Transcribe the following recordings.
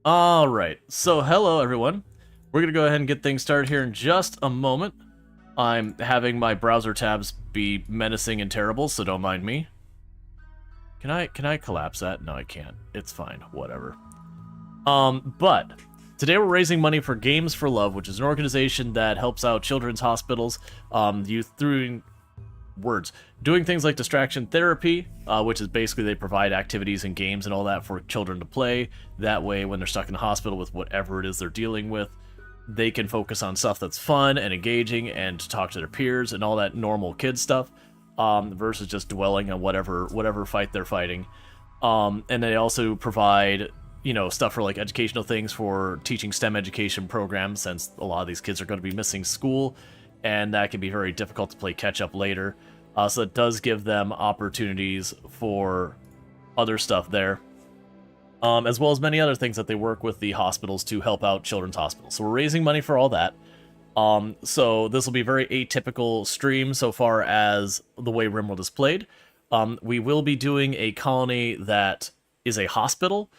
Alright, so hello everyone. We're going to go ahead and get things started here in just a moment. I'm having my browser tabs be menacing and terrible, so don't mind me. Can I collapse that? No, I can't. It's fine. Whatever. But today we're raising money for Games for Love, which is an organization that helps out children's hospitals, youth through doing things like distraction therapy, which is basically they provide activities and games and all that for children to play. That way, when they're stuck in the hospital with whatever it is they're dealing with, they can focus on stuff that's fun and engaging and talk to their peers and all that normal kid stuff, versus just dwelling on whatever fight they're fighting. And they also provide, stuff for like educational things for teaching STEM education programs, since a lot of these kids are going to be missing school, and that can be very difficult to play catch up later. So it does give them opportunities for other stuff there, as well as many other things that they work with the hospitals to help out children's hospitals. So we're raising money for all that. So this will be a very atypical stream so far as the way RimWorld is played. We will be doing a colony that is a hospital.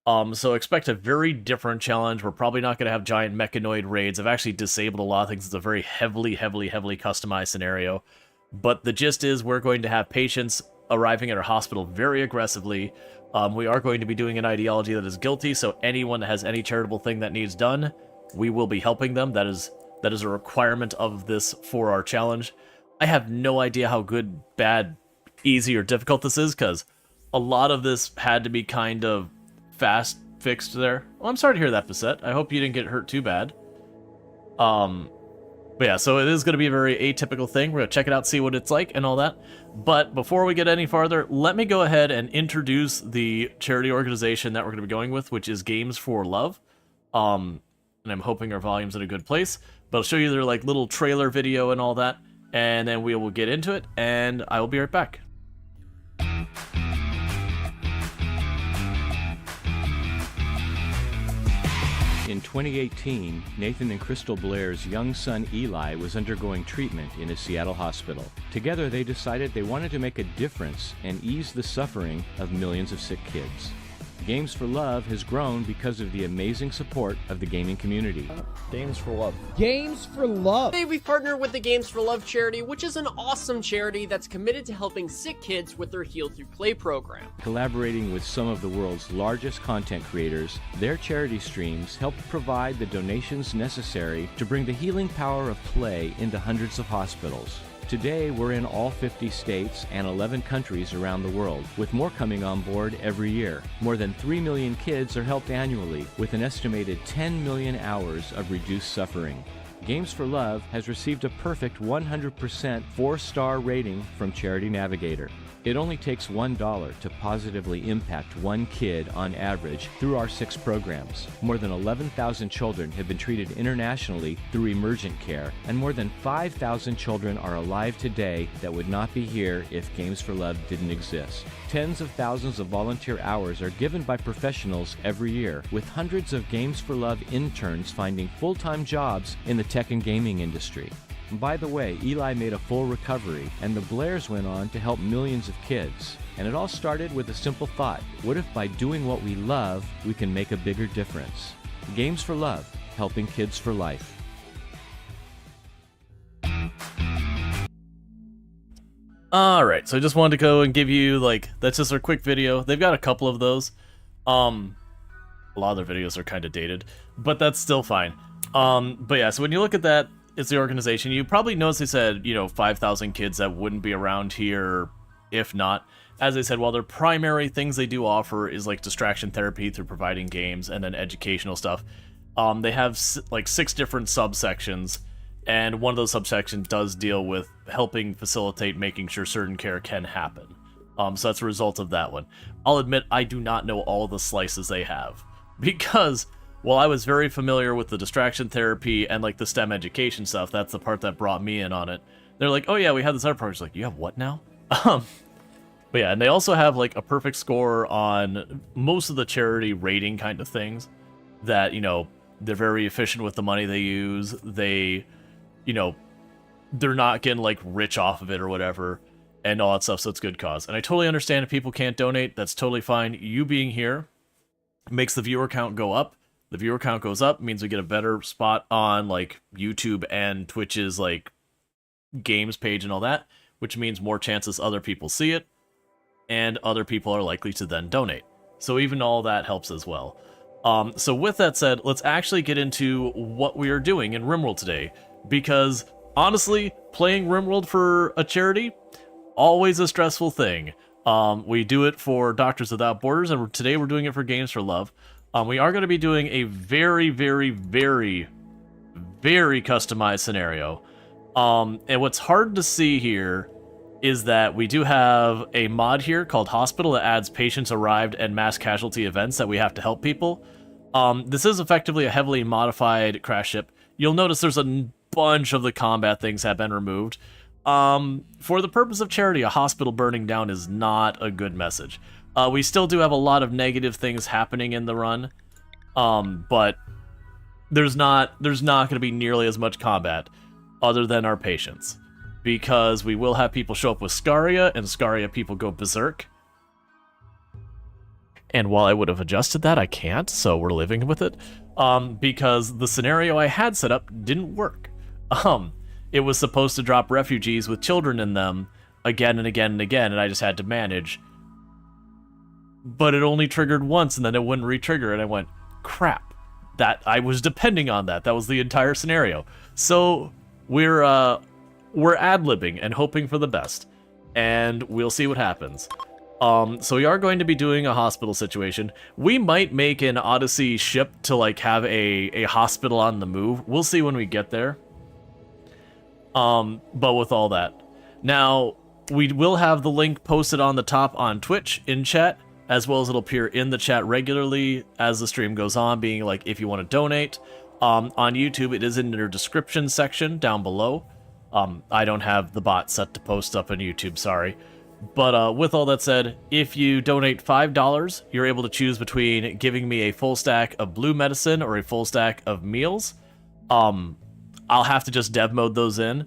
So expect a very different challenge. We're probably not going to have giant mechanoid raids. I've actually disabled a lot of things. It's a very heavily customized scenario. But the gist is we're going to have patients arriving at our hospital very aggressively. We are going to be doing an ideology that is guilty, so anyone that has any charitable thing that needs done, we will be helping them. That is a requirement of this for our challenge. I have no idea how good, bad, easy, or difficult this is, because a lot of this had to be kind of fast fixed there. Well, I'm sorry to hear that, Basette. I hope you didn't get hurt too bad. But yeah, so it is going to be a very atypical thing. We're going to check it out, see what it's like, and all that. But before we get any farther, let me go ahead and introduce the charity organization that we're going to be going with, which is Games for Love. And I'm hoping our volume's in a good place. But I'll show you their like little trailer video and all that, and then we will get into it, and I will be right back. In 2018, Nathan and Crystal Blair's young son Eli was undergoing treatment in a Seattle hospital. Together, they decided they wanted to make a difference and ease the suffering of millions of sick kids. Games for Love has grown because of the amazing support of the gaming community. Games for Love. Games for Love! Today we partner with the Games for Love charity, which is an awesome charity that's committed to helping sick kids with their Heal Through Play program. Collaborating with some of the world's largest content creators, their charity streams help provide the donations necessary to bring the healing power of play into hundreds of hospitals. Today, we're in all 50 states and 11 countries around the world, with more coming on board every year. More than 3 million kids are helped annually, with an estimated 10 million hours of reduced suffering. Games for Love has received a perfect 100% 4-star rating from Charity Navigator. It only takes $1 to positively impact one kid on average through our 6 programs. More than 11,000 children have been treated internationally through emergent care, and more than 5,000 children are alive today that would not be here if Games for Love didn't exist. Tens of thousands of volunteer hours are given by professionals every year, with hundreds of Games for Love interns finding full-time jobs in the tech and gaming industry. By the way, Eli made a full recovery, and the Blairs went on to help millions of kids. And it all started with a simple thought: what if by doing what we love, we can make a bigger difference? Games for Love, helping kids for life. Alright, so I just wanted to go and give you, that's just a quick video. They've got a couple of those. A lot of their videos are kind of dated, but that's still fine. But yeah, so when you look at that, it's the organization. You probably noticed they said, 5,000 kids that wouldn't be around here if not. As I said, while their primary things they do offer is like distraction therapy through providing games and then educational stuff, they have like 6 different subsections, and one of those subsections does deal with helping facilitate making sure certain care can happen. So that's a result of that one. I'll admit I do not know all the slices they have, because while I was very familiar with the distraction therapy and like the STEM education stuff, that's the part that brought me in on it. They're like, oh yeah, we have this other part. It's like, you have what now? But yeah, and they also have like a perfect score on most of the charity rating kind of things that, they're very efficient with the money they use. They, they're not getting like rich off of it or whatever and all that stuff. So it's good cause. And I totally understand if people can't donate. That's totally fine. You being here makes the viewer count go up. The viewer count goes up, means we get a better spot on like YouTube and Twitch's like games page and all that, which means more chances other people see it, and other people are likely to then donate. So even all that helps as well. So with that said, let's actually get into what we are doing in RimWorld today, because honestly, playing RimWorld for a charity, always a stressful thing. We do it for Doctors Without Borders, and today we're doing it for Games for Love. We are going to be doing a very, very, very, very customized scenario. And what's hard to see here is that we do have a mod here called Hospital that adds patients arrived and mass casualty events that we have to help people. This is effectively a heavily modified crash ship. You'll notice there's a bunch of the combat things have been removed. For the purpose of charity, a hospital burning down is not a good message. We still do have a lot of negative things happening in the run, but there's not going to be nearly as much combat other than our patients, because we will have people show up with Scaria, and Scaria people go berserk. And while I would have adjusted that, I can't, so we're living with it, because the scenario I had set up didn't work. It was supposed to drop refugees with children in them again and again and again, and I just had to manage. But it only triggered once, and then it wouldn't re-trigger, and I went, crap. That I was depending on that. That was the entire scenario. So we're ad-libbing and hoping for the best, and we'll see what happens. So we are going to be doing a hospital situation. We might make an Odyssey ship to like have a hospital on the move. We'll see when we get there. But with all that, now we will have the link posted on the top on Twitch in chat, as well as it'll appear in the chat regularly as the stream goes on, being like if you want to donate. On YouTube, it is in their description section down below. I don't have the bot set to post up on YouTube, sorry. But with all that said, if you donate $5, you're able to choose between giving me a full stack of blue medicine or a full stack of meals. I'll have to just dev mode those in.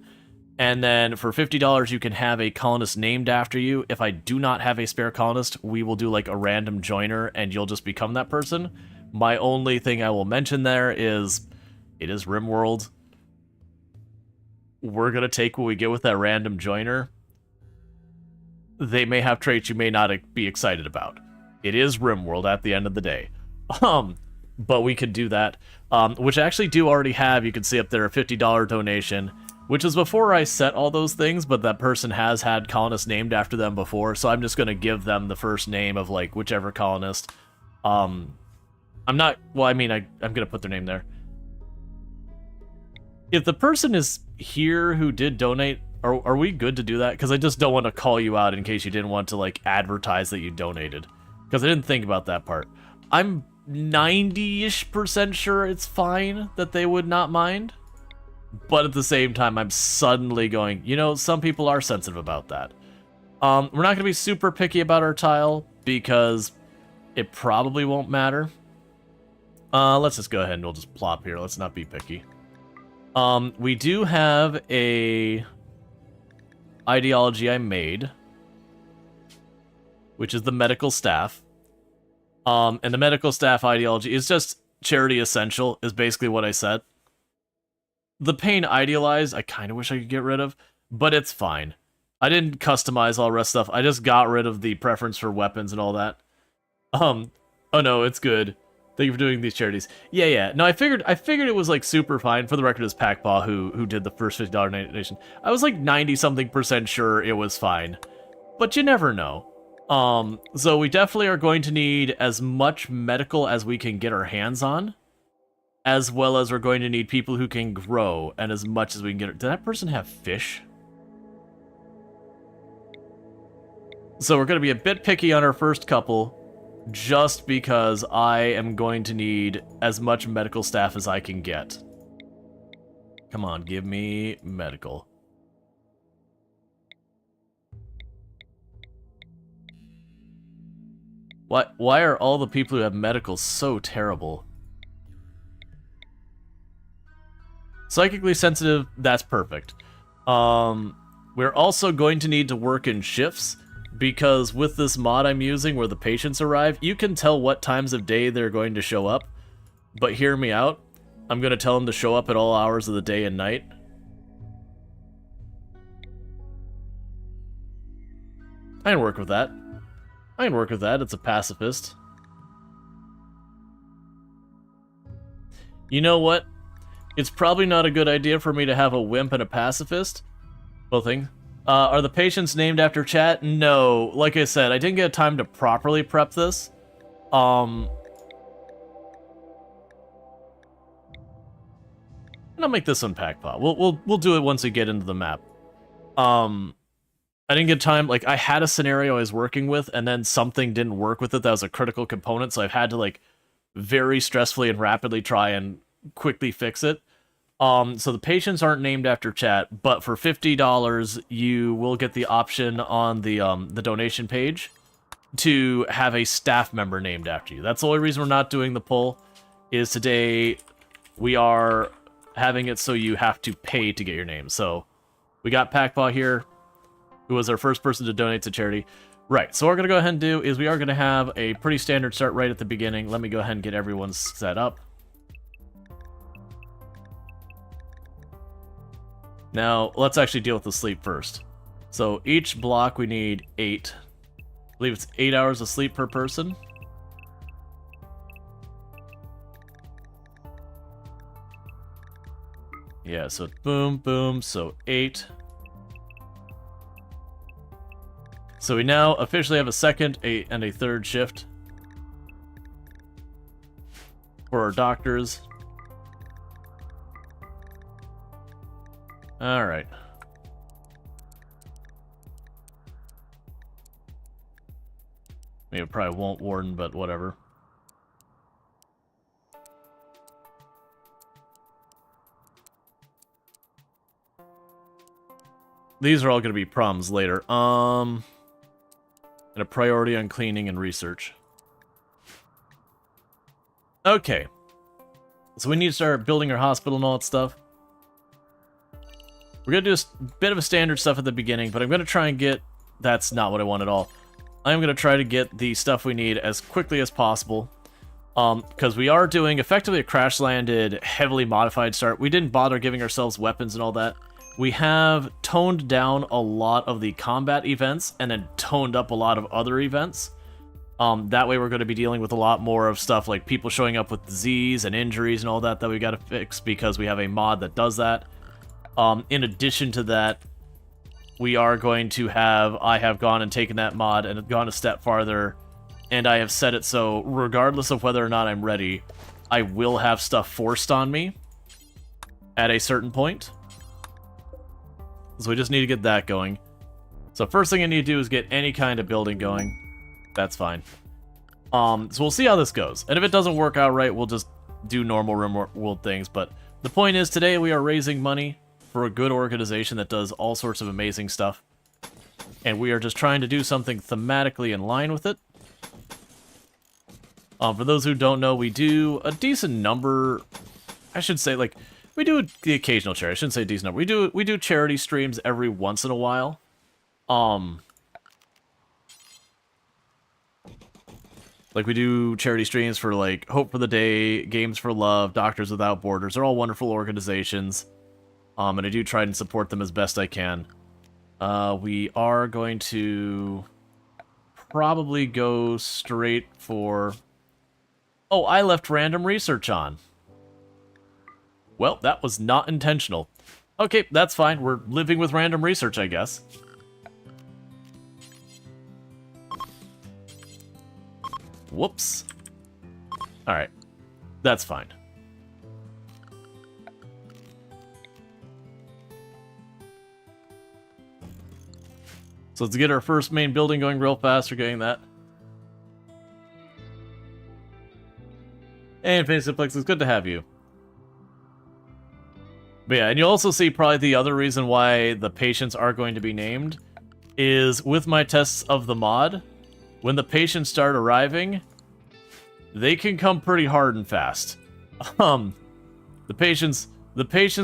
And then for $50, you can have a colonist named after you. If I do not have a spare colonist, we will do like a random joiner and you'll just become that person. My only thing I will mention there is, it is RimWorld. We're going to take what we get with that random joiner. They may have traits you may not be excited about. It is RimWorld at the end of the day. But we could do that. Which I actually do already have, you can see up there, a $50 donation, which is before I set all those things, but that person has had colonists named after them before, so I'm just going to give them the first name of, like, whichever colonist. I'm going to put their name there. If the person is here who did donate, are we good to do that? Because I just don't want to call you out in case you didn't want to, like, advertise that you donated. Because I didn't think about that part. I'm 90-ish% sure it's fine that they would not mind. But at the same time, I'm suddenly going, you know, some people are sensitive about that. We're not going to be super picky about our tile because it probably won't matter. Let's just go ahead and we'll just plop here. Let's not be picky. We do have a ideology I made, which is the medical staff. And the medical staff ideology is just charity essential, is basically what I said. The pain idealized, I kind of wish I could get rid of, but it's fine. I didn't customize all the rest stuff. I just got rid of the preference for weapons and all that. Oh no, it's good. Thank you for doing these charities. Yeah. No, I figured it was like super fine. For the record, it's Packpaw who did the first $50 donation. I was like 90-something% sure it was fine, but you never know. So we definitely are going to need as much medical as we can get our hands on, as well as we're going to need people who can grow, and as much as we can get. Did that person have fish? So we're going to be a bit picky on our first couple, just because I am going to need as much medical staff as I can get. Come on, give me medical. Why are all the people who have medical so terrible? Psychically sensitive, that's perfect. We're also going to need to work in shifts, because with this mod I'm using where the patients arrive, you can tell what times of day they're going to show up but hear me out. I'm going to tell them to show up at all hours of the day and night. I can work with that. It's a pacifist. You know what? It's probably not a good idea for me to have a wimp and a pacifist. Both things. Are the patients named after chat? No. Like I said, I didn't get time to properly prep this. And I'll make this one packpot. We'll do it once we get into the map. I didn't get time, like, I had a scenario I was working with, and then something didn't work with it that was a critical component, so I've had to, like, very stressfully and rapidly try and quickly fix it. So the patients aren't named after chat, but for $50, you will get the option on the donation page to have a staff member named after you. That's the only reason we're not doing the poll, is today we are having it so you have to pay to get your name. So we got Packpaw here, who was our first person to donate to charity. Right, so what we're going to go ahead and do is we are going to have a pretty standard start right at the beginning. Let me go ahead and get everyone set up. Now, let's actually deal with the sleep first. So each block we need 8. I believe it's 8 hours of sleep per person. Yeah, so boom, boom, so 8. So we now officially have a second and a third shift for our doctors. Alright. Maybe it probably won't warden, but whatever. These are all going to be problems later. And a priority on cleaning and research. Okay. So we need to start building our hospital and all that stuff. We're going to do a bit of a standard stuff at the beginning, but I'm going to try and get... That's not what I want at all. I'm going to try to get the stuff we need as quickly as possible. Because we are doing effectively a crash-landed, heavily modified start. We didn't bother giving ourselves weapons and all that. We have toned down a lot of the combat events and then toned up a lot of other events. That way we're going to be dealing with a lot more of stuff like people showing up with disease and injuries and all that we got to fix because we have a mod that does that. In addition to that, we are going to have... I have gone and taken that mod and gone a step farther, and I have set it so regardless of whether or not I'm ready, I will have stuff forced on me at a certain point. So we just need to get that going. So first thing I need to do is get any kind of building going. That's fine. So we'll see how this goes. And if it doesn't work out right, we'll just do normal RimWorld things. But the point is, today we are raising money for a good organization that does all sorts of amazing stuff. And we are just trying to do something thematically in line with it. For those who don't know, we do a decent number... I should say, like... We do the occasional charity. I shouldn't say a decent number. We do charity streams every once in a while. Like we do charity streams for like Hope for the Day, Games for Love, Doctors Without Borders. They're all wonderful organizations. And I do try and support them as best I can. We are going to probably go straight for... Oh, I left random research on. Well, that was not intentional. Okay, that's fine. We're living with random research, I guess. Whoops. Alright. That's fine. So let's get our first main building going real fast. We're getting that. And Fantasy Plex, it's good to have you. But yeah, and you'll also see probably the other reason why the patients are going to be named is with my tests of the mod, when the patients start arriving, they can come pretty hard and fast. The patients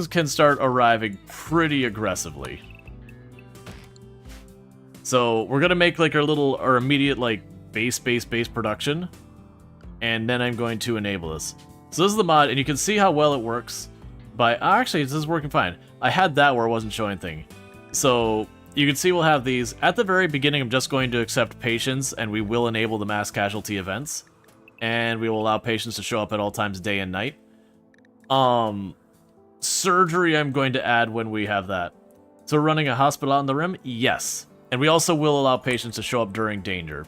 can start arriving pretty aggressively. So we're gonna make like our immediate like base production, and then I'm going to enable this. So this is the mod, and you can see how well it works. Actually, this is working fine. I had that where it wasn't showing anything. So you can see we'll have these. At the very beginning, I'm just going to accept patients, and we will enable the mass casualty events. And we will allow patients to show up at all times, day and night. Surgery I'm going to add when we have that. So we're running a hospital out on the rim? Yes. And we also will allow patients to show up during danger.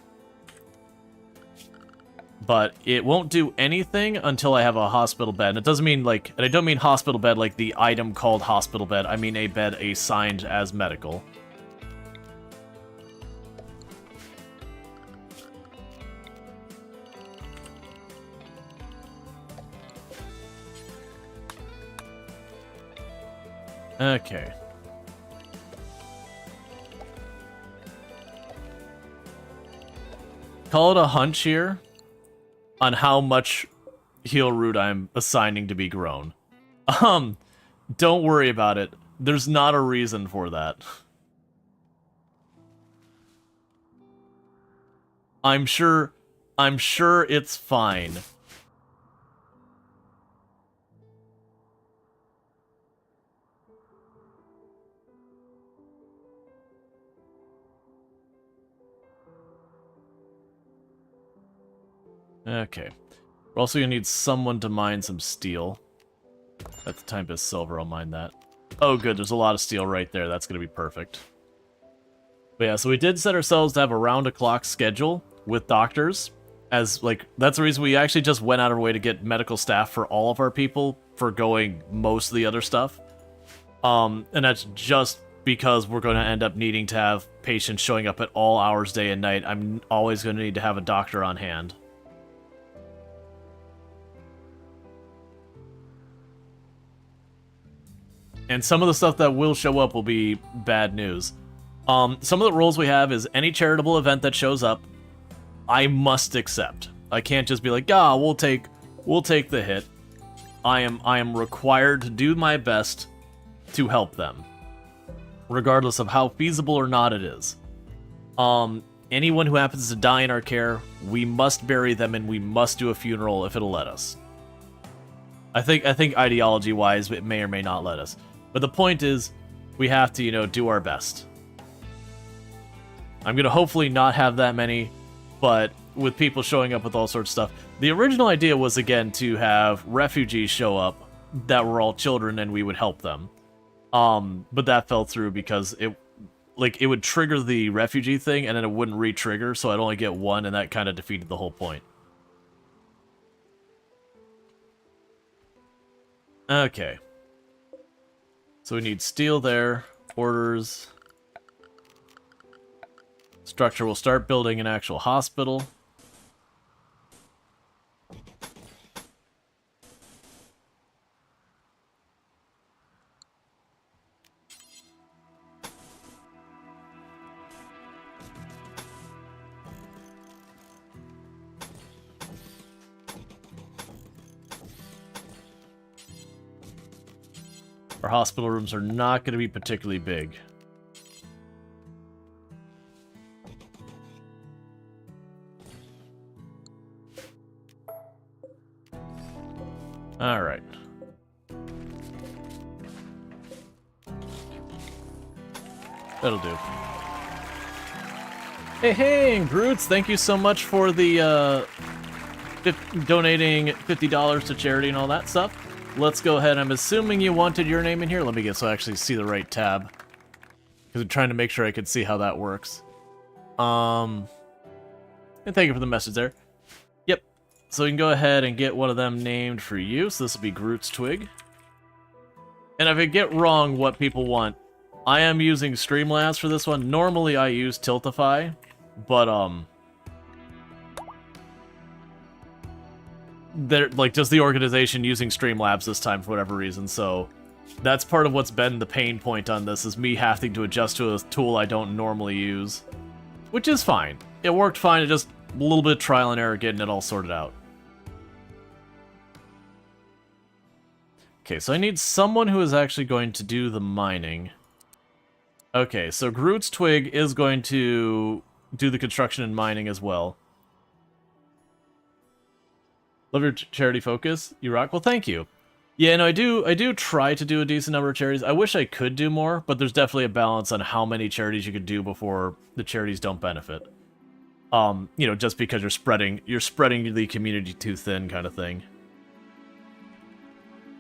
But it won't do anything until I have a hospital bed. And it doesn't mean like, and I don't mean hospital bed like the item called hospital bed. I mean a bed assigned as medical. Okay. Call it a hunch here on how much heal root I'm assigning to be grown. Don't worry about it. There's not a reason for that. I'm sure it's fine. Okay. We're also gonna need someone to mine some steel. At the time is silver, I'll mine that. Oh good, there's a lot of steel right there. That's gonna be perfect. But yeah, so we did set ourselves to have a round-the-clock schedule with doctors. As, like, that's the reason we actually just went out of our way to get medical staff for all of our people, forgoing most of the other stuff. And that's just because we're going to end up needing to have patients showing up at all hours, day and night. I'm always going to need to have a doctor on hand. And some of the stuff that will show up will be bad news. Some of the rules we have is any charitable event that shows up, I must accept. I can't just be like, we'll take the hit. I am required to do my best to help them, regardless of how feasible or not it is. Anyone who happens to die in our care, we must bury them and we must do a funeral if it'll let us. I think ideology-wise, it may or may not let us. But the point is, we have to, do our best. I'm going to hopefully not have that many, but with people showing up with all sorts of stuff. The original idea was, again, to have refugees show up that were all children and we would help them. But that fell through because it would trigger the refugee thing and then it wouldn't re-trigger, so I'd only get one, and that kind of defeated the whole point. Okay. So we need steel there, orders. Structure will start building an actual hospital. Our hospital rooms are not going to be particularly big. Alright. That'll do. Hey, Groots, thank you so much for the, donating $50 to charity and all that stuff. Let's go ahead. I'm assuming you wanted your name in here. Let me get so I actually see the right tab. Because I'm trying to make sure I can see how that works. And thank you for the message there. Yep. So we can go ahead and get one of them named for you. So this will be Groot's Twig. And if I get wrong what people want, I am using Streamlabs for this one. Normally I use Tiltify, but they're like just the organization using Streamlabs this time for whatever reason, so that's part of what's been the pain point on this, is me having to adjust to a tool I don't normally use. Which is fine. It worked fine, it just a little bit of trial and error getting it all sorted out. Okay, so I need someone who is actually going to do the mining. Okay, so Groot's Twig is going to do the construction and mining as well. Love your charity focus. You rock. Well, thank you. Yeah, no, I do try to do a decent number of charities. I wish I could do more, but there's definitely a balance on how many charities you could do before the charities don't benefit. You know, just because you're spreading the community too thin kind of thing.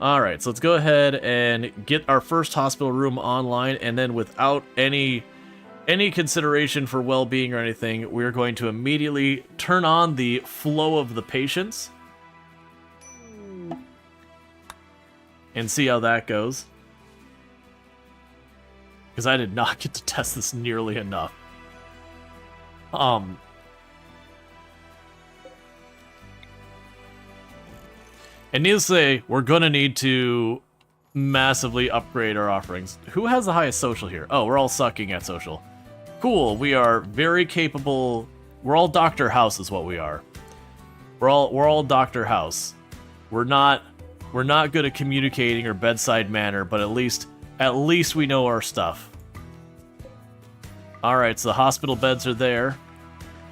Alright, so let's go ahead and get our first hospital room online, and then without any consideration for well-being or anything, we're going to immediately turn on the flow of the patients. And see how that goes. Because I did not get to test this nearly enough. And needless to say, we're gonna need to massively upgrade our offerings. Who has the highest social here? Oh, we're all sucking at social. Cool, we are very capable. We're all Dr. House is what we are. We're all Dr. House. We're not good at communicating or bedside manner, but at least we know our stuff. Alright, so the hospital beds are there.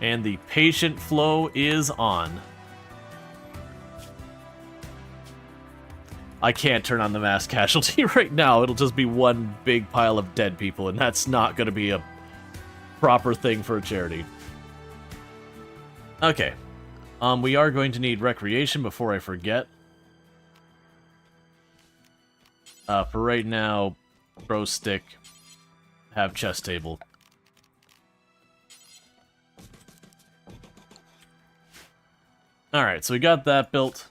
And the patient flow is on. I can't turn on the mass casualty right now. It'll just be one big pile of dead people, and that's not going to be a proper thing for a charity. Okay. We are going to need recreation before I forget. For right now, throw stick, have chest table. Alright, so we got that built.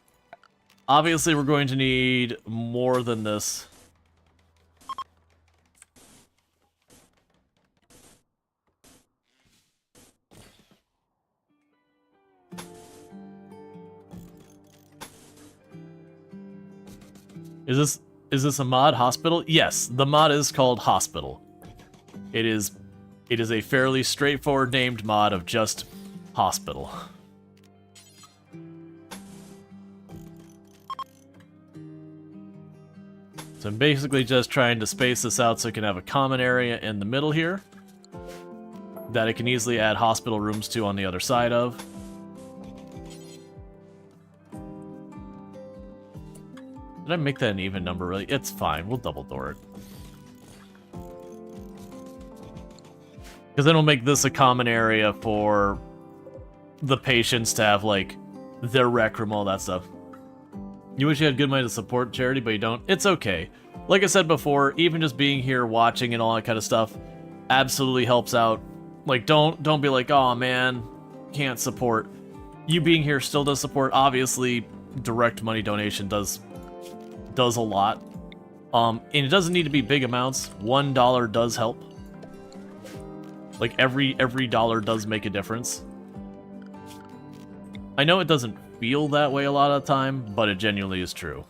Obviously, we're going to need more than this. Is this a mod hospital? Yes, the mod is called Hospital. It is a fairly straightforward named mod of just Hospital. So I'm basically just trying to space this out so I can have a common area in the middle here that I can easily add hospital rooms to on the other side of. Did I make that an even number, really? It's fine. We'll double door it. Because then we'll make this a common area for the patients to have, like, their rec room, all that stuff. You wish you had good money to support charity, but you don't? It's okay. Like I said before, even just being here, watching, and all that kind of stuff absolutely helps out. Like, don't be like, oh man, can't support. You being here still does support. Obviously, direct money donation does a lot. And it doesn't need to be big amounts. $1 does help. Like, every dollar does make a difference. I know it doesn't feel that way a lot of the time, but it genuinely is true.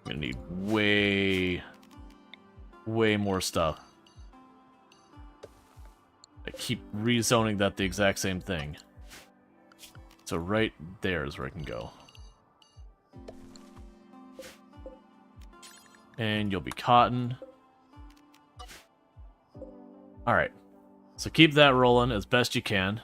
I'm gonna need way more stuff. I keep rezoning that the exact same thing. So right there is where I can go. And you'll be cotton. Alright. So keep that rolling as best you can.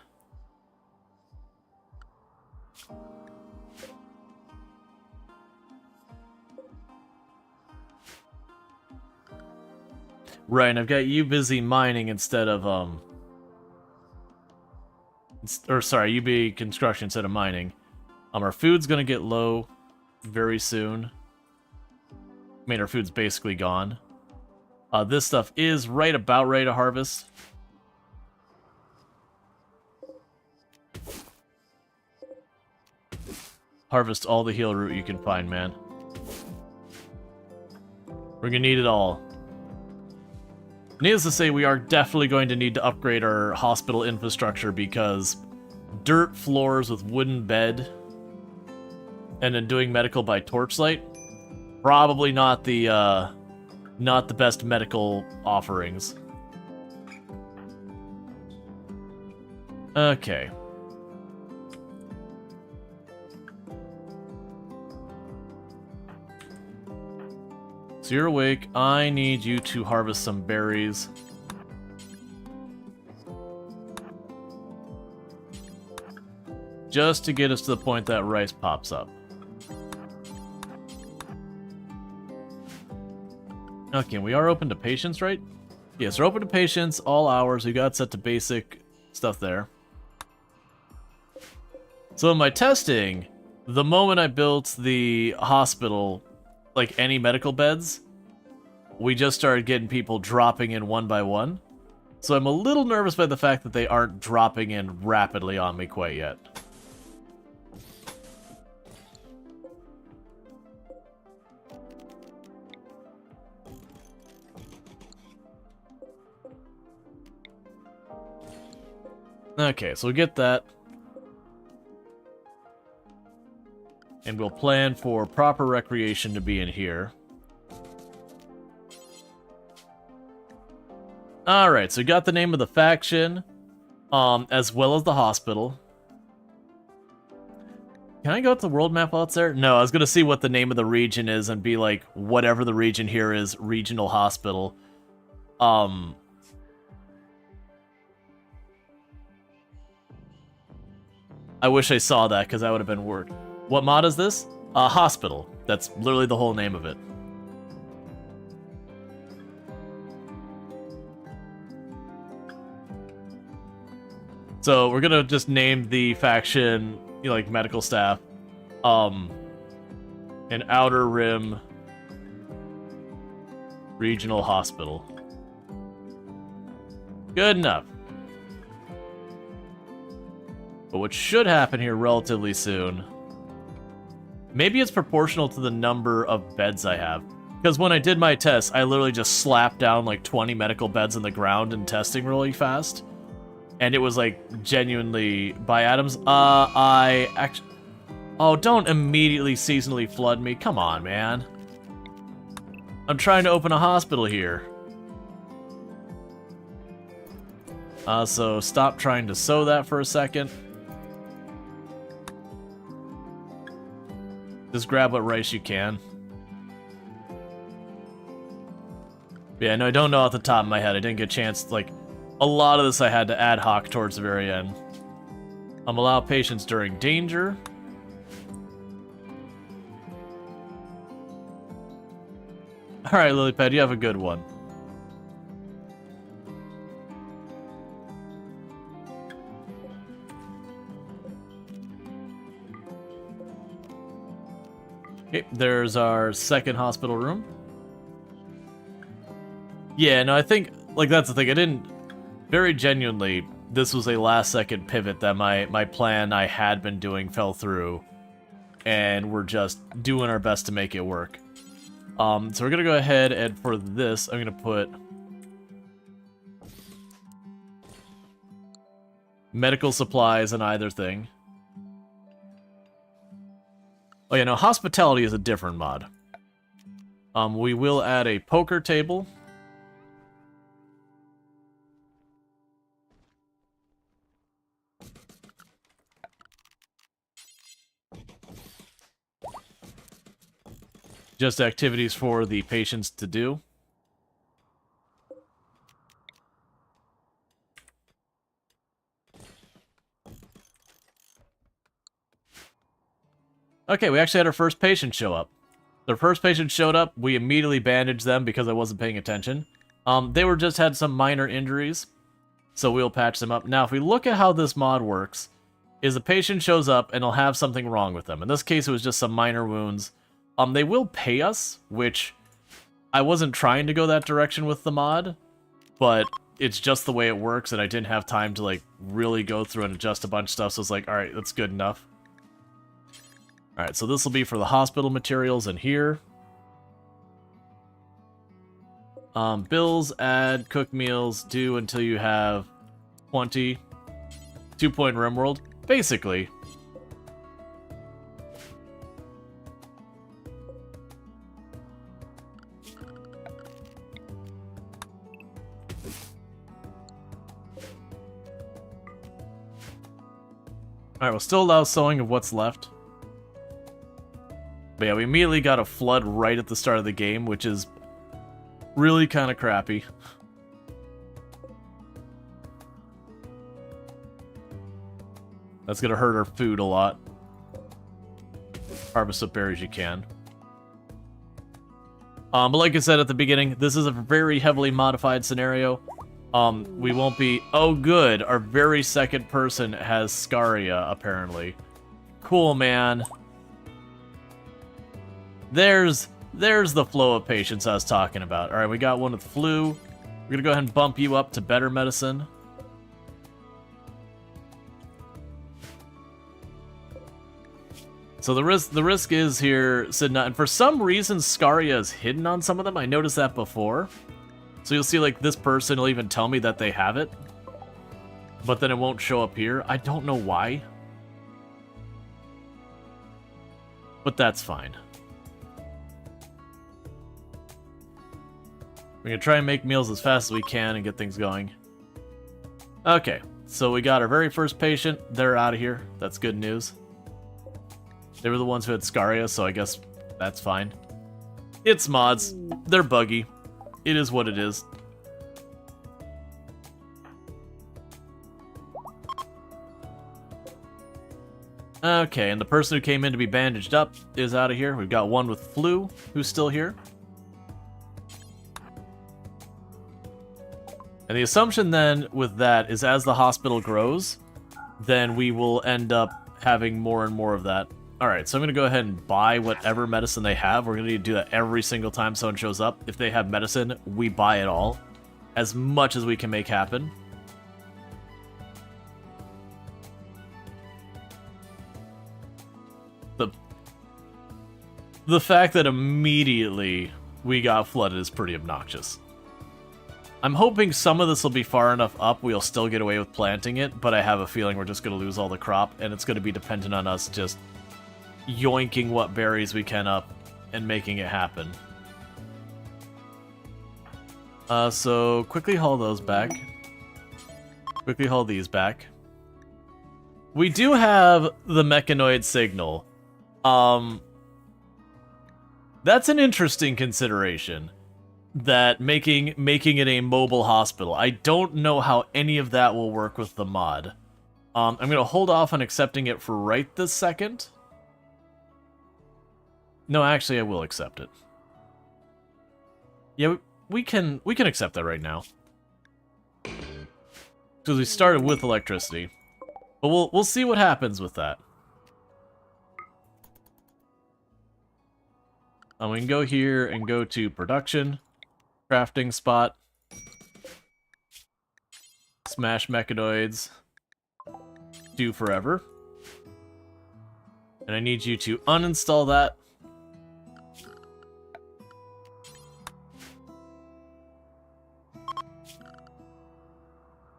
Right, and I've got you busy mining instead of, or sorry, you be construction instead of mining. Our food's gonna get low very soon. I mean, our food's basically gone. This stuff is right about ready to harvest. Harvest all the heal root you can find, man. We're gonna need it all. Needless to say, we are definitely going to need to upgrade our hospital infrastructure because dirt floors with wooden bed and then doing medical by torchlight, probably not the best medical offerings. Okay. So you're awake. I need you to harvest some berries. just to get us to the point that rice pops up. Okay, we are open to patients, right? Yes, we're open to patients all hours. We got set to basic stuff there. So in my testing, the moment I built the hospital, like any medical beds, we just started getting people dropping in one by one. So I'm a little nervous by the fact that they aren't dropping in rapidly on me quite yet. Okay, so we get that. And we'll plan for proper recreation to be in here. Alright, so we got the name of the faction, as well as the hospital. Can I go to the world map while it's there? No, I was going to see what the name of the region is and be like, whatever the region here is, regional hospital. I wish I saw that, because that would have been work. What mod is this? Hospital. That's literally the whole name of it. So we're gonna just name the faction, you know, like medical staff, an Outer Rim Regional Hospital. Good enough. But what should happen here relatively soon, maybe it's proportional to the number of beds I have. Because when I did my test, I literally just slapped down like 20 medical beds on the ground and testing really fast. And it was like genuinely by atoms. I actually... Oh, don't immediately seasonally flood me. Come on, man. I'm trying to open a hospital here. So stop trying to sow that for a second. Just grab what rice you can. Yeah, no, I don't know off the top of my head. I didn't get a chance, like, a lot of this I had to ad hoc towards the very end. Allow patients during danger. Alright, Lilypad, you have a good one. Okay, there's our second hospital room. Yeah, no, I think, like, that's the thing. I didn't, very genuinely, this was a last-second pivot that my plan I had been doing fell through, and we're just doing our best to make it work. So we're gonna go ahead and for this, I'm gonna put medical supplies in either thing. Oh yeah, no, hospitality is a different mod. We will add a poker table. Just activities for the patients to do. Okay, we actually had our first patient show up. The first patient showed up, we immediately bandaged them because I wasn't paying attention. They were just had some minor injuries, so we'll patch them up. Now, if we look at how this mod works, is a patient shows up and they'll have something wrong with them. In this case, it was just some minor wounds. They will pay us, which I wasn't trying to go that direction with the mod, but it's just the way it works, and I didn't have time to, like, really go through and adjust a bunch of stuff, so it's like, alright, that's good enough. Alright, so this will be for the hospital materials in here. Bills, add, cook meals, do until you have 20. 2-point RimWorld. Basically. Alright, we'll still allow sewing of what's left. But yeah, we immediately got a flood right at the start of the game, which is really kind of crappy. That's gonna hurt our food a lot. Harvest what berries you can. But like I said at the beginning, this is a very heavily modified scenario. We won't be... Oh, good. Our very second person has Scaria, apparently. Cool, man. There's the flow of patience I was talking about. Alright, we got one with flu. We're gonna go ahead and bump you up to better medicine. So the risk is here, Sidna, and for some reason Scaria is hidden on some of them. I noticed that before. So you'll see, like, this person will even tell me that they have it, but then it won't show up here. I don't know why. But that's fine. We're gonna try and make meals as fast as we can and get things going. Okay, so we got our very first patient. They're out of here. That's good news. They were the ones who had Scaria, so I guess that's fine. It's mods. They're buggy. It is what it is. Okay, and the person who came in to be bandaged up is out of here. We've got one with flu who's still here. And the assumption then with that is as the hospital grows, then we will end up having more and more of that. Alright, so I'm going to go ahead and buy whatever medicine they have. We're going to need to do that every single time someone shows up. If they have medicine, we buy it all. As much as we can make happen. The fact that immediately we got flooded is pretty obnoxious. I'm hoping some of this will be far enough up we'll still get away with planting it, but I have a feeling we're just going to lose all the crop, and it's going to be dependent on us just yoinking what berries we can up and making it happen. So quickly haul those back. Quickly haul these back. We do have the mechanoid signal. That's an interesting consideration. That making it a mobile hospital. I don't know how any of that will work with the mod. I'm gonna hold off on accepting it for right this second. No, actually, I will accept it. Yeah, we can accept that right now. Because we started with electricity. But we'll see what happens with that. We can go here and go to production, crafting spot, smash mechanoids, do forever. And I need you to uninstall that.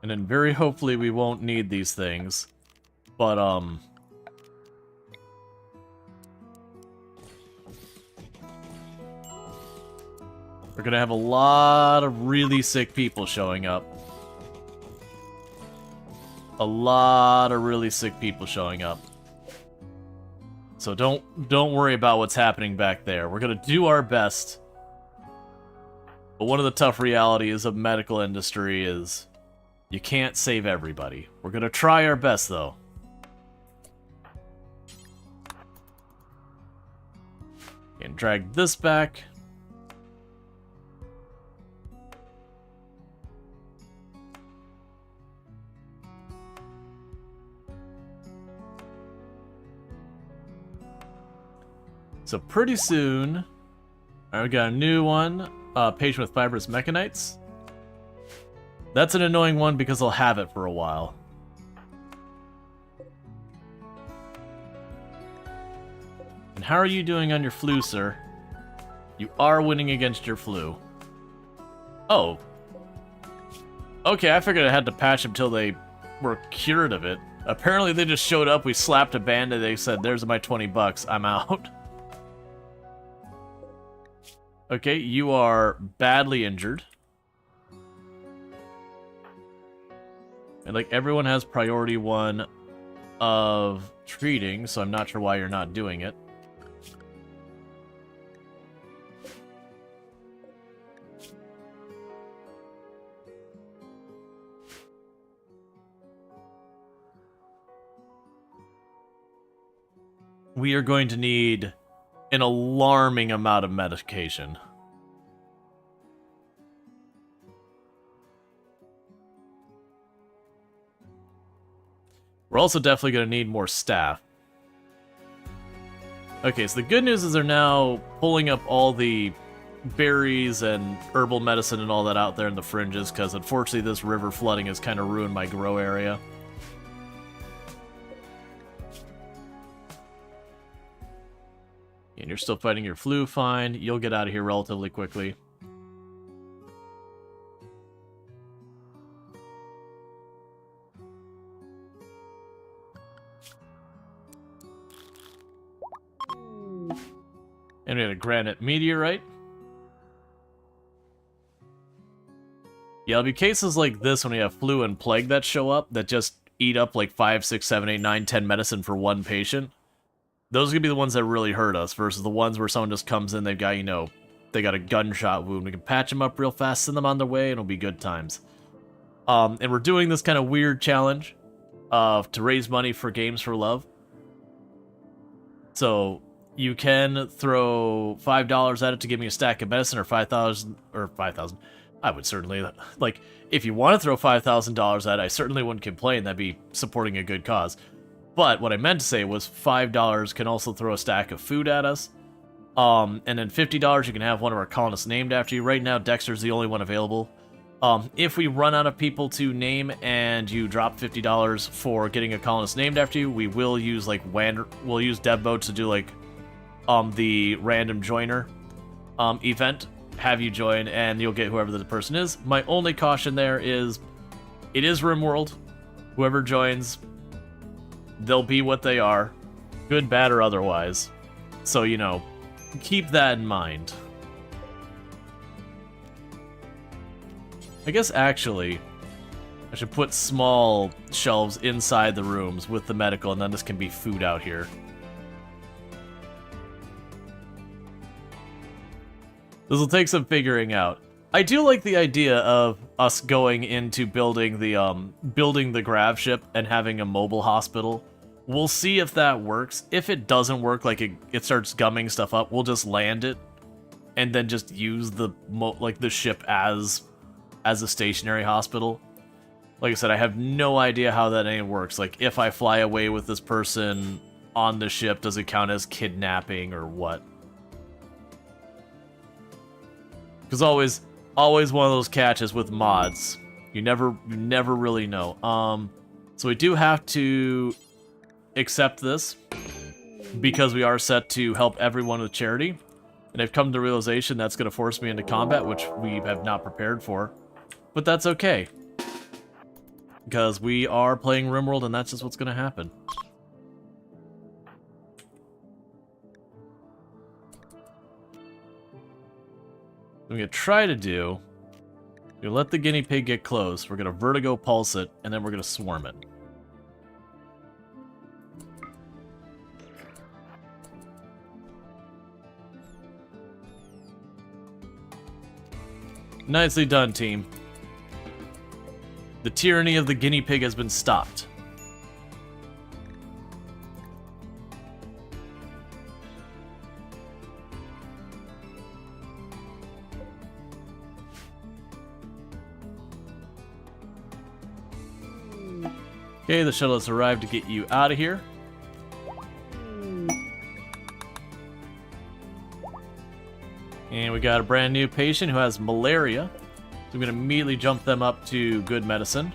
And then very hopefully we won't need these things. But, we're gonna have a lot of really sick people showing up. A lot of really sick people showing up. So don't worry about what's happening back there. We're gonna do our best. But one of the tough realities of medical industry is you can't save everybody. We're gonna try our best, though. And drag this back. So pretty soon, we got a new one, patient with fibrous mechanites. That's an annoying one because I'll have it for a while. And how are you doing on your flu, sir? You are winning against your flu. Oh. Okay, I figured I had to patch them till they were cured of it. Apparently they just showed up, we slapped a band-aid, they said, there's my 20 bucks, I'm out. Okay, you are badly injured. And like everyone has priority 1 of treating, so I'm not sure why you're not doing it. we are going to need an alarming amount of medication. We're also definitely going to need more staff. Okay, so the good news is they're now pulling up all the berries and herbal medicine and all that out there in the fringes, because unfortunately this river flooding has kind of ruined my grow area. And you're still fighting your flu, fine. You'll get out of here relatively quickly. And we had a granite meteorite. Yeah, it'll be cases like this when we have flu and plague that show up that just eat up like 5, 6, 7, 8, 9, 10 medicine for one patient. Those are going to be the ones that really hurt us versus the ones where someone just comes in, they've got, you know, they got a gunshot wound. We can patch them up real fast, send them on their way, and it'll be good times. And we're doing this kind of weird challenge to raise money for Games for Love. So you can throw $5 at it to give me a stack of medicine, or 5,000, or 5,000. I would certainly, like, if you want to throw $5,000 at it, I certainly wouldn't complain. That'd be supporting a good cause. But what I meant to say was $5 can also throw a stack of food at us. And then $50, you can have one of our colonists named after you. Right now, Dexter's the only one available. If we run out of people to name and you drop $50 for getting a colonist named after you, we will use, like, we'll use dev mode to do, like, the random joiner event. Have you join, and you'll get whoever the person is. My only caution there is, it is RimWorld. Whoever joins, they'll be what they are, good, bad, or otherwise. So, you know, keep that in mind. I guess, actually, I should put small shelves inside the rooms with the medical, and then this can be food out here. This will take some figuring out. I do like the idea of us going into building the grav ship and having a mobile hospital. We'll see if that works. If it doesn't work, like it starts gumming stuff up, we'll just land it and then just use the ship as a stationary hospital. Like I said, I have no idea how that even works. Like, if I fly away with this person on the ship, does it count as kidnapping or what? Because always one of those catches with mods. You never really know. So we do have to accept this because we are set to help everyone with charity. And I've come to the realization that's going to force me into combat, which we have not prepared for. But that's okay. Because we are playing RimWorld, and that's just what's going to happen. What we're going to try to do, we're going to let the guinea pig get close, we're going to vertigo pulse it, and then we're going to swarm it. Nicely done, team. The tyranny of the guinea pig has been stopped. Okay, the shuttle has arrived to get you out of here. And we got a brand new patient who has malaria. So I'm going to immediately jump them up to good medicine.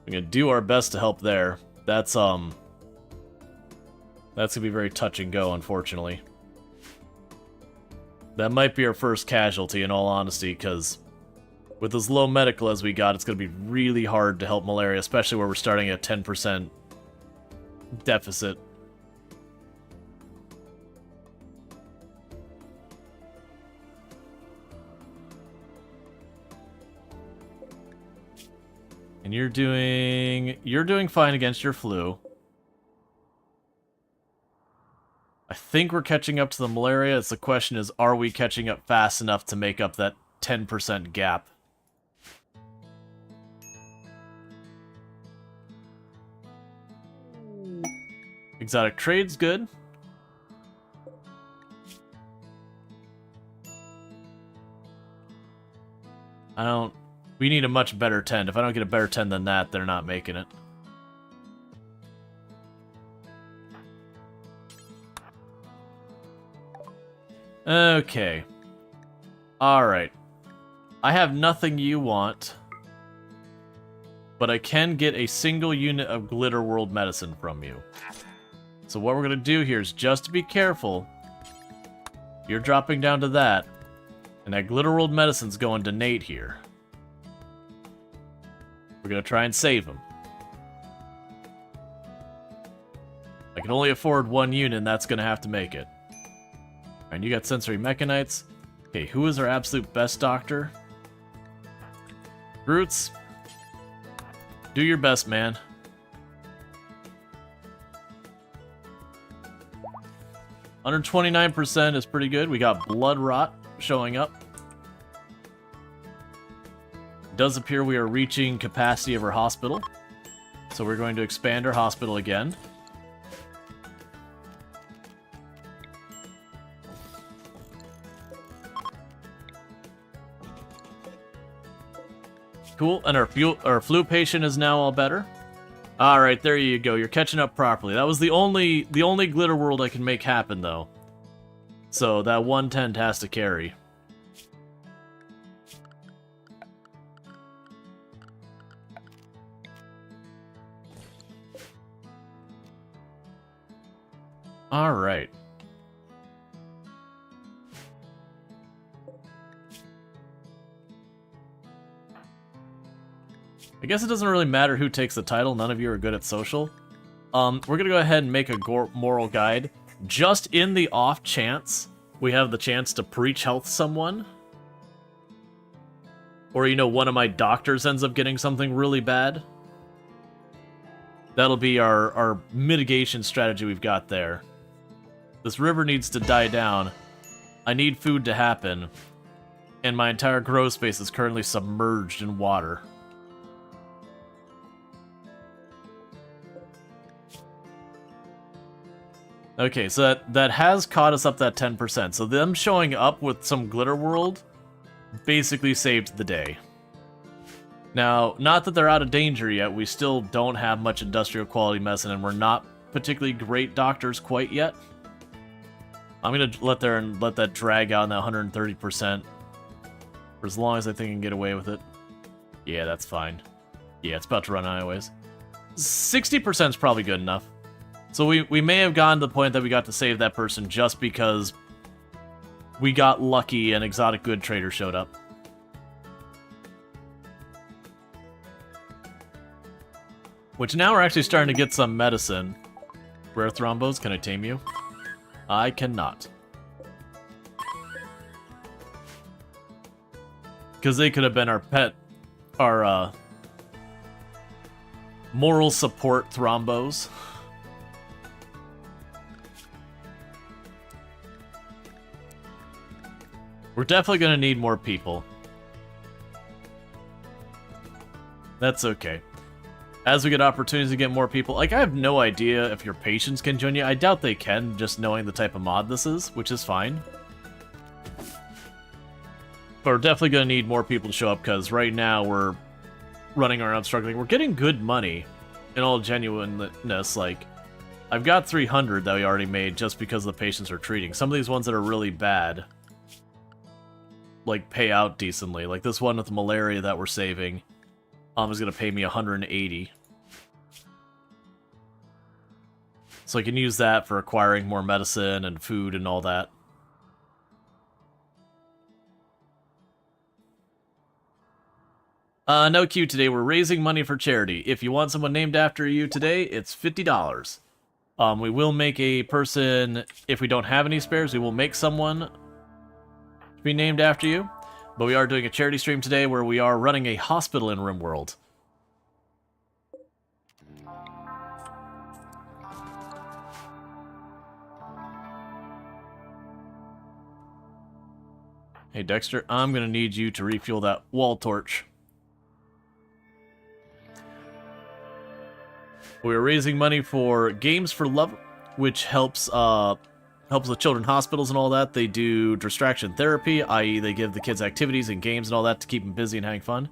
We're going to do our best to help there. That's going to be very touch and go, unfortunately. That might be our first casualty, in all honesty, because with as low medical as we got, it's going to be really hard to help malaria, especially where we're starting at 10% deficit. And you're doing fine against your flu. I think we're catching up to the malaria. It's the question is, are we catching up fast enough to make up that 10% gap? Exotic trade's good. We need a much better 10. If I don't get a better 10 than that, they're not making it. Okay. Alright. I have nothing you want, but I can get a single unit of Glitter World medicine from you. So what we're going to do here is, just to be careful, you're dropping down to that, and that Glitter World medicine's going to Nate here. We're going to try and save him. I can only afford one unit, and that's going to have to make it. And you got sensory mechanites. Okay, who is our absolute best doctor? Roots. Do your best, man. Under 29% is pretty good. We got blood rot showing up. It does appear we are reaching capacity of our hospital. So we're going to expand our hospital again. Cool, and our flu patient is now all better. All right, there you go. You're catching up properly. That was the only Glitter World I can make happen, though. So that 110 has to carry. All right. I guess it doesn't really matter who takes the title. None of you are good at social. We're gonna go ahead and make a moral guide. Just in the off chance we have the chance to preach health someone. Or, you know, one of my doctors ends up getting something really bad. That'll be our mitigation strategy we've got there. This river needs to die down. I need food to happen. And my entire grow space is currently submerged in water. Okay, so that has caught us up that 10%. So them showing up with some Glitter World basically saved the day. Now, not that they're out of danger yet, we still don't have much industrial quality medicine, and we're not particularly great doctors quite yet. I'm gonna let that drag out in that 130% for as long as I think I can get away with it. Yeah, that's fine. Yeah, it's about to run out anyways. 60% is probably good enough. So we may have gotten to the point that we got to save that person just because we got lucky and Exotic Good Trader showed up. Which now we're actually starting to get some medicine. Rare Thrombos, can I tame you? I cannot. Because they could have been our pet, our moral support Thrombos. We're definitely going to need more people. That's okay. As we get opportunities to get more people, like, I have no idea if your patients can join you. I doubt they can, just knowing the type of mod this is, which is fine. But we're definitely going to need more people to show up, because right now we're running around struggling. We're getting good money, in all genuineness. Like, I've got 300 that we already made just because the patients are treating. Some of these ones that are really bad, like, pay out decently. Like this one with the malaria that we're saving is going to pay me 180. So I can use that for acquiring more medicine and food and all that. No queue today. We're raising money for charity. If you want someone named after you today, it's $50. We will make a person, if we don't have any spares, we will make someone to be named after you. But we are doing a charity stream today where we are running a hospital in RimWorld. Hey, Dexter, I'm going to need you to refuel that wall torch. We're raising money for Games for Love, which helps with children's hospitals and all that. They do distraction therapy, i.e. they give the kids activities and games and all that to keep them busy and having fun.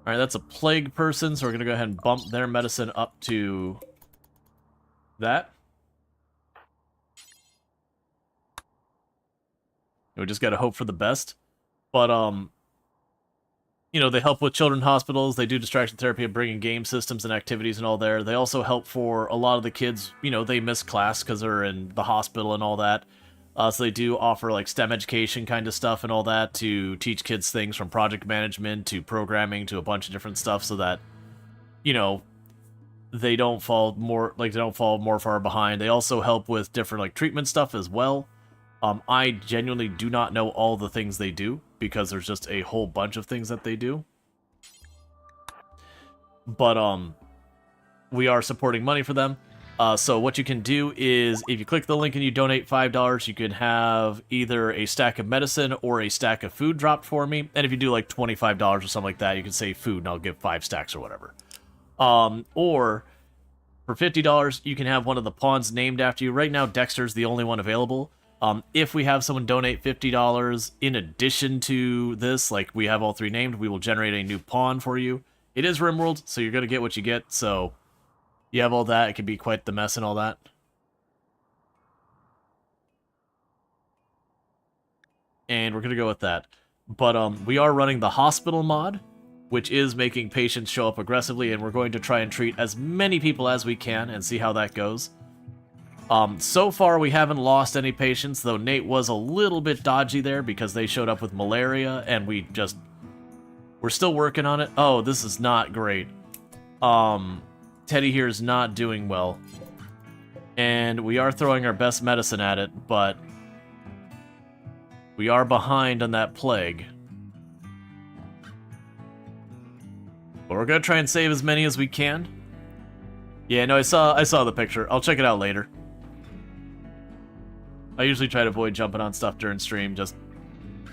Alright, that's a plague person, so we're going to go ahead and bump their medicine up to that. We just gotta hope for the best. But, you know, they help with children's hospitals, they do distraction therapy and bringing game systems and activities and all there. They also help for a lot of the kids, you know, they miss class because they're in the hospital and all that. So they do offer, like, STEM education kind of stuff and all that to teach kids things from project management to programming to a bunch of different stuff so that, you know, they don't fall more far behind. They also help with different, like, treatment stuff as well. I genuinely do not know all the things they do, because there's just a whole bunch of things that they do. But, we are supporting money for them. So what you can do is, if you click the link and you donate $5, you can have either a stack of medicine or a stack of food dropped for me. And if you do like $25 or something like that, you can say food and I'll give 5 stacks or whatever. Or for $50, you can have one of the pawns named after you. Right now, Dexter's the only one available. If we have someone donate $50 in addition to this, like we have all 3 named, we will generate a new pawn for you. It is RimWorld, so you're going to get what you get, so you have all that. It can be quite the mess and all that. And we're going to go with that. But we are running the hospital mod, which is making patients show up aggressively, and we're going to try and treat as many people as we can and see how that goes. So far, we haven't lost any patients, though Nate was a little bit dodgy there because they showed up with malaria, and we're still working on it. Oh, this is not great. Teddy here is not doing well. And we are throwing our best medicine at it, but we are behind on that plague. But we're gonna try and save as many as we can. Yeah, no, I saw the picture. I'll check it out later. I usually try to avoid jumping on stuff during stream, just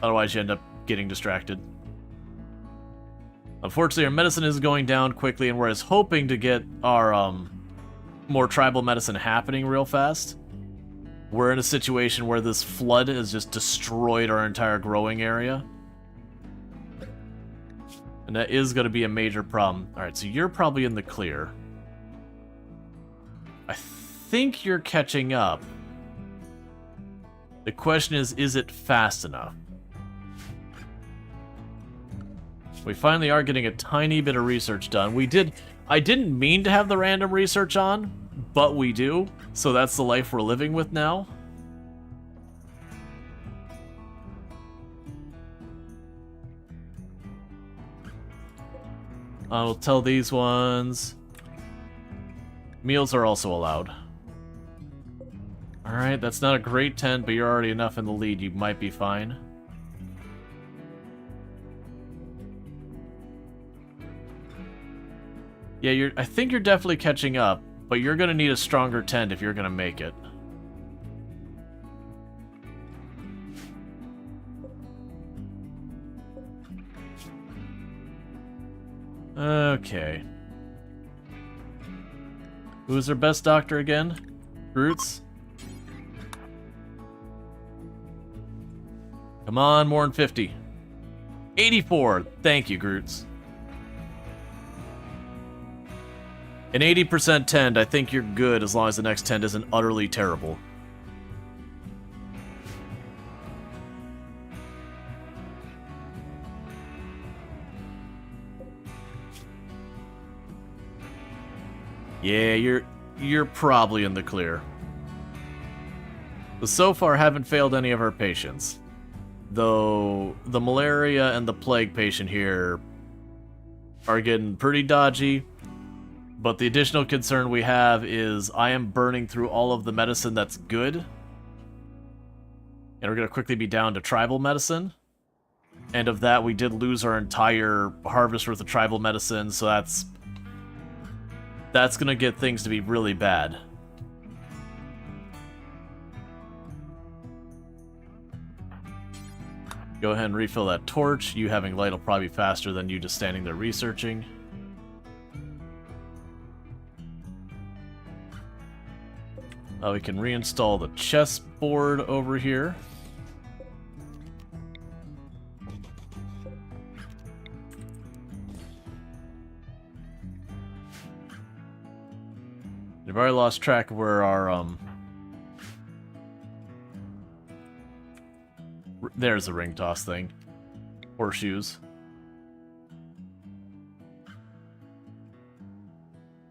otherwise you end up getting distracted. Unfortunately, our medicine is going down quickly, and we're hoping to get our more tribal medicine happening real fast. We're in a situation where this flood has just destroyed our entire growing area. And that is going to be a major problem. Alright, so you're probably in the clear. I think you're catching up. The question is it fast enough? We finally are getting a tiny bit of research done. I didn't mean to have the random research on, but we do. So that's the life we're living with now. I'll tell these ones. Meals are also allowed. Alright, that's not a great 10, but you're already enough in the lead. You might be fine. Yeah, I think you're definitely catching up, but you're going to need a stronger 10 if you're going to make it. Okay. Who's our best doctor again? Roots? Come on, more than 50. 84. Thank you, Groots. An 80% tend, I think you're good as long as the next tend isn't utterly terrible. Yeah, you're probably in the clear. But so far haven't failed any of our patients. Though the malaria and the plague patient here are getting pretty dodgy. But the additional concern we have is I am burning through all of the medicine that's good. And we're going to quickly be down to tribal medicine. And of that, we did lose our entire harvest worth of tribal medicine, so that's going to get things to be really bad. Go ahead and refill that torch. You having light will probably be faster than you just standing there researching. We can reinstall the chessboard over here. I've already lost track of where our, there's the ring toss thing. Horseshoes.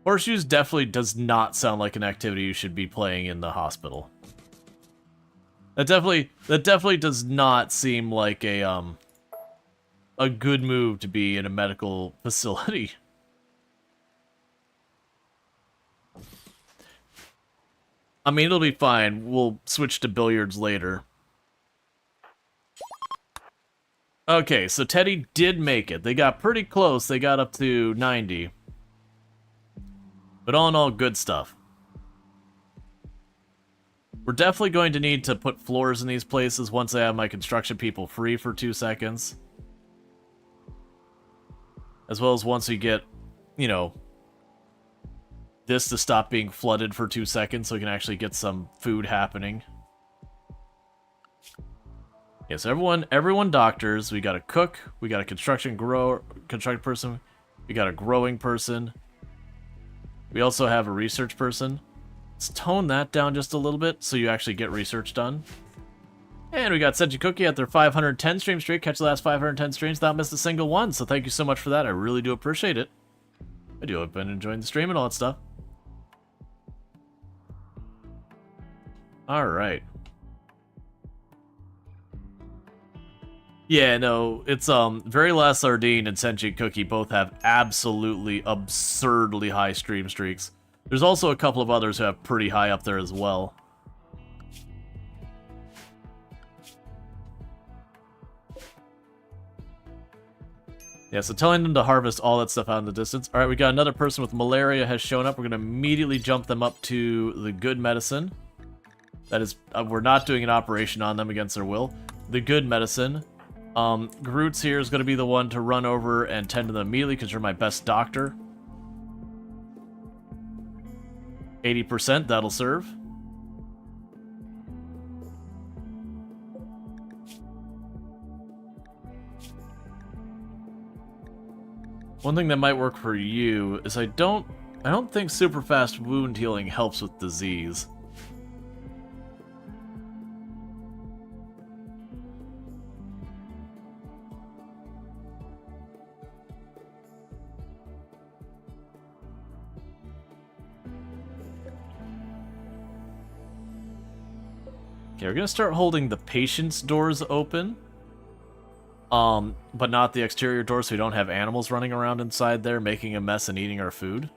Horseshoes definitely does not sound like an activity you should be playing in the hospital. That definitely does not seem like a good move to be in a medical facility. I mean, it'll be fine. We'll switch to billiards later. Okay, so Teddy did make it. They got pretty close. They got up to 90. But all in all, good stuff. We're definitely going to need to put floors in these places once I have my construction people free for 2 seconds. As well as once we get, you know, this to stop being flooded for 2 seconds so we can actually get some food happening. Yes, everyone doctors. We got a cook, we got a construction person, we got a growing person. We also have a research person. Let's tone that down just a little bit so you actually get research done. And we got Senji Cookie at their 510 stream streak. Catch the last 510 streams without missing a single one. So thank you so much for that. I really do appreciate it. I do hope you've been enjoying the stream and all that stuff. Alright. Yeah, no, it's Very Last Sardine and Sentient Cookie both have absolutely absurdly high stream streaks. There's also a couple of others who have pretty high up there as well. Yeah, so telling them to harvest all that stuff out in the distance. Alright, we got another person with malaria has shown up. We're going to immediately jump them up to the good medicine. That is, we're not doing an operation on them against their will. The good medicine. Groot's here is going to be the one to run over and tend to them immediately because you're my best doctor. 80%, that'll serve. One thing that might work for you is I don't think super fast wound healing helps with disease. Okay, we're gonna start holding the patient's doors open. But not the exterior doors so we don't have animals running around inside there making a mess and eating our food.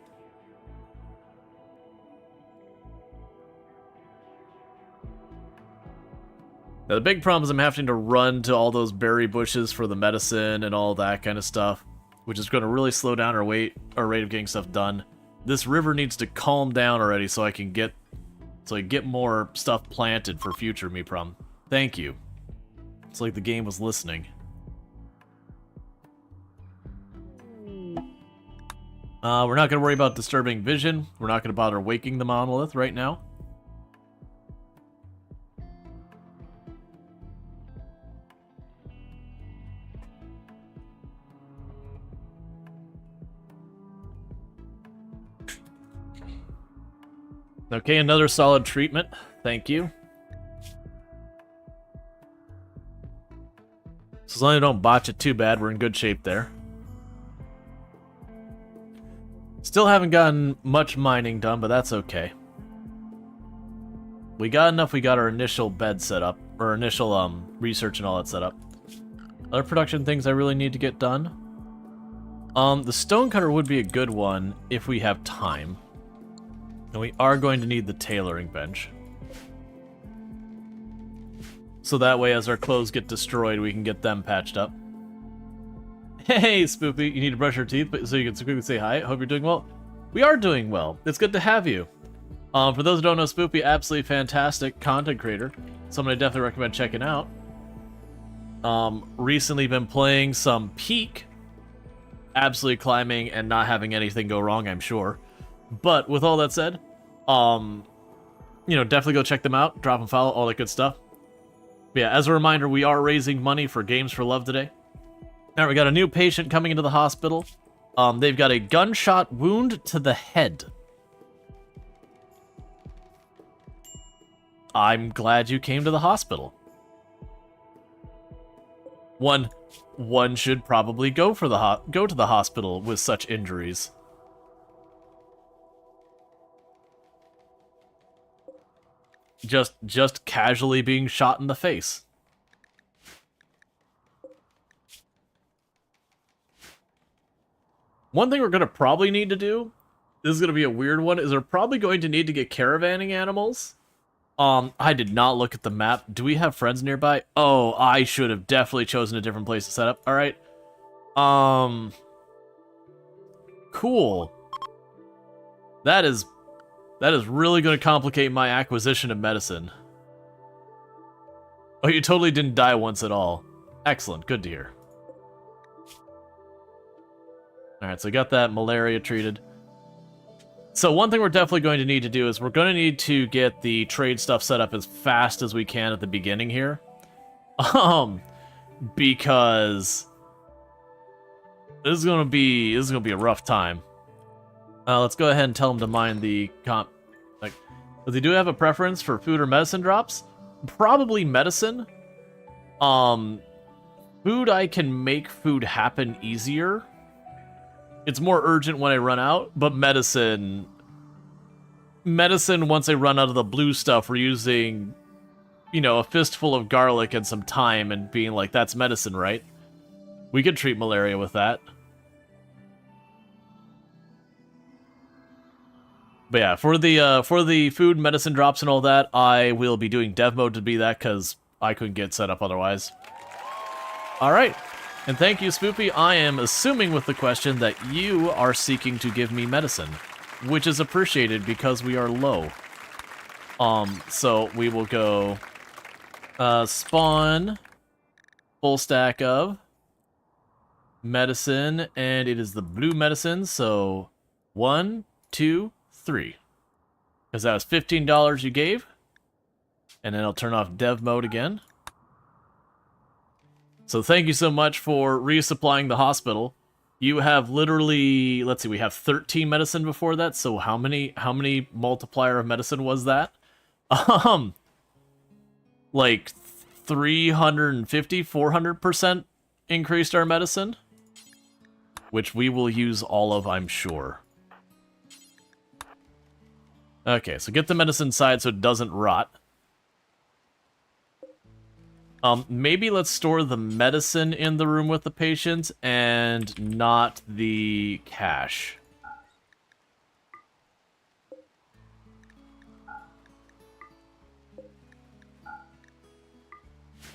Now the big problem is I'm having to run to all those berry bushes for the medicine and all that kind of stuff, which is going to really slow down our rate of getting stuff done. This river needs to calm down already so I can get more stuff planted for future Meeprom. Thank you. It's like the game was listening. We're not going to worry about disturbing vision. We're not going to bother waking the monolith right now. Okay, another solid treatment. Thank you. So as long as I don't botch it too bad, we're in good shape there. Still haven't gotten much mining done, but that's okay. We got enough, we got our initial bed set up, or initial research and all that set up. Other production things I really need to get done. The stonecutter would be a good one if we have time. And we are going to need the tailoring bench. So that way as our clothes get destroyed, we can get them patched up. Hey, Spoopy, you need to brush your teeth so you can quickly say hi. Hope you're doing well. We are doing well. It's good to have you. For those who don't know, Spoopy, absolutely fantastic content creator. Someone I definitely recommend checking out. Recently been playing some Peak, absolutely climbing and not having anything go wrong, I'm sure. But with all that said, definitely go check them out, drop and follow, all that good stuff. But yeah, as a reminder, we are raising money for Games for Love today. All right, we got a new patient coming into the hospital. They've got a gunshot wound to the head. I'm glad you came to the hospital. One should probably go to the hospital with such injuries. Just casually being shot in the face. One thing we're going to probably need to do, this is going to be a weird one, is we're probably going to need to get caravanning animals. I did not look at the map. Do we have friends nearby? Oh, I should have definitely chosen a different place to set up. All right. Cool. That is really going to complicate my acquisition of medicine. Oh, you totally didn't die once at all. Excellent. Good to hear. Alright, so I got that malaria treated. So one thing we're definitely going to need to do is we're going to need to get the trade stuff set up as fast as we can at the beginning here. Because this is going to be a rough time. Let's go ahead and tell them to mine the comp. Like, but they do have a preference for food or medicine drops. Probably medicine. Food, I can make food happen easier. It's more urgent when I run out, but medicine, once I run out of the blue stuff, we're using, a fistful of garlic and some thyme and being like, that's medicine, right? We could treat malaria with that. But yeah, for the food, medicine drops, and all that, I will be doing dev mode to be that, because I couldn't get set up otherwise. Alright. And thank you, Spoopy. I am assuming with the question that you are seeking to give me medicine, which is appreciated because we are low. So we will go spawn full stack of medicine, and it is the blue medicine, so 1, 2, 3. Because that was $15 you gave. And then I'll turn off dev mode again. So thank you so much for resupplying the hospital. You have literally, let's see, we have 13 medicine before that, so how many multiplier of medicine was that? Like 350, 400% increased our medicine, which we will use all of, I'm sure. Okay, so get the medicine side so it doesn't rot. Maybe let's store the medicine in the room with the patient and not the cash.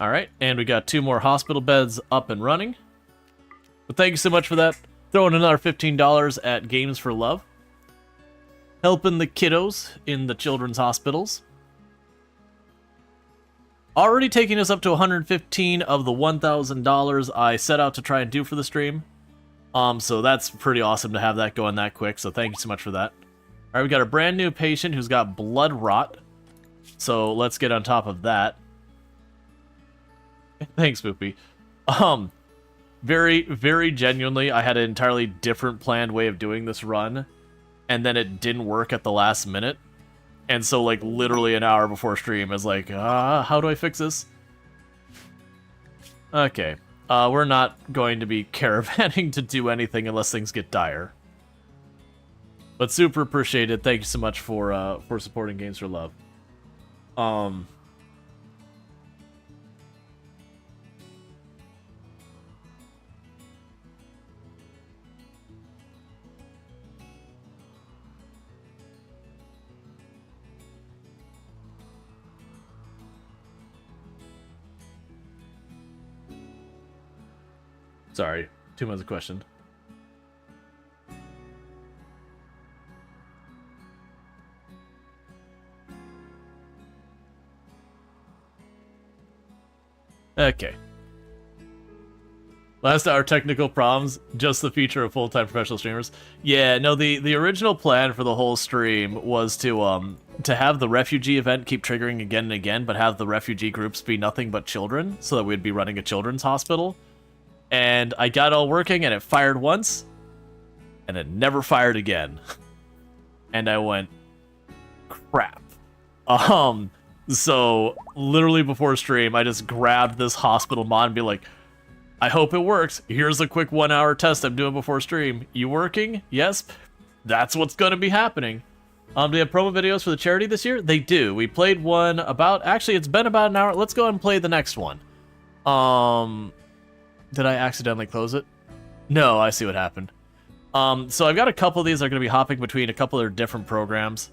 Alright, and we got 2 more hospital beds up and running. But thank you so much for that. Throwing another $15 at Games for Love. Helping the kiddos in the children's hospitals. Already taking us up to 115 of the $1,000 I set out to try and do for the stream. So that's pretty awesome to have that going that quick, so thank you so much for that. Alright, we got a brand new patient who's got blood rot. So let's get on top of that. Thanks, Spoopy. Very, very genuinely, I had an entirely different planned way of doing this run, and then it didn't work at the last minute. And so, like, literally an hour before stream, I was like, how do I fix this? Okay. We're not going to be caravanning to do anything unless things get dire. But super appreciated. Thank you so much for supporting Games for Love. Sorry, 2 months of question. Okay. Last hour technical problems, just the feature of full-time professional streamers. Yeah, no, the original plan for the whole stream was to have the refugee event keep triggering again and again, but have the refugee groups be nothing but children, so that we'd be running a children's hospital. And I got it all working, and it fired once, and it never fired again. And I went, crap. So literally before stream, I just grabbed this hospital mod and be like, I hope it works. Here's a quick 1 hour test I'm doing before stream. You working? Yes. That's what's going to be happening. Do they have promo videos for the charity this year? They do. We played one about, actually it's been about an hour. Let's go ahead and play the next one. Did I accidentally close it? No, I see what happened. So I've got a couple of these that are going to be hopping between a couple of different programs.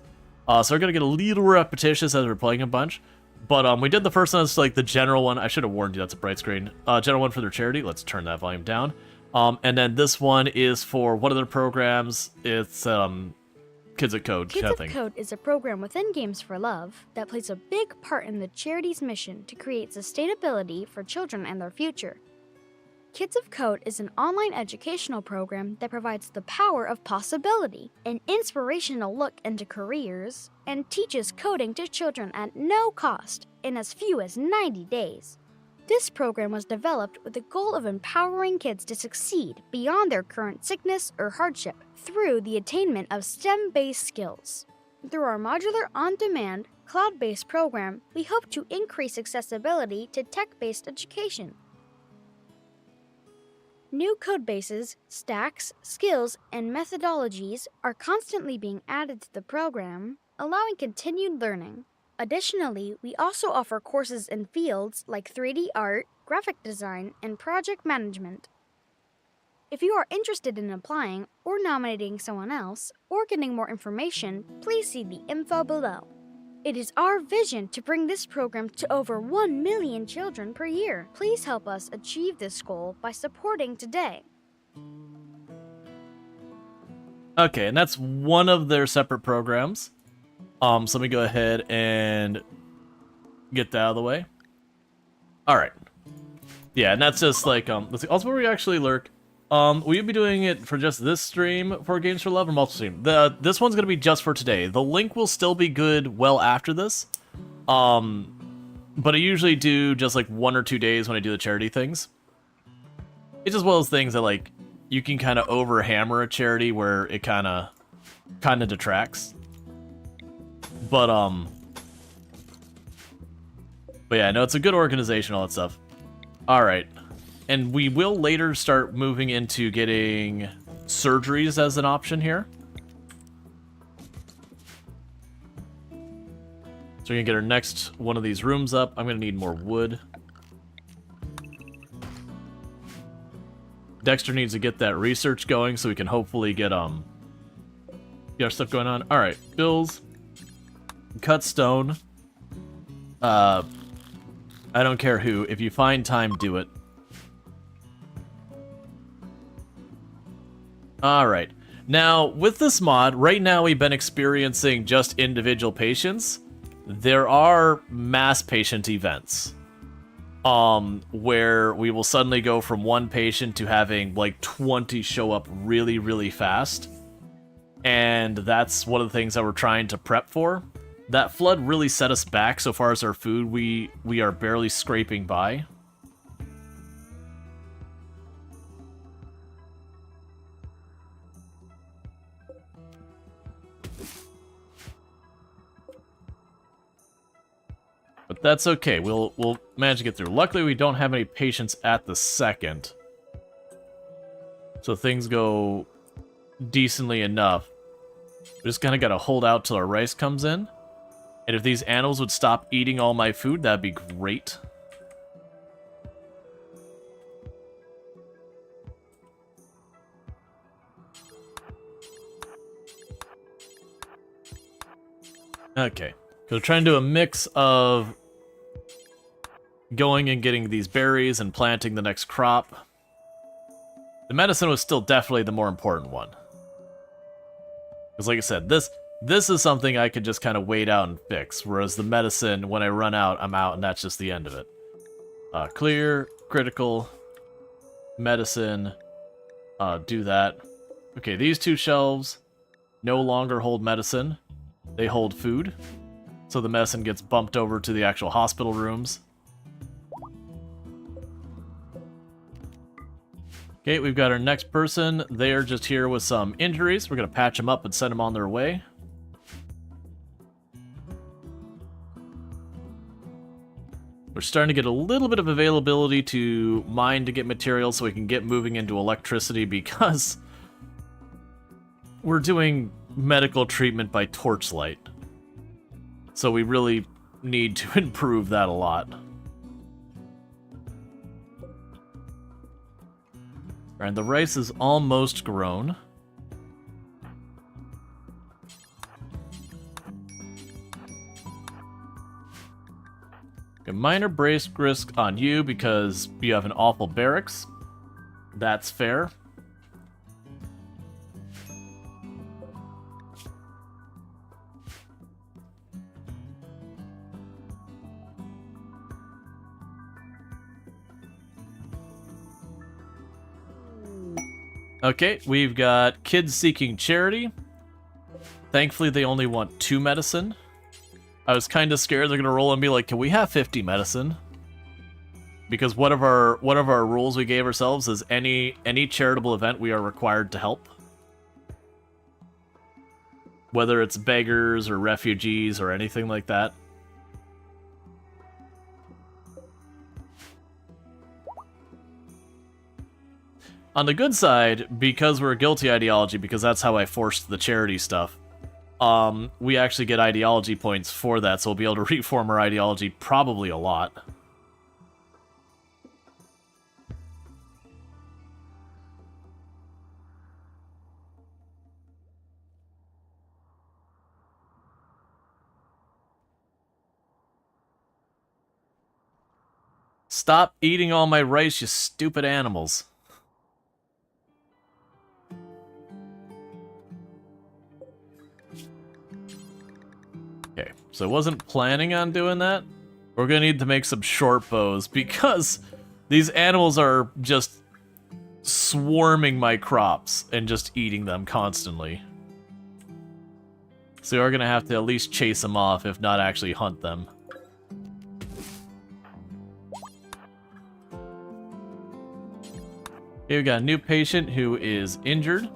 So we're going to get a little repetitious as we're playing a bunch. But we did the first one, it's like the general one. I should have warned you, that's a bright screen. General one for their charity. Let's turn that volume down. And then this one is for one of their programs. It's Kids of Code. Kids of Code is a program within Games for Love that plays a big part in the charity's mission to create sustainability for children and their future. Kids of Code is an online educational program that provides the power of possibility, an inspirational look into careers, and teaches coding to children at no cost in as few as 90 days. This program was developed with the goal of empowering kids to succeed beyond their current sickness or hardship through the attainment of STEM-based skills. Through our modular, on-demand, cloud-based program, we hope to increase accessibility to tech-based education. New code bases, stacks, skills, and methodologies are constantly being added to the program, allowing continued learning. Additionally, we also offer courses in fields like 3D art, graphic design, and project management. If you are interested in applying or nominating someone else, or getting more information, please see the info below. It is our vision to bring this program to over 1 million children per year. Please help us achieve this goal by supporting today. Okay, and that's one of their separate programs. So let me go ahead and get that out of the way. Alright. Yeah, and that's just like, let's see, also where we actually lurk. Will you be doing it for just this stream for Games for Love or multi-stream? This one's going to be just for today. The link will still be good well after this. But I usually do just like 1 or 2 days when I do the charity things. It's just one of those things that like, you can kind of overhammer a charity where it kind of detracts. But yeah, no, it's a good organization, all that stuff. Alright. And we will later start moving into getting surgeries as an option here. So we're going to get our next one of these rooms up. I'm going to need more wood. Dexter needs to get that research going so we can hopefully get our stuff going on. Alright, bills. Cut stone. I don't care who. If you find time, do it. Alright, now with this mod, right now we've been experiencing just individual patients. There are mass patient events, where we will suddenly go from one patient to having like 20 show up really, really fast. And that's one of the things that we're trying to prep for. That flood really set us back so far as our food, we are barely scraping by. But that's okay. We'll manage to get through. Luckily, we don't have any patients at the second. So things go decently enough. We just kind of got to hold out till our rice comes in. And if these animals would stop eating all my food, that'd be great. Okay. So trying to do a mix of going and getting these berries and planting the next crop. The medicine was still definitely the more important one. Because like I said, this is something I could just kind of wait out and fix. Whereas the medicine, when I run out, I'm out and that's just the end of it. Clear, critical. medicine, do that. Okay, these two shelves no longer hold medicine. They hold food. So the medicine gets bumped over to the actual hospital rooms. Okay, we've got our next person. They are just here with some injuries. We're going to patch them up and send them on their way. We're starting to get a little bit of availability to mine to get materials so we can get moving into electricity because we're doing medical treatment by torchlight. So we really need to improve that a lot. Alright, the rice is almost grown. A minor brace risk on you because you have an awful barracks. That's fair. Okay, we've got kids seeking charity. Thankfully, they only want 2 medicine. I was kind of scared they're gonna roll and be like, "Can we have 50 medicine?" Because one of our rules we gave ourselves is any charitable event we are required to help, whether it's beggars or refugees or anything like that. On the good side, because we're a guilty ideology, because that's how I forced the charity stuff, we actually get ideology points for that, so we'll be able to reform our ideology probably a lot. Stop eating all my rice, you stupid animals. Okay, so I wasn't planning on doing that. We're gonna need to make some short bows because these animals are just swarming my crops and just eating them constantly. So we're gonna have to at least chase them off, if not actually hunt them. Okay, we got a new patient who is injured.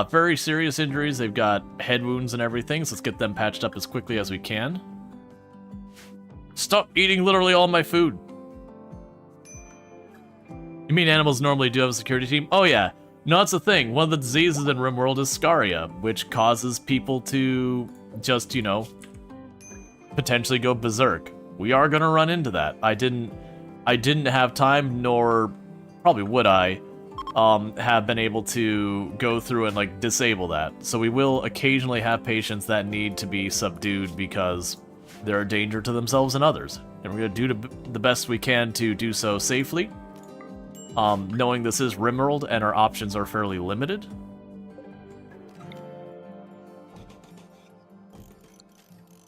Very serious injuries. They've got head wounds and everything, so let's get them patched up as quickly as we can. Stop eating literally all my food. You mean animals normally do have a security team? Oh yeah. No, that's the thing. One of the diseases in RimWorld is scaria, which causes people to just, you know, potentially go berserk. We are gonna run into that. I didn't have time, nor probably would I, have been able to go through and like disable that. So we will occasionally have patients that need to be subdued because they're a danger to themselves and others. And we're going to do the best we can to do so safely, knowing this is RimWorld and our options are fairly limited.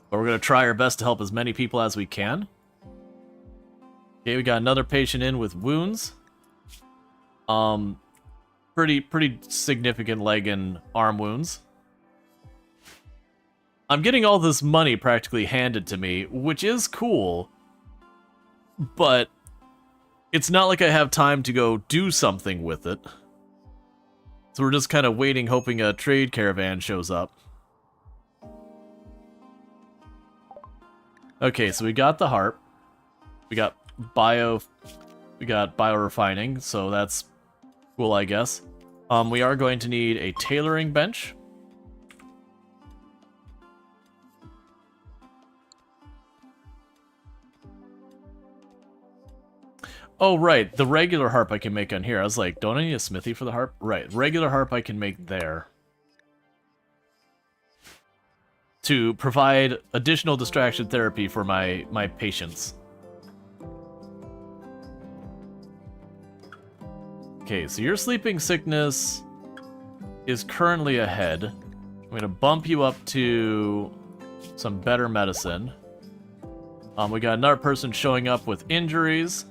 But we're going to try our best to help as many people as we can. Okay, we got another patient in with wounds. Pretty significant leg and arm wounds. I'm getting all this money practically handed to me, which is cool, but it's not like I have time to go do something with it. So we're just kind of waiting, hoping a trade caravan shows up. Okay, so we got the harp. We got biorefining, so that's cool, I guess. We are going to need a tailoring bench. Oh, right, the regular harp I can make on here. I was like, don't I need a smithy for the harp? Right, regular harp I can make there. To provide additional distraction therapy for my patients. Okay, so your sleeping sickness is currently ahead. I'm going to bump you up to some better medicine. We got another person showing up with injuries.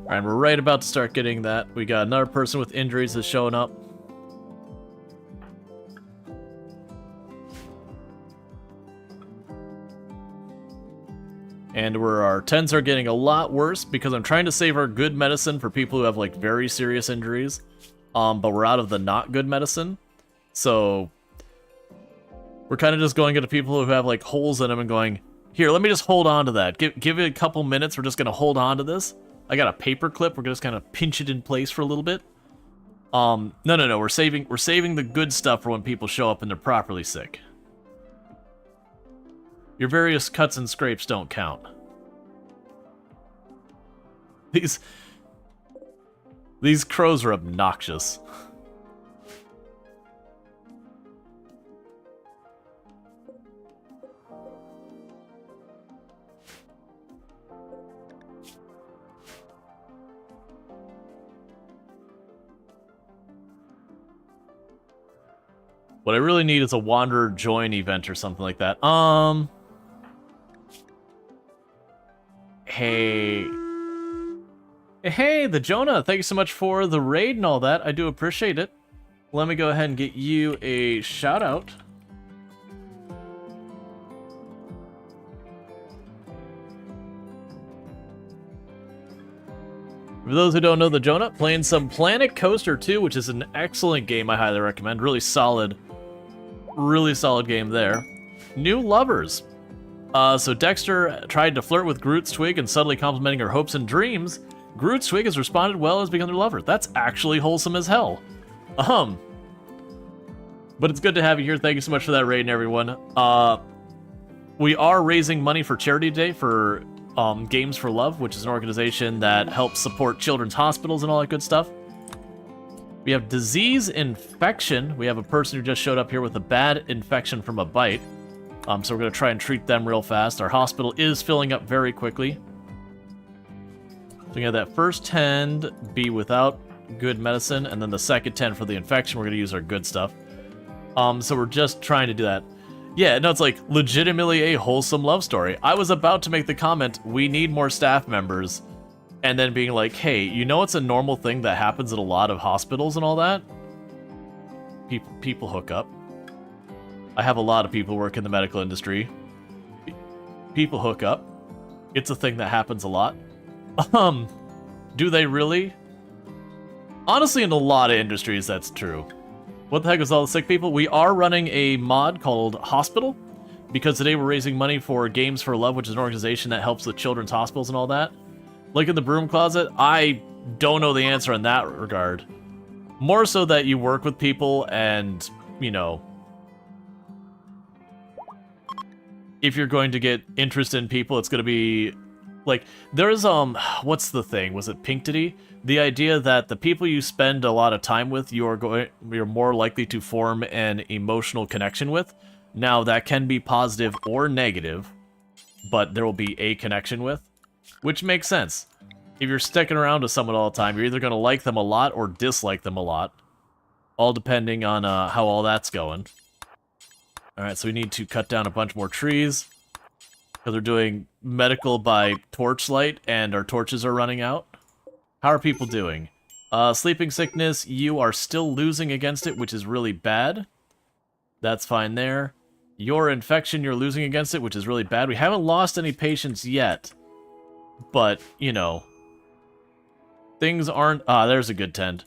Alright, we're right about to start getting that. We got another person with injuries that's showing up. And where our 10s are getting a lot worse because I'm trying to save our good medicine for people who have like very serious injuries. But we're out of the not good medicine. So we're kind of just going into people who have like holes in them and going, here, let me just hold on to that. Give it a couple minutes. We're just going to hold on to this. I got a paper clip. We're just kind of pinch it in place for a little bit. No. We're saving the good stuff for when people show up and they're properly sick. Your various cuts and scrapes don't count. These crows are obnoxious. What I really need is a Wanderer join event or something like that. Hey, the Jonah, thank you so much for the raid and all that. I do appreciate it. Let me go ahead and get you a shout out. For those who don't know the Jonah, playing some Planet Coaster 2, which is an excellent game I highly recommend. Really solid game there. New lovers. So Dexter tried to flirt with Groot's Twig and subtly complimenting her hopes and dreams. Groot's Twig has responded well and has become their lover. That's actually wholesome as hell. But it's good to have you here. Thank you so much for that raid, everyone. We are raising money for charity today for Games for Love, which is an organization that helps support children's hospitals and all that good stuff. We have disease infection. We have a person who just showed up here with a bad infection from a bite. So we're going to try and treat them real fast. Our hospital is filling up very quickly. So we have that first 10 be without good medicine, and then the second 10 for the infection. We're going to use our good stuff. So we're just trying to do that. Yeah, no, it's like legitimately a wholesome love story. I was about to make the comment, we need more staff members, and then being like, hey, you know it's a normal thing that happens at a lot of hospitals and all that? People hook up. I have a lot of people work in the medical industry. People hook up. It's a thing that happens a lot. Do they really? Honestly, in a lot of industries, that's true. What the heck is all the sick people? We are running a mod called Hospital, because today we're raising money for Games for Love, which is an organization that helps with children's hospitals and all that. Like in the broom closet, I don't know the answer in that regard. More so that you work with people and, you know, if you're going to get interest in people, it's going to be like, there's what's the thing? Was it Pinkity? The idea that the people you spend a lot of time with, you're more likely to form an emotional connection with. Now that can be positive or negative, but there will be a connection with, which makes sense. If you're sticking around with someone all the time, you're either going to like them a lot or dislike them a lot, all depending on how all that's going. Alright, so we need to cut down a bunch more trees, because we're doing medical by torchlight, and our torches are running out. How are people doing? Sleeping sickness, you are still losing against it, which is really bad. That's fine there. Your infection, you're losing against it, which is really bad. We haven't lost any patients yet, but, you know, things aren't... there's a good 10.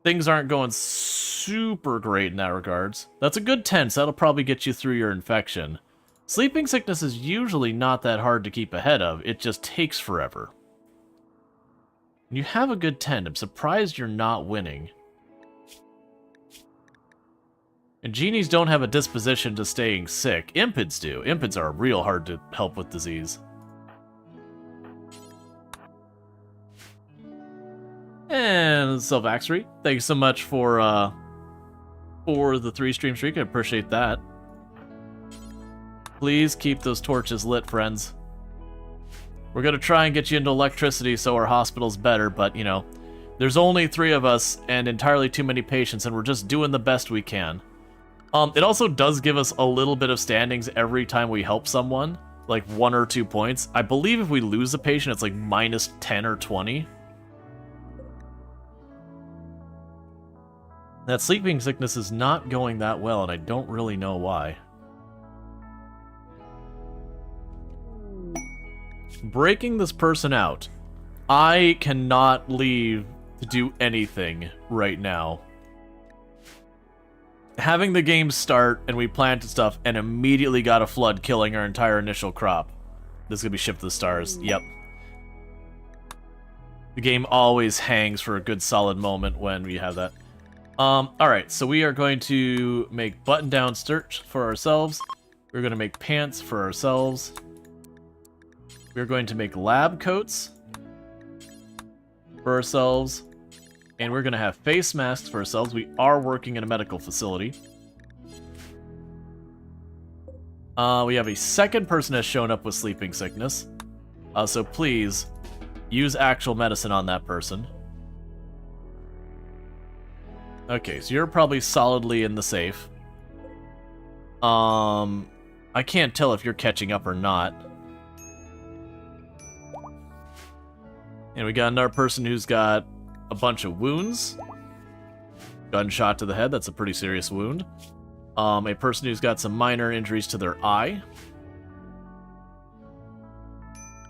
Things aren't going super great in that regards. That's a good 10, so that'll probably get you through your infection. Sleeping sickness is usually not that hard to keep ahead of. It just takes forever. You have a good 10. I'm surprised you're not winning. And genies don't have a disposition to staying sick. Impids do. Impids are real hard to help with disease. And Selvaxery, thank you so much for the 3-stream streak. I appreciate that. Please keep those torches lit, friends. We're gonna try and get you into electricity so our hospital's better, but, you know, there's only 3 of us and entirely too many patients, and we're just doing the best we can. It also does give us a little bit of standings every time we help someone, like 1 or 2 points. I believe if we lose a patient, it's like -10 or 20. That sleeping sickness is not going that well, and I don't really know why. Breaking this person out. I cannot leave to do anything right now. Having the game start and we planted stuff and immediately got a flood killing our entire initial crop. This is gonna be shipped to the stars. Yep. The game always hangs for a good solid moment when we have that. Alright, so we are going to make button-down shirts for ourselves. We're going to make pants for ourselves. We're going to make lab coats for ourselves. And we're going to have face masks for ourselves. We are working in a medical facility. We have a second person has shown up with sleeping sickness. So please, use actual medicine on that person. Okay, so you're probably solidly in the safe. I can't tell if you're catching up or not. And we got another person who's got a bunch of wounds. Gunshot to the head, that's a pretty serious wound. A person who's got some minor injuries to their eye.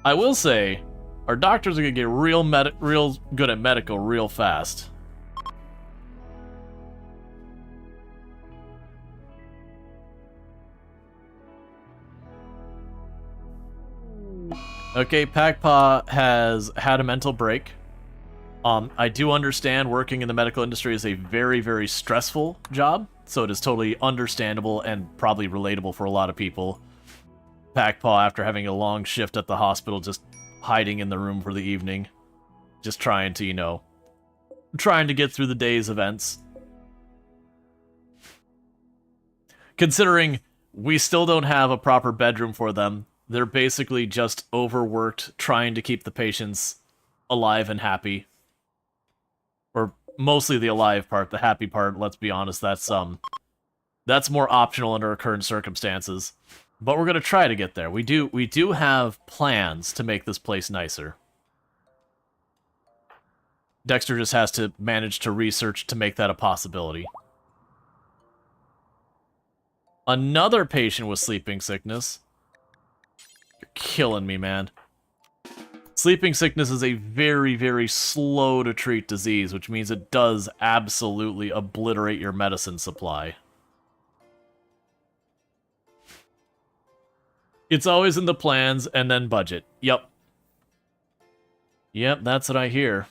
I will say, our doctors are gonna get real good at medical real fast. Okay, Packpaw has had a mental break. I do understand working in the medical industry is a very, very stressful job, so it is totally understandable and probably relatable for a lot of people. Packpaw, after having a long shift at the hospital, just hiding in the room for the evening. Just trying to, you know, trying to get through the day's events. Considering we still don't have a proper bedroom for them, they're basically just overworked trying to keep the patients alive and happy. Or mostly the alive part. The happy part, let's be honest, that's more optional under our current circumstances. But we're gonna try to get there. We do have plans to make this place nicer. Dexter just has to manage to research to make that a possibility. Another patient with sleeping sickness. You're killing me, man. Sleeping sickness is a very, very slow to treat disease, which means it does absolutely obliterate your medicine supply. It's always in the plans and then budget. Yep. Yep, that's what I hear.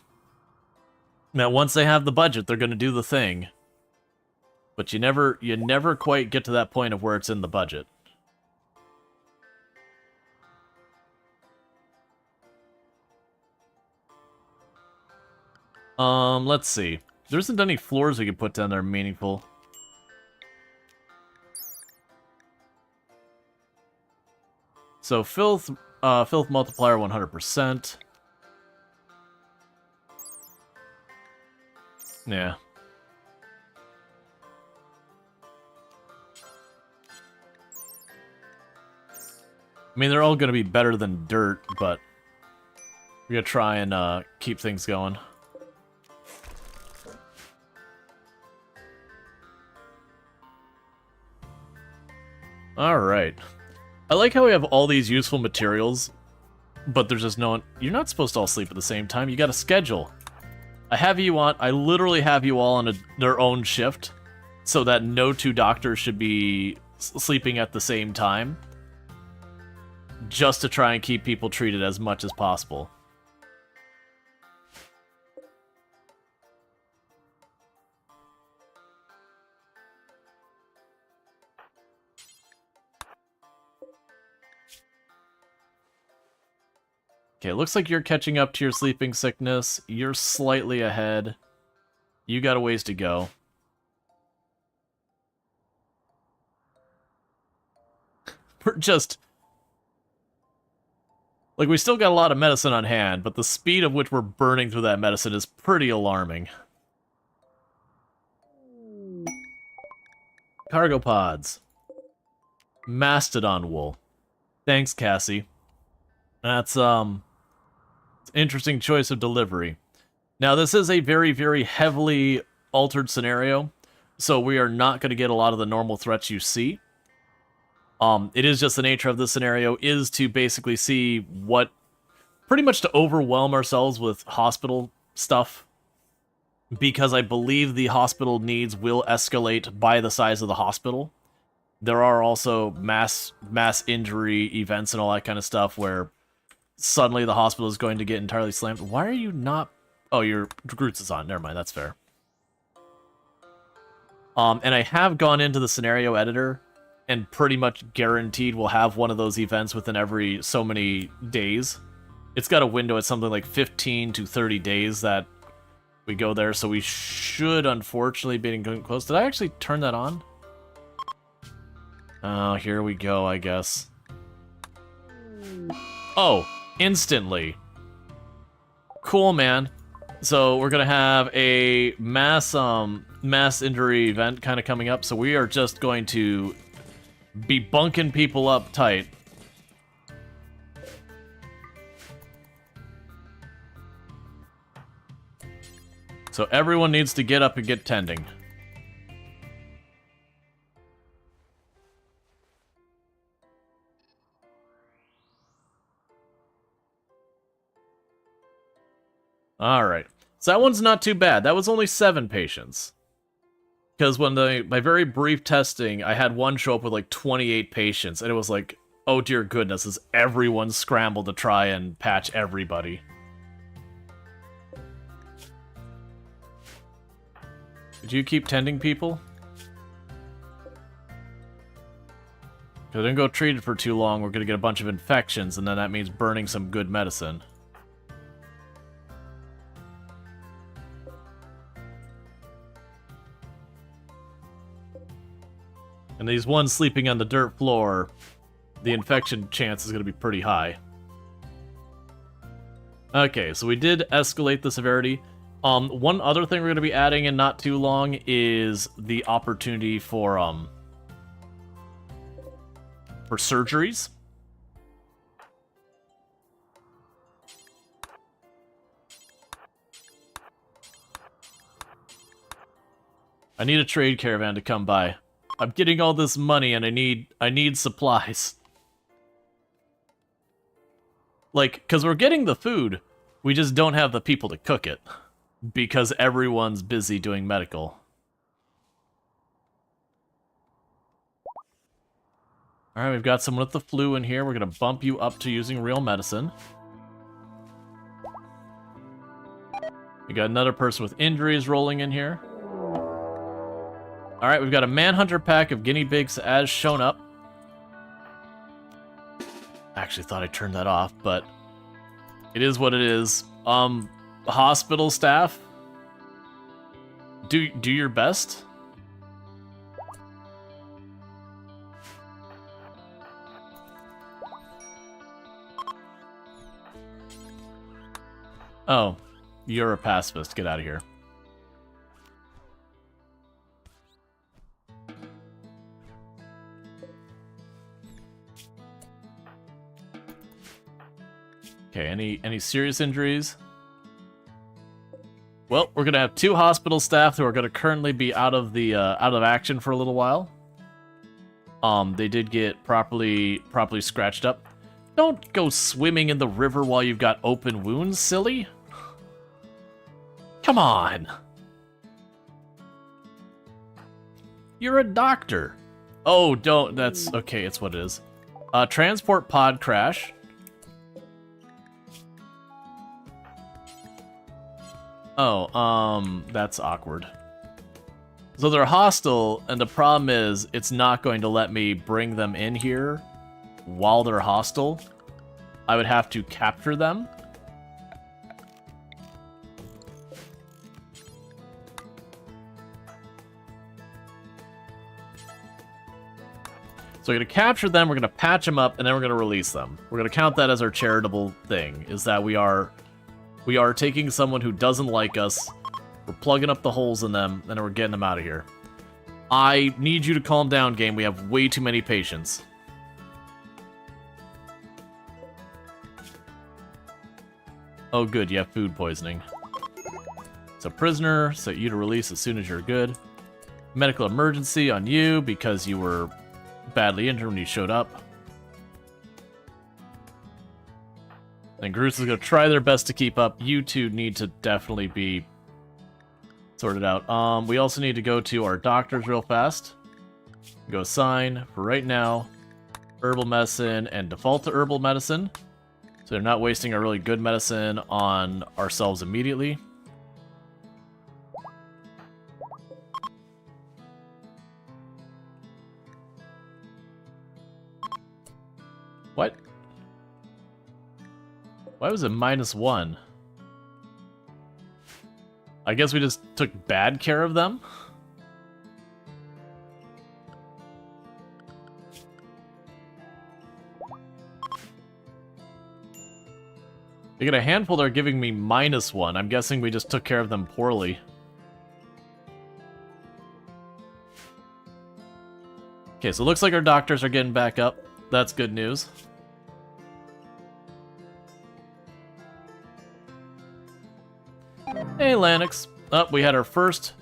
Now, once they have the budget, they're going to do the thing. But you never quite get to that point of where it's in the budget. Let's see. There isn't any floors we can put down that are meaningful. So filth multiplier 100%. Yeah. I mean, they're all going to be better than dirt, but we're going to try and keep things going. Alright. I like how we have all these useful materials, but there's just no one... You're not supposed to all sleep at the same time. You got a schedule. I literally have you all on their own shift, so that no two doctors should be sleeping at the same time, just to try and keep people treated as much as possible. Okay, it looks like you're catching up to your sleeping sickness. You're slightly ahead. You got a ways to go. We're just... Like, we still got a lot of medicine on hand, but the speed at which we're burning through that medicine is pretty alarming. Cargo pods. Mastodon wool. Thanks, Cassie. That's, interesting choice of delivery. Now, this is a very, very heavily altered scenario. so we are not going to get a lot of the normal threats you see. It is just the nature of this scenario is to basically see what, pretty much to overwhelm ourselves with hospital stuff, because I believe the hospital needs will escalate by the size of the hospital. There are also mass injury events and all that kind of stuff where suddenly the hospital is going to get entirely slammed. Why are you not... Oh, your Groots is on. Never mind, that's fair. And I have gone into the scenario editor and pretty much guaranteed we'll have one of those events within every so many days. It's got a window at something like 15 to 30 days that we go there, so we should unfortunately be getting close. Did I actually turn that on? Oh, here we go, I guess. Oh, instantly. Cool, man. So we're gonna have a mass injury event kind of coming up, so we are just going to be bunking people up tight. So everyone needs to get up and get tending. Alright. So that one's not too bad. That was only 7 patients. Because when my very brief testing, I had one show up with like 28 patients, and it was like, oh dear goodness, as everyone scrambled to try and patch everybody. Did you keep tending people? If I didn't go treated for too long, we're going to get a bunch of infections, and then that means burning some good medicine. And these ones sleeping on the dirt floor, the infection chance is going to be pretty high. Okay, so we did escalate the severity. One other thing we're going to be adding in not too long is the opportunity for surgeries. I need a trade caravan to come by. I'm getting all this money and I need supplies. Like, because we're getting the food, we just don't have the people to cook it. Because everyone's busy doing medical. Alright, we've got someone with the flu in here. We're going to bump you up to using real medicine. We got another person with injuries rolling in here. Alright, we've got a Manhunter pack of guinea pigs as shown up. I actually thought I turned that off, but it is what it is. Hospital staff, do your best. Oh, you're a pacifist. Get out of here. Okay, any serious injuries? Well, we're gonna have 2 hospital staff who are gonna currently be out of action for a little while. They did get properly scratched up. Don't go swimming in the river while you've got open wounds, silly. Come on. You're a doctor. Oh, don't. That's okay. It's what it is. Transport pod crash. Oh, that's awkward. So they're hostile, and the problem is it's not going to let me bring them in here while they're hostile. I would have to capture them. So we're going to capture them, we're going to patch them up, and then we're going to release them. We're going to count that as our charitable thing, is that we are taking someone who doesn't like us, we're plugging up the holes in them, and then we're getting them out of here. I need you to calm down, game. We have way too many patients. Oh, good, you have food poisoning. So prisoner, set you to release as soon as you're good. medical emergency on you because you were badly injured when you showed up. And Groose is going to try their best to keep up. You two need to definitely be sorted out. We also need to go to our doctors real fast. Go assign, for right now, herbal medicine and default to herbal medicine. So they're not wasting a really good medicine on ourselves immediately. What? Why was it -1? I guess we just took bad care of them? They get a handful, they're giving me -1. I'm guessing we just took care of them poorly. Okay, so it looks like our doctors are getting back up. That's good news. Hey, Lanix. Oh, we had our first...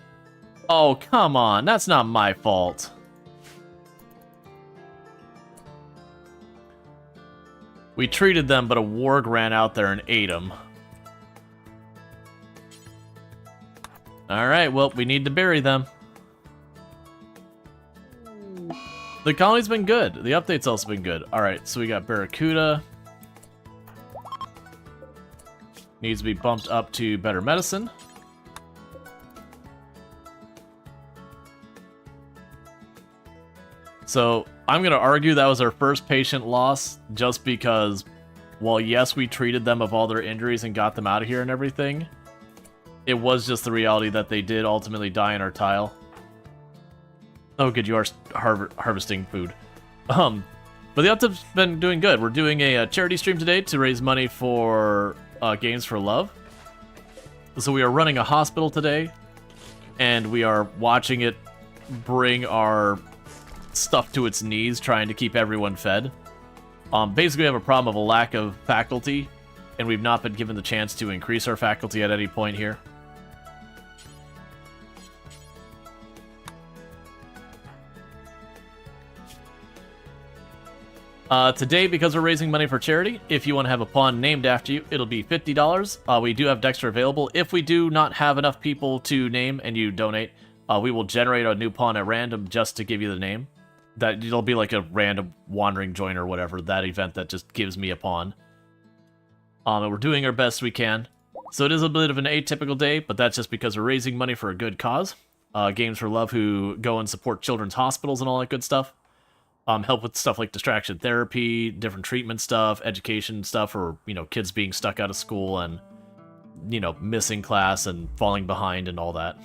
Oh, come on. That's not my fault. We treated them, but a warg ran out there and ate them. Alright, well, we need to bury them. The colony's been good. The update's also been good. Alright, so we got Barracuda. Needs to be bumped up to better medicine. So, I'm going to argue that was our first patient loss, just because, while yes, we treated them of all their injuries and got them out of here and everything, it was just the reality that they did ultimately die in our tile. Oh, good, you are harvesting food. But the update's been doing good. We're doing a charity stream today to raise money for Games for Love. So we are running a hospital today, and we are watching it bring our stuff to its knees, trying to keep everyone fed. Basically, we have a problem of a lack of faculty, and we've not been given the chance to increase our faculty at any point here. Today, because we're raising money for charity, if you want to have a pawn named after you, it'll be $50. We do have Dexter available. If we do not have enough people to name and you donate, we will generate a new pawn at random just to give you the name. That it'll be like a random wandering join or whatever, that event that just gives me a pawn. And we're doing our best we can. So it is a bit of an atypical day, but that's just because we're raising money for a good cause. Games for Love, who go and support children's hospitals and all that good stuff. Help with stuff like distraction therapy, different treatment stuff, education stuff, or, you know, kids being stuck out of school and, you know, missing class and falling behind and all that.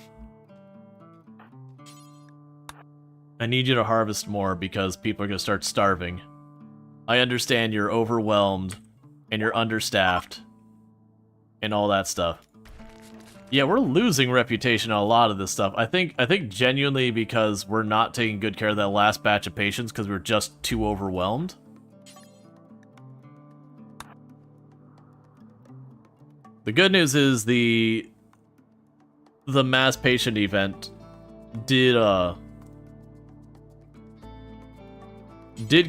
I need you to harvest more because people are going to start starving. I understand you're overwhelmed and you're understaffed and all that stuff. Yeah, we're losing reputation on a lot of this stuff. I think genuinely because we're not taking good care of that last batch of patients because we're just too overwhelmed. The good news is the mass patient event did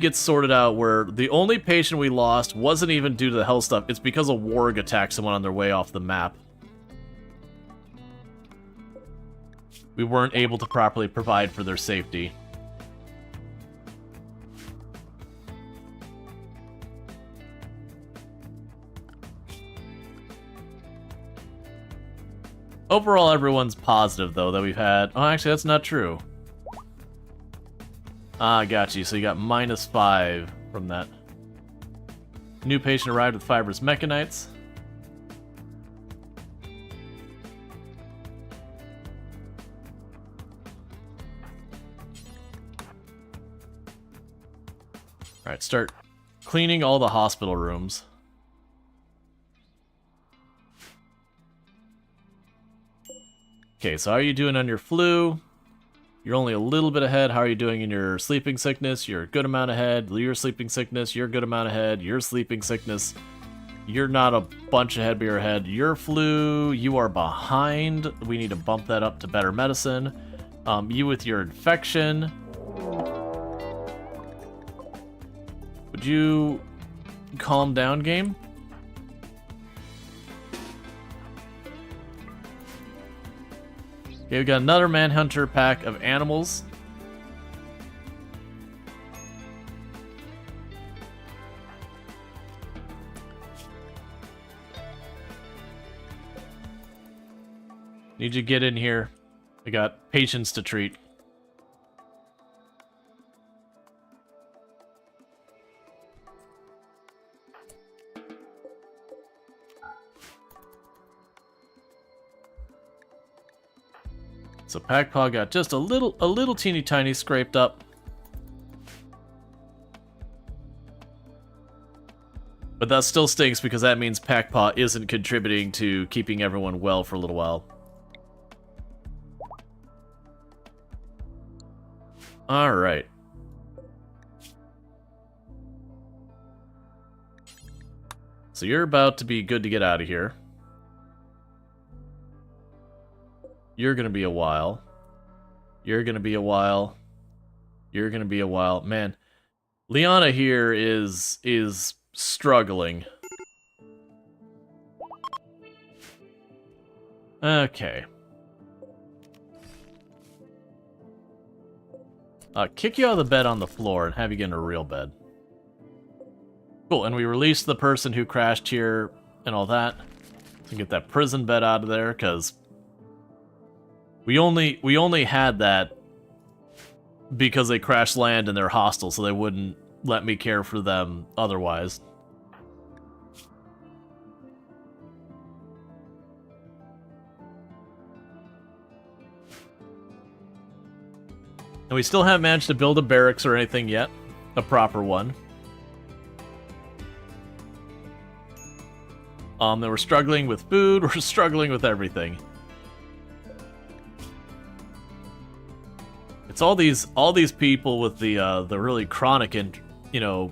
get sorted out, where the only patient we lost wasn't even due to the health stuff. It's because a warg attacked someone on their way off the map. We weren't able to properly provide for their safety. Overall, everyone's positive, though, that we've had... Oh, actually, that's not true. Ah, I got you. So you got -5 from that. New patient arrived with fibrous mechanites. Alright, start cleaning all the hospital rooms. Okay, so how are you doing on your flu? You're only a little bit ahead. How are you doing in your sleeping sickness? You're a good amount ahead. Your sleeping sickness, you're a good amount ahead. Your sleeping sickness, you're not a bunch ahead, but you're ahead. Your flu, you are behind. We need to bump that up to better medicine. You with your infection. Would you calm down, game? Okay, we got another Manhunter pack of animals. Need you to get in here. I got patients to treat. So Packpaw got just a little teeny tiny scraped up. But that still stinks because that means Packpaw isn't contributing to keeping everyone well for a little while. Alright. So you're about to be good to get out of here. You're gonna be a while. You're gonna be a while. You're gonna be a while. Man, Liana here is struggling. Okay. Kick you out of the bed on the floor and have you get in a real bed. Cool, and we released the person who crashed here and all that. So get that prison bed out of there, because we only had that because they crash land and they're hostile, so they wouldn't let me care for them otherwise. And we still haven't managed to build a barracks or anything yet. A proper one. Then we're struggling with food, we're struggling with everything. It's all these people with the really chronic and, you know,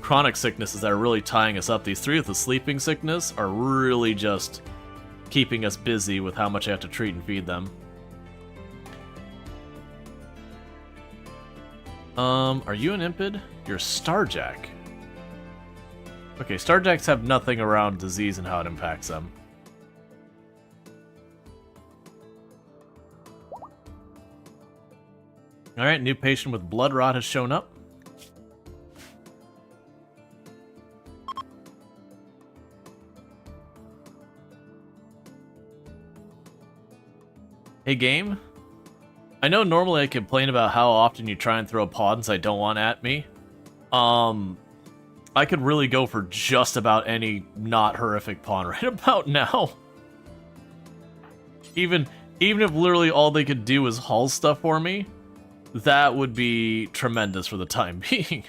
chronic sicknesses that are really tying us up. These three with the sleeping sickness are really just keeping us busy with how much I have to treat and feed them. Are you an Impid? You're a Starjack. Okay, Starjacks have nothing around disease and how it impacts them. Alright, new patient with blood rot has shown up. Hey game, I know normally I complain about how often you try and throw pawns I don't want at me. I could really go for just about any not horrific pawn right about now. Even if literally all they could do is haul stuff for me, that would be tremendous for the time being.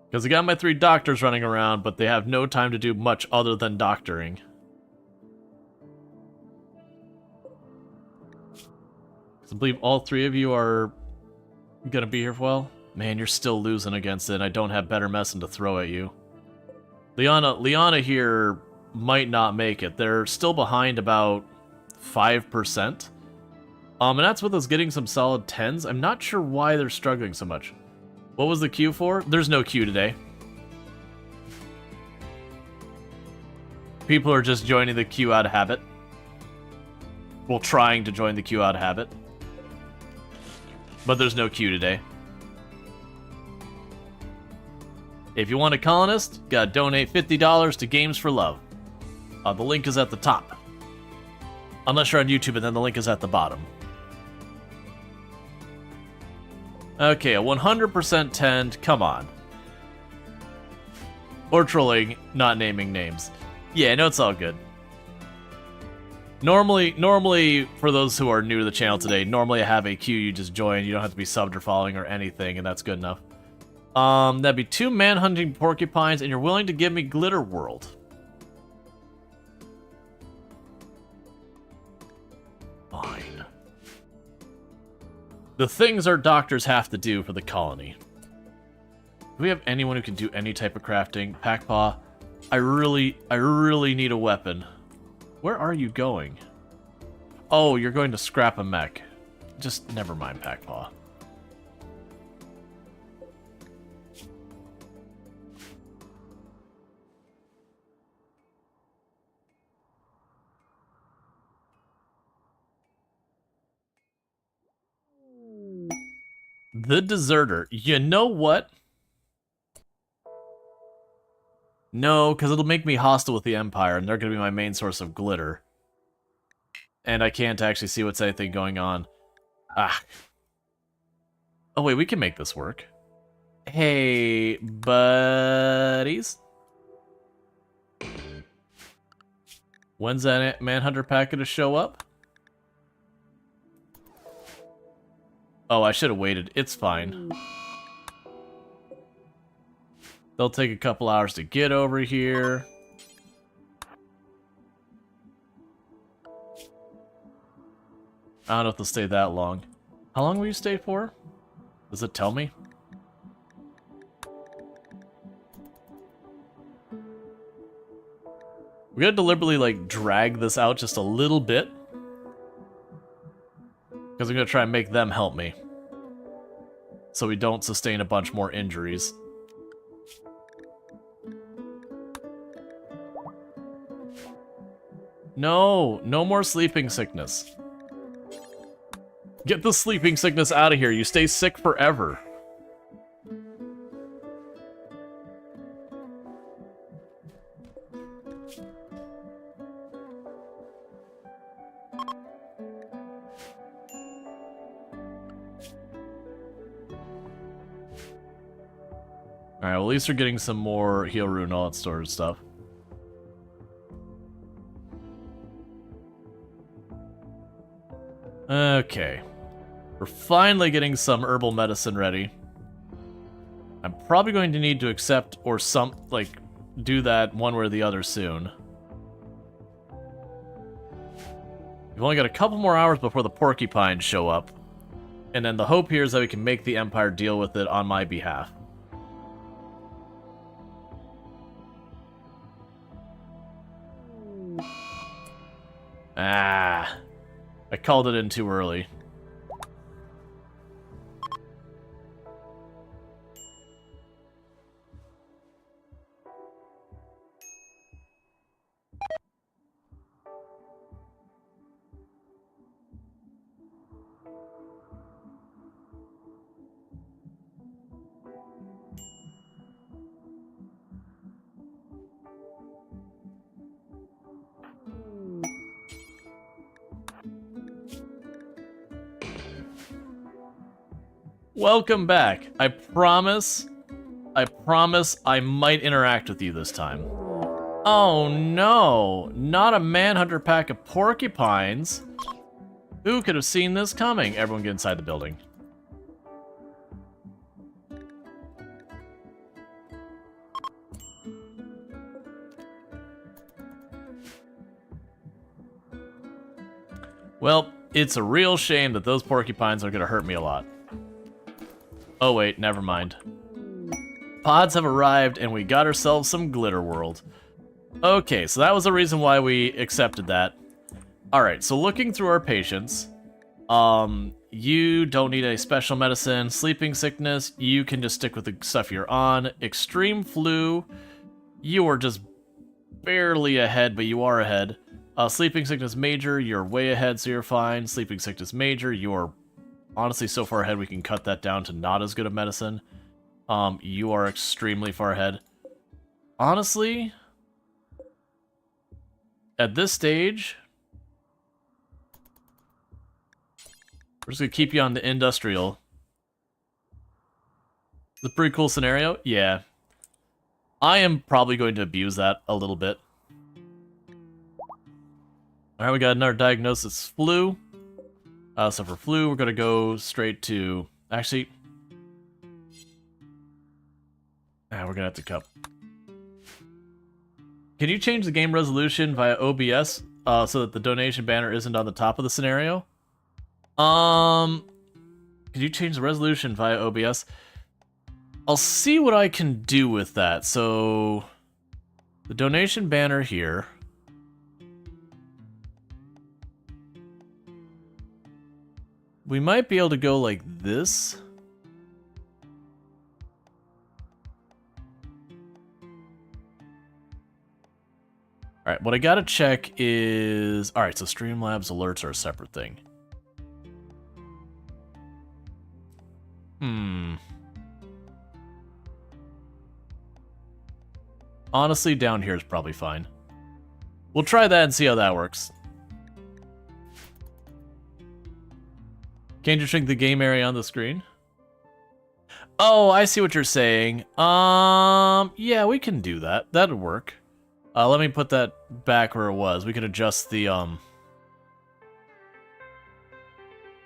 Because I got my 3 doctors running around, but they have no time to do much other than doctoring. I believe all 3 of you are gonna be here for a while. Man, you're still losing against it, and I don't have better medicine to throw at you. Liana here might not make it. They're still behind about 5%. And that's with us getting some solid 10s. I'm not sure why they're struggling so much. What was the queue for? There's no queue today. People are just joining the queue out of habit. Well, trying to join the queue out of habit. But there's no queue today. If you want a colonist, gotta donate $50 to Games for Love. The link is at the top. Unless you're on YouTube, and then the link is at the bottom. Okay, a 100% tend, come on. Or trolling, not naming names. Yeah, no, it's all good. Normally, for those who are new to the channel today, normally I have a queue you just join. You don't have to be subbed or following or anything, and that's good enough. That'd be 2 man-hunting porcupines, and you're willing to give me Glitter World. Fine. The things our doctors have to do for the colony. Do we have anyone who can do any type of crafting? Packpaw, I really need a weapon. Where are you going? Oh, you're going to scrap a mech. Just never mind, Packpaw. The Deserter. You know what? No, because it'll make me hostile with the Empire, and they're going to be my main source of glitter. And I can't actually see what's anything going on. Ah. Oh wait, we can make this work. Hey, buddies. When's that Manhunter packet to show up? Oh, I should have waited. It's fine. They'll take a couple hours to get over here. I don't know if they'll stay that long. How long will you stay for? Does it tell me? We're gonna deliberately, like, drag this out just a little bit. Because I'm gonna try and make them help me. So we don't sustain a bunch more injuries. No, no more sleeping sickness. Get the sleeping sickness out of here. You stay sick forever. Alright, well, at least we're getting some more heal rune and all that sort of stuff. Okay. We're finally getting some herbal medicine ready. I'm probably going to need to accept or do that one way or the other soon. We've only got a couple more hours before the porcupines show up. And then the hope here is that we can make the Empire deal with it on my behalf. Ah, I called it in too early. Welcome back. I promise I might interact with you this time. Oh no, not a manhunter pack of porcupines. Who could have seen this coming? Everyone get inside the building. Well, it's a real shame that those porcupines are gonna hurt me a lot. Oh wait, never mind. Pods have arrived and we got ourselves some glitter world. Okay, so that was the reason why we accepted that. Alright, so looking through our patients, you don't need any special medicine. Sleeping sickness, you can just stick with the stuff you're on. Extreme flu, you are just barely ahead, but you are ahead. Sleeping sickness major, you're way ahead, so you're fine. Sleeping sickness major, you're honestly so far ahead we can cut that down to not as good of medicine. You are extremely far ahead. Honestly, at this stage, we're just gonna keep you on the industrial. It's a pretty cool scenario, yeah. I am probably going to abuse that a little bit. Alright, we got another diagnosis, flu. So for flu, we're gonna go straight to... Actually... we're gonna have to cup. Can you change the game resolution via OBS so that the donation banner isn't on the top of the scenario? Can you change the resolution via OBS? I'll see what I can do with that. So The donation banner here. We might be able to go like this. Alright, what I gotta check is... Alright, so Streamlabs alerts are a separate thing. Honestly, down here is probably fine. We'll try that and see how that works. Can't you shrink the game area on the screen? Oh, I see what you're saying. Yeah, we can do that. That'd work. Let me put that back where it was. We can adjust the,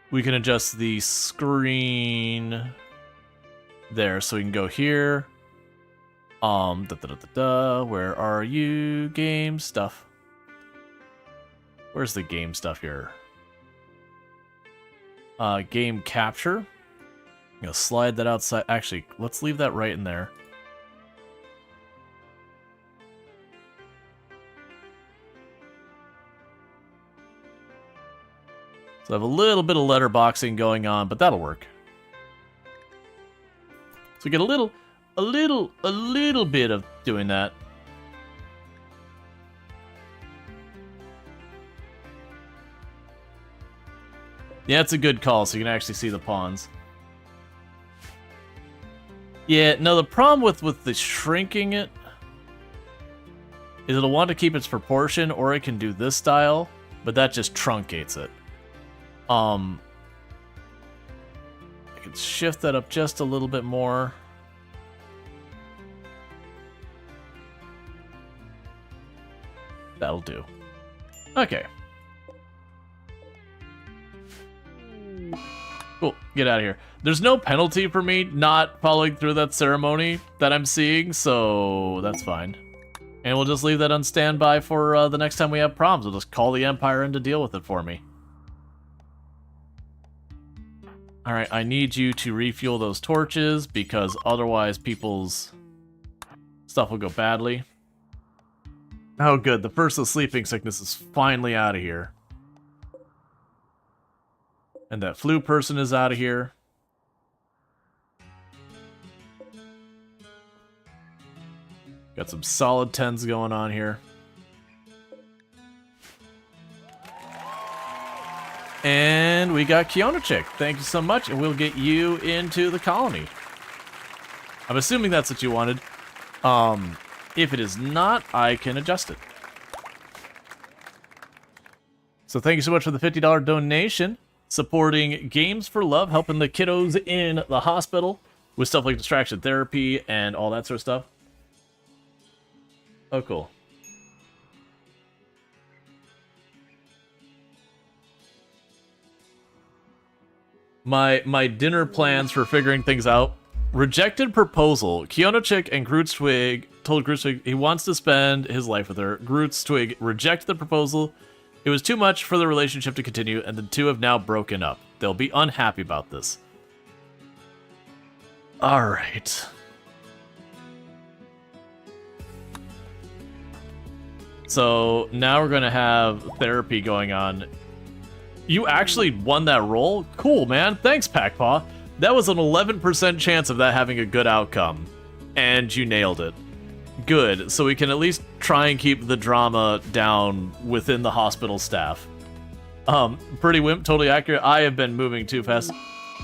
we can adjust the screen there, so we can go here. Where are you? Game stuff. Where's the game stuff here? Game capture. I'm gonna slide that outside. Actually, let's leave that right in there. So I have a little bit of letterboxing going on, but that'll work. So we get a little bit of doing that. Yeah, it's a good call, so you can actually see the pawns. Yeah, no, the problem with the shrinking it is it'll want to keep its proportion, or it can do this style, but that just truncates it. I can shift that up just a little bit more. That'll do. Okay. Cool, get out of here. There's no penalty for me not following through that ceremony that I'm seeing, so that's fine. And we'll just leave that on standby for the next time we have problems. We'll just call the Empire in to deal with it for me. Alright, I need you to refuel those torches, because otherwise people's stuff will go badly. Oh good, the first of sleeping sickness is finally out of here. And that flu person is out of here. Got some solid 10s going on here. And we got Kiona Chick. Thank you so much, and we'll get you into the colony. I'm assuming that's what you wanted. If it is not, I can adjust it. So thank you so much for the $50 donation, supporting Games for Love, helping the kiddos in the hospital with stuff like distraction therapy and all that sort of stuff. Oh, cool. My dinner plans for figuring things out. Rejected proposal. Kiona Chick and Groot's Twig told Groot's Twig he wants to spend his life with her. Groot's Twig rejected the proposal. It was too much for the relationship to continue, and the two have now broken up. They'll be unhappy about this. Alright. So now we're gonna have therapy going on. You actually won that role? Cool, man. Thanks, Packpaw. That was an 11% chance of that having a good outcome. And you nailed it. Good, so we can at least try and keep the drama down within the hospital staff. Pretty Wimp, totally accurate. I have been moving too fast.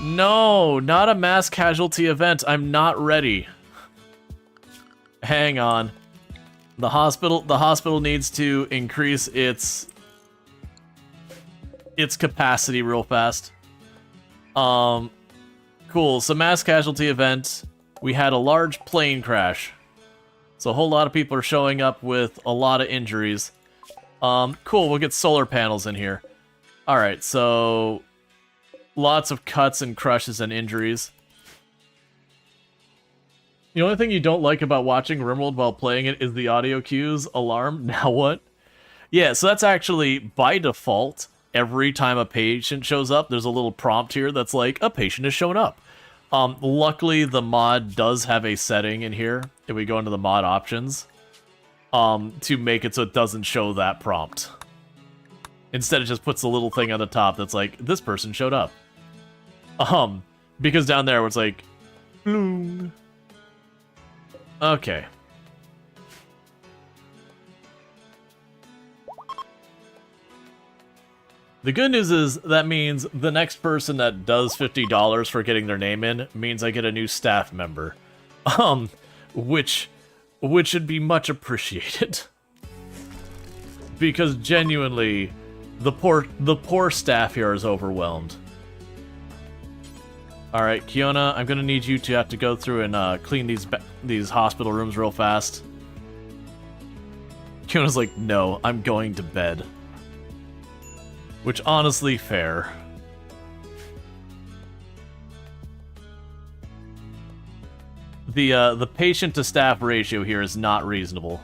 No, not a mass casualty event. I'm not ready. Hang on. The hospital needs to increase its capacity real fast. Cool, so mass casualty event. We had a large plane crash. So a whole lot of people are showing up with a lot of injuries. Cool, we'll get solar panels in here. Alright, so lots of cuts and crushes and injuries. The only thing you don't like about watching RimWorld while playing it is the audio cues alarm. Now what? Yeah, so that's actually by default. Every time a patient shows up, there's a little prompt here that's like, a patient has shown up. Luckily, the mod does have a setting in here if we go into the mod options. to make it so it doesn't show that prompt. Instead, it just puts a little thing on the top that's like, this person showed up. Because down there, it's like, bloom. Okay. The good news is that means the next person that does $50 for getting their name in means I get a new staff member. Which should be much appreciated. Because genuinely, the poor staff here is overwhelmed. Alright, Kiona, I'm gonna need you to have to go through and clean these hospital rooms real fast. Kiona's like, no, I'm going to bed. Which, honestly, fair. The patient to staff ratio here is not reasonable.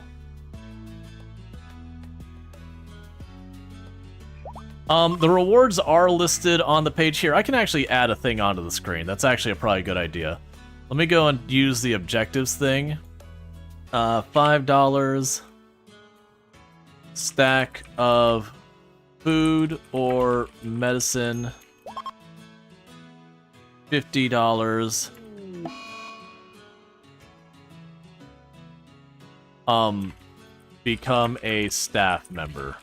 The rewards are listed on the page here. I can actually add a thing onto the screen. That's actually a probably good idea. Let me go and use the objectives thing. $5 stack of food or medicine. $50. Become a staff member.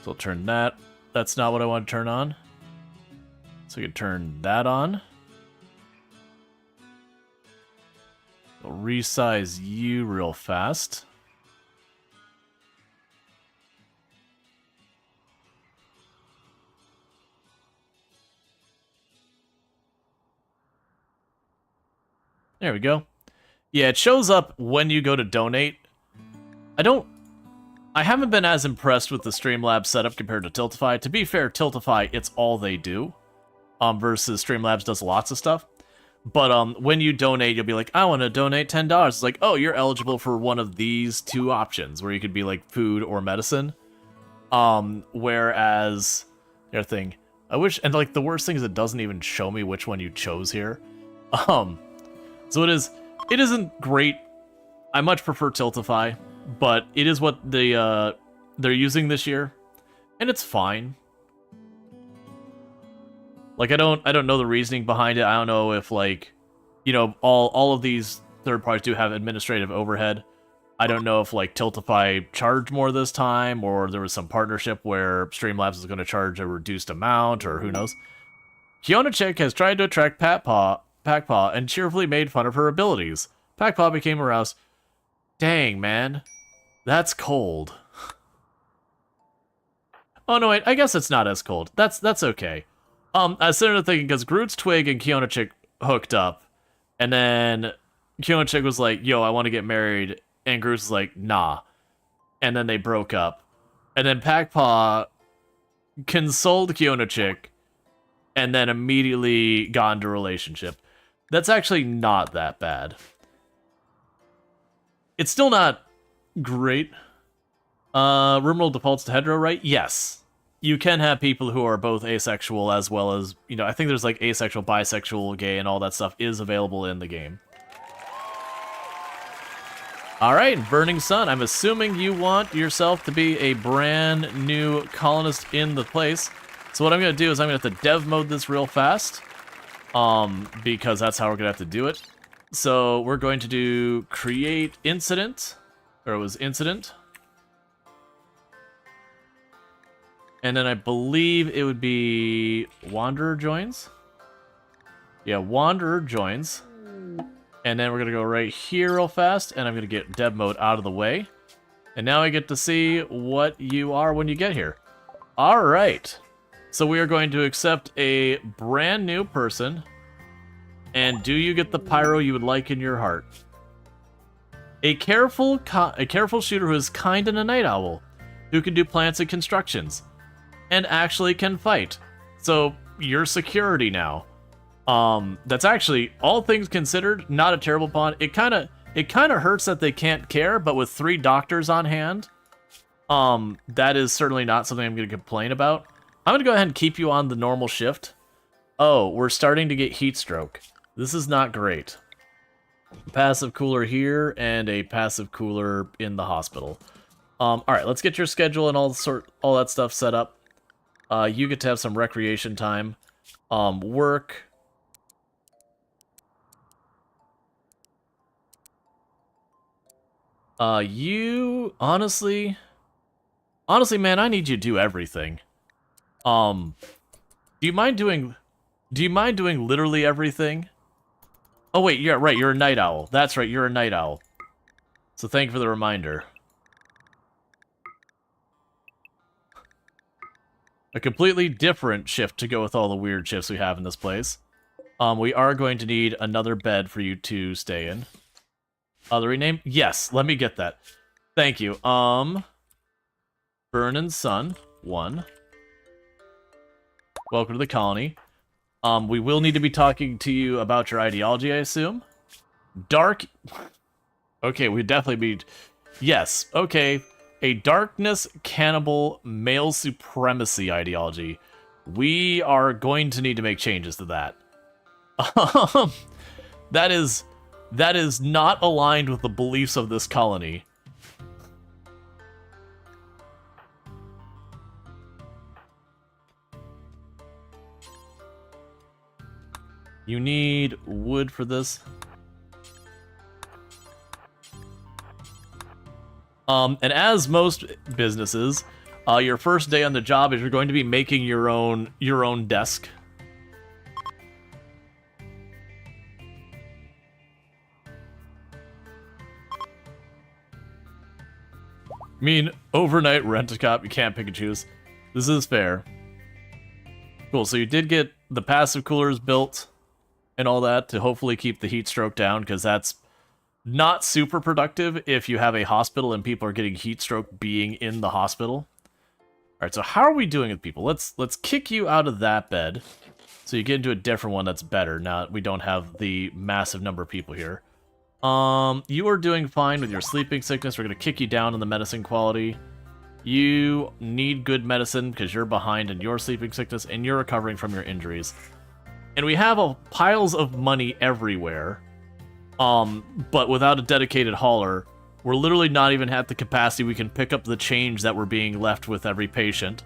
So I'll turn that. That's not what I want to turn on. So I can turn that on. I'll resize you real fast. There we go. Yeah, it shows up when you go to donate. I haven't been as impressed with the Streamlabs setup compared to Tiltify. To be fair, Tiltify, it's all they do. Versus Streamlabs does lots of stuff. But when you donate, you'll be like, I want to donate $10. It's like, oh, you're eligible for one of these two options, where you could be like food or medicine. Whereas, the other thing, I wish, and like the worst thing is it doesn't even show me which one you chose here. So it isn't great. I much prefer Tiltify, but it is what they're using this year, and it's fine. Like I don't know the reasoning behind it. I don't know if like, you know, all of these third parties do have administrative overhead. I don't know if like Tiltify charged more this time, or there was some partnership where Streamlabs is going to charge a reduced amount, or who knows. Kiona Chick has tried to attract Packpaw and cheerfully made fun of her abilities. Packpaw became aroused. Dang, man. That's cold. Oh, no, wait. I guess it's not as cold. That's okay. I was sitting there thinking, because Groot's Twig and Kiona Chick hooked up, and then Kiona Chick was like, yo, I want to get married, and Groot's was like, nah. And then they broke up. And then Packpaw consoled Kiona Chick, and then immediately got into a relationship. That's actually not that bad. It's still not great. RimWorld defaults to hetero, right? Yes. You can have people who are both asexual as well as, you know, I think there's like asexual, bisexual, gay, and all that stuff is available in the game. Alright, Burning Sun. I'm assuming you want yourself to be a brand new colonist in the place. So what I'm going to do is I'm going to have to dev mode this real fast. Because that's how we're going to have to do it. So we're going to do create incident, or it was incident. And then I believe it would be Wanderer joins. Yeah, Wanderer joins. And then we're going to go right here real fast, and I'm going to get dev mode out of the way. And now I get to see what you are when you get here. All right. So we are going to accept a brand new person. And do you get the pyro you would like in your heart? A careful shooter who is kind and a night owl, who can do plants and constructions, and actually can fight. So you're security now. That's actually, all things considered, not a terrible pawn. It kind of hurts that they can't care, but with 3 doctors on hand, that is certainly not something I'm going to complain about. I'm going to go ahead and keep you on the normal shift. Oh, we're starting to get heat stroke. This is not great. passive cooler here, and a passive cooler in the hospital. Alright, let's get your schedule and all that stuff set up. You get to have some recreation time. Work. You honestly, man, I need you to do everything. Do you mind doing literally everything? Oh wait, yeah, right, you're a night owl. That's right, you're a night owl. So thank you for the reminder. A completely different shift to go with all the weird shifts we have in this place. We are going to need another bed for you to stay in. The rename? Yes, let me get that. Thank you. Burn and Sun, 1. Welcome to the colony. We will need to be talking to you about your ideology, I assume. Dark... Okay, we definitely need... Yes, okay. A darkness, cannibal, male supremacy ideology. We are going to need to make changes to that. That is not aligned with the beliefs of this colony. You need wood for this. And as most businesses, your first day on the job is you're going to be making your own desk. I mean, overnight rent-a-cop, you can't pick and choose. This is fair. Cool, so you did get the passive coolers built and all that to hopefully keep the heat stroke down, because that's not super productive if you have a hospital and people are getting heat stroke being in the hospital. Alright, so how are we doing with people? Let's kick you out of that bed, so you get into a different one that's better. Now we don't have the massive number of people here. You are doing fine with your sleeping sickness. We're going to kick you down in the medicine quality. You need good medicine because you're behind in your sleeping sickness and you're recovering from your injuries. And we have piles of money everywhere. But without a dedicated hauler, we're literally not even at the capacity we can pick up the change that we're being left with every patient.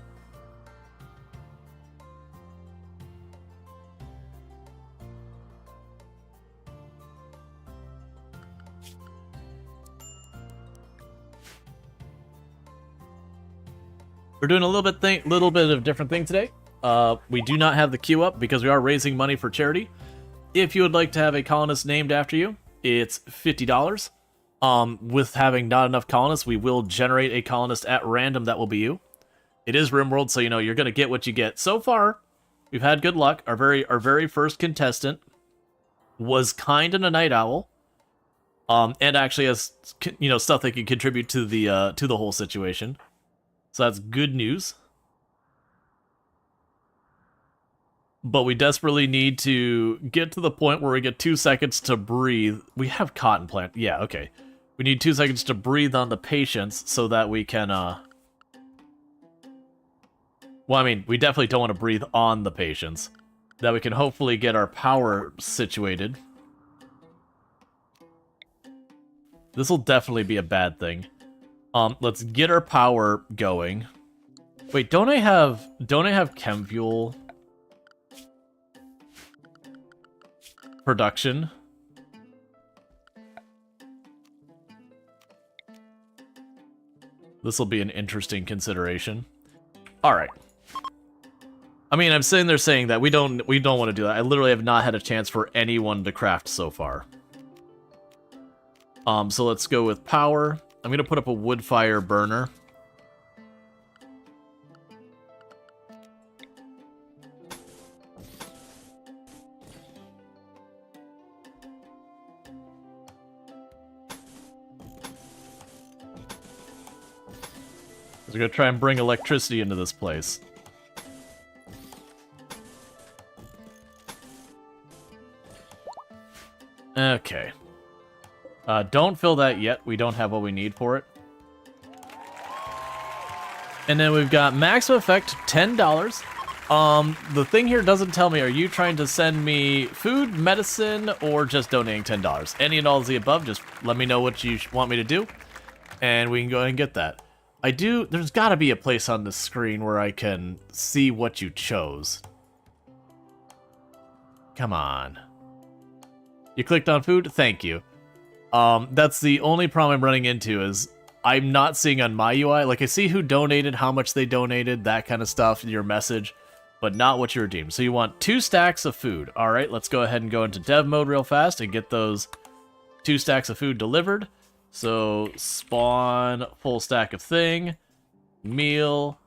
We're doing a little bit of different thing today. We do not have the queue up because we are raising money for charity. If you would like to have a colonist named after you, it's $50. With having not enough colonists, we will generate a colonist at random that will be you. It is RimWorld, so you know you're gonna get what you get. So far, we've had good luck. Our very first contestant was kind of a night owl, and actually has stuff that can contribute to the whole situation. So that's good news. But we desperately need to get to the point where we get 2 seconds to breathe. We have cotton plant. Yeah, okay. We need 2 seconds to breathe on the patients so that we can, Well, I mean, we definitely don't want to breathe on the patients. That we can hopefully get our power situated. This will definitely be a bad thing. Let's get our power going. Wait, don't I have chem fuel production? This will be an interesting consideration. All right. I mean, I'm sitting there saying that we don't want to do that. I literally have not had a chance for anyone to craft so far. So let's go with power. I'm going to put up a wood fire burner. We're going to try and bring electricity into this place. Okay. Don't fill that yet. We don't have what we need for it. And then we've got maximum effect, $10. The thing here doesn't tell me, are you trying to send me food, medicine, or just donating $10? Any and all of the above, just let me know what you want me to do, and we can go ahead and get that. There's gotta be a place on the screen where I can see what you chose. Come on. You clicked on food? Thank you. That's the only problem I'm running into is I'm not seeing on my UI, like I see who donated, how much they donated, that kind of stuff in your message, but not what you redeemed. So you want 2 stacks of food. All right, let's go ahead and go into dev mode real fast and get those 2 stacks of food delivered. So spawn full stack of thing, meal,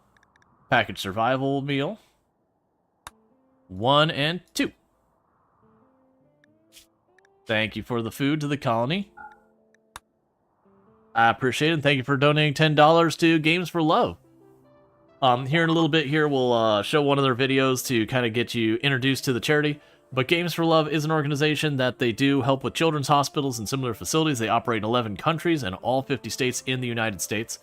package survival meal, 1 and 2. Thank you for the food to the colony. I appreciate it, and thank you for donating $10 to Games for Love. Here in a little bit here, we'll show one of their videos to kind of get you introduced to the charity. But Games for Love is an organization that they do help with children's hospitals and similar facilities. They operate in 11 countries and all 50 states in the United States.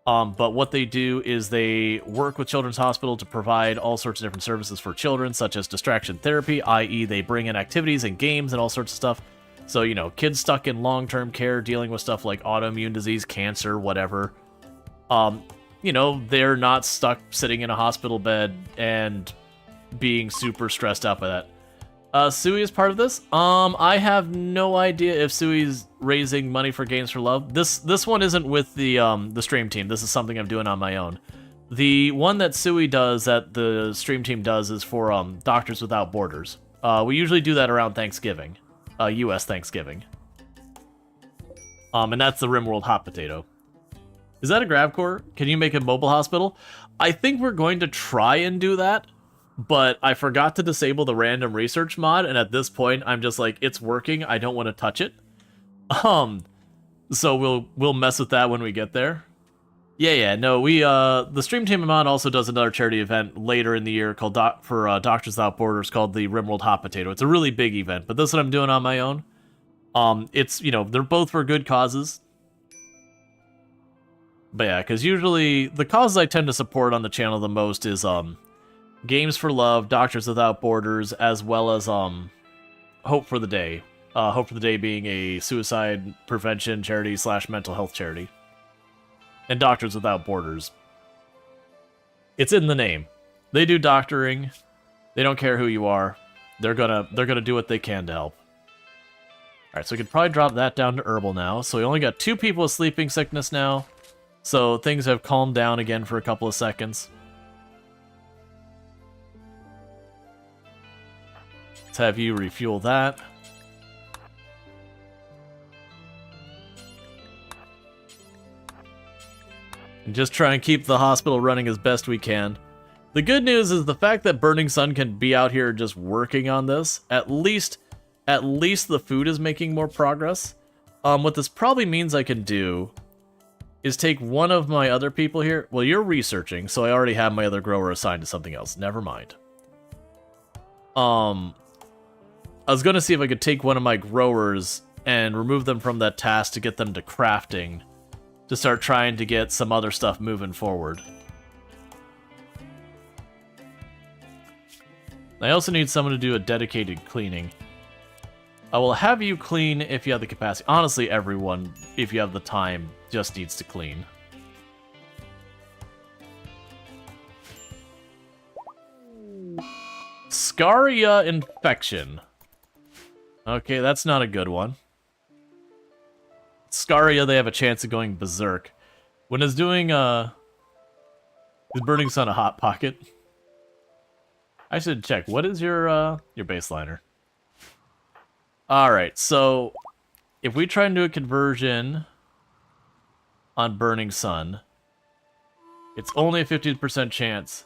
But what they do is they work with children's hospital to provide all sorts of different services for children, such as distraction therapy, i.e. they bring in activities and games and all sorts of stuff. So, you know, kids stuck in long-term care dealing with stuff like autoimmune disease, cancer, whatever. You know, they're not stuck sitting in a hospital bed and being super stressed out by that. Sui is part of this. I have no idea if Sui's raising money for Games for Love. This one isn't with the stream team. This is something I'm doing on my own. The one that Sui does, that the stream team does, is for Doctors Without Borders. We usually do that around Thanksgiving, U.S. Thanksgiving. And that's the RimWorld hot potato. Is that a GravCore? Can you make a mobile hospital? I think we're going to try and do that, but I forgot to disable the random research mod, and at this point, I'm just like, it's working, I don't want to touch it. So we'll mess with that when we get there. No, the stream team mod also does another charity event later in the year called Doctors Without Borders called the RimWorld Hot Potato. It's a really big event, but this is what I'm doing on my own. It's, you know, they're both for good causes. But yeah, because usually the causes I tend to support on the channel the most is Games for Love, Doctors Without Borders, as well as Hope for the Day. Hope for the Day being a suicide prevention charity / mental health charity. And Doctors Without Borders. It's in the name. They do doctoring. They don't care who you are. They're gonna do what they can to help. Alright, so we could probably drop that down to herbal now. So we only got 2 people with sleeping sickness now. So things have calmed down again for a couple of seconds. Let's have you refuel that. And just try and keep the hospital running as best we can. The good news is the fact that Burning Sun can be out here just working on this. At least the food is making more progress. What this probably means I can do is take one of my other people here. Well, you're researching, so I already have my other grower assigned to something else. Never mind. I was going to see if I could take one of my growers and remove them from that task to get them to crafting, to start trying to get some other stuff moving forward. I also need someone to do a dedicated cleaning. I will have you clean if you have the capacity. Honestly, everyone, if you have the time, just needs to clean. Scaria infection. Okay, that's not a good one. Scaria, they have a chance of going berserk. When it's doing, is Burning Sun a hot pocket? I should check. What is your baseliner? Alright, so if we try and do a conversion on Burning Sun, it's only a 50% chance.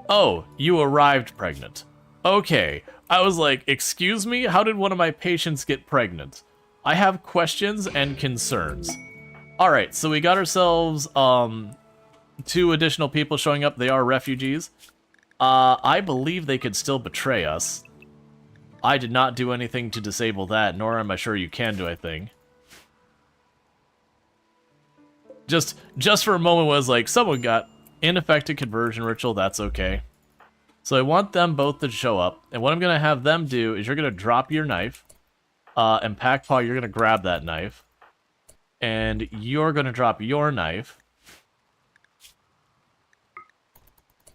Oh, you arrived pregnant. Okay, I was like, excuse me? How did one of my patients get pregnant? I have questions and concerns. Alright, so we got ourselves 2 additional people showing up. They are refugees. I believe they could still betray us. I did not do anything to disable that, nor am I sure you can do anything. Just for a moment was like, someone got Ineffective conversion ritual, that's okay. So I want them both to show up, and what I'm going to have them do is you're going to drop your knife, and Packpaw, you're going to grab that knife, and you're going to drop your knife,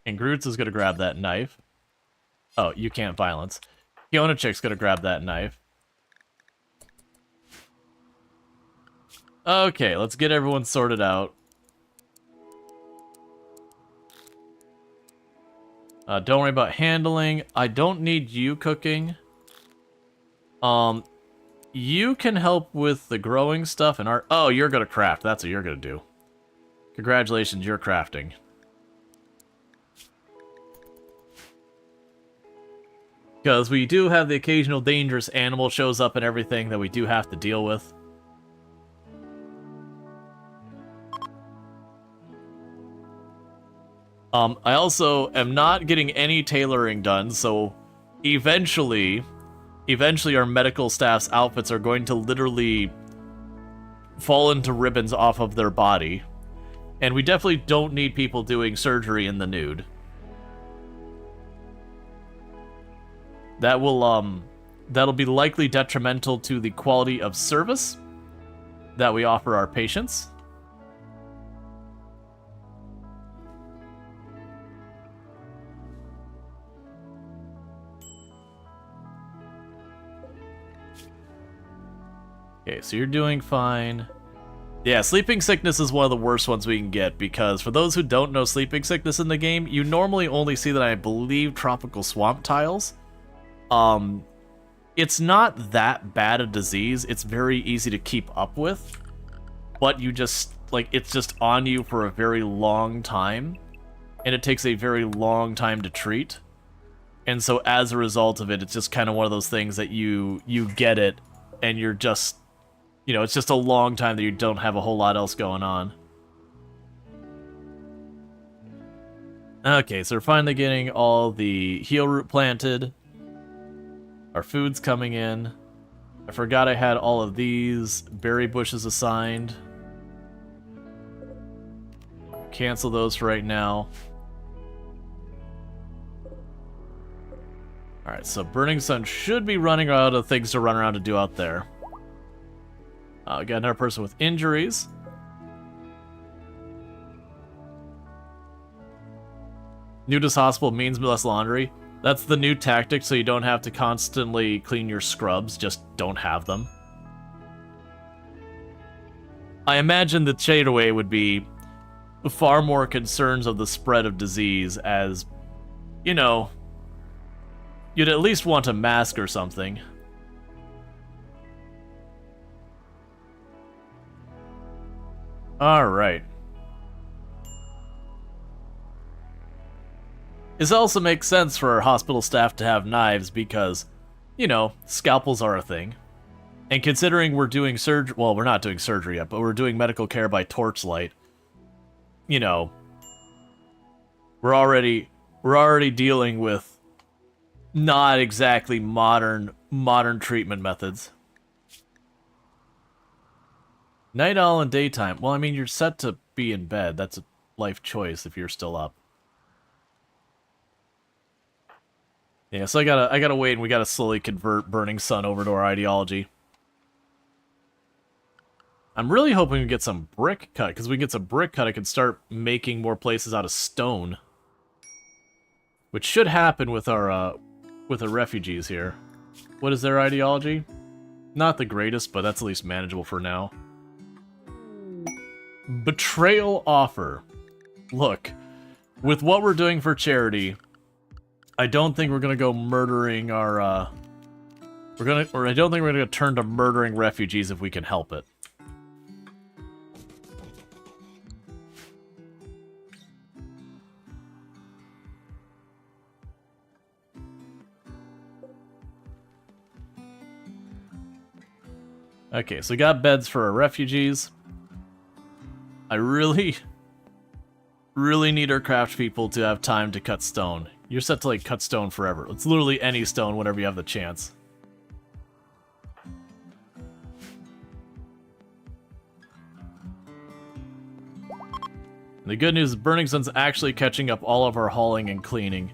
and Groots is going to grab that knife. Oh, you can't violence. Fiona Chick's going to grab that knife. Okay, let's get everyone sorted out. Don't worry about handling. I don't need you cooking. You can help with the growing stuff and art. Oh, you're gonna craft. That's what you're gonna do. Congratulations, you're crafting. Because we do have the occasional dangerous animal shows up and everything that we do have to deal with. I also am not getting any tailoring done, so eventually our medical staff's outfits are going to literally fall into ribbons off of their body. And we definitely don't need people doing surgery in the nude. That will, that'll be likely detrimental to the quality of service that we offer our patients. Okay, so you're doing fine. Yeah, sleeping sickness is one of the worst ones we can get, because for those who don't know sleeping sickness in the game, you normally only see that, I believe, tropical swamp tiles. It's not that bad a disease. It's very easy to keep up with, but you just, like, it's just on you for a very long time, and it takes a very long time to treat. And so as a result of it, it's just kind of one of those things that you get it, and you're just, you know, it's just a long time that you don't have a whole lot else going on. Okay, so we're finally getting all the heal root planted. Our food's coming in. I forgot I had all of these berry bushes assigned. Cancel those for right now. Alright, so Burning Sun should be running out of things to run around to do out there. Got another person with injuries. Nudist hospital means less laundry. That's the new tactic, so you don't have to constantly clean your scrubs, just don't have them. I imagine the takeaway would be far more concerns of the spread of disease, as, you know, you'd at least want a mask or something. Alright. This also makes sense for our hospital staff to have knives because, you know, scalpels are a thing. And considering we're doing surgery, well, we're not doing surgery yet, but we're doing medical care by torchlight, you know, we're already dealing with not exactly modern treatment methods. Night owl and daytime. Well, I mean, you're set to be in bed. That's a life choice if you're still up. Yeah, so I gotta wait, and we gotta slowly convert Burning Sun over to our ideology. I'm really hoping we get some brick cut, because we can get some brick cut, I can start making more places out of stone. Which should happen with our refugees here. What is their ideology? Not the greatest, but that's at least manageable for now. Betrayal offer. Look, with what we're doing for charity, I don't think we're gonna go murdering our, I don't think we're gonna turn to murdering refugees if we can help it. Okay, so we got beds for our refugees. I really need our craft people to have time to cut stone. You're set to, like, cut stone forever. It's literally any stone whenever you have the chance. The good news is Burning Sun's actually catching up all of our hauling and cleaning.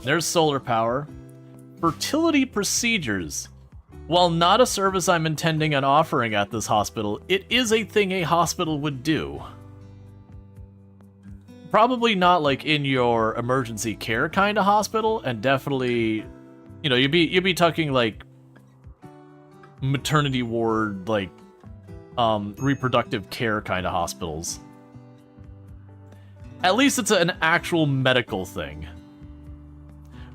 There's solar power. Fertility procedures. While not a service I'm intending on offering at this hospital, it is a thing a hospital would do. Probably not like in your emergency care kind of hospital, and definitely, you know, you'd be talking like maternity ward, like reproductive care kind of hospitals. At least it's an actual medical thing.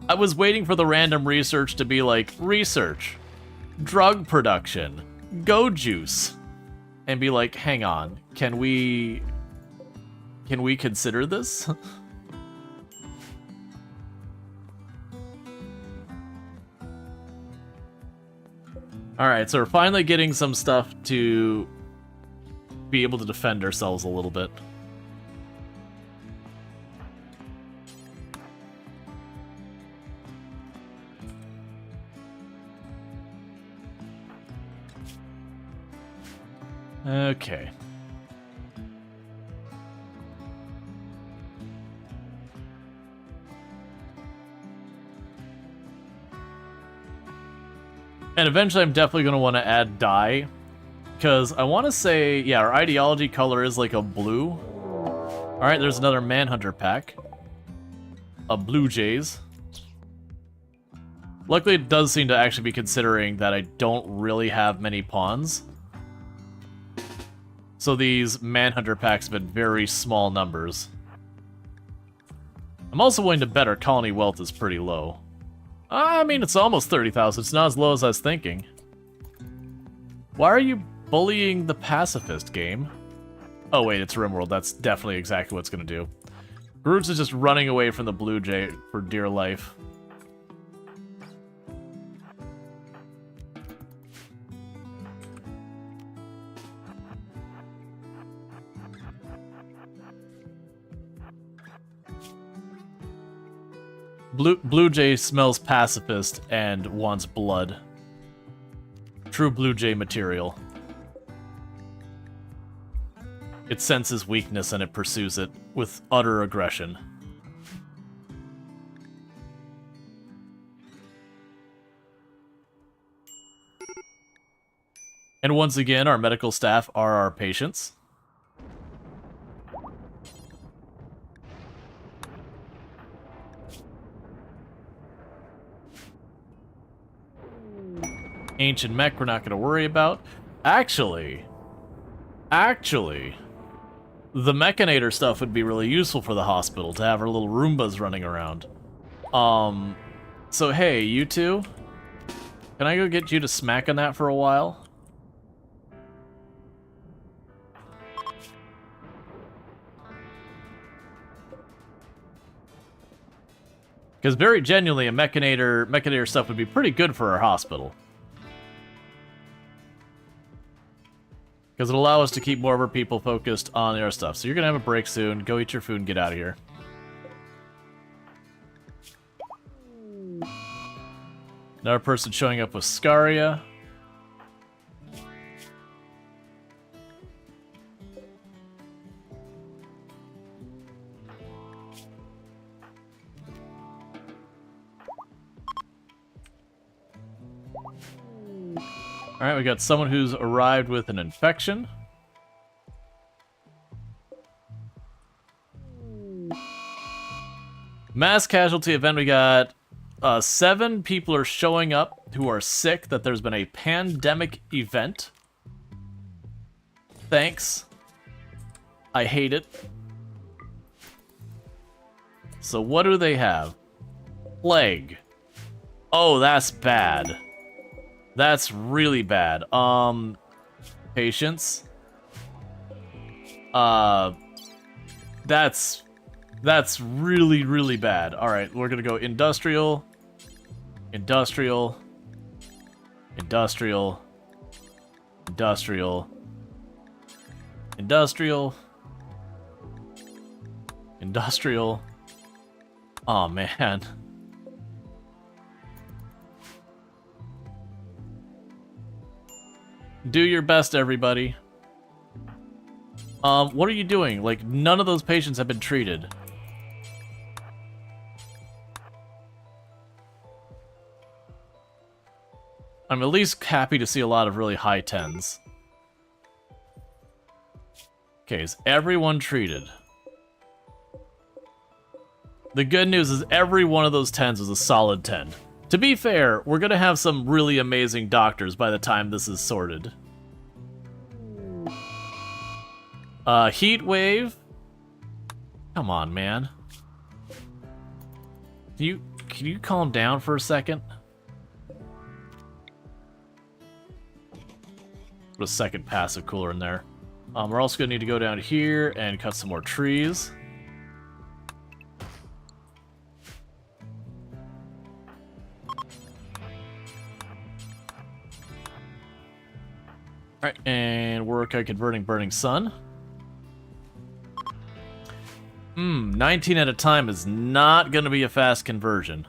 I was waiting for the random research to be like, research, drug production, go juice, and be like, hang on, can we consider this? Alright, so we're finally getting some stuff to be able to defend ourselves a little bit. Okay. And eventually I'm definitely going to want to add dye, because I want to say, yeah, our ideology color is like a blue. Alright, there's another Manhunter pack. A Blue Jays. Luckily it does seem to actually be considering that I don't really have many pawns. So these Manhunter packs have been very small numbers. I'm also willing to bet our colony wealth is pretty low. I mean, it's almost 30,000. It's not as low as I was thinking. Why are you bullying the pacifist, game? Oh wait, it's RimWorld. That's definitely exactly what it's gonna do. Groot's is just running away from the Blue Jay for dear life. Blue Jay smells pacifist and wants blood. True Blue Jay material. It senses weakness and it pursues it with utter aggression. And once again, our medical staff are our patients. Ancient mech we're not going to worry about. Actually, the Mechanator stuff would be really useful for the hospital, to have our little Roombas running around. So hey, you two, can I go get you to smack on that for a while? Because very genuinely, a Mechanator stuff would be pretty good for our hospital. Because it'll allow us to keep more of our people focused on their stuff. So you're going to have a break soon. Go eat your food and get out of here. Another person showing up with Scaria. Alright, we got someone who's arrived with an infection. Mass casualty event, we got 7 people are showing up who are sick, that there's been a pandemic event. Thanks. I hate it. So what do they have? Plague. Oh, that's bad. That's really bad. Patience. That's really, really bad. Alright, we're gonna go industrial. Industrial. Industrial. Industrial. Industrial. Industrial. Oh man. Do your best, everybody. What are you doing? Like, none of those patients have been treated. I'm at least happy to see a lot of really high 10s. Okay, is everyone treated? The good news is every one of those 10s was a solid 10. To be fair, we're gonna have some really amazing doctors by the time this is sorted. Heat wave. Come on, man. Can you calm down for a second? Put a second passive cooler in there. We're also gonna need to go down here and cut some more trees. Alright, and work on converting Burning Sun. 19 at a time is not going to be a fast conversion.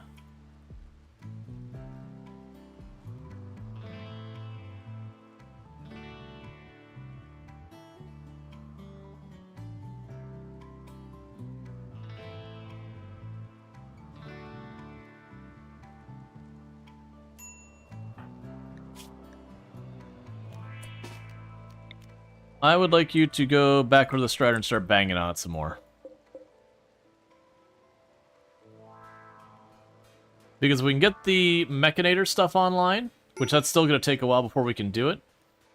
I would like you to go back to the Strider and start banging on it some more. Because we can get the Mechanator stuff online, which that's still going to take a while before we can do it.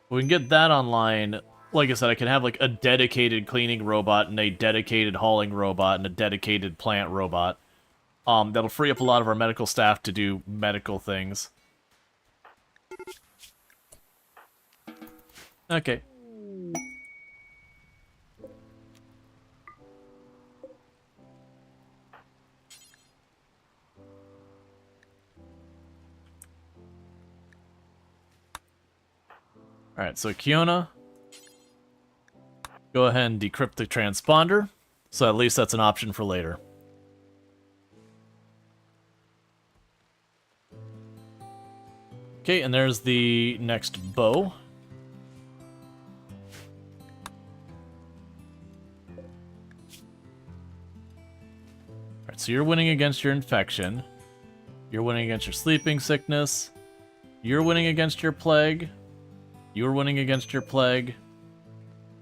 We can get that online. Like I said, I can have like a dedicated cleaning robot and a dedicated hauling robot and a dedicated plant robot. That'll free up a lot of our medical staff to do medical things. Okay. Alright, so Kiona, go ahead and decrypt the transponder, so at least that's an option for later. Okay, and there's the next bow. Alright, so you're winning against your infection. You're winning against your sleeping sickness. You're winning against your plague. You're winning against your plague.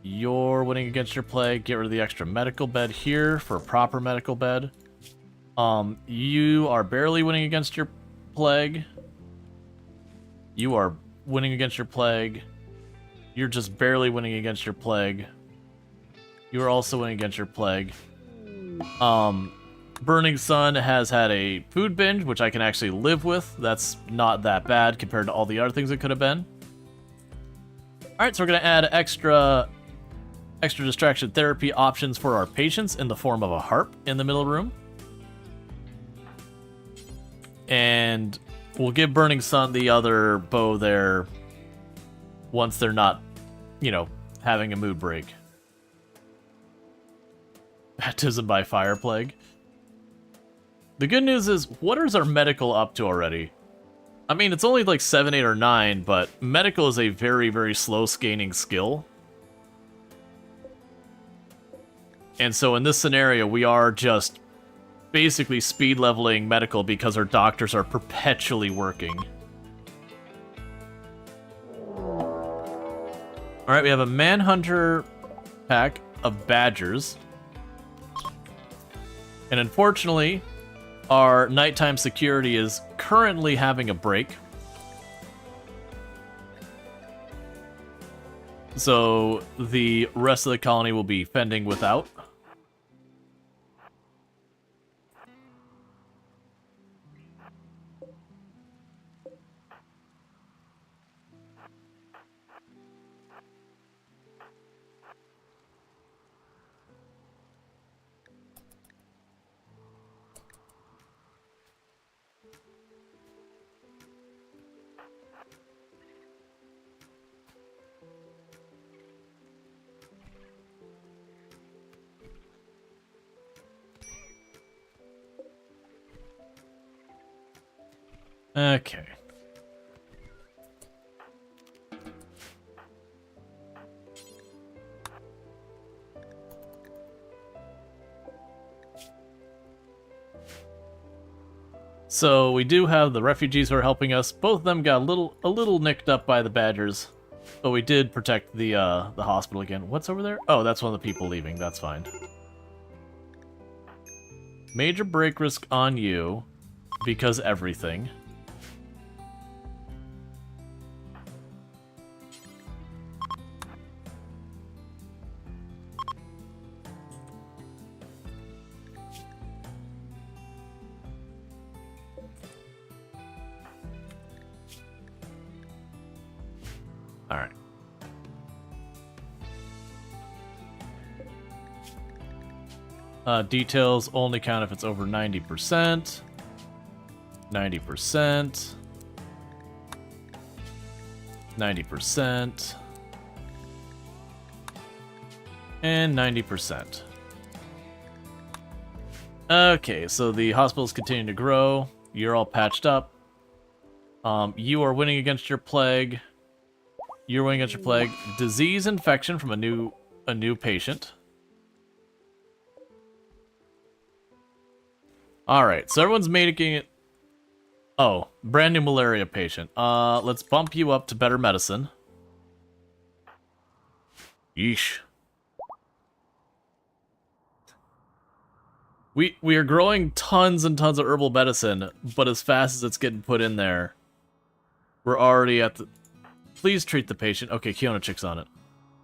You're winning against your plague. Get rid of the extra medical bed here for a proper medical bed. You are barely winning against your plague. You are winning against your plague. You're just barely winning against your plague. You are also winning against your plague. Burning Sun has had a food binge, which I can actually live with. That's not that bad compared to all the other things it could have been. Alright, so we're going to add extra distraction therapy options for our patients in the form of a harp in the middle room. And we'll give Burning Sun the other bow there once they're not, you know, having a mood break. Baptism by Fire Plague. The good news is, what is our medical up to already? I mean, it's only like 7, 8, or 9, but medical is a very, very slow scaling skill. And so in this scenario, we are just basically speed leveling medical because our doctors are perpetually working. Alright, we have a Manhunter pack of Badgers. And unfortunately, our nighttime security is currently having a break. So the rest of the colony will be fending without. Okay. So we do have the refugees who are helping us. Both of them got a little nicked up by the badgers, but we did protect the hospital again. What's over there? Oh, that's one of the people leaving. That's fine. Major break risk on you, because everything. Alright. Details only count if it's over 90%. 90%. 90%. And 90%. Okay, so the hospital's continuing to grow. You're all patched up. You are winning against your plague. You're winning against your plague. Disease infection from a new patient. Alright, so everyone's making it... Oh, brand new malaria patient. Let's bump you up to better medicine. Yeesh. We are growing tons and tons of herbal medicine, but as fast as it's getting put in there, we're already at the... Please treat the patient. Okay, Kiona Chick's on it.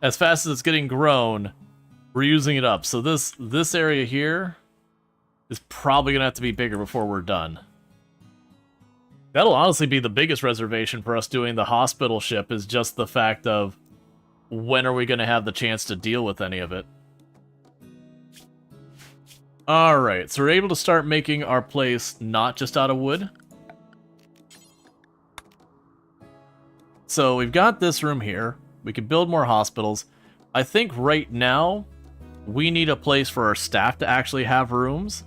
As fast as it's getting grown, we're using it up. So this area here is probably going to have to be bigger before we're done. That'll honestly be the biggest reservation for us doing the hospital ship, is just the fact of when are we going to have the chance to deal with any of it. Alright, so we're able to start making our place not just out of wood. So we've got this room here. We can build more hospitals. I think right now we need a place for our staff to actually have rooms,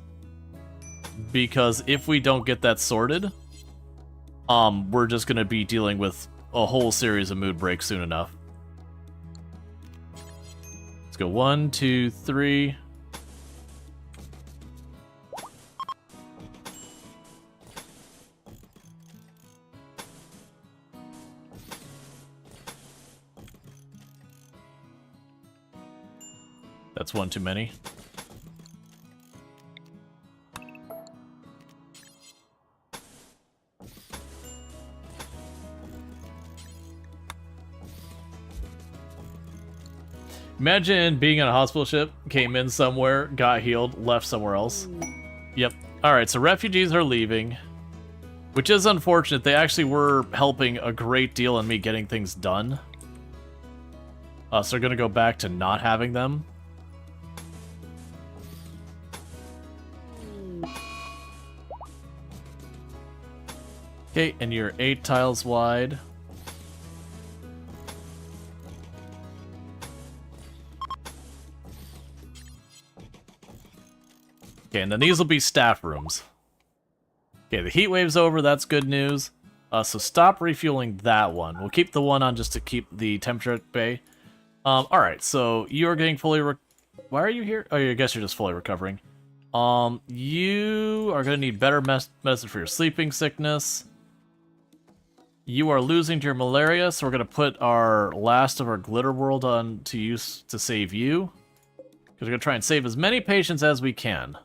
because if we don't get that sorted, we're just going to be dealing with a whole series of mood breaks soon enough. Let's go 1, 2, 3. That's one too many. Imagine being on a hospital ship, came in somewhere, got healed, left somewhere else. Yep. Alright, so refugees are leaving, which is unfortunate. They actually were helping a great deal in me getting things done. So they're going to go back to not having them. Okay, and you're 8 tiles wide. Okay, and then these will be staff rooms. Okay, the heat wave's over, that's good news. So stop refueling that one. We'll keep the one on just to keep the temperature at bay. Alright, so you are getting fully... Why are you here? Oh, I guess you're just fully recovering. You are going to need better medicine for your sleeping sickness. You are losing to your malaria, so we're going to put our last of our glitter world on to use to save you. Because we're going to try and save as many patients as we can.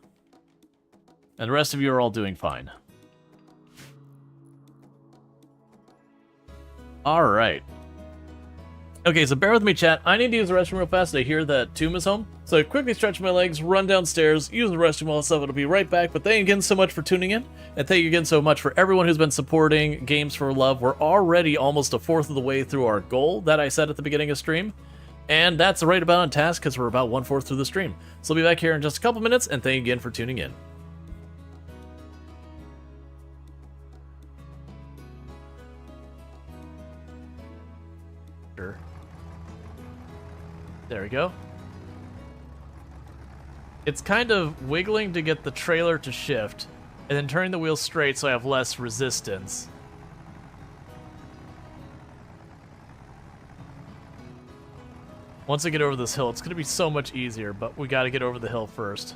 And the rest of you are all doing fine. Alright. Okay, so bear with me, chat. I need to use the restroom real fast. I hear that Tomb is home. So I quickly stretch my legs, run downstairs, use the restroom while itself. It'll be right back. But thank you again so much for tuning in. And thank you again so much for everyone who's been supporting Games for Love. We're already almost a fourth of the way through our goal that I set at the beginning of stream. And that's right about on task because we're about 1/4 through the stream. So I'll be back here in just a couple minutes. And thank you again for tuning in. Sure. There we go. It's kind of wiggling to get the trailer to shift, and then turning the wheel straight so I have less resistance. Once I get over this hill, it's going to be so much easier, but we got to get over the hill first.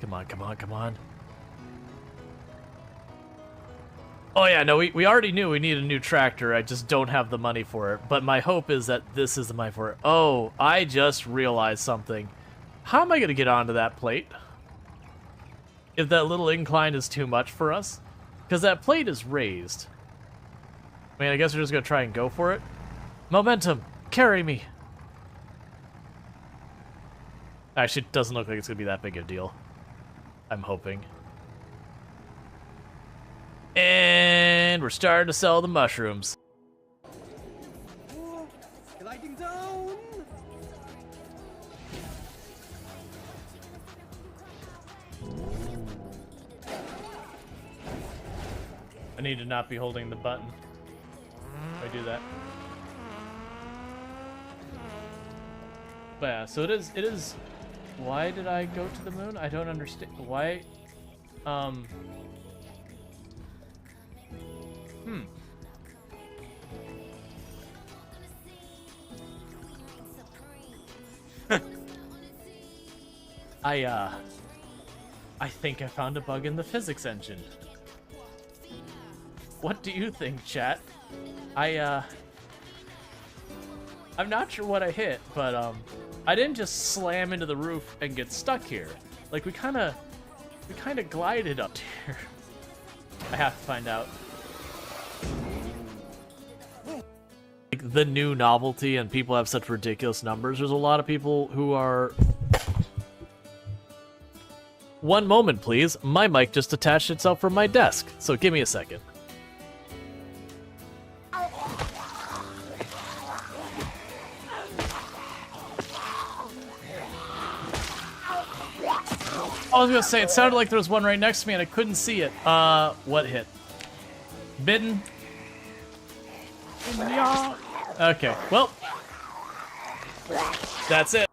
Come on, come on, come on. Oh yeah, no, we already knew we need a new tractor. I just don't have the money for it. But my hope is that this is the money for it. Oh, I just realized something. How am I going to get onto that plate? If that little incline is too much for us? Because that plate is raised. I mean, I guess we're just going to try and go for it. Momentum, carry me. Actually, it doesn't look like it's going to be that big a deal. I'm hoping. And we're starting to sell the mushrooms. Gliding down. I need to not be holding the button if I do that. But yeah, so it is. Why did I go to the moon? I don't understand. Why? I think I found a bug in the physics engine. What do you think, chat? I'm not sure what I hit, but I didn't just slam into the roof and get stuck here. Like we kind of glided up here. I have to find out. Like the new novelty, and people have such ridiculous numbers. There's a lot of people who are. One moment, please. My mic just attached itself from my desk, so give me a second. I was gonna say, it sounded like there was one right next to me and I couldn't see it. What hit? Bitten? Yeah. Okay, well. That's it.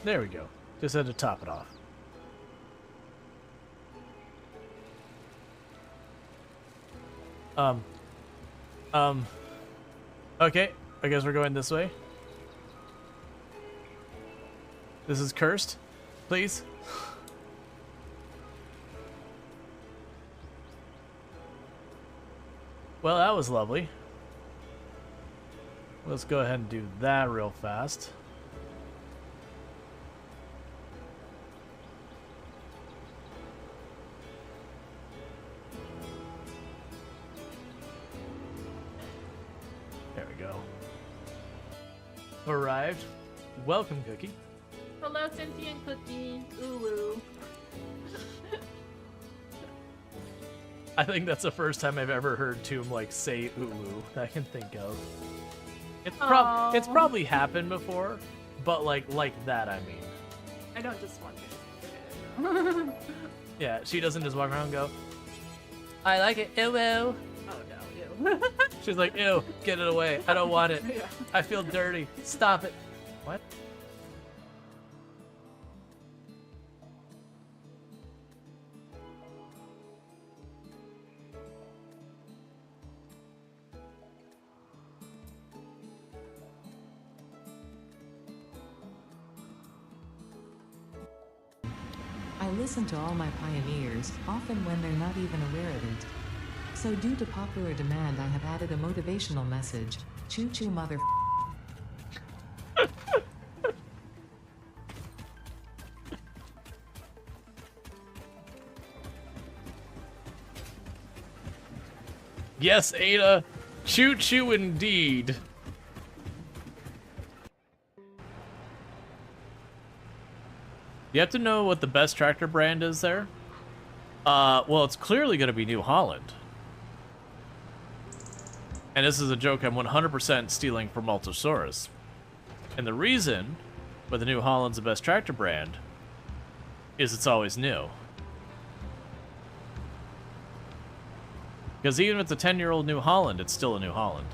There we go. Just had to top it off. Okay, I guess we're going this way. This is cursed. Please. Well, that was lovely. Let's go ahead and do that real fast. There we go. Arrived. Welcome, Cookie. Hello, sentient cookie. Ooh. I think that's the first time I've ever heard Tomb like say "ooh" that I can think of. It's probably happened before, but like that. I mean, I don't just want it. yeah, she doesn't just walk around and go, "I like it, ew." Oh no, ew. She's like, "Ew, get it away. I don't want it. Yeah. I feel dirty. Stop it." What? I listen to all my pioneers, often when they're not even aware of it. So due to popular demand, I have added a motivational message. Choo choo mother. Yes, Ada. Choo choo indeed. You have to know what the best tractor brand is there. Well, it's clearly going to be New Holland. And this is a joke I'm 100% stealing from Altosaurus. And the reason why the New Holland's the best tractor brand is it's always new. Because even if it's a 10-year-old New Holland, it's still a New Holland.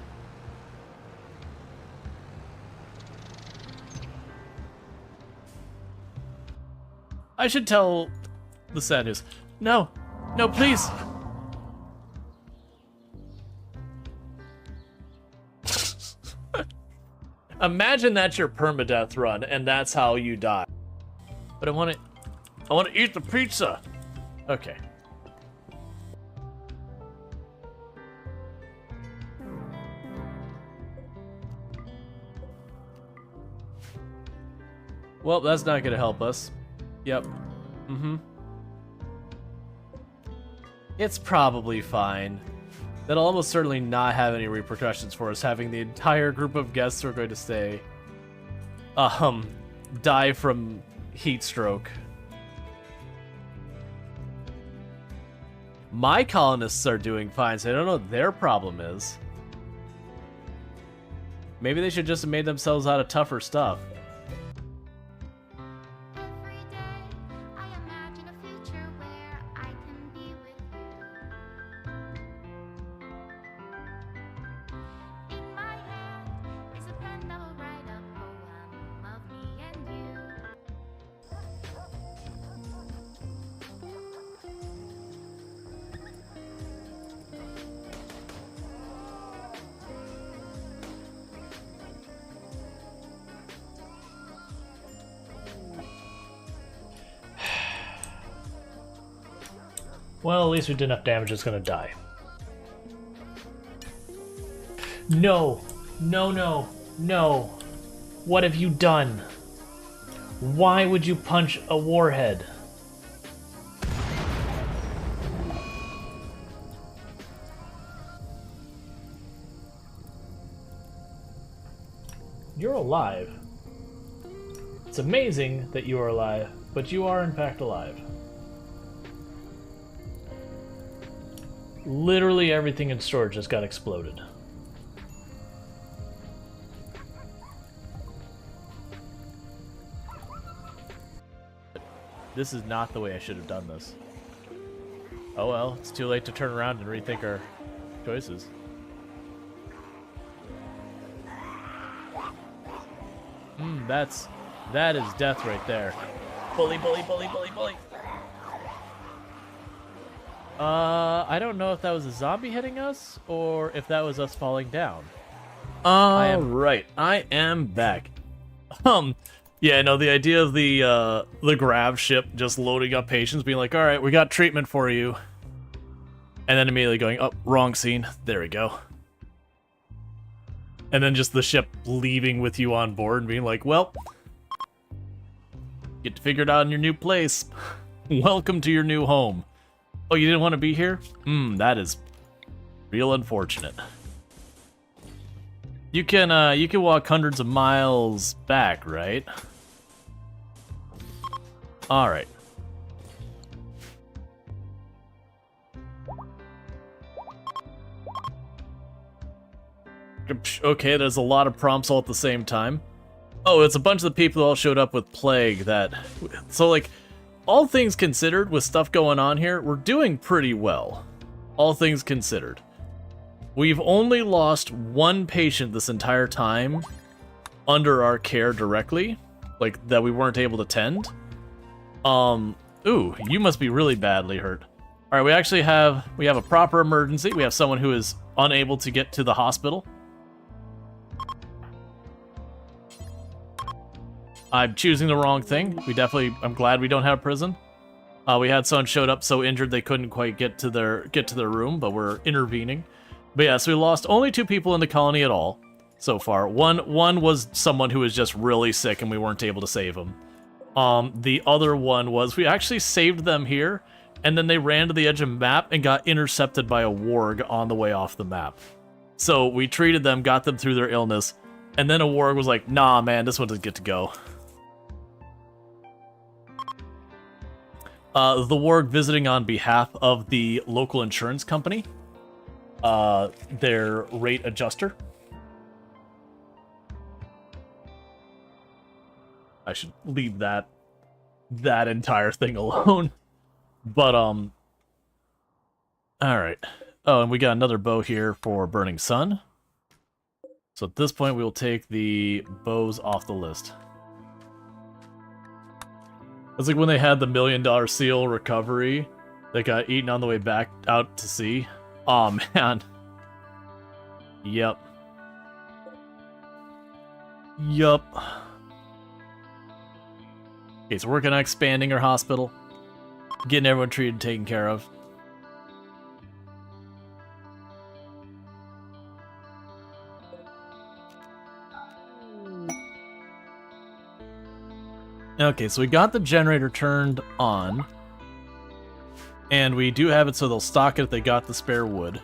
I should tell the sad news. No, no, please. Imagine that's your permadeath run, and that's how you die. But I want to eat the pizza. Okay. Well, that's not gonna help us. Yep. Mm-hmm. It's probably fine. That'll almost certainly not have any repercussions for us, having the entire group of guests who are going to stay, die from heat stroke. My colonists are doing fine, so I don't know what their problem is. Maybe they should just have made themselves out of tougher stuff. Every day, I imagine a future where I can be with you. In my hand is a pen that will write a poem of me and you. Well, at least we did enough damage, it's gonna die. No! No, no, no! What have you done? Why would you punch a warhead? You're alive. It's amazing that you are alive, but you are in fact alive. Literally everything in Storge just got exploded. This is not the way I should have done this. Oh well, it's too late to turn around and rethink our choices. That is death right there. Bully, bully, bully, bully, bully. I don't know if that was a zombie hitting us or if that was us falling down. Right, I am back. Yeah, no, the idea of the grav ship just loading up patients, being like, all right, we got treatment for you. And then immediately going, oh, wrong scene. There we go. And then just the ship leaving with you on board and being like, well, get to figure it out in your new place. Welcome to your new home. Oh, you didn't want to be here? That is real unfortunate. You can walk hundreds of miles back, right? All right. Okay, there's a lot of prompts all at the same time. Oh, it's a bunch of the people who all showed up with plague that... So, like, all things considered, with stuff going on here, we're doing pretty well. All things considered. We've only lost one patient this entire time under our care directly, like, that we weren't able to tend. Ooh, you must be really badly hurt. Alright, we actually have a proper emergency. We have someone who is unable to get to the hospital. I'm choosing the wrong thing. I'm glad we don't have prison. We had someone showed up so injured they couldn't quite get to their room, but we're intervening. But yeah, so we lost only 2 people in the colony at all so far. One was someone who was just really sick and we weren't able to save him. The other one was we actually saved them here, and then they ran to the edge of the map and got intercepted by a warg on the way off the map. So we treated them, got them through their illness, and then a warg was like, nah, man, this one doesn't get to go. The warg visiting on behalf of the local insurance company. Their rate adjuster. I should leave that entire thing alone. But, alright. Oh, and we got another bow here for Burning Sun. So at this point, we will take the bows off the list. It's like when they had the $1 million seal recovery that got eaten on the way back out to sea. Oh man. Yep. Yup. Okay, so we're working on expanding our hospital. Getting everyone treated and taken care of. Okay, so we got the generator turned on. And we do have it so they'll stock it if they got the spare wood.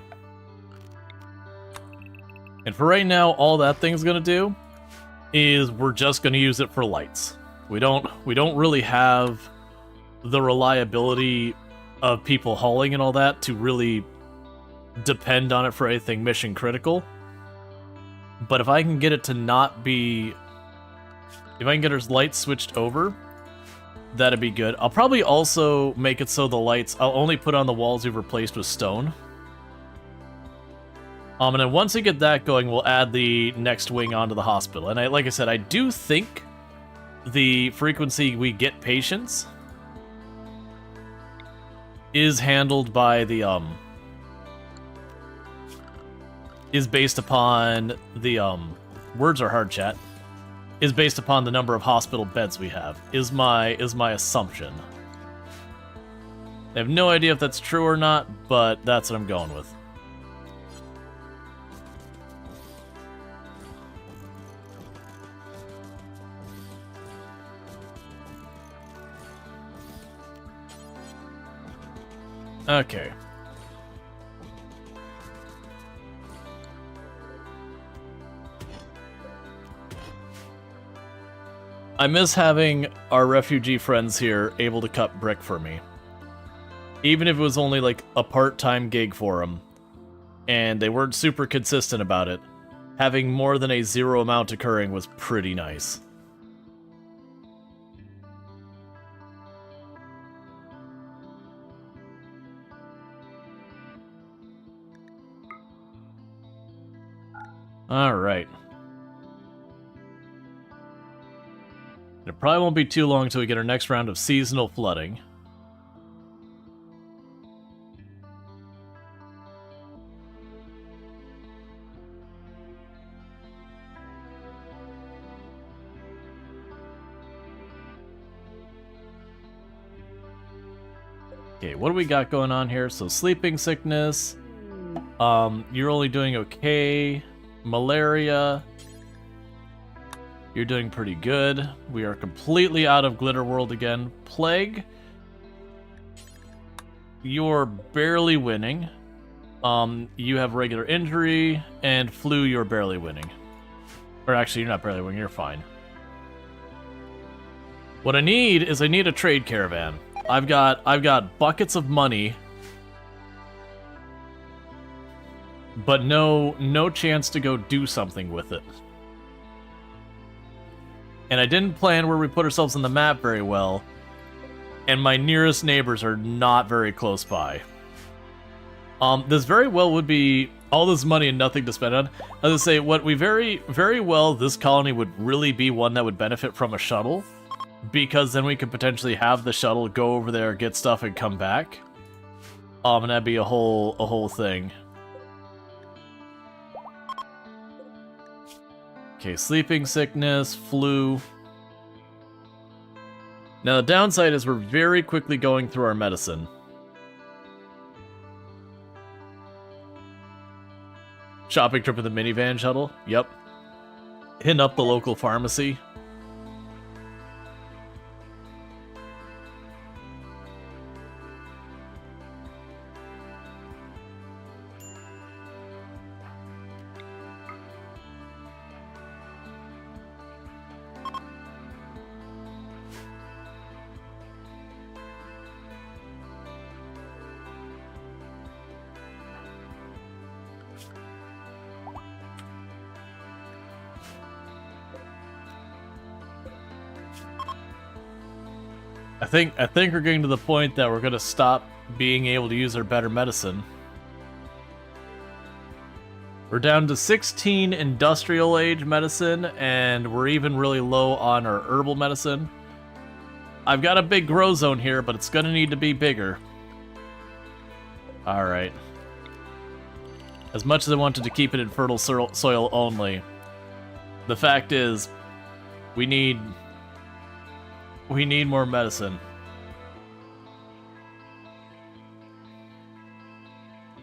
And for right now, all that thing's gonna do is we're just gonna use it for lights. We don't really have the reliability of people hauling and all that to really depend on it for anything mission critical. But if I can get it to not be... If I can get our lights switched over, that'd be good. I'll probably also make it so the lights... I'll only put on the walls we've replaced with stone. And then once we get that going, we'll add the next wing onto the hospital. And like I said, I do think the frequency we get patients is handled by the, is based upon the, words are hard, chat, is based upon the number of hospital beds we have, is my assumption. I have no idea if that's true or not, but that's what I'm going with. Okay. I miss having our refugee friends here able to cut brick for me. Even if it was only like a part-time gig for them, and they weren't super consistent about it, having more than a zero amount occurring was pretty nice. Alright. It probably won't be too long until we get our next round of seasonal flooding. Okay, what do we got going on here? So sleeping sickness. You're only doing okay. Malaria. You're doing pretty good. We are completely out of Glitter World again. Plague. You're barely winning. You have regular injury, and flu, you're barely winning. Or actually, you're not barely winning, you're fine. What I need is I need a trade caravan. I've got buckets of money, but no chance to go do something with it. And I didn't plan where we put ourselves on the map very well, and my nearest neighbors are not very close by. This very well would be all this money and nothing to spend on. As I say, what we very well, this colony would really be one that would benefit from a shuttle, because then we could potentially have the shuttle go over there, get stuff, and come back. And that'd be a whole thing. Okay, sleeping sickness, flu. Now the downside is we're very quickly going through our medicine. Shopping trip with the minivan shuttle? Yep. Hitting up the local pharmacy. I think we're getting to the point that we're gonna stop being able to use our better medicine. We're down to 16 industrial age medicine, and we're even really low on our herbal medicine. I've got a big grow zone here, but it's gonna need to be bigger. Alright. As much as I wanted to keep it in fertile soil only, the fact is, we need more medicine.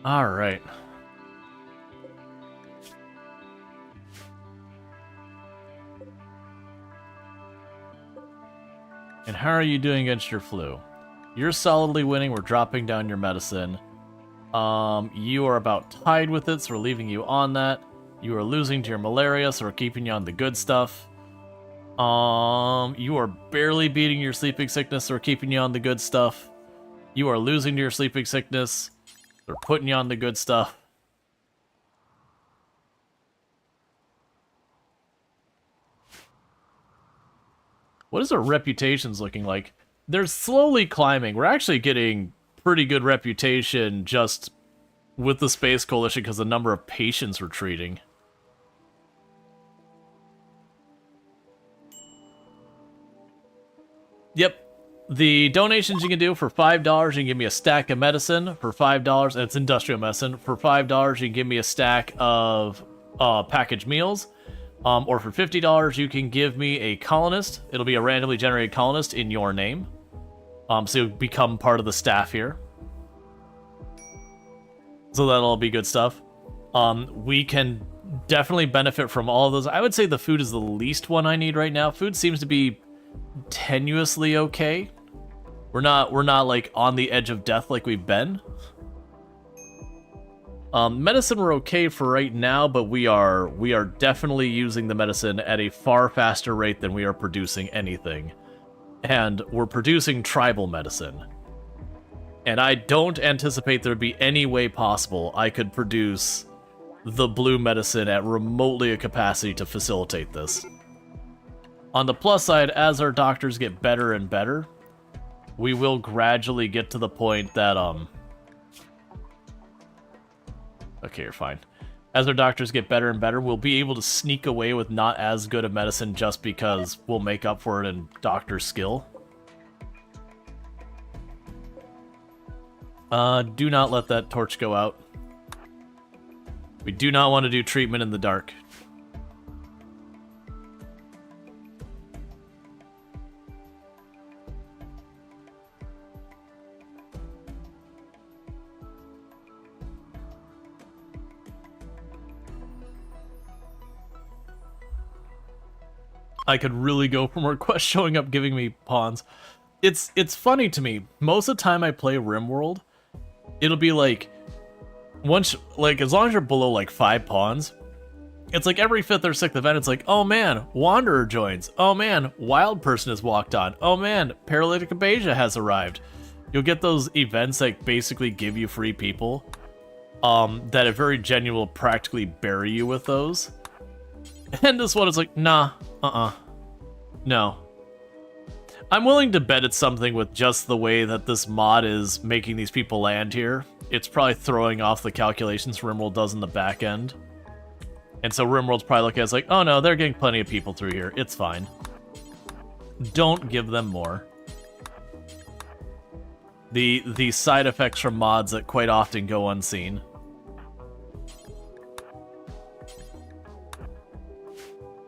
Alright. how are you doing against your flu? You're solidly winning. We're dropping down your medicine. You are about tied with it, so we're leaving you on that. You are losing to your malaria, so we're keeping you on the good stuff. You are barely beating your sleeping sickness, so we're keeping you on the good stuff. You are losing to your sleeping sickness. They're putting you on the good stuff. What is our reputations looking like? They're slowly climbing. We're actually getting pretty good reputation just with the Space Coalition because the number of patients we're treating. Yep. The donations you can do for $5, you can give me a stack of medicine. For $5, and it's industrial medicine. For $5, you can give me a stack of packaged meals. Or for $50, you can give me a colonist. It'll be a randomly generated colonist in your name. So you'll become part of the staff here. So that'll be good stuff. We can definitely benefit from all of those. I would say the food is the least one I need right now. Food seems to be tenuously okay. We're not like on the edge of death like we've been. Medicine we're okay for right now, but we are definitely using the medicine at a far faster rate than we are producing anything. And we're producing tribal medicine. And I don't anticipate there'd be any way possible I could produce the blue medicine at remotely a capacity to facilitate this. On the plus side, as our doctors get better and better, we will gradually get to the point that, okay, you're fine. As our doctors get better and better, we'll be able to sneak away with not as good a medicine just because we'll make up for it in doctor skill. Do not let that torch go out. We do not want to do treatment in the dark. I could really go for more quests showing up giving me pawns. It's funny to me. Most of the time I play RimWorld, it'll be like once as long as you're below like 5 pawns, it's like every 5th or 6th event it's like, oh man, Wanderer joins. Oh man, Wild Person has walked on. Oh man, Paralytic Abasia has arrived. You'll get those events that basically give you free people. That are very genuine will practically bury you with those. And this one is like, nah, no. I'm willing to bet it's something with just the way that this mod is making these people land here. It's probably throwing off the calculations RimWorld does in the back end. And so RimWorld's probably looking at it as like, oh no, they're getting plenty of people through here. It's fine. Don't give them more. The side effects from mods that quite often go unseen.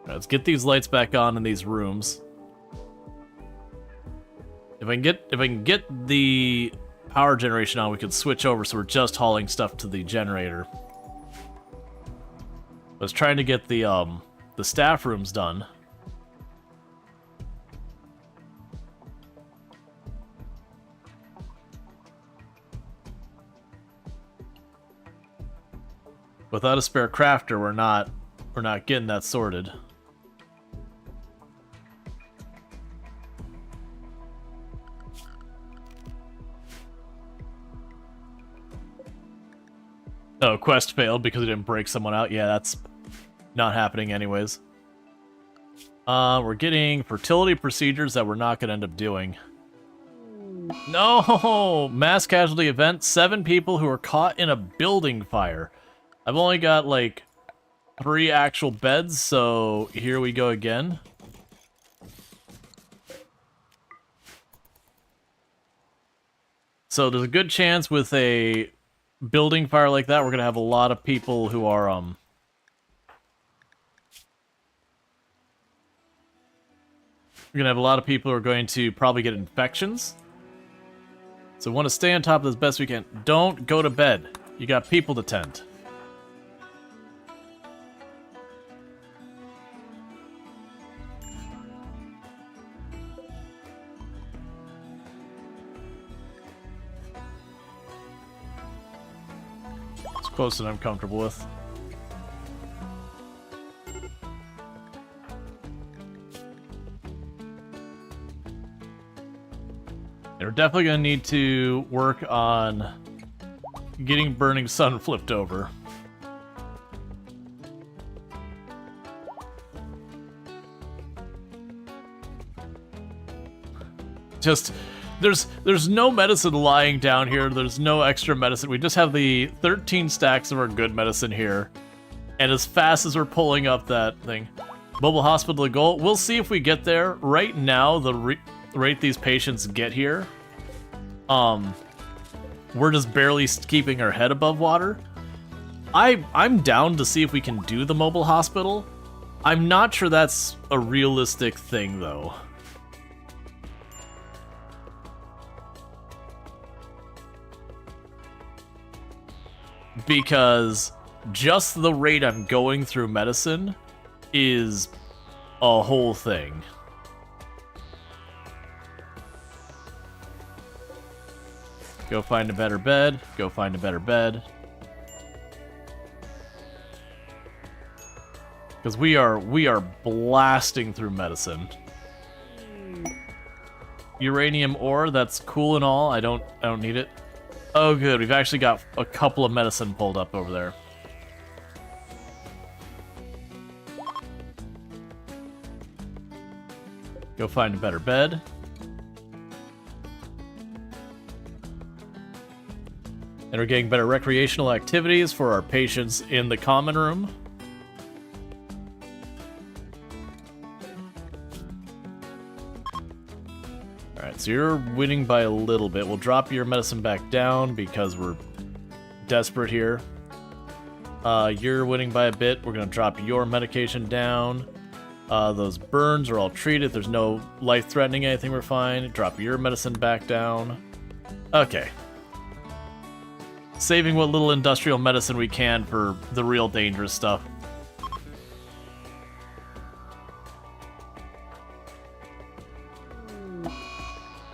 Let's get these lights back on in these rooms. If I can get the power generation on, we could switch over so we're just hauling stuff to the generator. I was trying to get the staff rooms done. Without a spare crafter, we're not getting that sorted. Oh, quest failed because it didn't break someone out. Yeah, that's not happening anyways. We're getting fertility procedures that we're not going to end up doing. No! Mass casualty event. 7 people who are caught in a building fire. I've only got, like, 3 actual beds, so here we go again. So there's a good chance with a building fire like that, we're gonna have a lot of people who are we're gonna have a lot of people who are going to probably get infections. So we want to stay on top of this as best we can. Don't go to bed. You got people to tend. Close than I'm comfortable with. And we're definitely going to need to work on getting Burning Sun flipped over. Just, there's no medicine lying down here. There's no extra medicine. We just have the 13 stacks of our good medicine here. And as fast as we're pulling up that thing, mobile hospital to goal, we'll see if we get there. Right now, the rate these patients get here, we're just barely keeping our head above water. I'm down to see if we can do the mobile hospital. I'm not sure that's a realistic thing, though. Because just the rate I'm going through medicine is a whole thing. Go find a better bed. Go find a better bed. Because we are blasting through medicine. Uranium ore, that's cool and all. I don't need it. Oh good, we've actually got a couple of medicine pulled up over there. Go find a better bed. And we're getting better recreational activities for our patients in the common room. Alright, so you're winning by a little bit. We'll drop your medicine back down because we're desperate here. You're winning by a bit. We're going to drop your medication down. Those burns are all treated. There's no life-threatening anything. We're fine. Drop your medicine back down. Okay. Saving what little industrial medicine we can for the real dangerous stuff.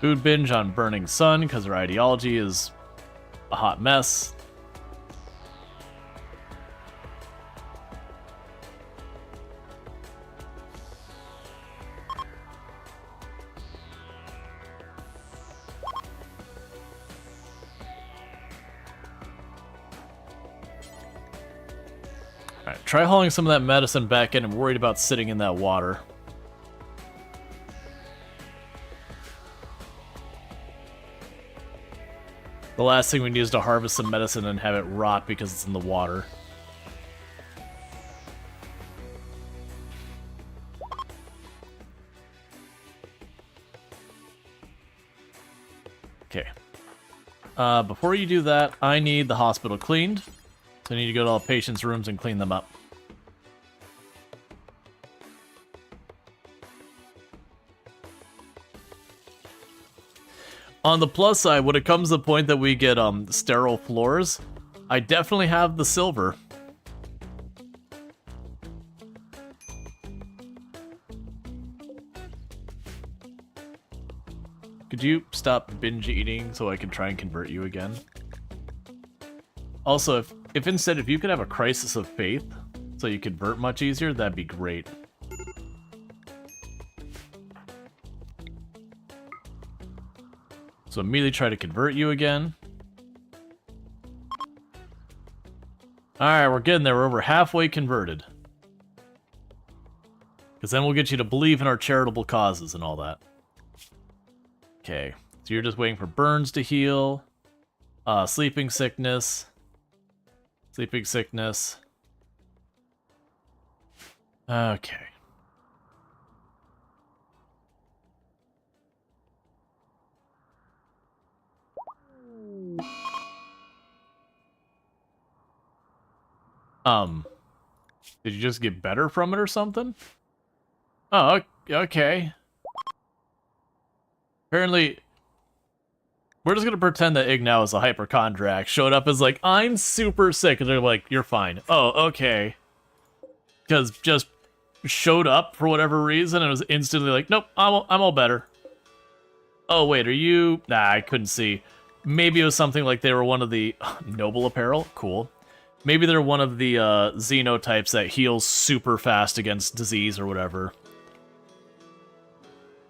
Food binge on Burning Sun because our ideology is a hot mess. Alright, try hauling some of that medicine back in. I'm worried about sitting in that water. The last thing we need is to harvest some medicine and have it rot because it's in the water. Okay. Before you do that, I need the hospital cleaned. So I need to go to all patients' rooms and clean them up. On the plus side, when it comes to the point that we get sterile floors, I definitely have the silver. Could you stop binge eating so I can try and convert you again? Also, if instead, if you could have a crisis of faith so you convert much easier, that'd be great. So immediately try to convert you again. Alright, we're getting there. We're over halfway converted. Because then we'll get you to believe in our charitable causes and all that. Okay, so you're just waiting for burns to heal. Sleeping sickness. Sleeping sickness. Okay. Did you just get better from it or something? Oh, okay. Apparently, we're just gonna pretend that Ignow is a hypochondriac. Showed up as like, I'm super sick, and they're like, you're fine. Oh, okay. Because just showed up for whatever reason and was instantly like, nope, I'm all better. Oh, wait, are you... Nah, I couldn't see. Maybe it was something like they were one of the... Noble apparel? Cool. Maybe they're one of the xenotypes that heals super fast against disease or whatever.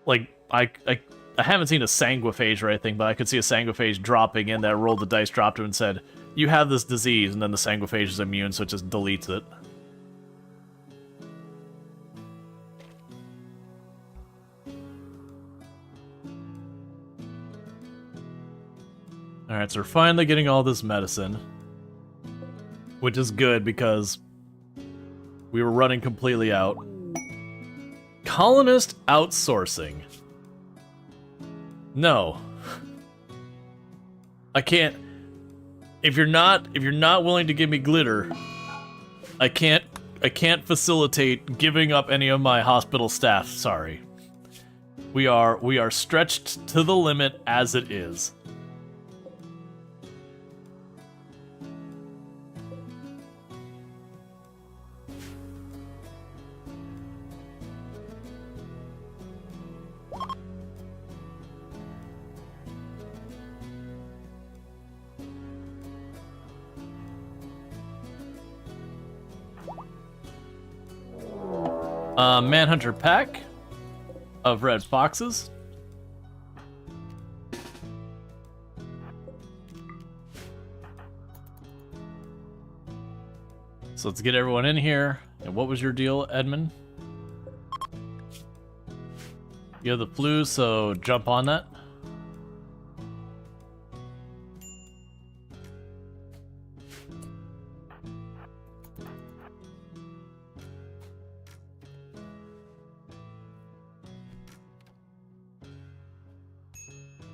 Like, I haven't seen a sanguiphage or anything, but I could see a sanguiphage dropping in that rolled the dice, dropped it, and said, "You have this disease," and then the sanguiphage is immune, so it just deletes it. Alright, so we're finally getting all this medicine. Which is good, because we were running completely out. Colonist outsourcing. No. I can't... If you're not willing to give me glitter, I can't facilitate giving up any of my hospital staff, sorry. We are stretched to the limit as it is. Manhunter pack of red foxes. So let's get everyone in here. And what was your deal, Edmund? You have the flu, so jump on that.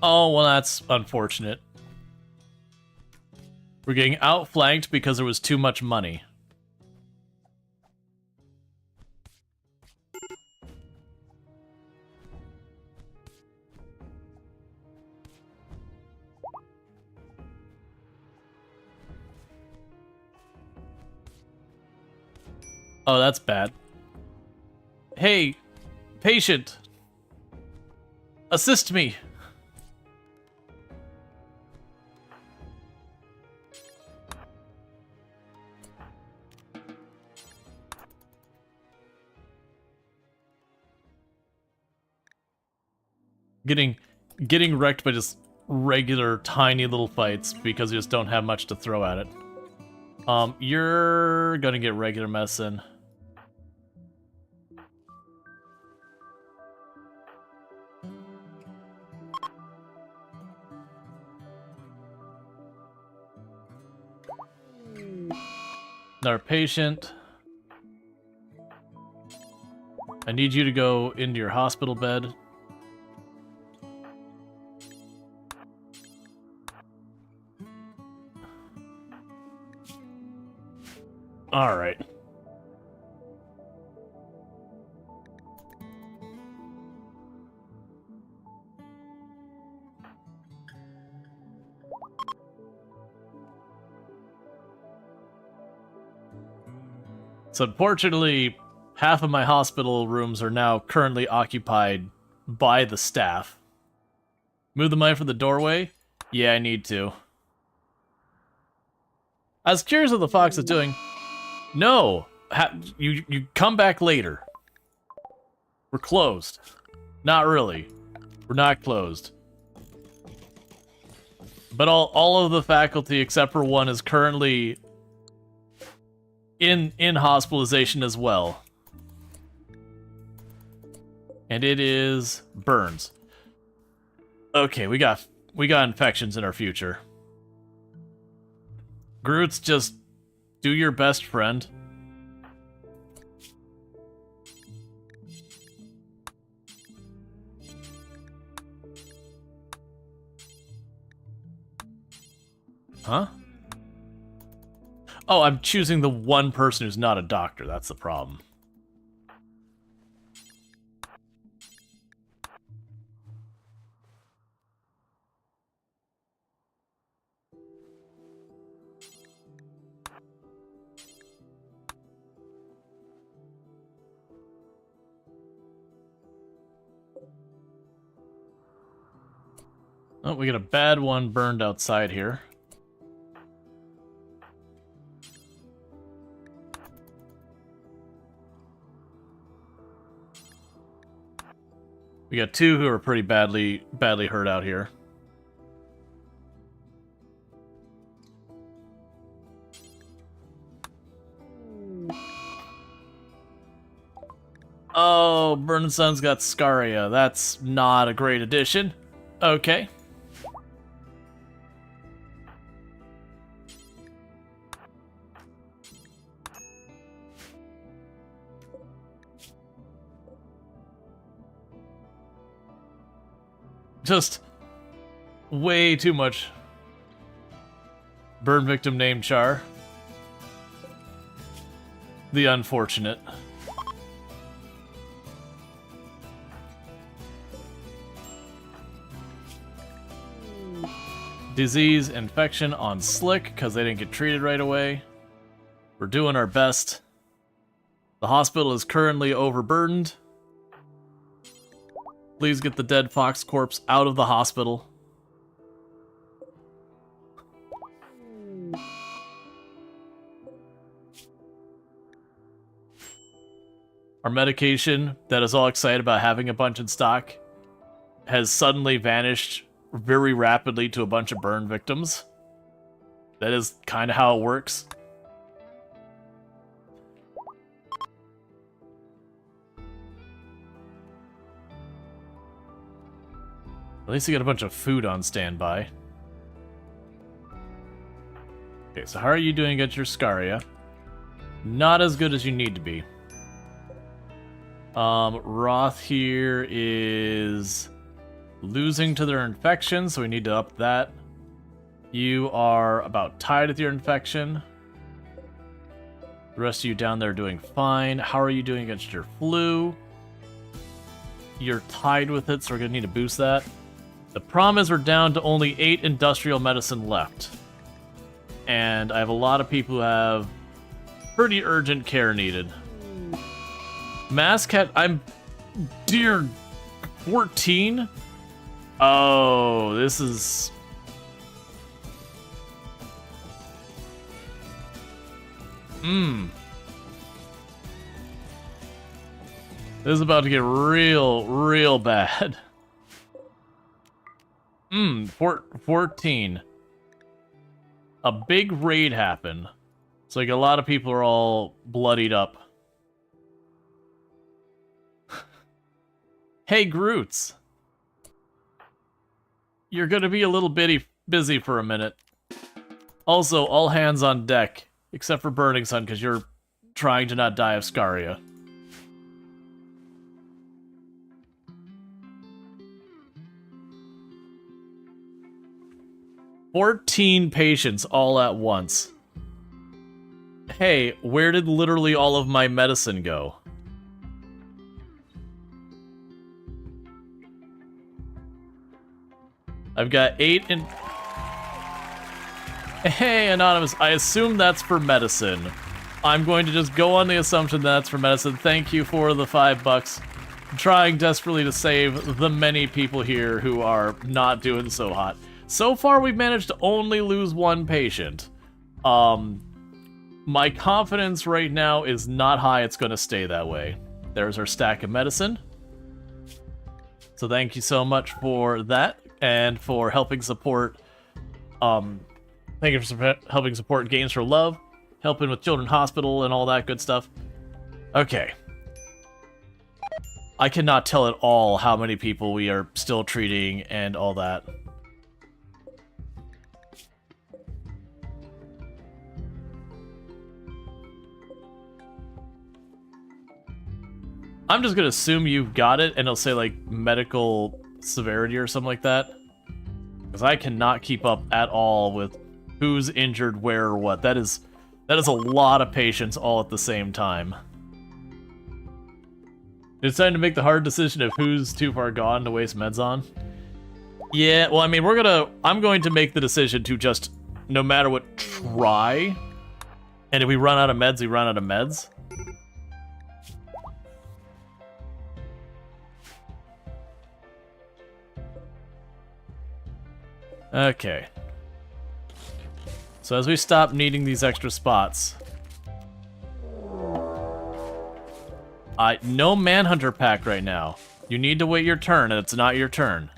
Oh, well, that's unfortunate. We're getting outflanked because there was too much money. Oh, that's bad. Hey, patient. Assist me. Getting wrecked by just regular tiny little fights because you just don't have much to throw at it. You're gonna get regular medicine. Another patient. I need you to go into your hospital bed. All right. So unfortunately, half of my hospital rooms are now currently occupied by the staff. Move the money from the doorway? Yeah, I need to. I was curious what the fox is doing. No! You come back later. We're closed. Not really. We're not closed. But all of the faculty except for one is currently in hospitalization as well. And it is burns. Okay, we got infections in our future. Groot's just do your best, friend. Huh? Oh, I'm choosing the one person who's not a doctor. That's the problem. Oh, we got a bad one burned outside here. We got 2 who are pretty badly hurt out here. Oh, Burn Sun's got Scaria. That's not a great addition. Okay. Just way too much burn victim name char. The unfortunate. Disease infection on Slick because they didn't get treated right away. We're doing our best. The hospital is currently overburdened. Please get the dead fox corpse out of the hospital. Our medication that is all excited about having a bunch in stock has suddenly vanished very rapidly to a bunch of burn victims. That is kind of how it works. At least you got a bunch of food on standby. Okay, so how are you doing against your Scaria? Not as good as you need to be. Roth here is losing to their infection, so we need to up that. You are about tied with your infection. The rest of you down there are doing fine. How are you doing against your flu? You're tied with it, so we're going to need to boost that. The problem is we're down to only 8 industrial medicine left. And I have a lot of people who have pretty urgent care needed. Masscat, I'm... Dear 14? Oh, this is... This is about to get real bad. 14. A big raid happened. So like a lot of people are all bloodied up. Hey, Groots. You're gonna be a little busy for a minute. Also, all hands on deck, except for Burning Sun, because you're trying to not die of Scaria. "14 patients all at once. Hey, where did literally all of my medicine go?" I've got 8 in... Hey, Anonymous, I assume that's for medicine. I'm going to just go on the assumption that's for medicine. Thank you for the $5. I'm trying desperately to save the many people here who are not doing so hot. So far, we've managed to only lose 1 patient. My confidence right now is not high. It's going to stay that way. There's our stack of medicine. So thank you so much for that. And for helping support, thank you for helping support Games for Love, helping with Children's Hospital and all that good stuff. Okay. I cannot tell at all how many people we are still treating and all that. I'm just gonna assume you've got it, and it'll say, like, medical severity or something like that. Because I cannot keep up at all with who's injured, where, or what. That is a lot of patients all at the same time. It's time to make the hard decision of who's too far gone to waste meds on. Yeah, well, I mean, I'm going to make the decision to just, no matter what, try. And if we run out of meds, we run out of meds. Okay. So as we stop needing these extra spots... No Manhunter pack right now. You need to wait your turn, and it's not your turn.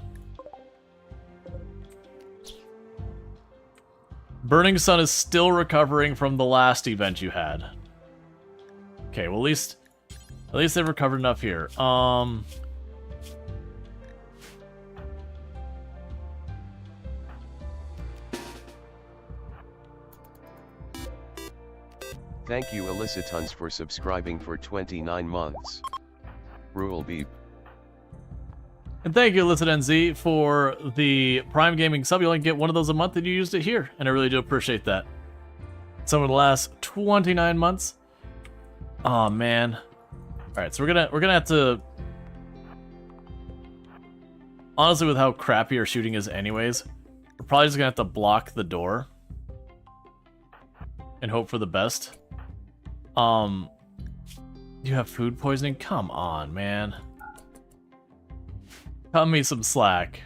Burning Sun is still recovering from the last event you had. Okay, well, at least they've recovered enough here. Thank you Alyssa Tons for subscribing for 29 months. Rual beep. And thank you, Illicit NZ, for the Prime Gaming sub. You only get one of those a month, and you used it here, and I really do appreciate that. Some of the last 29 months. Oh man. Alright, so we're gonna have to, honestly, with how crappy our shooting is anyways, we're probably just gonna have to block the door and hope for the best. You have food poisoning? Come on, man. Cut me some slack.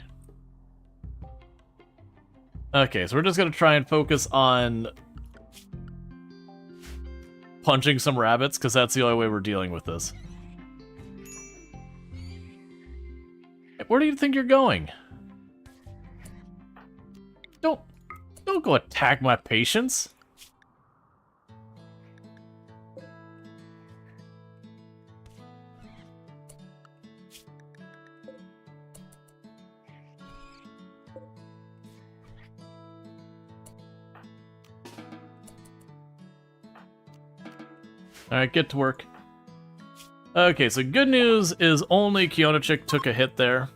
Okay, so we're just gonna try and focus on punching some rabbits, because that's the only way we're dealing with this. Where do you think you're going? Don't go attack my patients. Alright, get to work. Okay, so good news is only Kionachik took a hit there.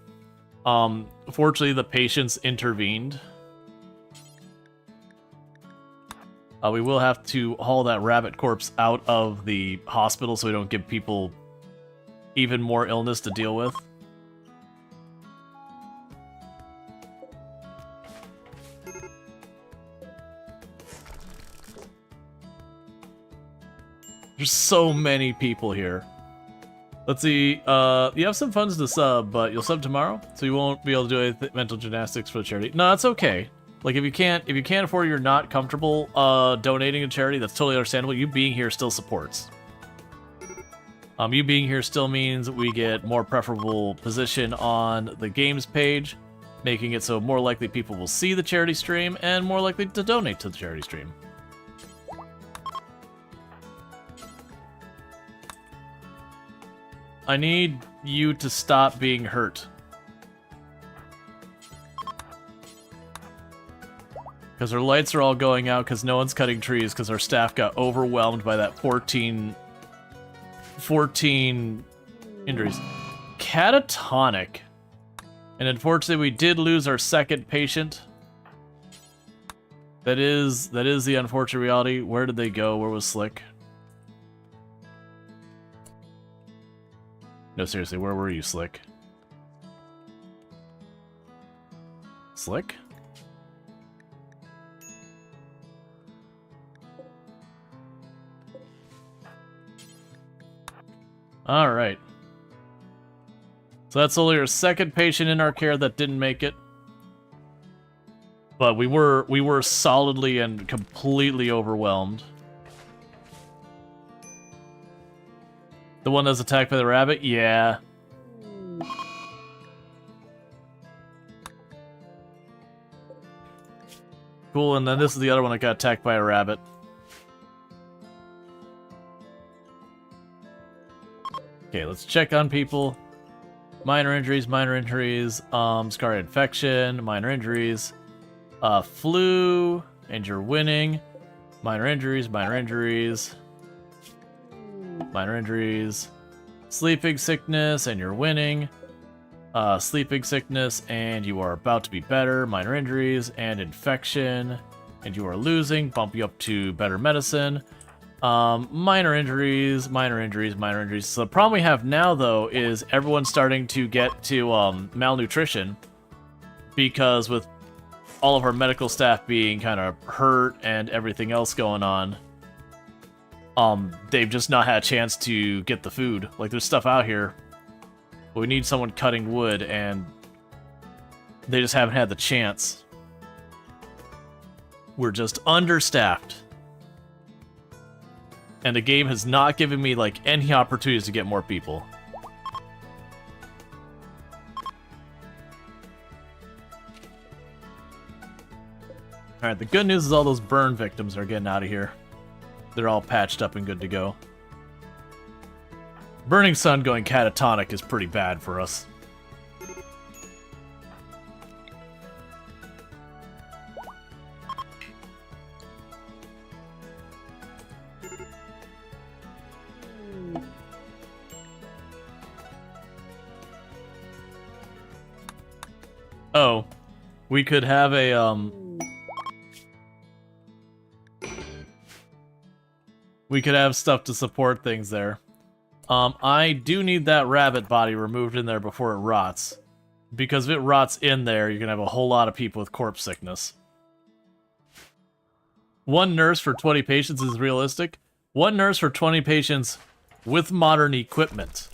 Fortunately, the patients intervened. We will have to haul that rabbit corpse out of the hospital so we don't give people even more illness to deal with. There's so many people here. Let's see, you have some funds to sub, but you'll sub tomorrow, so you won't be able to do any mental gymnastics for the charity. No, that's okay. Like, if you can't afford, you're not comfortable donating to charity, that's totally understandable. You being here still supports. You being here still means we get more preferable position on the games page, making it so more likely people will see the charity stream and more likely to donate to the charity stream. I need you to stop being hurt. Because our lights are all going out because no one's cutting trees because our staff got overwhelmed by that 14 injuries. Catatonic. And unfortunately we did lose our second patient. That is the unfortunate reality. Where did they go? Where was Slick? No, seriously, where were you, Slick? Slick? Alright. So that's only our second patient in our care that didn't make it. But we were solidly and completely overwhelmed. The one that's attacked by the rabbit? Yeah. Cool, and then this is the other one that got attacked by a rabbit. Okay, let's check on people. Minor injuries, scar infection, minor injuries, flu, and you're winning. Minor injuries, sleeping sickness, and you're winning. Sleeping sickness, and you are about to be better. Minor injuries, and infection, and you are losing. Bump you up to better medicine. Minor injuries. So the problem we have now, though, is everyone's starting to get to malnutrition, because with all of our medical staff being kind of hurt and everything else going on, they've just not had a chance to get the food. Like, there's stuff out here, but we need someone cutting wood, and they just haven't had the chance. We're just understaffed. And the game has not given me, like, any opportunities to get more people. Alright, the good news is all those burn victims are getting out of here. They're all patched up and good to go. Burning Sun going catatonic is pretty bad for us. Oh, we could have a, we could have stuff to support things there. I do need that rabbit body removed in there before it rots. Because if it rots in there, you're gonna have a whole lot of people with corpse sickness. 1 nurse for 20 patients is realistic. 1 nurse for 20 patients with modern equipment.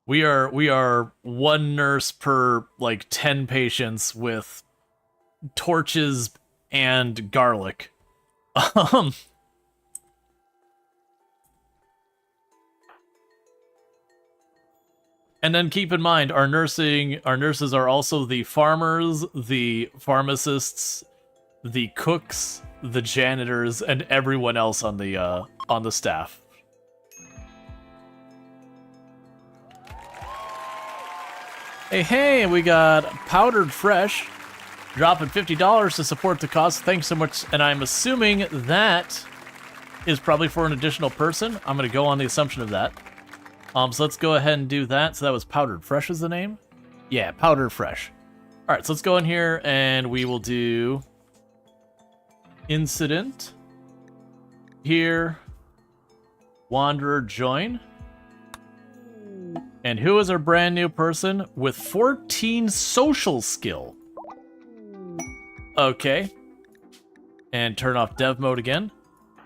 We are 1 nurse per, like, 10 patients with torches and garlic. And then keep in mind, our nurses are also the farmers, the pharmacists, the cooks, the janitors, and everyone else on the staff. Hey, we got Powdered Fresh, dropping $50 to support the cause. Thanks so much, and I'm assuming that is probably for an additional person. I'm gonna go on the assumption of that. So let's go ahead and do that. So that was Powdered Fresh is the name? Yeah, Powdered Fresh. Alright, so let's go in here and we will do Incident. Here. Wanderer join. And who is our brand new person with 14 social skill? Okay. And turn off dev mode again.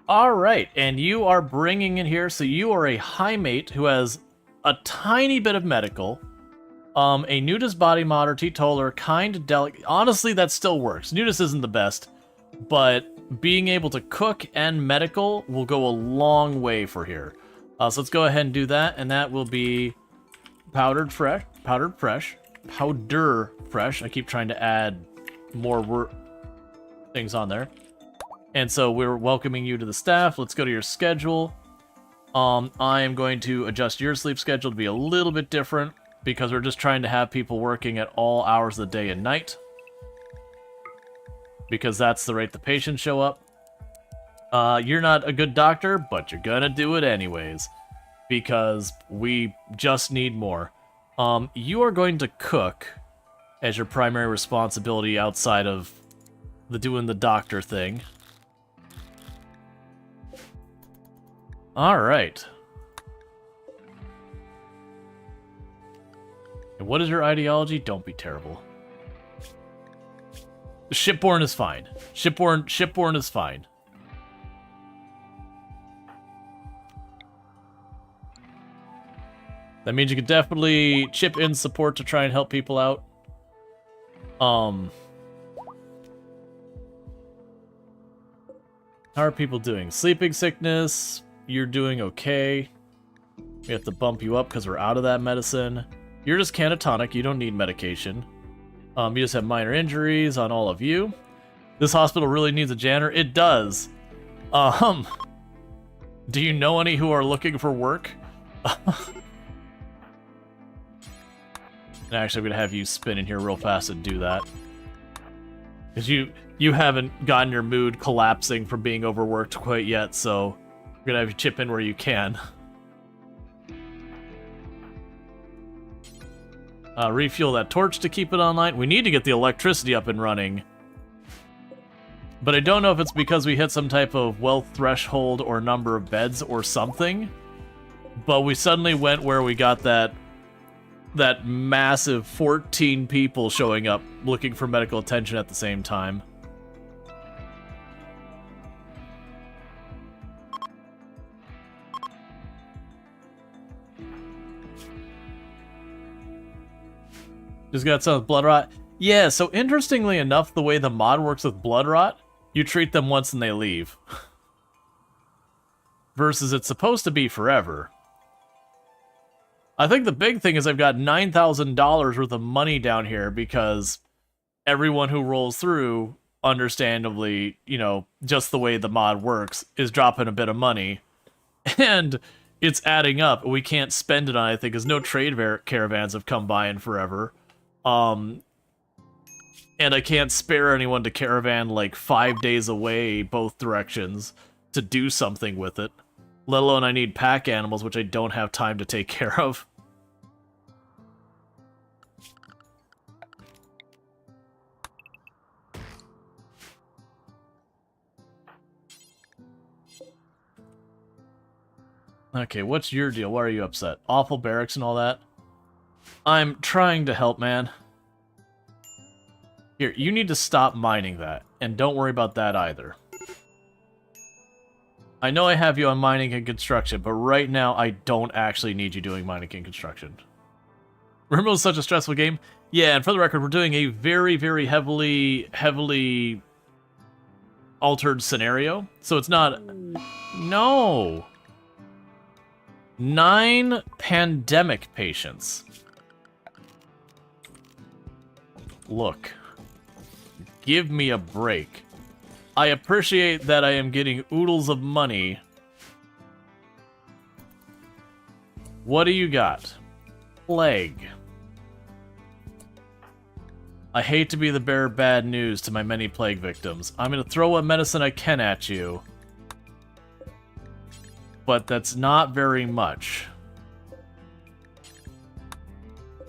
Alright, and you are bringing in here, so you are a high mate who has a tiny bit of medical, a nudist body modder, teetotaler, kind, delicate. Honestly, that still works. Nudist isn't the best, but being able to cook and medical will go a long way for here. So let's go ahead and do that, and that will be Powdered Fresh. I keep trying to add more things on there. And so we're welcoming you to the staff. Let's go to your schedule. I am going to adjust your sleep schedule to be a little bit different because we're just trying to have people working at all hours of the day and night. Because that's the rate the patients show up. You're not a good doctor, but you're gonna do it anyways. Because we just need more. You are going to cook as your primary responsibility outside of doing the doctor thing. Alright. And what is your ideology? Don't be terrible. Shipborne is fine. Shipborne is fine. That means you can definitely chip in support to try and help people out. How are people doing? Sleeping sickness. You're doing okay. We have to bump you up because we're out of that medicine. You're just catatonic. You don't need medication. You just have minor injuries on all of you. This hospital really needs a janitor. It does. Do you know any who are looking for work? And actually, I'm going to have you spin in here real fast and do that. Because you haven't gotten your mood collapsing from being overworked quite yet, so I'm going to have you chip in where you can. Refuel that torch to keep it online. We need to get the electricity up and running. But I don't know if it's because we hit some type of wealth threshold or number of beds or something. But we suddenly went where we got that massive 14 people showing up looking for medical attention at the same time. Just got some blood rot. Yeah, so interestingly enough, the way the mod works with blood rot, you treat them once and they leave. Versus it's supposed to be forever. I think the big thing is I've got $9,000 worth of money down here because everyone who rolls through understandably, you know, just the way the mod works, is dropping a bit of money. And it's adding up. We can't spend it on anything because no trade caravans have come by in forever. And I can't spare anyone to caravan like 5 days away both directions to do something with it. Let alone I need pack animals, which I don't have time to take care of. Okay, what's your deal? Why are you upset? Awful barracks and all that? I'm trying to help, man. Here, you need to stop mining that, and don't worry about that either. I know I have you on mining and construction, but right now I don't actually need you doing mining and construction. RimWorld is such a stressful game. Yeah, and for the record, we're doing a very, very heavily altered scenario. So it's not... No! 9 pandemic patients. Look. Give me a break. I appreciate that I am getting oodles of money. What do you got? Plague. I hate to be the bearer of bad news to my many plague victims. I'm gonna throw what medicine I can at you. But that's not very much.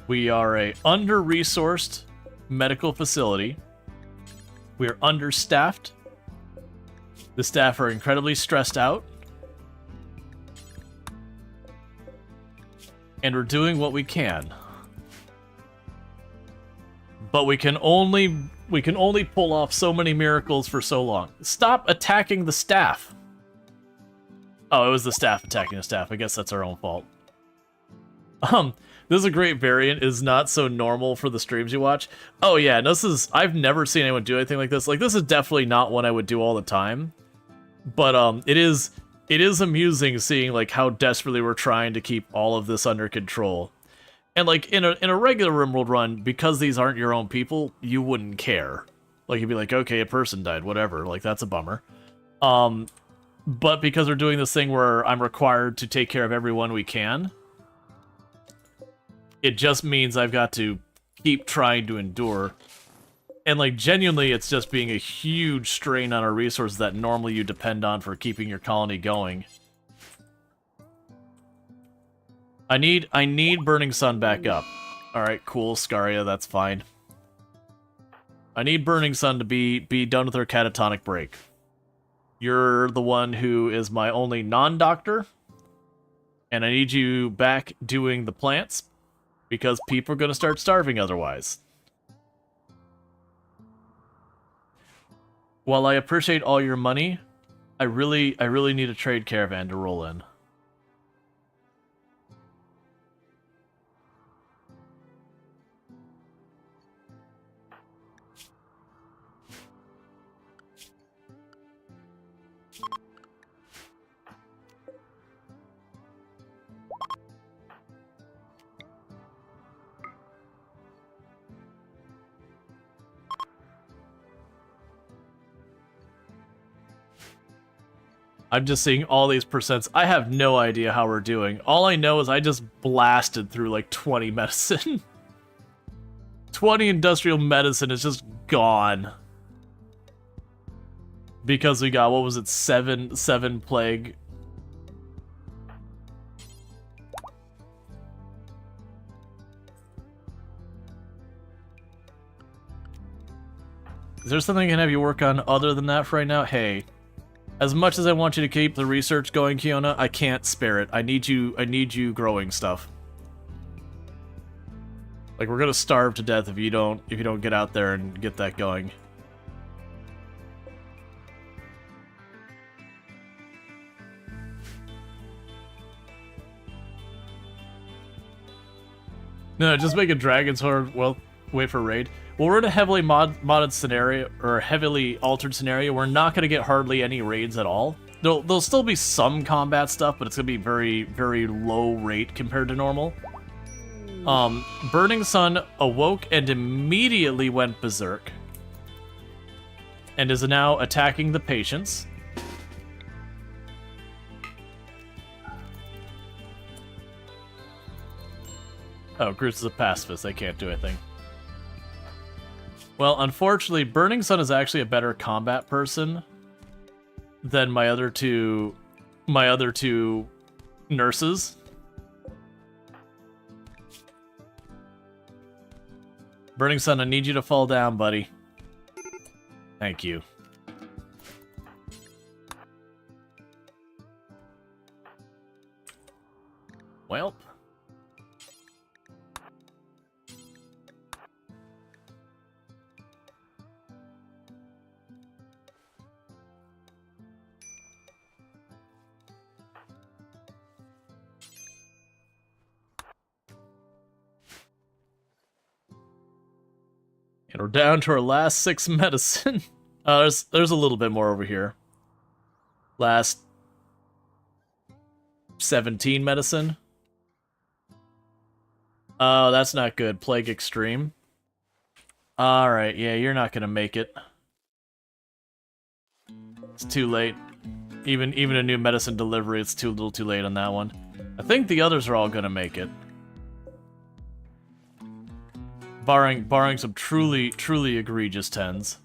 We are a under-resourced medical facility. We are understaffed. The staff are incredibly stressed out. And we're doing what we can. But we can only pull off so many miracles for so long. Stop attacking the staff. Oh, it was the staff attacking the staff. I guess that's our own fault. This is a great variant. Is not so normal for the streams you watch. Oh yeah, no, I've never seen anyone do anything like this. Like, this is definitely not one I would do all the time. But it is amusing seeing like how desperately we're trying to keep all of this under control. And like in a regular RimWorld run, because these aren't your own people, you wouldn't care. Like, you'd be like, okay, a person died, whatever. Like, that's a bummer. But because we're doing this thing where I'm required to take care of everyone we can, it just means I've got to keep trying to endure. And, like, genuinely, it's just being a huge strain on our resources that normally you depend on for keeping your colony going. I need Burning Sun back up. Alright, cool, Scaria, that's fine. I need Burning Sun to be done with her catatonic break. You're the one who is my only non-doctor. And I need you back doing the plants, because people are going to start starving otherwise. While I appreciate all your money, I really need a trade caravan to roll in. I'm just seeing all these percents. I have no idea how we're doing. All I know is I just blasted through like 20 medicine. 20 industrial medicine is just gone. Because we got, what was it, 7 plague. Is there something I can have you work on other than that for right now? Hey. As much as I want you to keep the research going, Kiona, I can't spare it. I need you growing stuff. Like, we're gonna starve to death if you don't get out there and get that going. No, just make a dragon's horde. Well, wait for raid. Well, we're in a heavily modded scenario, or a heavily altered scenario. We're not going to get hardly any raids at all. There'll still be some combat stuff, but it's going to be very, very low rate compared to normal. Burning Sun awoke and immediately went berserk. and is now attacking the patients. Oh, Groot is a pacifist. They can't do anything. Well, unfortunately, Burning Sun is actually a better combat person than my other two nurses. Burning Sun, I need you to fall down, buddy. Thank you. Well. And we're down to our last 6 medicine. There's a little bit more over here. Last 17 medicine. Oh, that's not good. Plague Extreme. Alright, yeah, you're not gonna make it. It's too late. Even a new medicine delivery, it's too little too late on that one. I think the others are all gonna make it. Barring some truly egregious 10s.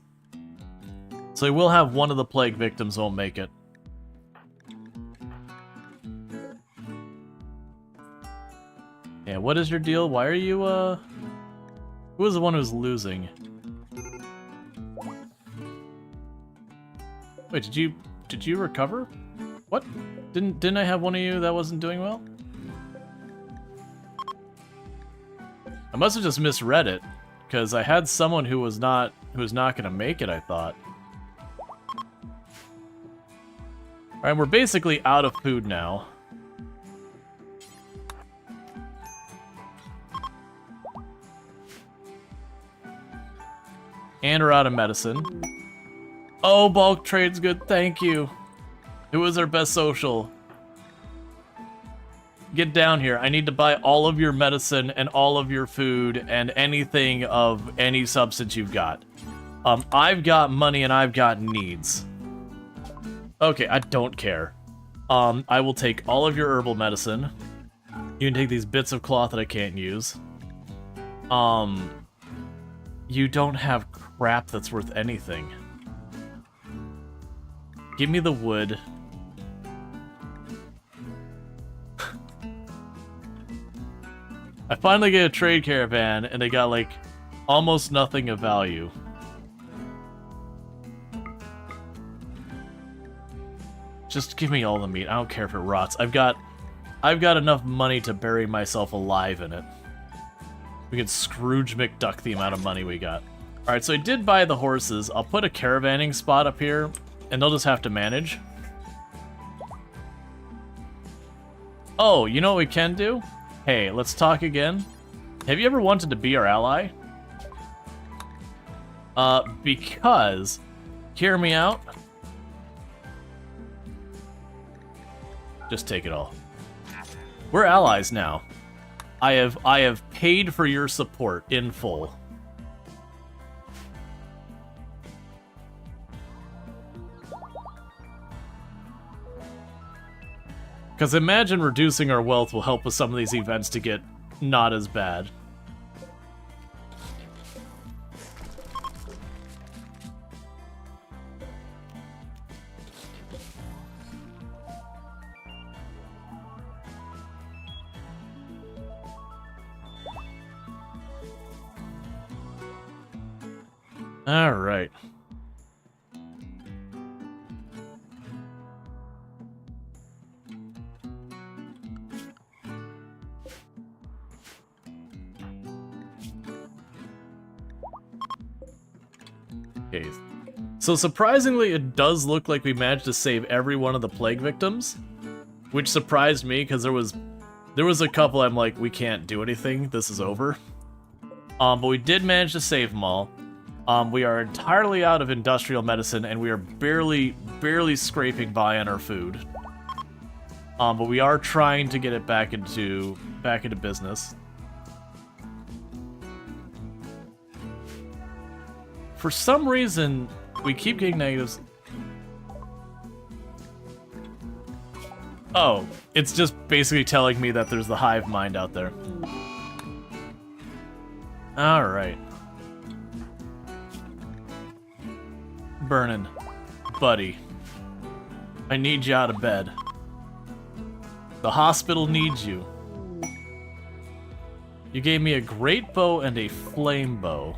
So we'll have one of the plague victims won't make it. Yeah, what is your deal? Why are you, who was the one who was losing? Wait, did you recover? What? Didn't I have one of you that wasn't doing well? I must have just misread it, because I had someone who was not gonna make it, I thought. Alright, we're basically out of food now. And we're out of medicine. Oh, bulk trade's good, thank you. It was our best social. Get down here. I need to buy all of your medicine and all of your food and anything of any substance you've got. I've got money and I've got needs. Okay, I don't care. I will take all of your herbal medicine. You can take these bits of cloth that I can't use. You don't have crap that's worth anything. Give me the wood. I finally get a trade caravan, and they got, like, almost nothing of value. Just give me all the meat. I don't care if it rots. I've got enough money to bury myself alive in it. We can Scrooge McDuck the amount of money we got. Alright, so I did buy the horses. I'll put a caravanning spot up here, and they'll just have to manage. Oh, you know what we can do? Hey, let's talk again. Have you ever wanted to be our ally? Because, hear me out. Just take it all. We're allies now. I have paid for your support in full. Because imagine reducing our wealth will help with some of these events to get not as bad. All right. Okay. So surprisingly, it does look like we managed to save every one of the plague victims, which surprised me because there was a couple I'm like, we can't do anything. This is over. But we did manage to save them all. We are entirely out of industrial medicine, and we are barely scraping by on our food. But we are trying to get it back into business. For some reason, We keep getting negatives. Oh, it's just basically telling me that there's the hive mind out there. Alright. Burnin', buddy. I need you out of bed. The hospital needs you. You gave me a great bow and a flame bow.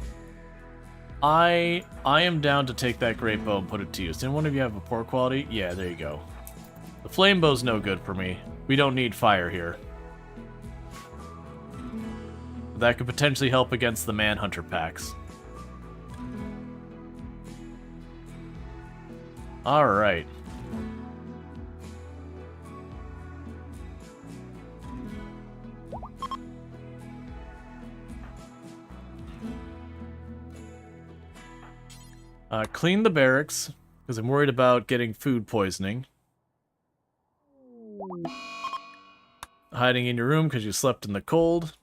I am down to take that great bow and put it to use. Didn't one of you have a poor quality? Yeah, there you go. The flame bow's no good for me. We don't need fire here. That could potentially help against the Manhunter packs. Alright. Clean the barracks, because I'm worried about getting food poisoning. Hiding in your room because you slept in the cold.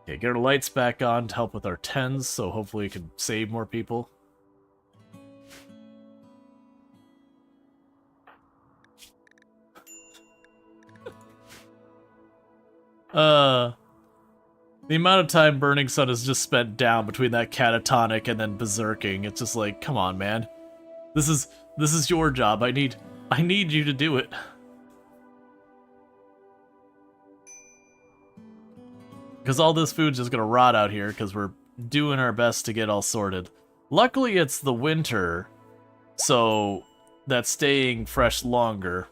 Okay, get our lights back on to help with our 10s, so hopefully we can save more people. The amount of time Burning Sun has just spent down between that catatonic and then berserking, it's just like, come on, man. This is your job. I need you to do it. Because all this food's just gonna rot out here because we're doing our best to get all sorted. Luckily, it's the winter, so that's staying fresh longer.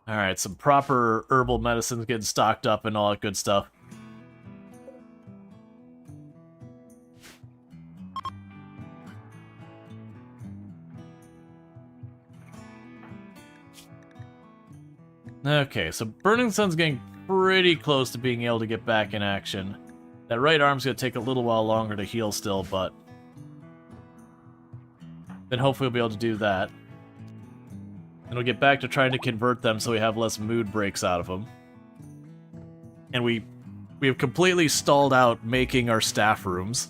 Alright, some proper herbal medicines getting stocked up and all that good stuff. Okay, so Burning Sun's getting pretty close to being able to get back in action. That right arm's gonna take a little while longer to heal still, but then hopefully we'll be able to do that. And we'll get back to trying to convert them so we have less mood breaks out of them. And we have completely stalled out making our staff rooms.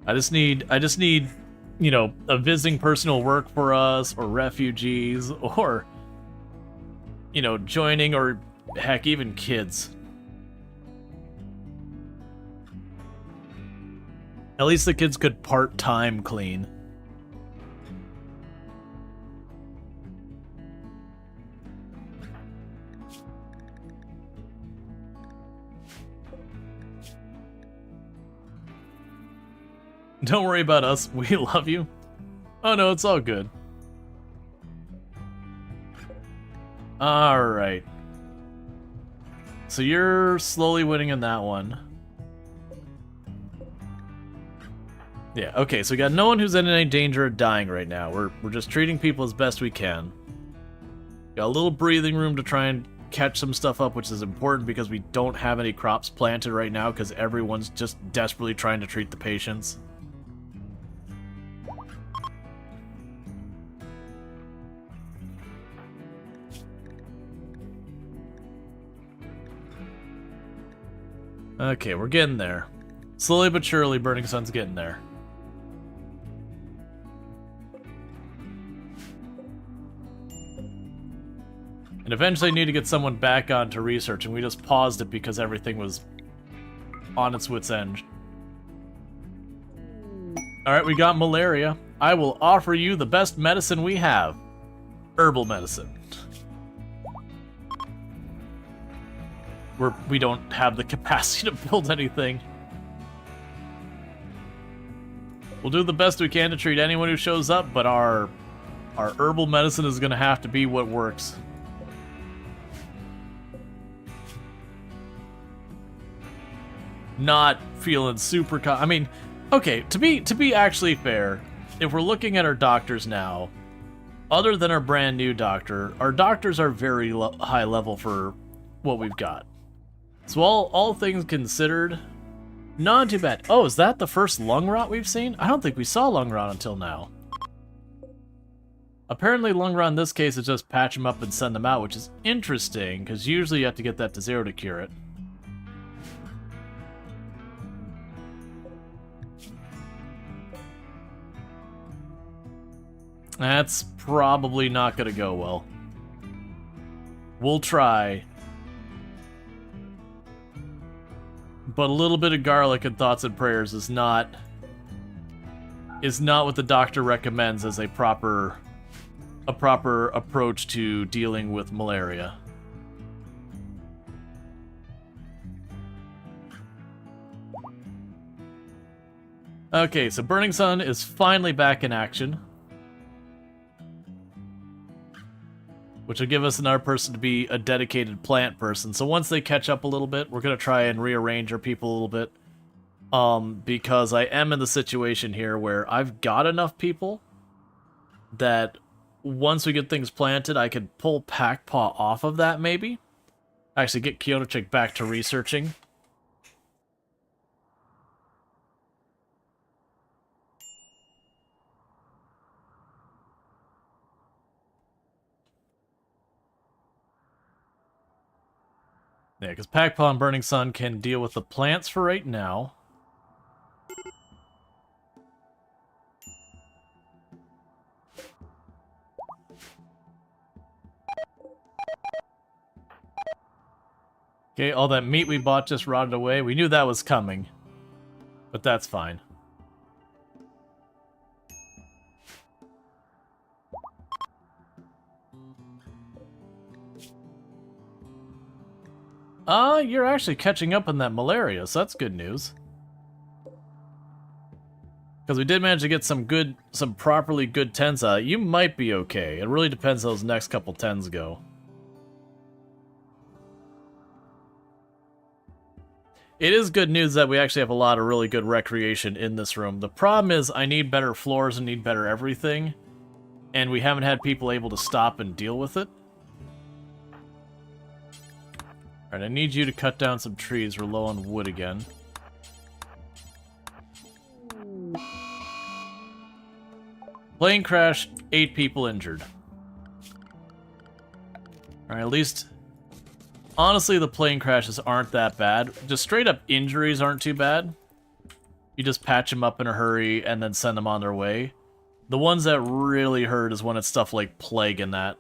I just need, you know, a visiting person who'll work for us, or refugees, or, you know, joining, or heck, even kids. At least the kids could part-time clean. Don't worry about us, we love you. Oh no, it's all good. Alright. So you're slowly winning in that one. Yeah, okay, so we got no one who's in any danger of dying right now. We're just treating people as best we can. Got a little breathing room to try and catch some stuff up, which is important because we don't have any crops planted right now because everyone's just desperately trying to treat the patients. Okay, we're getting there. Slowly but surely, Burning Sun's getting there. And eventually need to get someone back onto research, and we just paused it because everything was on its wit's end. Alright, we got malaria. I will offer you the best medicine we have. Herbal medicine. We don't have the capacity to build anything. We'll do the best we can to treat anyone who shows up, but our herbal medicine is going to have to be what works. Not feeling super I mean, okay, to be actually fair, if we're looking at our doctors now, other than our brand new doctor, our doctors are very high level for what we've got. So all things considered, Not too bad. Oh, is that the first lung rot we've seen? I don't think we saw lung rot until now. Apparently lung rot in this case is just patch them up and send them out, which is interesting, because usually you have to get that to 0 to cure it. That's probably not going to go well. We'll try. But a little bit of garlic and thoughts and prayers is not what the doctor recommends as a proper approach to dealing with malaria. Okay, so Burning Sun is finally back in action, which will give us another person to be a dedicated plant person. So once they catch up a little bit, we're going to try and rearrange our people a little bit. Because I am in the situation here where I've got enough people that once we get things planted, I could pull Packpaw off of that, maybe. Actually, get Kyoto Chick back to researching. Yeah, because Packpaw and Burning Sun can deal with the plants for right now. Okay, all that meat we bought just rotted away. We knew that was coming, but that's fine. You're actually catching up on that malaria, so that's good news. Because we did manage to get some properly good 10s out. You might be okay. It really depends how those next couple 10s go. It is good news that we actually have a lot of really good recreation in this room. The problem is I need better floors and need better everything, and we haven't had people able to stop and deal with it. Alright, I need you to cut down some trees. We're low on wood again. Plane crash, 8 people injured. Alright, at least... Honestly, the plane crashes aren't that bad. Just straight up injuries aren't too bad. You just patch them up in a hurry and then send them on their way. The ones that really hurt is when it's stuff like plague and that.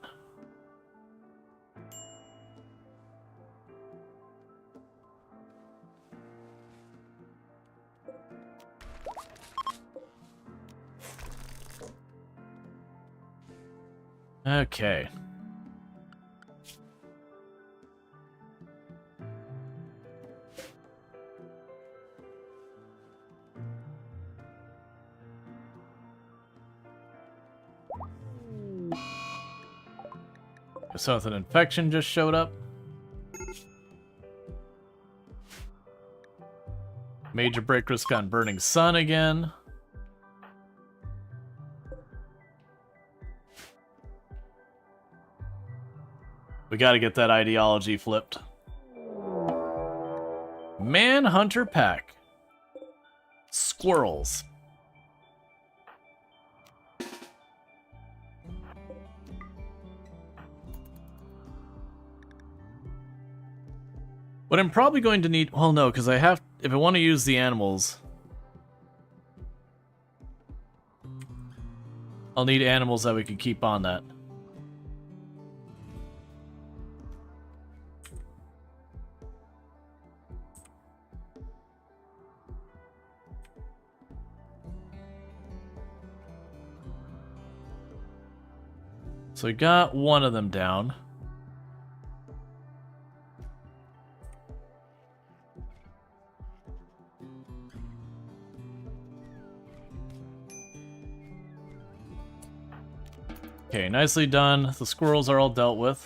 Okay. So an infection just showed up. Major break risk on Burning Sun again. We gotta get that ideology flipped. Manhunter Pack. Squirrels. What I'm probably going to need... Well, no, because I have... If I want to use the animals... I'll need animals that we can keep on that. So we got one of them down. Okay, nicely done. The squirrels are all dealt with.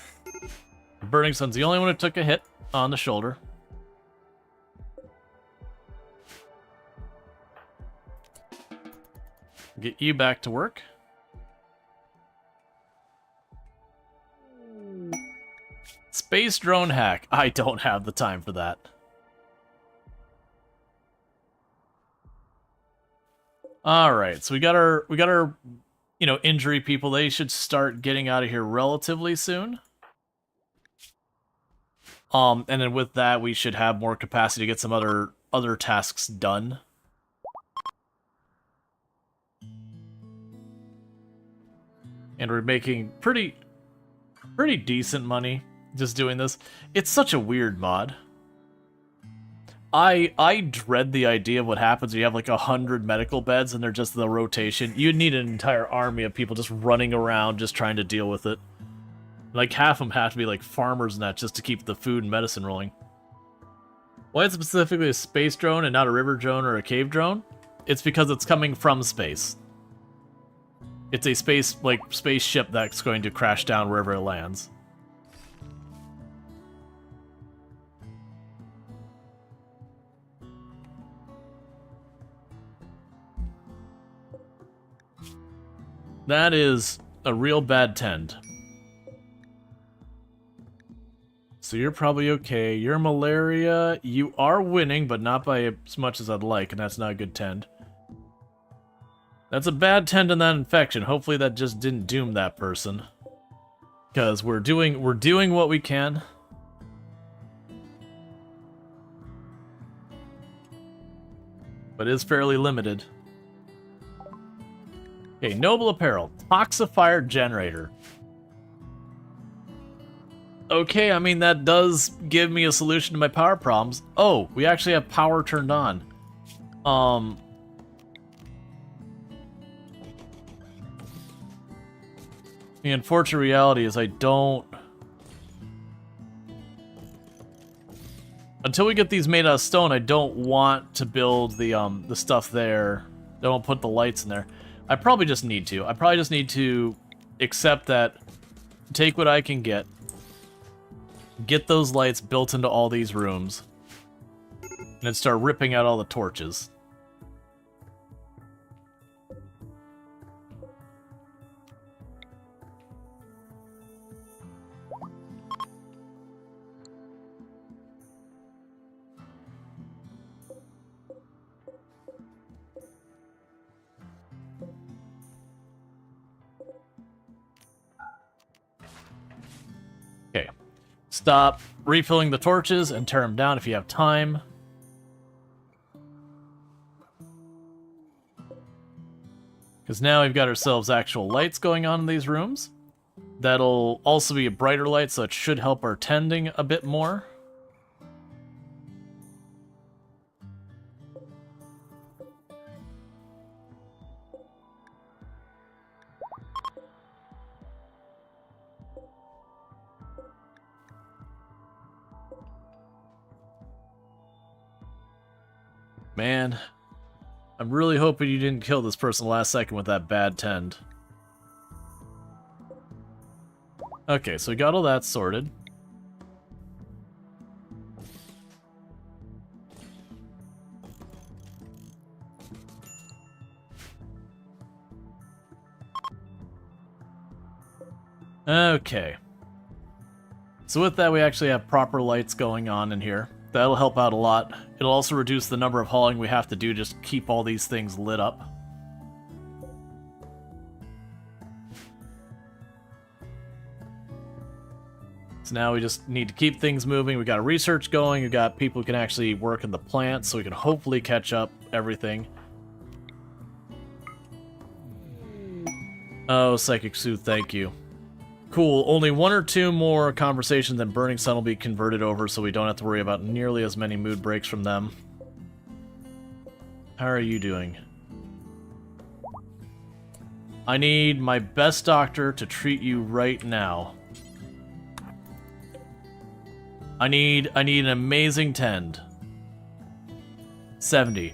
Burning Sun's the only one who took a hit on the shoulder. Get you back to work. Space drone hack. I don't have the time for that. All right, so we got our injury people. They should start getting out of here relatively soon. And then with that, we should have more capacity to get some other tasks done. And we're making pretty decent money just doing this. It's such a weird mod. I dread the idea of what happens when you have like 100 medical beds and they're just the rotation. You'd need an entire army of people just running around just trying to deal with it. Like half of them have to be like farmers and that just to keep the food and medicine rolling. Why it's specifically a space drone and not a river drone or a cave drone? It's because it's coming from space. It's a spaceship that's going to crash down wherever it lands. That is a real bad tend. So you're probably okay. Your malaria, you are winning, but not by as much as I'd like, and that's not a good tend. That's a bad tend in that infection. Hopefully that just didn't doom that person. Because we're doing what we can. But it is fairly limited. Okay, Noble Apparel. Toxifier Generator. Okay, I mean, that does give me a solution to my power problems. Oh, we actually have power turned on. The unfortunate reality is I don't... Until we get these made out of stone, I don't want to build the stuff there. I don't put the lights in there. I probably just need to. I probably just need to accept that, take what I can get those lights built into all these rooms, and then start ripping out all the torches. Okay. Stop refilling the torches and tear them down if you have time. Because now we've got ourselves actual lights going on in these rooms. That'll also be a brighter light, so it should help our tending a bit more. Man, I'm really hoping you didn't kill this person last second with that bad tend. Okay, so we got all that sorted. Okay. So with that, we actually have proper lights going on in here. That'll help out a lot. It'll also reduce the number of hauling we have to do just to keep all these things lit up. So now we just need to keep things moving. We got research going. We got people who can actually work in the plant, so we can hopefully catch up everything. Oh, Psychic Sooth, thank you. Cool, only 1 or 2 more conversations and Burning Sun will be converted over, so we don't have to worry about nearly as many mood breaks from them. How are you doing? I need my best doctor to treat you right now. I need an amazing tend. 70.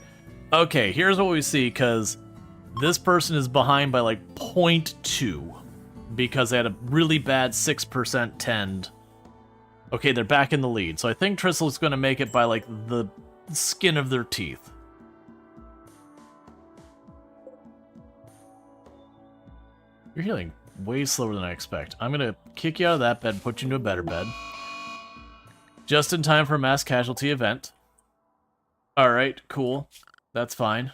Okay, here's what we see, because this person is behind by like 0.2. Because they had a really bad 6% tend. Okay, they're back in the lead. So I think Tristle's going to make it by, like, the skin of their teeth. You're healing way slower than I expect. I'm going to kick you out of that bed and put you into a better bed. Just in time for a mass casualty event. Alright, cool. That's fine.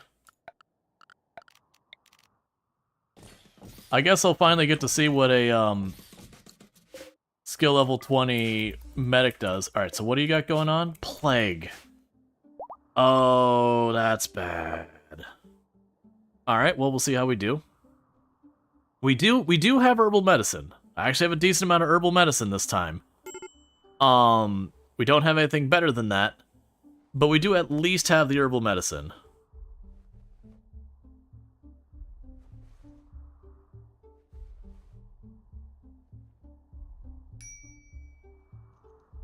I guess I'll finally get to see what a skill level 20 medic does. Alright, so what do you got going on? Plague. Oh, that's bad. Alright, well, we'll see how we do. We do have herbal medicine. I actually have a decent amount of herbal medicine this time. We don't have anything better than that, but we do at least have the herbal medicine.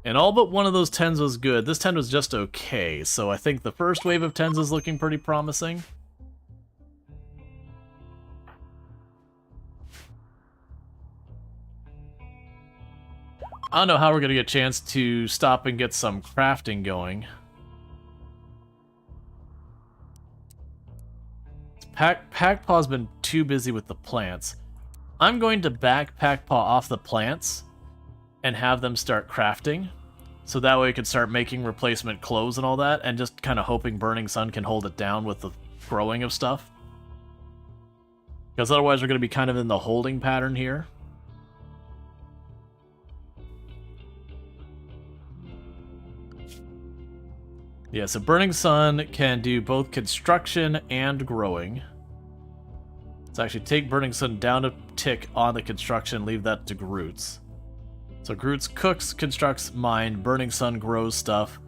And all but one of those 10s was good. This 10 was just okay, so I think the first wave of 10s is looking pretty promising. I don't know how we're going to get a chance to stop and get some crafting going. Packpaw's been too busy with the plants. I'm going to back Packpaw off the plants and have them start crafting. So that way we can start making replacement clothes and all that, and just kind of hoping Burning Sun can hold it down with the growing of stuff. Because otherwise we're going to be kind of in the holding pattern here. Yeah, so Burning Sun can do both construction and growing. Let's actually take Burning Sun down a tick on the construction, leave that to Groot's. So Groot's cooks, constructs, mine, Burning Sun grows stuff.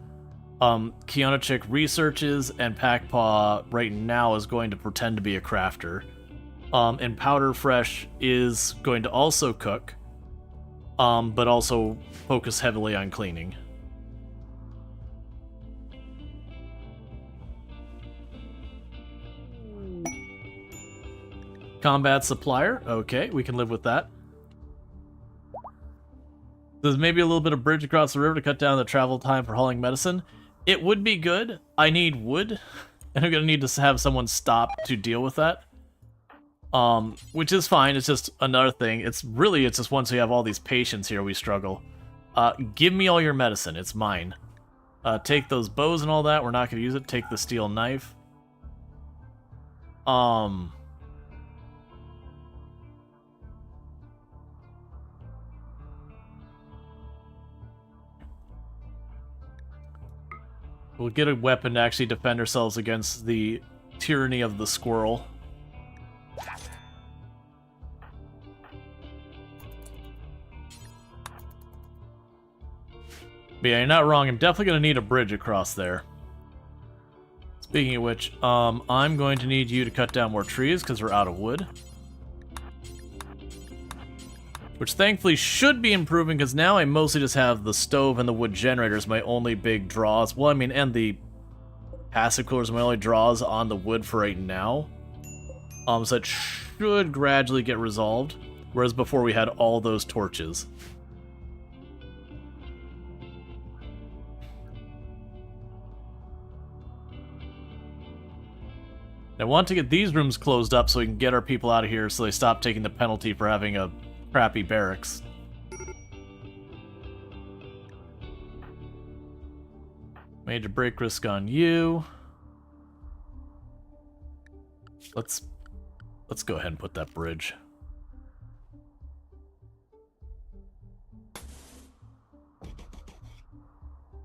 Kiana Chick researches, and Packpaw right now is going to pretend to be a crafter. And Powder Fresh is going to also cook, but also focus heavily on cleaning. Combat supplier, okay, we can live with that. There's maybe a little bit of bridge across the river to cut down the travel time for hauling medicine. It would be good. I need wood, and I'm gonna need to have someone stop to deal with that. Which is fine, it's just another thing. It's just once we have all these patients here, we struggle. Give me all your medicine, it's mine. Take those bows and all that, we're not gonna use it. Take the steel knife. We'll get a weapon to actually defend ourselves against the tyranny of the squirrel. But yeah, you're not wrong. I'm definitely going to need a bridge across there. Speaking of which, I'm going to need you to cut down more trees because we're out of wood. Which thankfully should be improving, because now I mostly just have the stove and the wood generators, my only big draws. Well, I mean, and the passive coolers are my only draws on the wood for right now. So it should gradually get resolved, whereas before we had all those torches. I want to get these rooms closed up so we can get our people out of here so they stop taking the penalty for having a crappy barracks. Major break risk on you. Let's go ahead and put that bridge.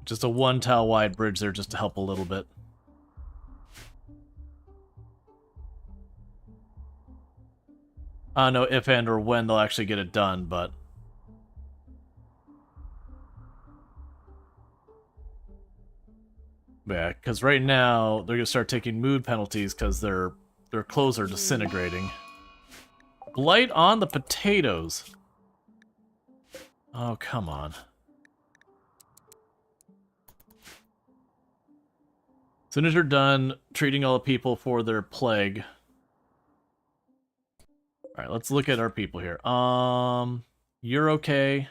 Just a one tile wide bridge there just to help a little bit. I don't know if and or when they'll actually get it done, but... yeah, because right now, they're going to start taking mood penalties because their clothes are disintegrating. Blight on the potatoes. Oh, come on. As soon as you're done treating all the people for their plague... alright, let's look at our people here. You're okay.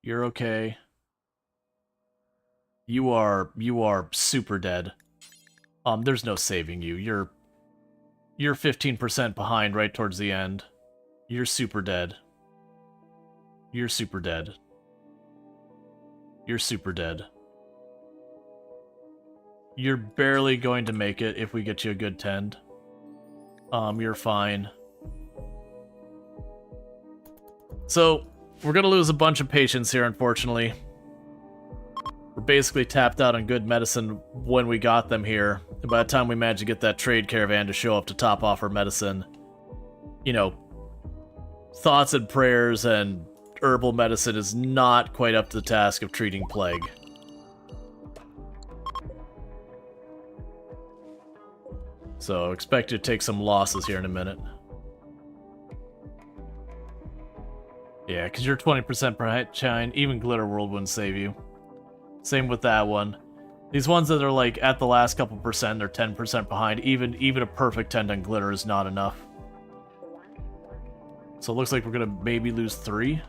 You're okay. You are super dead. There's no saving you. You're 15% behind right towards the end. You're super dead. You're super dead. You're super dead. You're barely going to make it if we get you a good tend. You're fine. So, we're going to lose a bunch of patients here, unfortunately. We're basically tapped out on good medicine when we got them here. And by the time we managed to get that trade caravan to show up to top off our medicine, you know, thoughts and prayers and herbal medicine is not quite up to the task of treating plague. So, expect you to take some losses here in a minute. Yeah, because you're 20% behind, even Glitter World wouldn't save you. Same with that one. These ones that are like at the last couple percent, they're 10% behind. Even a perfect 10 on Glitter is not enough. So it looks like we're gonna maybe lose 3.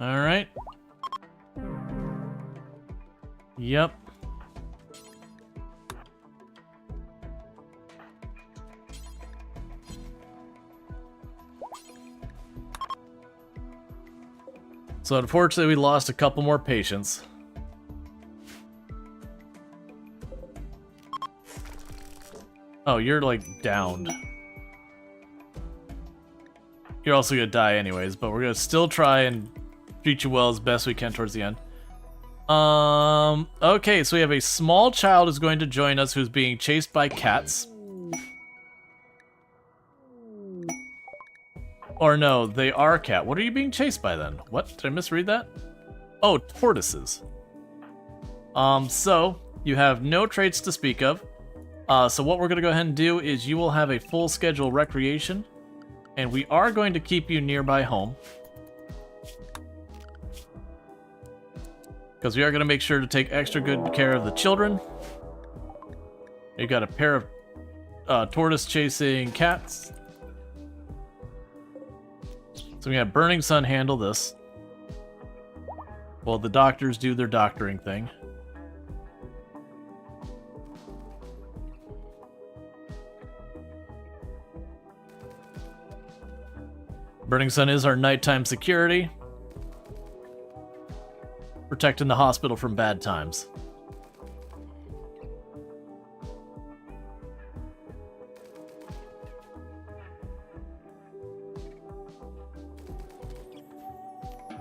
Alright. Yep. So unfortunately we lost a couple more patients. Oh, you're like downed. You're also gonna die anyways, but we're gonna still try and treat you well as best we can towards the end. Okay, so we have a small child who's going to join us who's being chased by cats. Or no, they are cat. What are you being chased by then? What? Did I misread that? Oh, tortoises. So, you have no traits to speak of. So what we're going to go ahead and do is you will have a full schedule recreation. And we are going to keep you nearby home. Because we are going to make sure to take extra good care of the children. You've got a pair of tortoise chasing cats. So we have Burning Sun handle this. While the doctors do their doctoring thing. Burning Sun is our nighttime security. Protecting the hospital from bad times.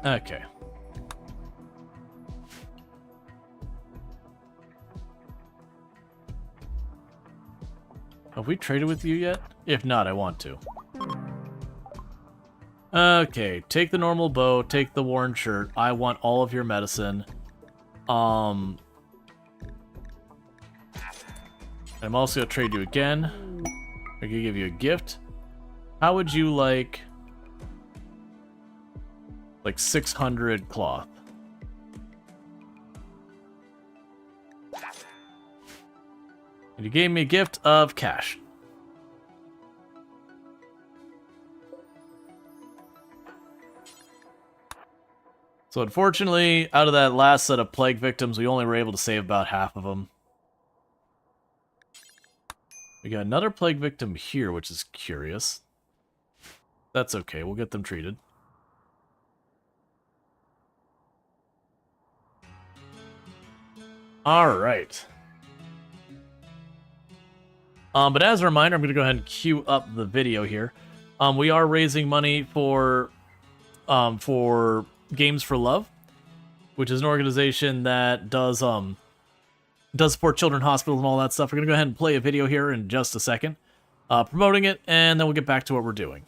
Okay. Have we traded with you yet? If not, I want to. Okay, take the normal bow, take the worn shirt. I want all of your medicine. I'm also gonna trade you again. I'm gonna give you a gift. How would you like 600 cloth? And you gave me a gift of cash. So unfortunately, out of that last set of plague victims, we only were able to save about half of them. We got another plague victim here, which is curious. That's okay, we'll get them treated. Alright. But as a reminder, I'm going to go ahead and queue up the video here. We are raising money for Games for Love, which is an organization that does support children's hospitals and all that stuff. We're going to go ahead and play a video here in just a second, promoting it, and then we'll get back to what we're doing.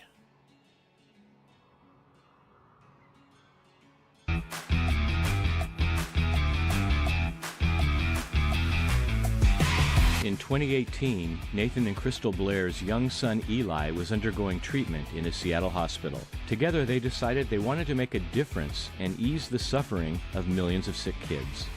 In 2018, Nathan and Crystal Blair's young son Eli was undergoing treatment in a Seattle hospital. Together, they decided they wanted to make a difference and ease the suffering of millions of sick kids.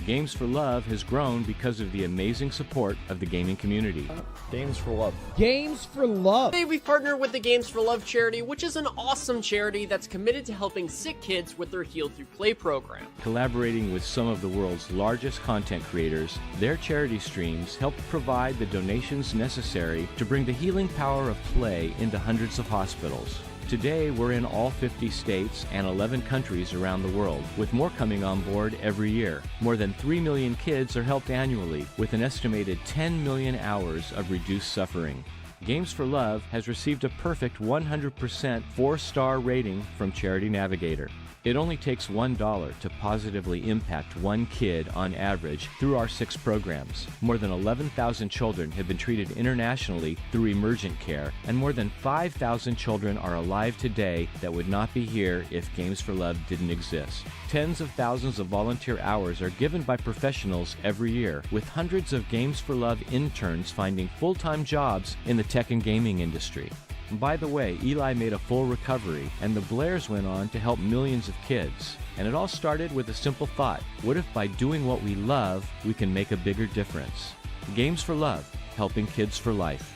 Games for Love has grown because of the amazing support of the gaming community. Games for Love. Games for Love! Today we've partnered with the Games for Love charity, which is an awesome charity that's committed to helping sick kids with their Heal Through Play program. Collaborating with some of the world's largest content creators, their charity streams help provide the donations necessary to bring the healing power of play into hundreds of hospitals. Today, we're in all 50 states and 11 countries around the world, with more coming on board every year. More than 3 million kids are helped annually, with an estimated 10 million hours of reduced suffering. Games for Love has received a perfect 100% 4-star rating from Charity Navigator. It only takes $1 to positively impact one kid on average through our 6 programs. More than 11,000 children have been treated internationally through emergent care, and more than 5,000 children are alive today that would not be here if Games for Love didn't exist. Tens of thousands of volunteer hours are given by professionals every year, with hundreds of Games for Love interns finding full-time jobs in the tech and gaming industry. By the way, Eli made a full recovery, and the Blairs went on to help millions of kids. And it all started with a simple thought: what if by doing what we love, we can make a bigger difference? Games for Love, helping kids for life.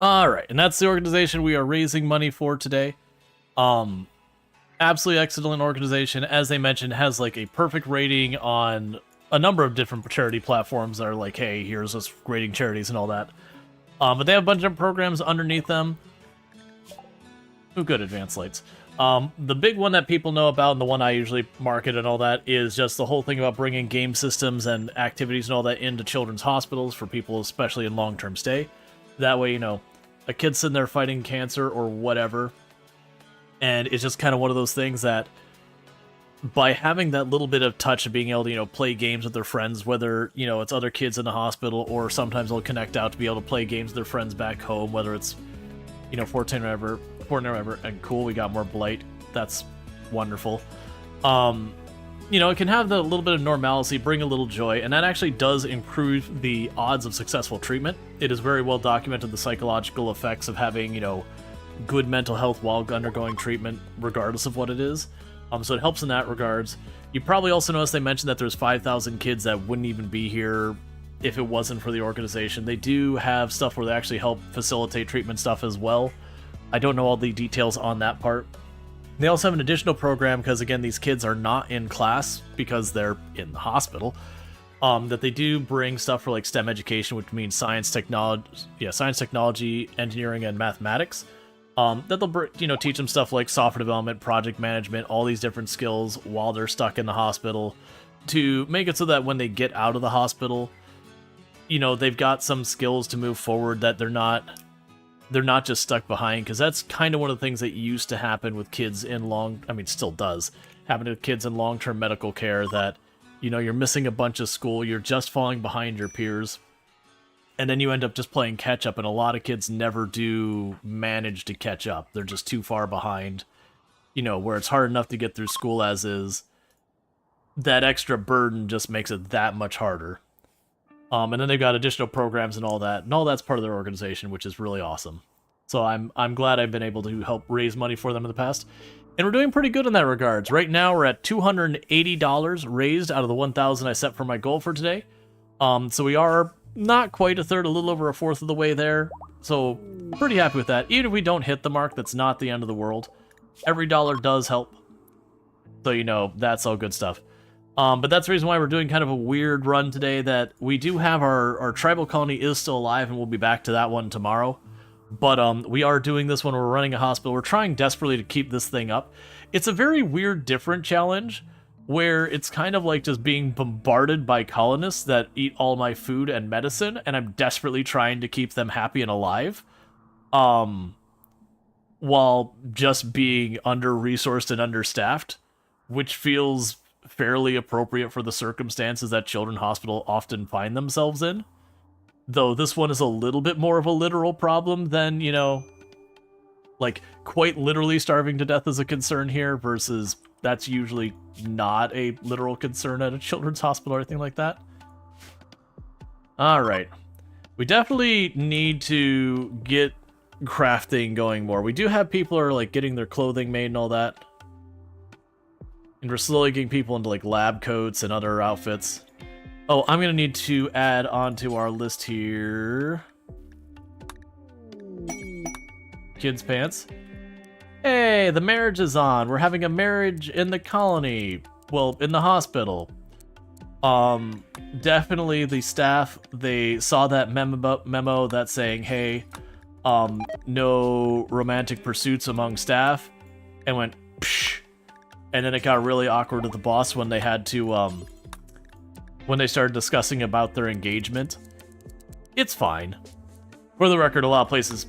Alright, and that's the organization we are raising money for today. Absolutely excellent organization. As they mentioned, has like a perfect rating on a number of different charity platforms that are like, hey, here's us grading charities and all that. But they have a bunch of programs underneath them. Ooh, good, advanced lights. The big one that people know about, and the one I usually market and all that, is just the whole thing about bringing game systems and activities and all that into children's hospitals for people, especially in long-term stay. That way, you know, a kid's sitting there fighting cancer or whatever, and it's just kind of one of those things that by having that little bit of touch of being able to, you know, play games with their friends, whether, you know, it's other kids in the hospital, or sometimes they'll connect out to be able to play games with their friends back home, whether it's, you know, Fortnite or whatever, and cool, we got more Blight. That's wonderful. You know, it can have the little bit of normalcy, bring a little joy, and that actually does improve the odds of successful treatment. It is very well documented, the psychological effects of having, you know, good mental health while undergoing treatment, regardless of what it is. So it helps in that regards. You probably also noticed they mentioned that there's 5,000 kids that wouldn't even be here if it wasn't for the organization. They do have stuff where they actually help facilitate treatment stuff as well. I don't know all the details on that part. They also have an additional program because, again, these kids are not in class because they're in the hospital. That they do bring stuff for like STEM education, which means science, technology, engineering, and mathematics. That they'll, you know, teach them stuff like software development, project management, all these different skills while they're stuck in the hospital, to make it so that when they get out of the hospital, you know, they've got some skills to move forward, that they're not just stuck behind, because that's kind of one of the things that used to happen with kids in still does happen to kids in long-term medical care, that, you know, you're missing a bunch of school, you're just falling behind your peers, and then you end up just playing catch-up, and a lot of kids never do manage to catch up. They're just too far behind, you know, where it's hard enough to get through school as is. That extra burden just makes it that much harder. And then they've got additional programs and all that's part of their organization, which is really awesome. So I'm glad I've been able to help raise money for them in the past. And we're doing pretty good in that regards. Right now we're at $280 raised out of the 1,000 I set for my goal for today. So we are not quite a third, a little over a fourth of the way there. So pretty happy with that. Even if we don't hit the mark, that's not the end of the world. Every dollar does help. So, you know, that's all good stuff. But that's the reason why we're doing kind of a weird run today, that we do have our tribal colony is still alive, and we'll be back to that one tomorrow. But we are doing this one. We're running a hospital. We're trying desperately to keep this thing up. It's a very weird, different challenge, where it's kind of like just being bombarded by colonists that eat all my food and medicine, and I'm desperately trying to keep them happy and alive, while just being under-resourced and understaffed, which feels fairly appropriate for the circumstances that Children's Hospital often find themselves in. Though this one is a little bit more of a literal problem than, you know, like quite literally starving to death is a concern here, versus that's usually not a literal concern at a children's hospital or anything like that. Alright. We definitely need to get crafting going more. We do have people who are like getting their clothing made and all that. And we're slowly getting people into like lab coats and other outfits. Oh, I'm gonna need to add onto our list here. Kids' pants. Hey, the marriage is on. We're having a marriage in the colony. Well, in the hospital. Definitely the staff, they saw that memo that's saying, hey, no romantic pursuits among staff, and went psh, and then it got really awkward with the boss when they had to when they started discussing about their engagement. It's fine. For the record, a lot of places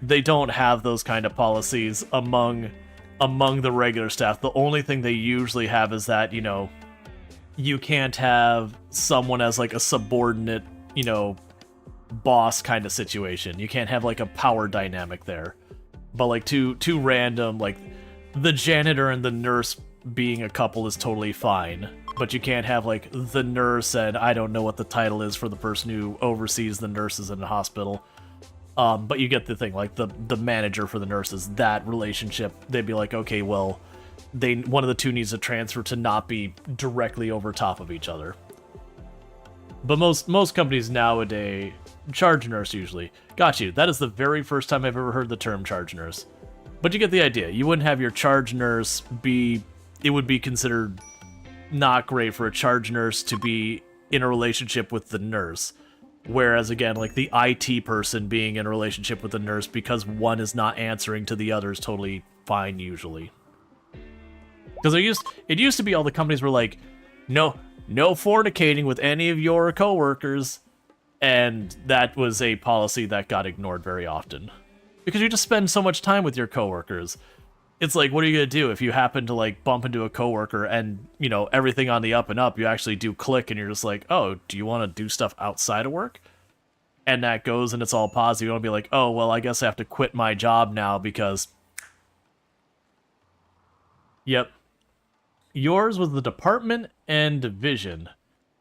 they don't have those kind of policies among the regular staff. The only thing they usually have is that, you know, you can't have someone as like a subordinate, you know, boss kind of situation. You can't have like a power dynamic there. But like two random, like the janitor and the nurse being a couple is totally fine. But you can't have like the nurse and I don't know what the title is for the person who oversees the nurses in the hospital. But you get the thing, like the manager for the nurses, that relationship, they'd be like, okay, well, one of the two needs to transfer to not be directly over top of each other. But most companies nowadays, charge nurse usually. Got you. That is the very first time I've ever heard the term charge nurse. But you get the idea. You wouldn't have your charge nurse be, it would be considered not great for a charge nurse to be in a relationship with the nurse. Whereas, again, like the IT person being in a relationship with the nurse because one is not answering to the other is totally fine, usually. Because it used to be all the companies were like, no fornicating with any of your coworkers, and that was a policy that got ignored very often. Because you just spend so much time with your coworkers. It's like, what are you going to do if you happen to, like, bump into a coworker and, you know, everything on the up and up, you actually do click and you're just like, oh, do you want to do stuff outside of work? And that goes and it's all positive. You don't be like, oh, well, I guess I have to quit my job now because... Yep. Yours was the department and division.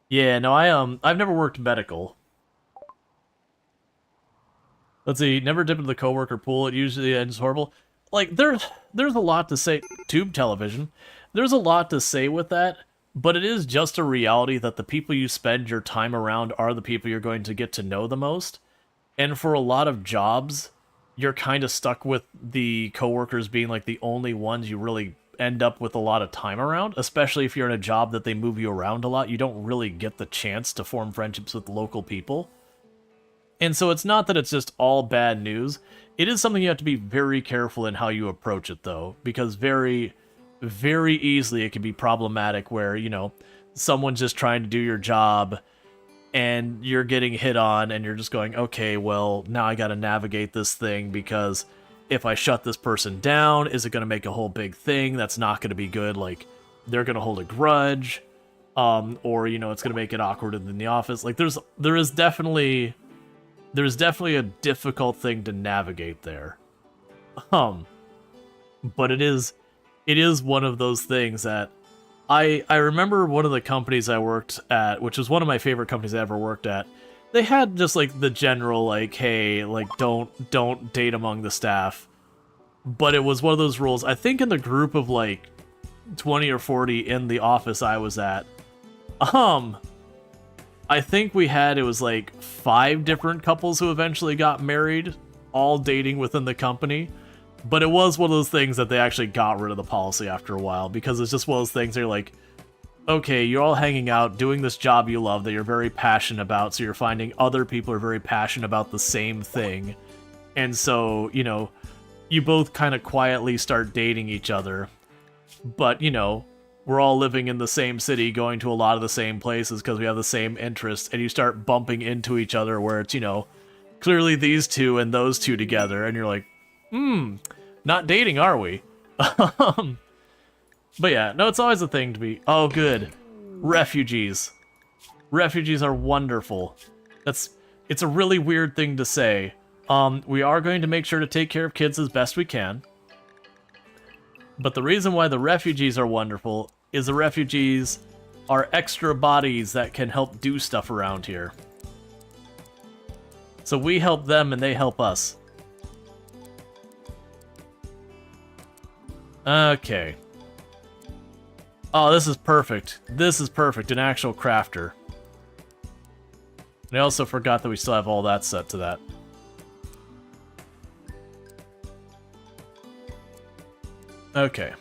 Yeah, no, I've never worked medical. Let's see, never dip into the coworker pool. It usually ends horrible. Like, there's a lot to say. Tube television. There's a lot to say with that, but it is just a reality that the people you spend your time around are the people you're going to get to know the most. And for a lot of jobs, you're kind of stuck with the coworkers being like the only ones you really end up with a lot of time around, especially if you're in a job that they move you around a lot. You don't really get the chance to form friendships with local people. And so it's not that it's just all bad news. It is something you have to be very careful in how you approach it, though, because very, very easily it can be problematic where, you know, someone's just trying to do your job and you're getting hit on and you're just going, okay, well, now I got to navigate this thing because if I shut this person down, is it going to make a whole big thing? That's not going to be good. Like, they're going to hold a grudge, or, you know, it's going to make it awkward in the office. Like, there is definitely a difficult thing to navigate there. But it is one of those things that I remember one of the companies I worked at, which was one of my favorite companies I ever worked at. They had just like the general like, hey, like don't date among the staff. But it was one of those rules. I think in the group of like 20 or 40 in the office I was at, I think it was like 5 different couples who eventually got married, all dating within the company. But it was one of those things that they actually got rid of the policy after a while, because it's just one of those things where you're like, okay, you're all hanging out, doing this job you love that you're very passionate about, so you're finding other people are very passionate about the same thing. And so, you know, you both kind of quietly start dating each other. But, you know, we're all living in the same city, going to a lot of the same places because we have the same interests, and you start bumping into each other where it's, you know, clearly these two and those two together, and you're like, not dating, are we? But yeah, no, it's always a thing to be, oh good, refugees. Refugees are wonderful. It's a really weird thing to say. We are going to make sure to take care of kids as best we can. But the reason why the refugees are wonderful is the refugees are extra bodies that can help do stuff around here. So we help them and they help us. Okay. Oh, this is perfect. This is perfect, an actual crafter. And I also forgot that we still have all that set to that. Okay.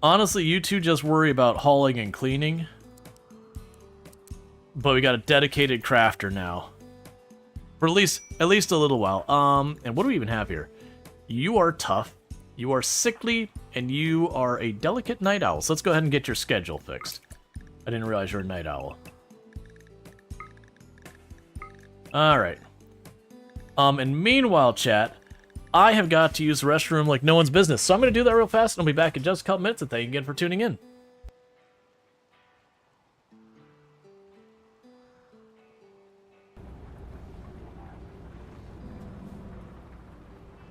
Honestly, you two just worry about hauling and cleaning. but we got a dedicated crafter now. For at least a little while. And what do we even have here? You are tough, you are sickly, and you are a delicate night owl. So let's go ahead and get your schedule fixed. I didn't realize you're a night owl. Alright. And meanwhile, chat, I have got to use the restroom like no one's business. So I'm going to do that real fast, and I'll be back in just a couple minutes, and thank you again for tuning in.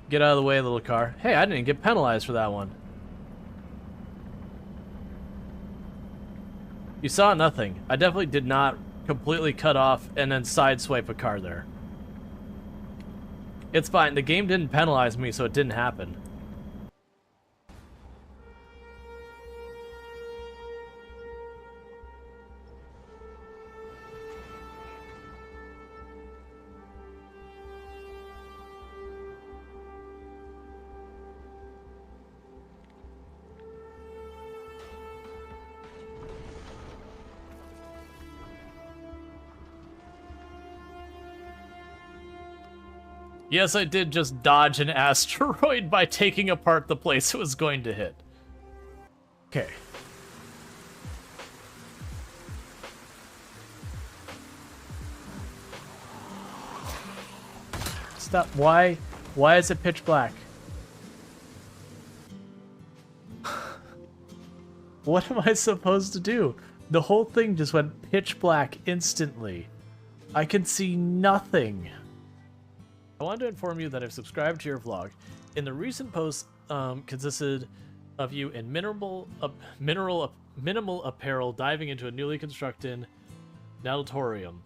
Get out of the way, little car. Hey, I didn't get penalized for that one. You saw nothing. I definitely did not completely cut off and then sideswipe a car there. It's fine. The game didn't penalize me, so it didn't happen. Yes, I did just dodge an asteroid by taking apart the place it was going to hit. Okay. Stop. Why is it pitch black? What am I supposed to do? The whole thing just went pitch black instantly. I can see nothing. I wanted to inform you that I've subscribed to your vlog. In the recent post consisted of you in minimal apparel diving into a newly constructed natatorium.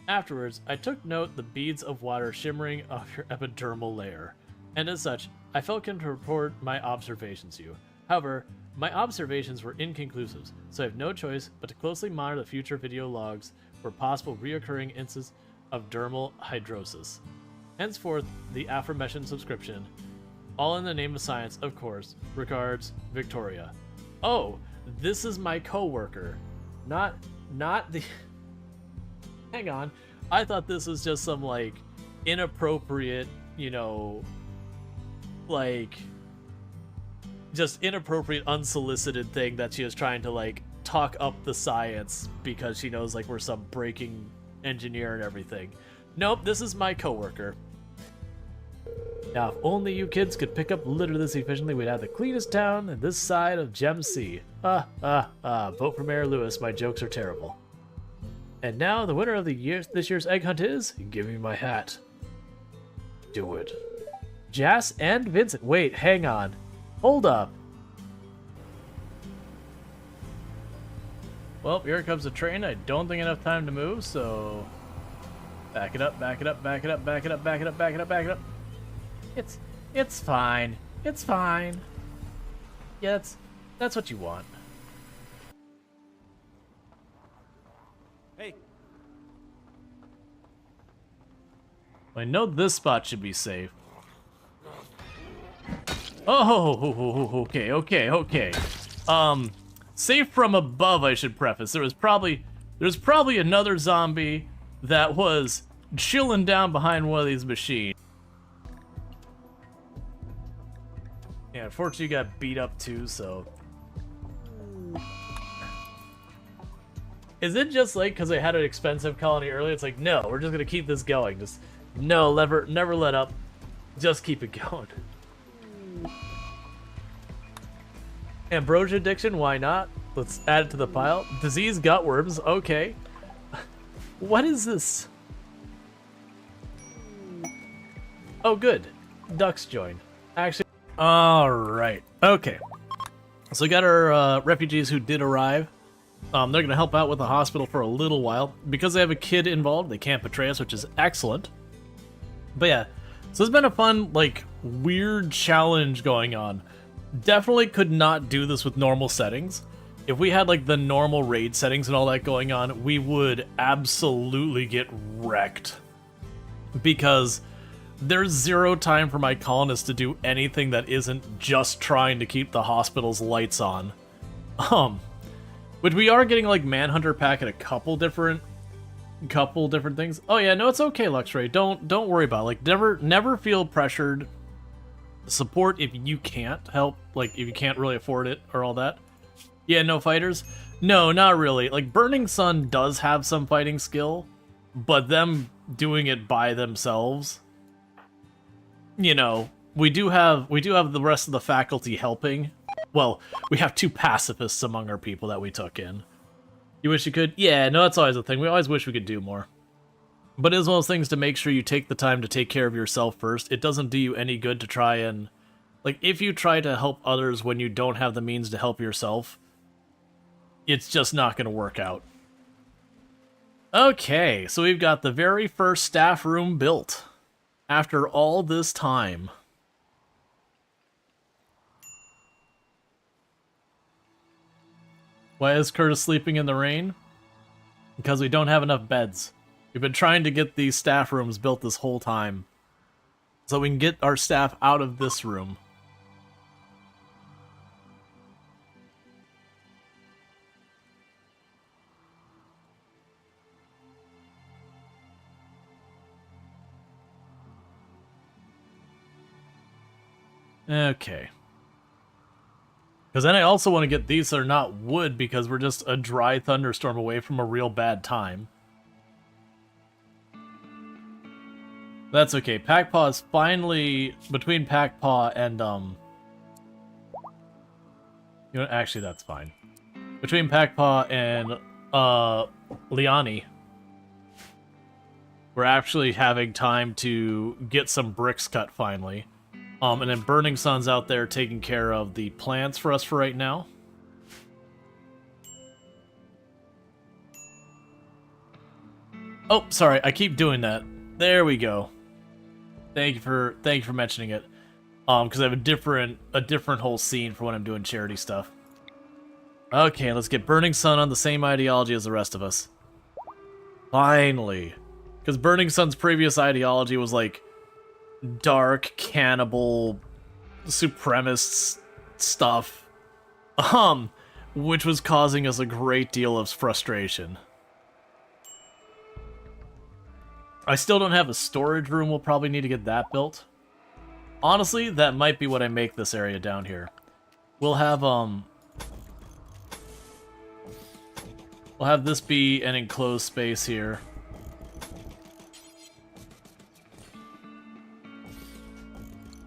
Afterwards, I took note the beads of water shimmering off your epidermal layer, and as such, I felt compelled to report my observations to you. However, my observations were inconclusive, so I have no choice but to closely monitor the future video logs for possible reoccurring instances of dermal hydrosis. Henceforth, the aforementioned subscription, all in the name of science, of course. Regards, Victoria. Oh, this is my coworker, not the. Hang on, I thought this was just some like inappropriate, you know, like just inappropriate, unsolicited thing that she was trying to like talk up the science because she knows like we're some breaking engineer and everything. Nope, this is my coworker. Now, if only you kids could pick up litter this efficiently, we'd have the cleanest town in this side of Gem Sea. Vote for Mayor Lewis, my jokes are terrible. And now, the winner of this year's egg hunt is... Give me my hat. Do it. Jas and Vincent. Wait, hang on. Hold up. Well, here comes the train. I don't think enough time to move, so... Back it up, back it up, back it up, back it up, back it up, back it up, back it up. It's fine. It's fine. Yeah, that's what you want. Hey. I know this spot should be safe. Oh, okay. Safe from above, I should preface. There's probably another zombie that was chilling down behind one of these machines. Yeah, unfortunately you got beat up too, so... Is it just like because I had an expensive colony earlier, it's like, no, we're just gonna keep this going. Just, no, never let up. Just keep it going. Ambrosia addiction, why not? Let's add it to the pile. Disease gutworms, okay. What is this? Oh, good. Ducks joined. Actually, alright. Okay. So we got our refugees who did arrive. They're going to help out with the hospital for a little while. Because they have a kid involved, they can't betray us, which is excellent. But yeah, so it's been a fun, like, weird challenge going on. Definitely could not do this with normal settings. If we had, like, the normal raid settings and all that going on, we would absolutely get wrecked. Because there's zero time for my colonists to do anything that isn't just trying to keep the hospital's lights on. Which we are getting, like, Manhunter pack at a couple different couple different things. Oh yeah, no, it's okay, Luxray. Don't worry about it. Like never feel pressured. Support if you can't help, like if you can't really afford it or all that. Yeah, no fighters? No, not really. Like Burning Sun does have some fighting skill, but them doing it by themselves, you know, we do have the rest of the faculty helping. Well, we have 2 pacifists among our people that we took in. You wish you could? Yeah, no, that's always the thing. We always wish we could do more. But it is one of those things to make sure you take the time to take care of yourself first. It doesn't do you any good to try and... Like, if you try to help others when you don't have the means to help yourself, it's just not going to work out. Okay, so we've got the very first staff room built. After all this time. Why is Curtis sleeping in the rain? Because we don't have enough beds. We've been trying to get these staff rooms built this whole time, so we can get our staff out of this room. Okay. Because then I also want to get these that are not wood, because we're just a dry thunderstorm away from a real bad time. That's okay. Packpaw is finally... Between Packpaw and, You know, actually, that's fine. Between Packpaw and, Liani, we're actually having time to get some bricks cut, finally. And then Burning Sun's out there taking care of the plants for us for right now. Oh, sorry, I keep doing that. There we go. Thank you for mentioning it. Because I have a different whole scene for when I'm doing charity stuff. Okay, let's get Burning Sun on the same ideology as the rest of us. Finally. Because Burning Sun's previous ideology was like dark, cannibal, supremacist stuff. Which was causing us a great deal of frustration. I still don't have a storage room. We'll probably need to get that built. Honestly, that might be what I make this area down here. We'll have this be an enclosed space here.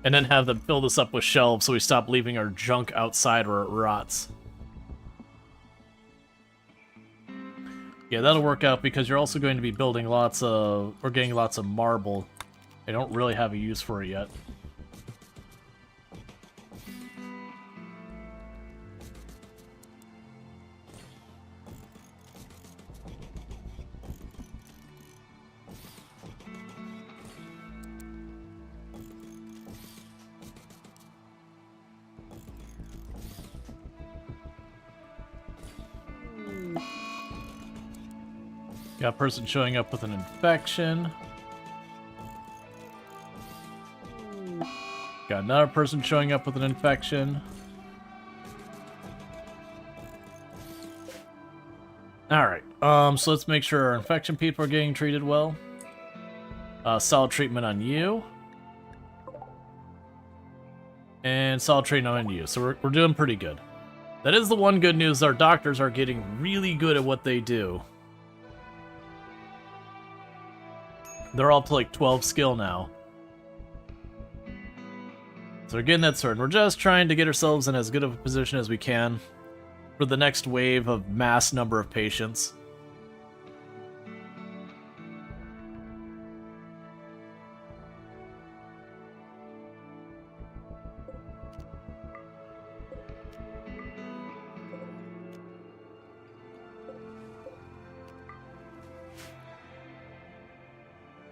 And then have them fill this up with shelves so we stop leaving our junk outside where it rots. Yeah, that'll work out because you're also going to be building getting lots of marble. I don't really have a use for it yet. Got a person showing up with an infection. Got another person showing up with an infection. Alright, so let's make sure our infection people are getting treated well. Solid treatment on you. And solid treatment on you. So we're doing pretty good. That is the one good news, our doctors are getting really good at what they do. They're all up to like 12 skill now. So we're getting that sorted. We're just trying to get ourselves in as good of a position as we can for the next wave of mass number of patients.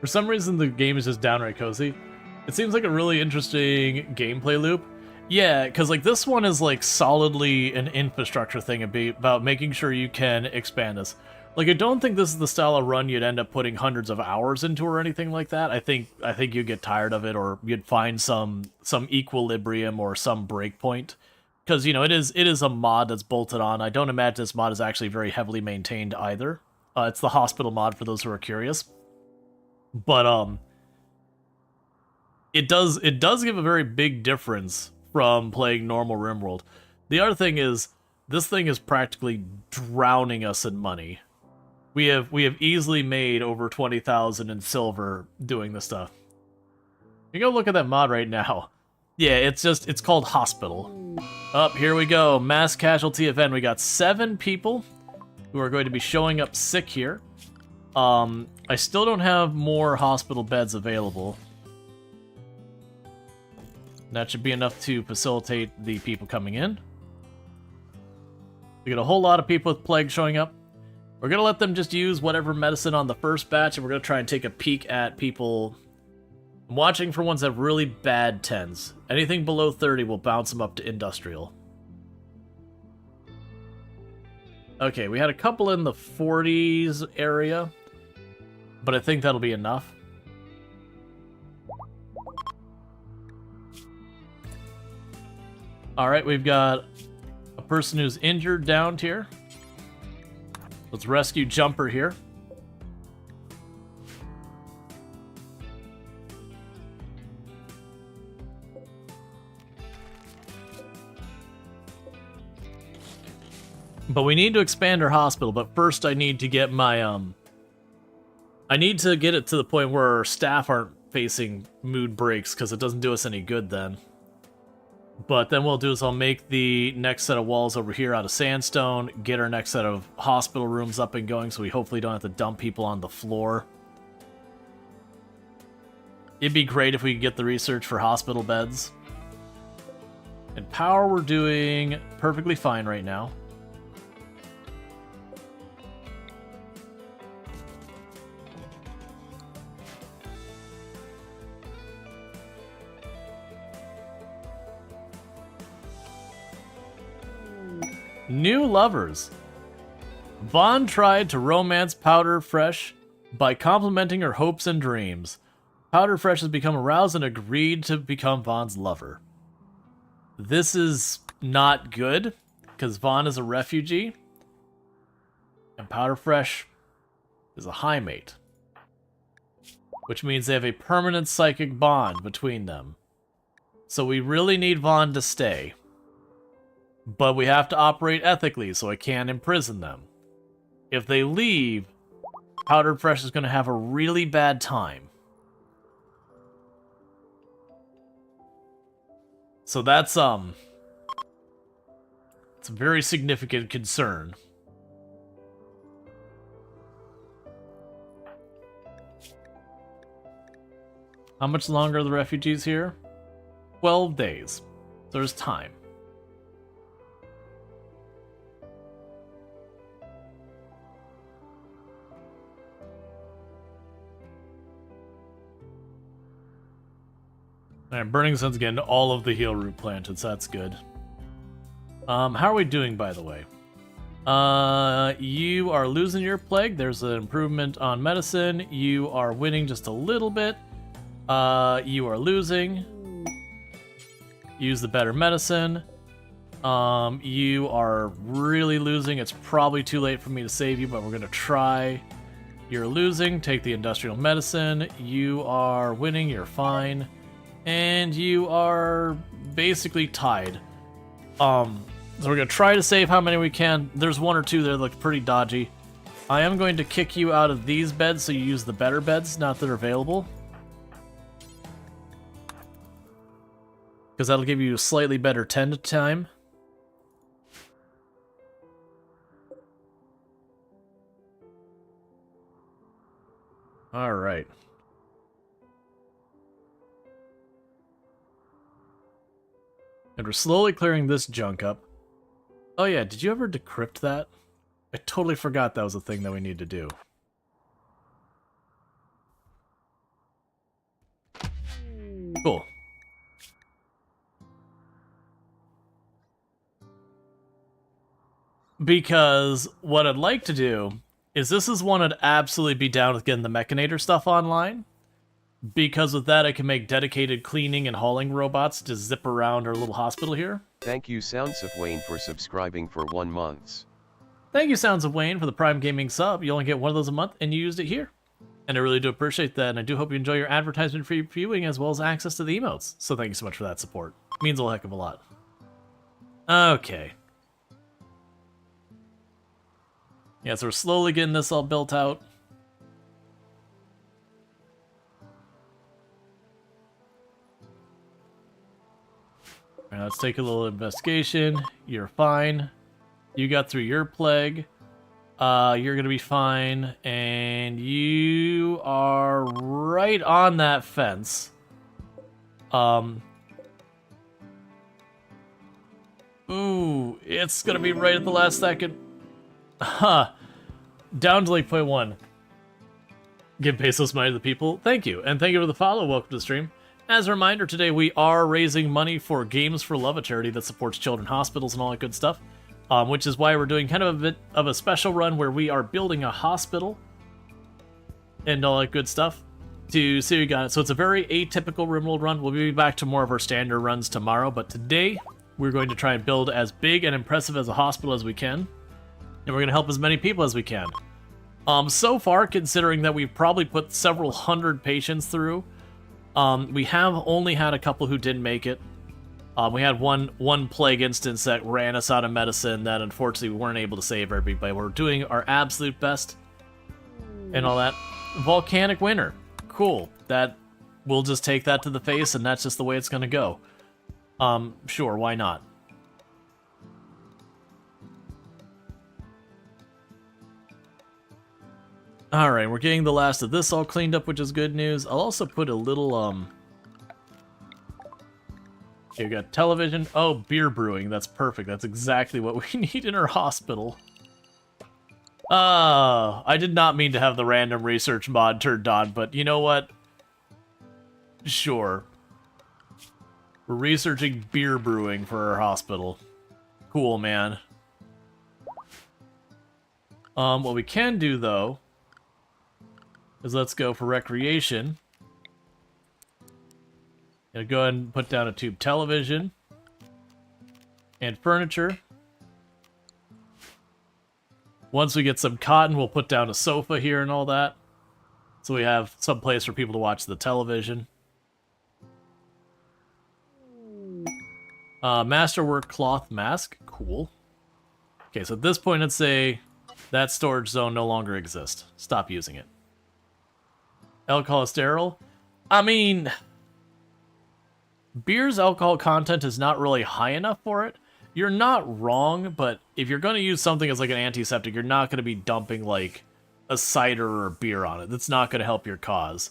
For some reason, the game is just downright cozy. It seems like a really interesting gameplay loop. Yeah, because like this one is like solidly an infrastructure thing about making sure you can expand this. Like I don't think this is the style of run you'd end up putting hundreds of hours into or anything like that. I think you'd get tired of it, or you'd find some equilibrium or some breakpoint. Because, you know, it is a mod that's bolted on. I don't imagine this mod is actually very heavily maintained either. It's the hospital mod for those who are curious. But it does give a very big difference from playing normal RimWorld. The other thing is, this thing is practically drowning us in money. We have easily made over 20,000 in silver doing this stuff. You go look at that mod right now. Yeah, it's called Hospital. Up, here we go. Mass casualty event. We got 7 people who are going to be showing up sick here. I still don't have more hospital beds available. That should be enough to facilitate the people coming in. We got a whole lot of people with plague showing up. We're going to let them just use whatever medicine on the first batch, and we're going to try and take a peek at people. I'm watching for ones that have really bad 10s. Anything below 30 will bounce them up to industrial. Okay, we had a couple in the 40s area, but I think that'll be enough. Alright, we've got a person who's injured down here. Let's rescue Jumper here. But we need to expand our hospital, but first I need to get my, I need to get it to the point where our staff aren't facing mood breaks, because it doesn't do us any good then. But then what I'll do is I'll make the next set of walls over here out of sandstone, get our next set of hospital rooms up and going so we hopefully don't have to dump people on the floor. It'd be great if we could get the research for hospital beds. And power we're doing perfectly fine right now. New lovers. Vaughn tried to romance Powder Fresh by complimenting her hopes and dreams. Powder Fresh has become aroused and agreed to become Vaughn's lover. This is not good, because Vaughn is a refugee, and Powder Fresh is a high mate, which means they have a permanent psychic bond between them. So we really need Vaughn to stay. But we have to operate ethically, so I can't imprison them. If they leave, Powdered Fresh is going to have a really bad time. So that's, it's a very significant concern. How much longer are the refugees here? 12 days. So there's time. Alright, Burning Sun's getting all of the heal root planted, so that's good. How are we doing, by the way? You are losing your plague. There's an improvement on medicine. You are winning just a little bit. You are losing. Use the better medicine. You are really losing. It's probably too late for me to save you, but we're going to try. You're losing. Take the industrial medicine. You are winning. You're fine. And you are basically tied. So we're going to try to save how many we can. There's one or two that look pretty dodgy. I am going to kick you out of these beds so you use the better beds, not that are available. Because that'll give you a slightly better tend time. Alright. And we're slowly clearing this junk up. Oh yeah, did you ever decrypt that? I totally forgot that was a thing that we need to do. Cool. Because what I'd like to do is this is one I'd absolutely be down with getting the Mechanator stuff online. Because with that, I can make dedicated cleaning and hauling robots to zip around our little hospital here. Thank you Sounds of Wayne for subscribing for 1 month. Thank you, Sounds of Wayne, for the Prime Gaming sub. You only get one of those a month, and you used it here. And I really do appreciate that, and I do hope you enjoy your advertisement-free viewing as well as access to the emotes. So thank you so much for that support. It means a heck of a lot. Okay. Yeah, so we're slowly getting this all built out. Alright, let's take a little investigation. You're fine. You got through your plague. You're gonna be fine. And you are right on that fence. Ooh, it's gonna be right at the last second. Huh. Down to like 0.1. Give pesos money to the people. Thank you. And thank you for the follow. Welcome to the stream. As a reminder, today we are raising money for Games for Love, a charity that supports children's hospitals and all that good stuff. Which is why we're doing kind of a bit of a special run where we are building a hospital and all that good stuff to see we got it. So it's a very atypical RimWorld run. We'll be back to more of our standard runs tomorrow, but today we're going to try and build as big and impressive as a hospital as we can. And we're going to help as many people as we can. So far, considering that we've probably put several hundred patients through, we have only had a couple who didn't make it. We had one plague instance that ran us out of medicine that unfortunately we weren't able to save everybody. We're doing our absolute best and all that. Volcanic winter. Cool. That we'll just take that to the face and that's just the way it's going to go. Sure, why not? Alright, we're getting the last of this all cleaned up, which is good news. I'll also put a little, okay, we got television. Oh, beer brewing. That's perfect. That's exactly what we need in our hospital. I did not mean to have the random research mod turned on, but you know what? Sure. We're researching beer brewing for our hospital. Cool, man. What we can do, though, is let's go for recreation. Gonna go ahead and put down a tube television and furniture. Once we get some cotton, we'll put down a sofa here and all that. So we have some place for people to watch the television. Masterwork cloth mask. Cool. Okay, so at this point, let's say that storage zone no longer exists. Stop using it. Alcohol sterile. I mean, beer's alcohol content is not really high enough for it. You're not wrong, but if you're going to use something as like an antiseptic, you're not going to be dumping like a cider or a beer on it. That's not going to help your cause.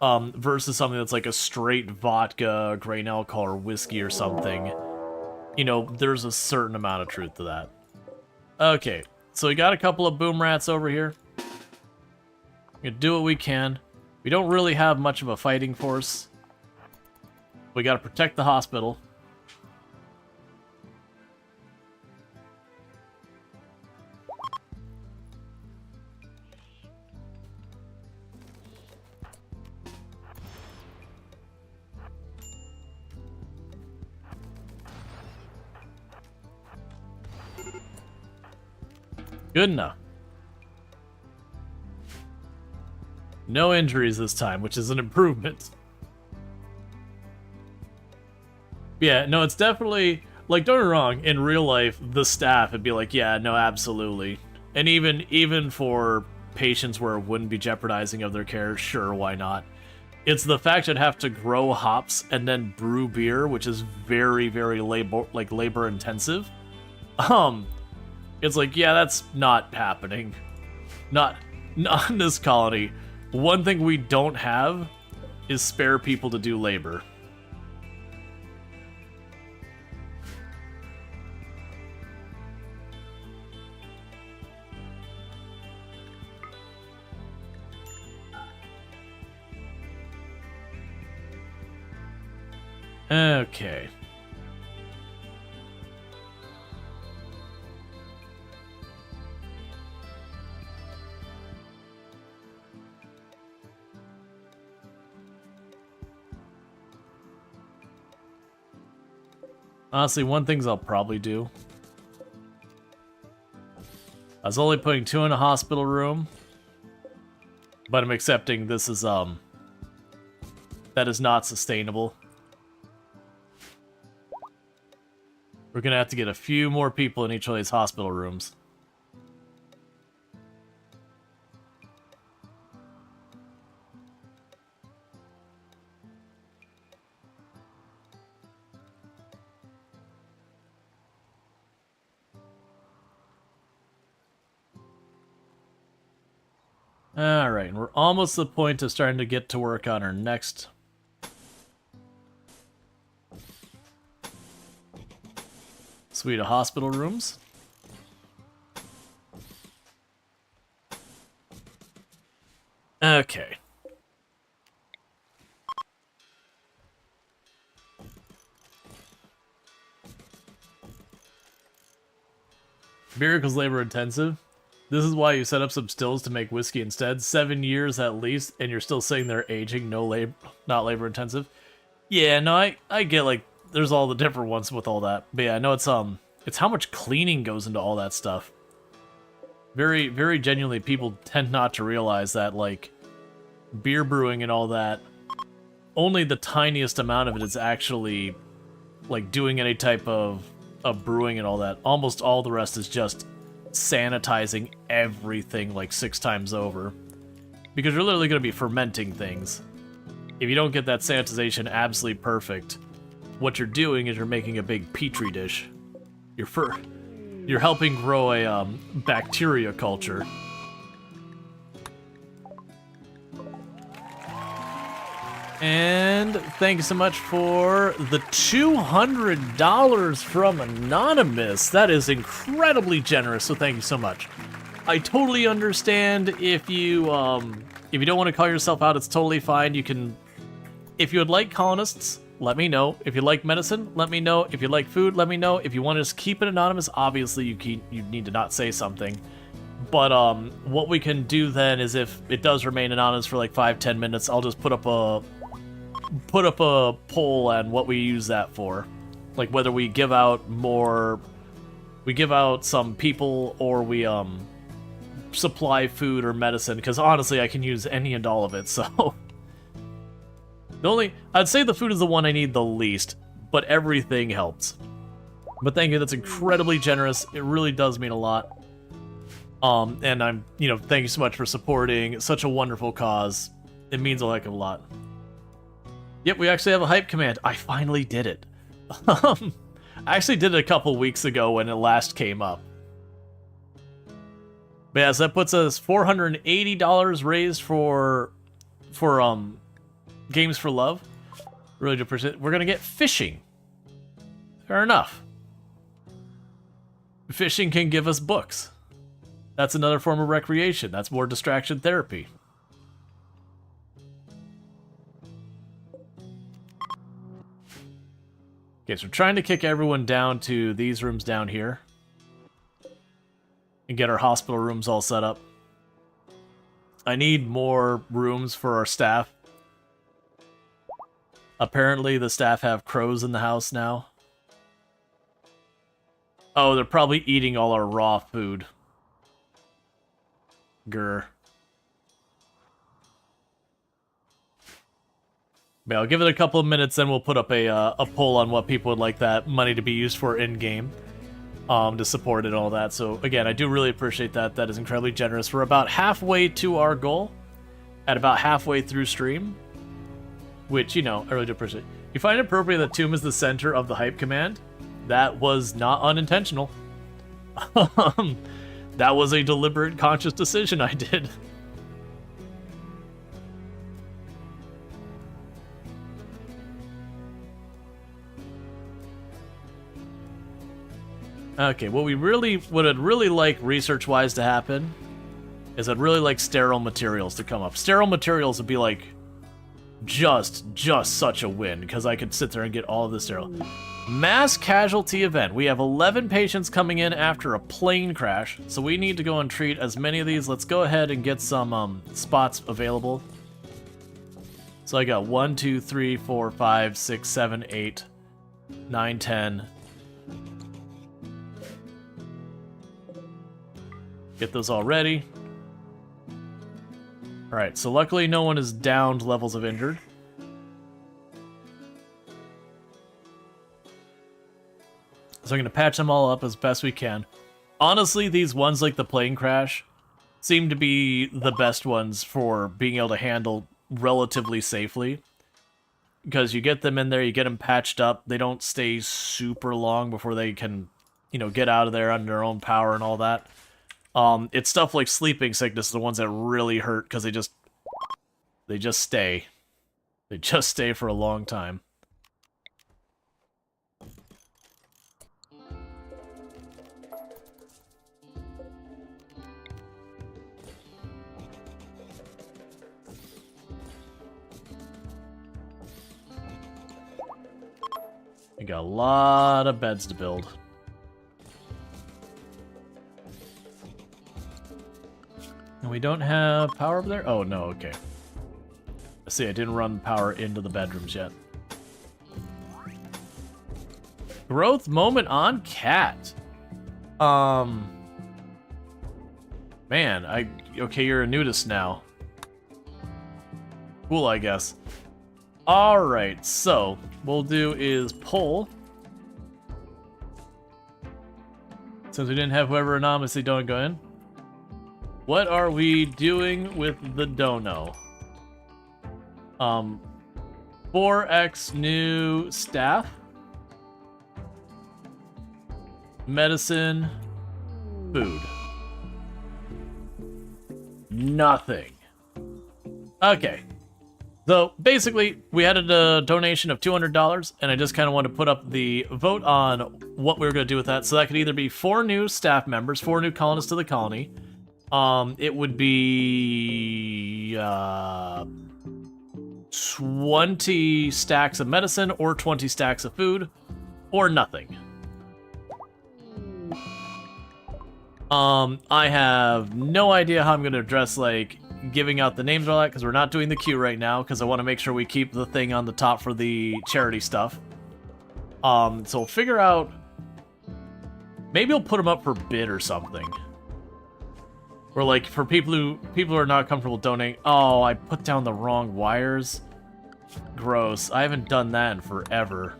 Versus something that's like a straight vodka, grain alcohol, or whiskey or something. You know, there's a certain amount of truth to that. Okay, so we got a couple of boom rats over here. We're gonna do what we can. We don't really have much of a fighting force. We gotta protect the hospital. Good enough. No injuries this time, which is an improvement. Yeah, no, it's definitely, like, don't get me wrong, in real life, the staff would be like, yeah, no, absolutely. And even for patients where it wouldn't be jeopardizing of their care, sure, why not? It's the fact that have to grow hops and then brew beer, which is very, very labor intensive. It's like, yeah, that's not happening. Not in this colony. One thing we don't have is spare people to do labor. Okay. Honestly, one thing I'll probably do. I was only putting 2 in a hospital room, but I'm accepting this is, that is not sustainable. We're gonna have to get a few more people in each of these hospital rooms. Alright, and we're almost to the point of starting to get to work on our next suite of hospital rooms. Okay. Miracle's labor intensive. This is why you set up some stills to make whiskey instead. 7 years at least, and you're still saying they're aging, not labor intensive. Yeah, no, I get, like, there's all the different ones with all that. But yeah, I know it's how much cleaning goes into all that stuff. Very, very genuinely, people tend not to realize that, like, beer brewing and all that, only the tiniest amount of it is actually, like, doing any type of brewing and all that. Almost all the rest is just sanitizing everything like 6 times over, because you're literally going to be fermenting things. If you don't get that sanitization absolutely perfect, what you're doing is you're making a big petri dish. You're helping grow a bacteria culture. And thank you so much for the $200 from Anonymous. That is incredibly generous, so thank you so much. I totally understand if you don't want to call yourself out, it's totally fine. You can, if you would like colonists, let me know. If you like medicine, let me know. If you like food, let me know. If you want to just keep it anonymous, obviously you need to not say something. But what we can do then is, if it does remain anonymous for like 5-10 minutes, I'll just put up a poll on what we use that for. Like whether we give out some people, or we supply food or medicine, because honestly I can use any and all of it, so I'd say the food is the one I need the least, but everything helps. But thank you, that's incredibly generous. It really does mean a lot. And I'm, thank you so much for supporting such a wonderful cause. It means a heck of a lot. Yep, we actually have a hype command. I finally did it. I actually did it a couple weeks ago when it last came up. But yeah, so that puts us $480 raised for Games for Love. Really do appreciate it. We're gonna get fishing. Fair enough. Fishing can give us books. That's another form of recreation. That's more distraction therapy. Okay, so we're trying to kick everyone down to these rooms down here and get our hospital rooms all set up. I need more rooms for our staff. Apparently the staff have crows in the house now. Oh, they're probably eating all our raw food. Grr. But I'll give it a couple of minutes, then we'll put up a poll on what people would like that money to be used for in-game, to support it and all that. So again, I do really appreciate that. That is incredibly generous. We're about halfway to our goal, at about halfway through stream, which, I really do appreciate. You find it appropriate that Tomb is the center of the hype command? That was not unintentional. That was a deliberate, conscious decision I did. Okay, what I'd really like research-wise to happen is I'd really like sterile materials to come up. Sterile materials would be like just such a win, because I could sit there and get all of the sterile. Mass casualty event. We have 11 patients coming in after a plane crash, so we need to go and treat as many of these. Let's go ahead and get some spots available. So I got 1, 2, 3, 4, 5, 6, 7, 8, 9, 10. Get those all ready. Alright, so luckily no one is downed levels of injured. So I'm going to patch them all up as best we can. Honestly, these ones like the plane crash seem to be the best ones for being able to handle relatively safely. Because you get them in there, you get them patched up, they don't stay super long before they can, you know, get out of there under their own power and all that. It's stuff like sleeping sickness, the ones that really hurt, because they just stay. They just stay for a long time. We got a lot of beds to build. And we don't have power over there? Oh, no, okay. See, I didn't run power into the bedrooms yet. Growth moment on cat. Man, okay, you're a nudist now. Cool, I guess. Alright, so what we'll do is pull. Since we didn't have whoever anonymously don't go in. What are we doing with the dono? 4x new staff. Medicine. Food. Nothing. Okay. So, basically, we had a donation of $200, and I just kind of wanted to put up the vote on what we were going to do with that. So that could either be 4 new staff members, 4 new colonists to the colony. It would be 20 stacks of medicine, or 20 stacks of food, or nothing. I have no idea how I'm going to address, like, giving out the names and all that, because we're not doing the queue right now, because I want to make sure we keep the thing on the top for the charity stuff. So we'll figure out... Maybe we'll put them up for bid or something. Or, like, for people who are not comfortable donating... Oh, I put down the wrong wires. Gross. I haven't done that in forever.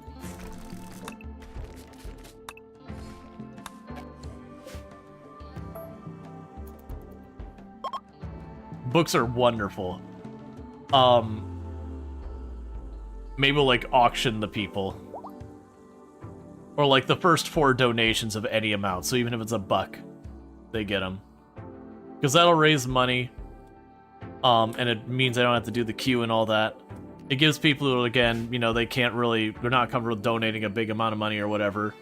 Books are wonderful. Maybe we'll, like, auction the people. Or, like, the first 4 donations of any amount. So even if it's $1, they get them. Because that'll raise money. And it means I don't have to do the queue and all that. It gives people who, again, you know, they're not comfortable donating a big amount of money or whatever.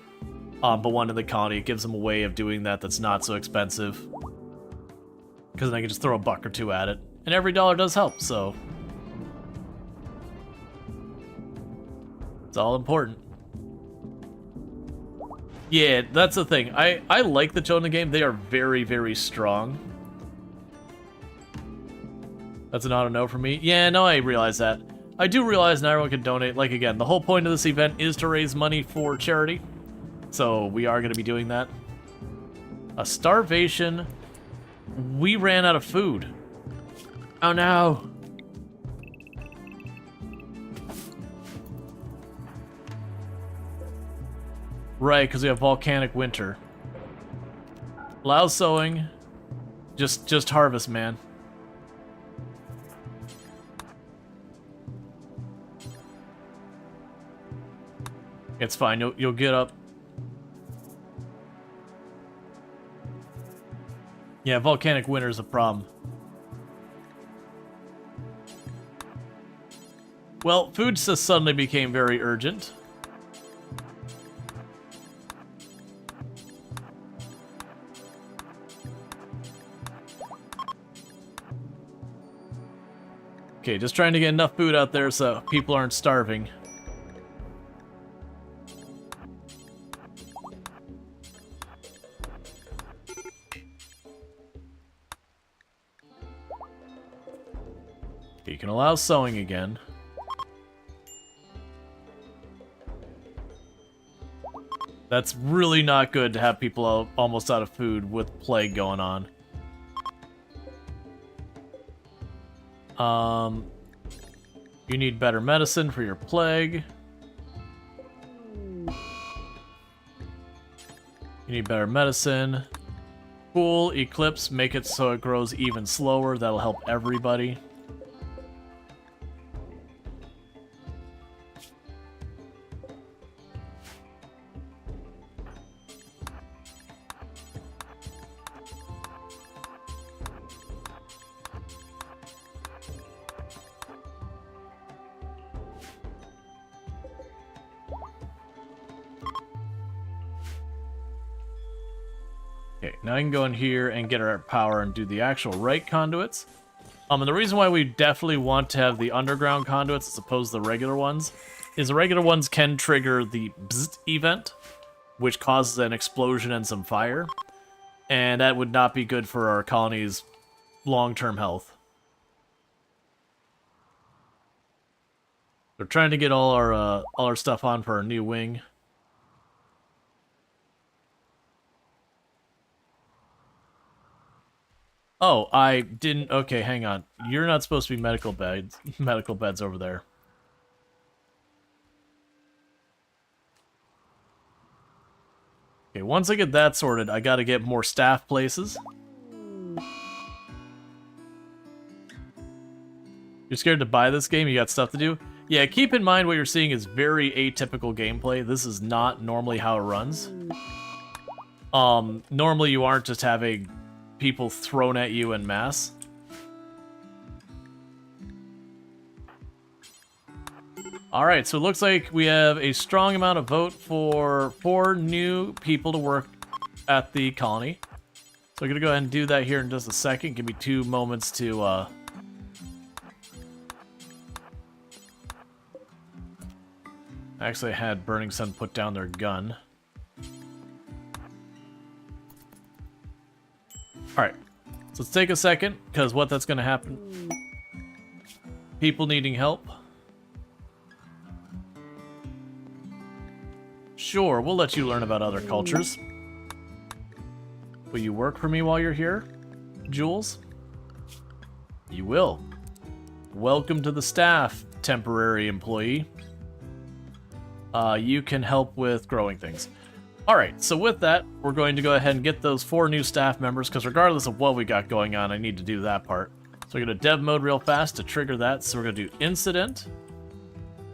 But one in the colony, it gives them a way of doing that that's not so expensive. Because then I can just throw $1 or $2 at it. And every dollar does help, so... It's all important. Yeah, that's the thing. I like the tone of the game. They are very, very strong. That's an auto no for me. Yeah, no, I realize that. I do realize now everyone can donate. Like, again, the whole point of this event is to raise money for charity. So we are going to be doing that. A starvation... We ran out of food. Oh no. Right, because we have volcanic winter. Allow sowing. Just harvest, man. It's fine. You'll get up. Yeah, volcanic winter is a problem. Well, food just suddenly became very urgent. Okay, just trying to get enough food out there so people aren't starving. You can allow sewing again. That's really not good to have people almost out of food with plague going on. You need better medicine for your plague. You need better medicine. Cool, Eclipse, make it so it grows even slower. That'll help everybody. Okay, now I can go in here and get our power and do the actual right conduits. And the reason why we definitely want to have the underground conduits as opposed to the regular ones is the regular ones can trigger the bzzzt event, which causes an explosion and some fire. And that would not be good for our colony's long-term health. We're trying to get all our stuff on for our new wing. Oh, I didn't. Okay, hang on. You're not supposed to be medical beds over there. Okay, once I get that sorted, I gotta get more staff places. You're scared to buy this game? You got stuff to do? Yeah, keep in mind what you're seeing is very atypical gameplay. This is not normally how it runs. Normally you aren't just having people thrown at you en masse. Alright, so it looks like we have a strong amount of vote for 4 new people to work at the colony. So I'm gonna go ahead and do that here in just a second. Give me 2 moments to actually, I had Burning Sun put down their gun. Alright, so let's take a second, because what that's going to happen... People needing help. Sure, we'll let you learn about other cultures. Will you work for me while you're here, Jules? You will. Welcome to the staff, temporary employee. You can help with growing things. Alright, so with that, we're going to go ahead and get those 4 new staff members, because regardless of what we got going on, I need to do that part. So we're going to dev mode real fast to trigger that. So we're going to do incident,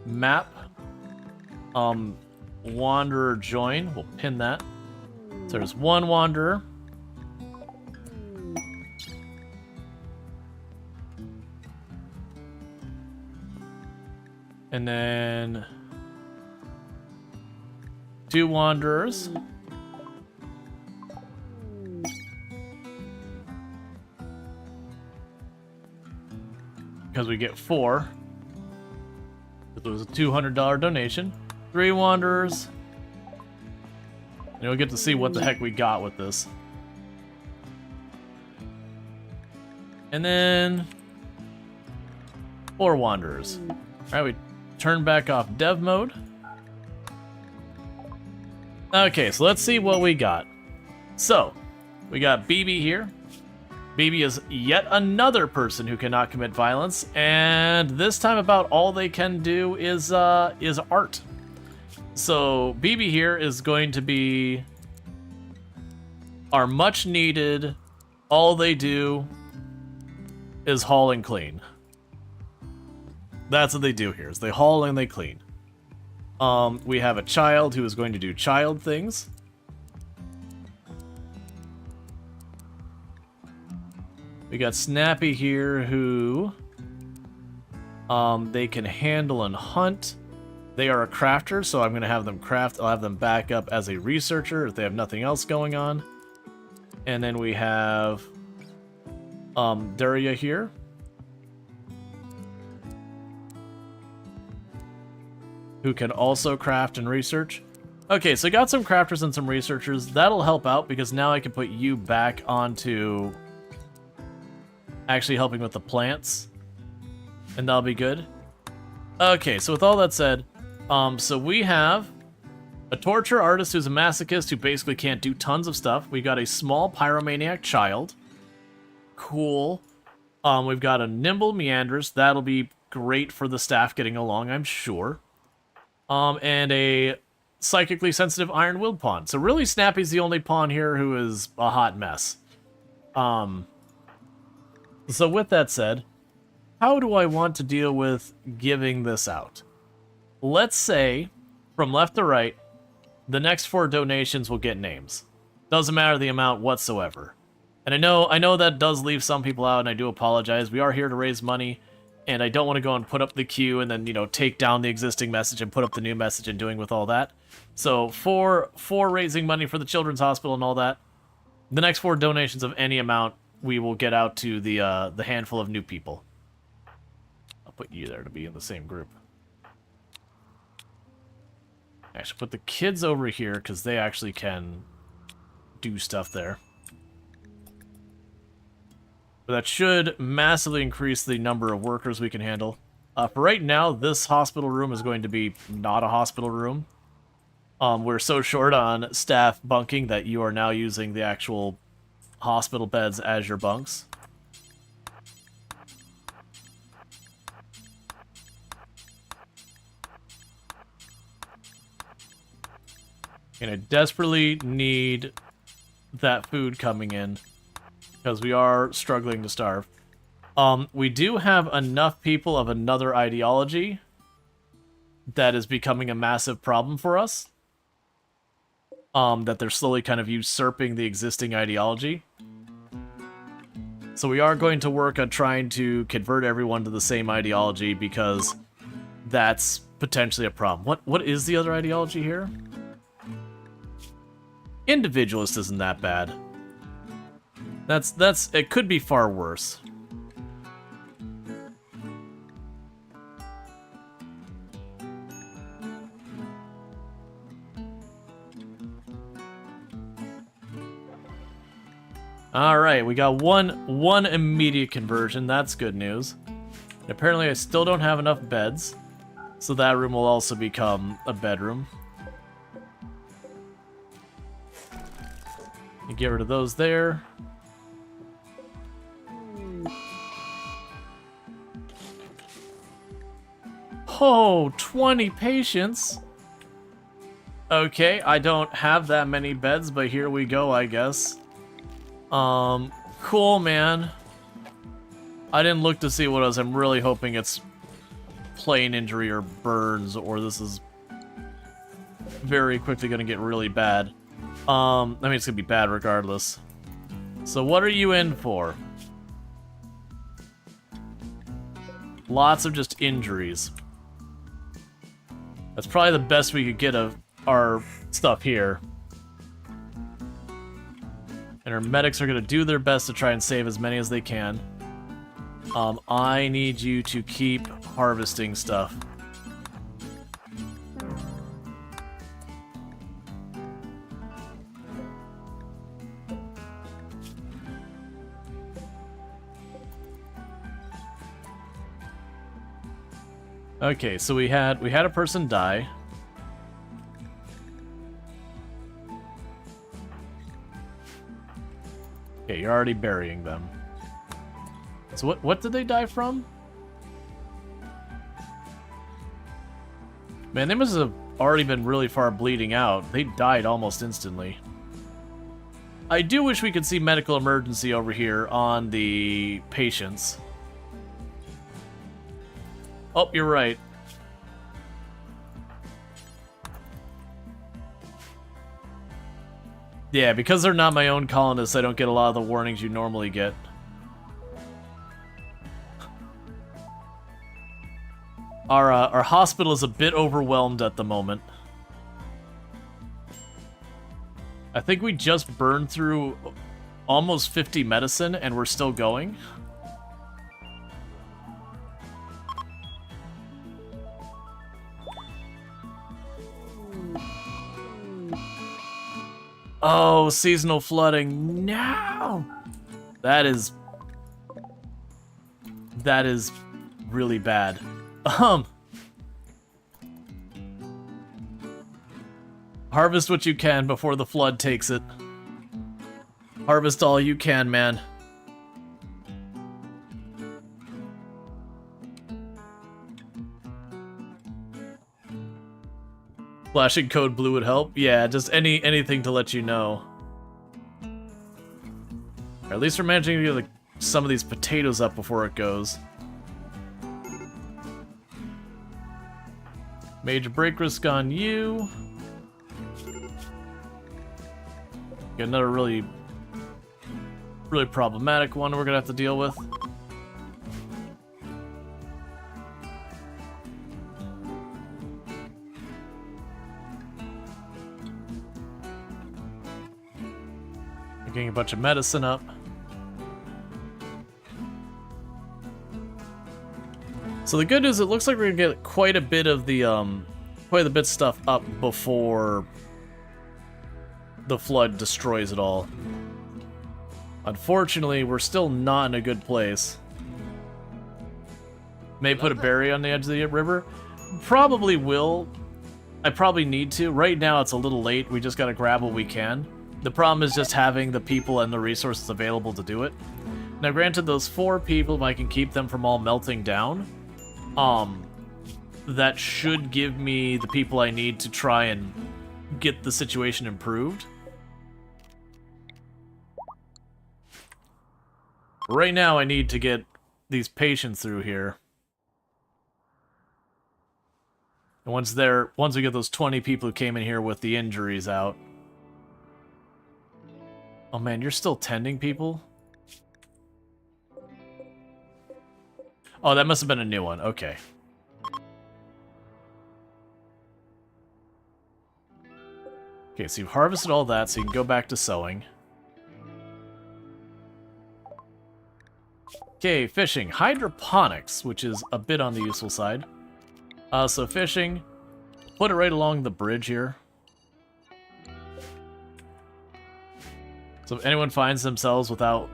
map, wanderer join. We'll pin that. So there's 1 wanderer. And then 2 wanderers. Because we get 4. It was a $200 donation. 3 wanderers. And we'll get to see what the heck we got with this. And then 4 wanderers. Alright, we turn back off dev mode. Okay, so let's see what we got. So, we got BB here. BB is yet another person who cannot commit violence, and this time about all they can do is art. So, BB here is going to be our much needed, all they do is haul and clean. That's what they do here, is they haul and they clean. We have a child who is going to do child things. We got Snappy here who they can handle and hunt. They are a crafter, so I'm going to have them craft. I'll have them back up as a researcher if they have nothing else going on. And then we have Daria here. Who can also craft and research. Okay, so I got some crafters and some researchers. That'll help out because now I can put you back onto actually helping with the plants. And that'll be good. Okay, so with all that said, so we have a torture artist who's a masochist who basically can't do tons of stuff. We got a small pyromaniac child. Cool. We've got a nimble meanders. That'll be great for the staff getting along, I'm sure. And a psychically sensitive iron-willed pawn. So really, Snappy's the only pawn here who is a hot mess. So with that said, how do I want to deal with giving this out? Let's say, from left to right, the next 4 donations will get names. Doesn't matter the amount whatsoever. And I know that does leave some people out, and I do apologize. We are here to raise money, and I don't want to go and put up the queue and then, take down the existing message and put up the new message and doing with all that. So for raising money for the Children's Hospital and all that, the next 4 donations of any amount, we will get out to the handful of new people. I'll put you there to be in the same group. I should put the kids over here because they actually can do stuff there. But that should massively increase the number of workers we can handle. For right now, this hospital room is going to be not a hospital room. We're so short on staff bunking that you are now using the actual hospital beds as your bunks. And I desperately need that food coming in, because we are struggling to starve. We do have enough people of another ideology that is becoming a massive problem for us. That they're slowly kind of usurping the existing ideology. So we are going to work on trying to convert everyone to the same ideology, because that's potentially a problem. What is the other ideology here? Individualist isn't that bad. It could be far worse. All right, we got one immediate conversion. That's good news. And apparently, I still don't have enough beds, so that room will also become a bedroom. You get rid of those there. Oh, 20 patients. Okay, I don't have that many beds, but here we go, I guess. Cool, man. I didn't look to see what it was. I'm really hoping it's plain injury or burns, or this is very quickly going to get really bad. I mean, it's going to be bad regardless. So what are you in for? Lots of just injuries. That's probably the best we could get of our stuff here. And our medics are going to do their best to try and save as many as they can. I need you to keep harvesting stuff. Okay, so we had a person die. Okay, you're already burying them. So what did they die from? Man, they must have already been really far bleeding out. They died almost instantly. I do wish we could see medical emergency over here on the patients. Oh, you're right. Yeah, because they're not my own colonists, I don't get a lot of the warnings you normally get. Our hospital is a bit overwhelmed at the moment. I think we just burned through almost 50 medicine and we're still going. Oh, seasonal flooding. No! That is really bad. Harvest what you can before the flood takes it. Harvest all you can, man. Flashing code blue would help. Yeah, just anything to let you know. Or at least we're managing to get like, some of these potatoes up before it goes. Major break risk on you. Got another really problematic one we're gonna have to deal with. Getting a bunch of medicine up. So the good news, it looks like we're gonna get quite a bit of the stuff up before the flood destroys it all. Unfortunately, we're still not in a good place. May put a barrier on the edge of the river. Probably will. I probably need to. Right now it's a little late. We just gotta grab what we can. The problem is just having the people and the resources available to do it. Now granted, those 4 people, if I can keep them from all melting down, that should give me the people I need to try and get the situation improved. Right now I need to get these patients through here. And once we get those 20 people who came in here with the injuries out. Oh man, you're still tending people? Oh, that must have been a new one. Okay. Okay, so you've harvested all that, so you can go back to sowing. Okay, fishing. Hydroponics, which is a bit on the useful side. So fishing, put it right along the bridge here. So if anyone finds themselves without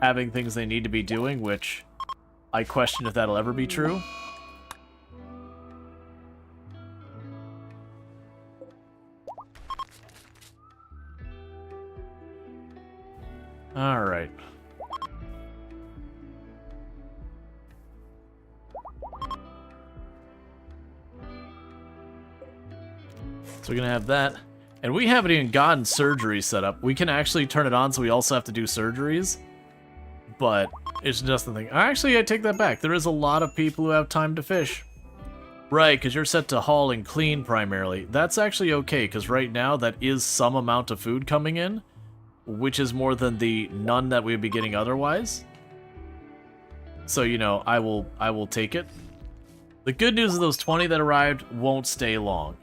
having things they need to be doing, which I question if that'll ever be true. Alright. So we're gonna have that. And we haven't even gotten surgery set up. We can actually turn it on so we also have to do surgeries. But it's just the thing. Actually, I take that back. There is a lot of people who have time to fish. Right, because you're set to haul and clean primarily. That's actually okay, because right now that is some amount of food coming in, which is more than the none that we'd be getting otherwise. So, you know, I will take it. The good news is those 20 that arrived won't stay long.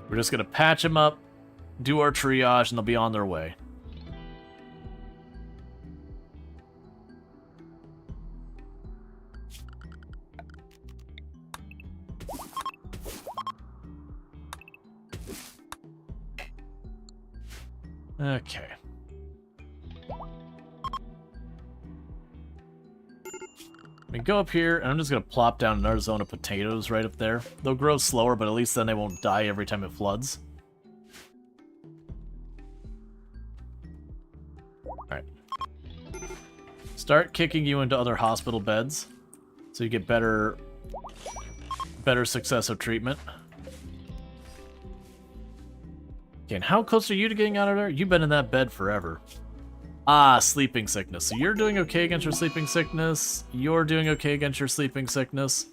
We're just going to patch them up, do our triage, and they'll be on their way. Okay. We go up here, and I'm just going to plop down another zone of potatoes right up there. They'll grow slower, but at least then they won't die every time it floods. Alright. Start kicking you into other hospital beds, so you get better success of treatment. Okay, and how close are you to getting out of there? You've been in that bed forever. Ah, sleeping sickness. So you're doing okay against your sleeping sickness. You're doing okay against your sleeping sickness.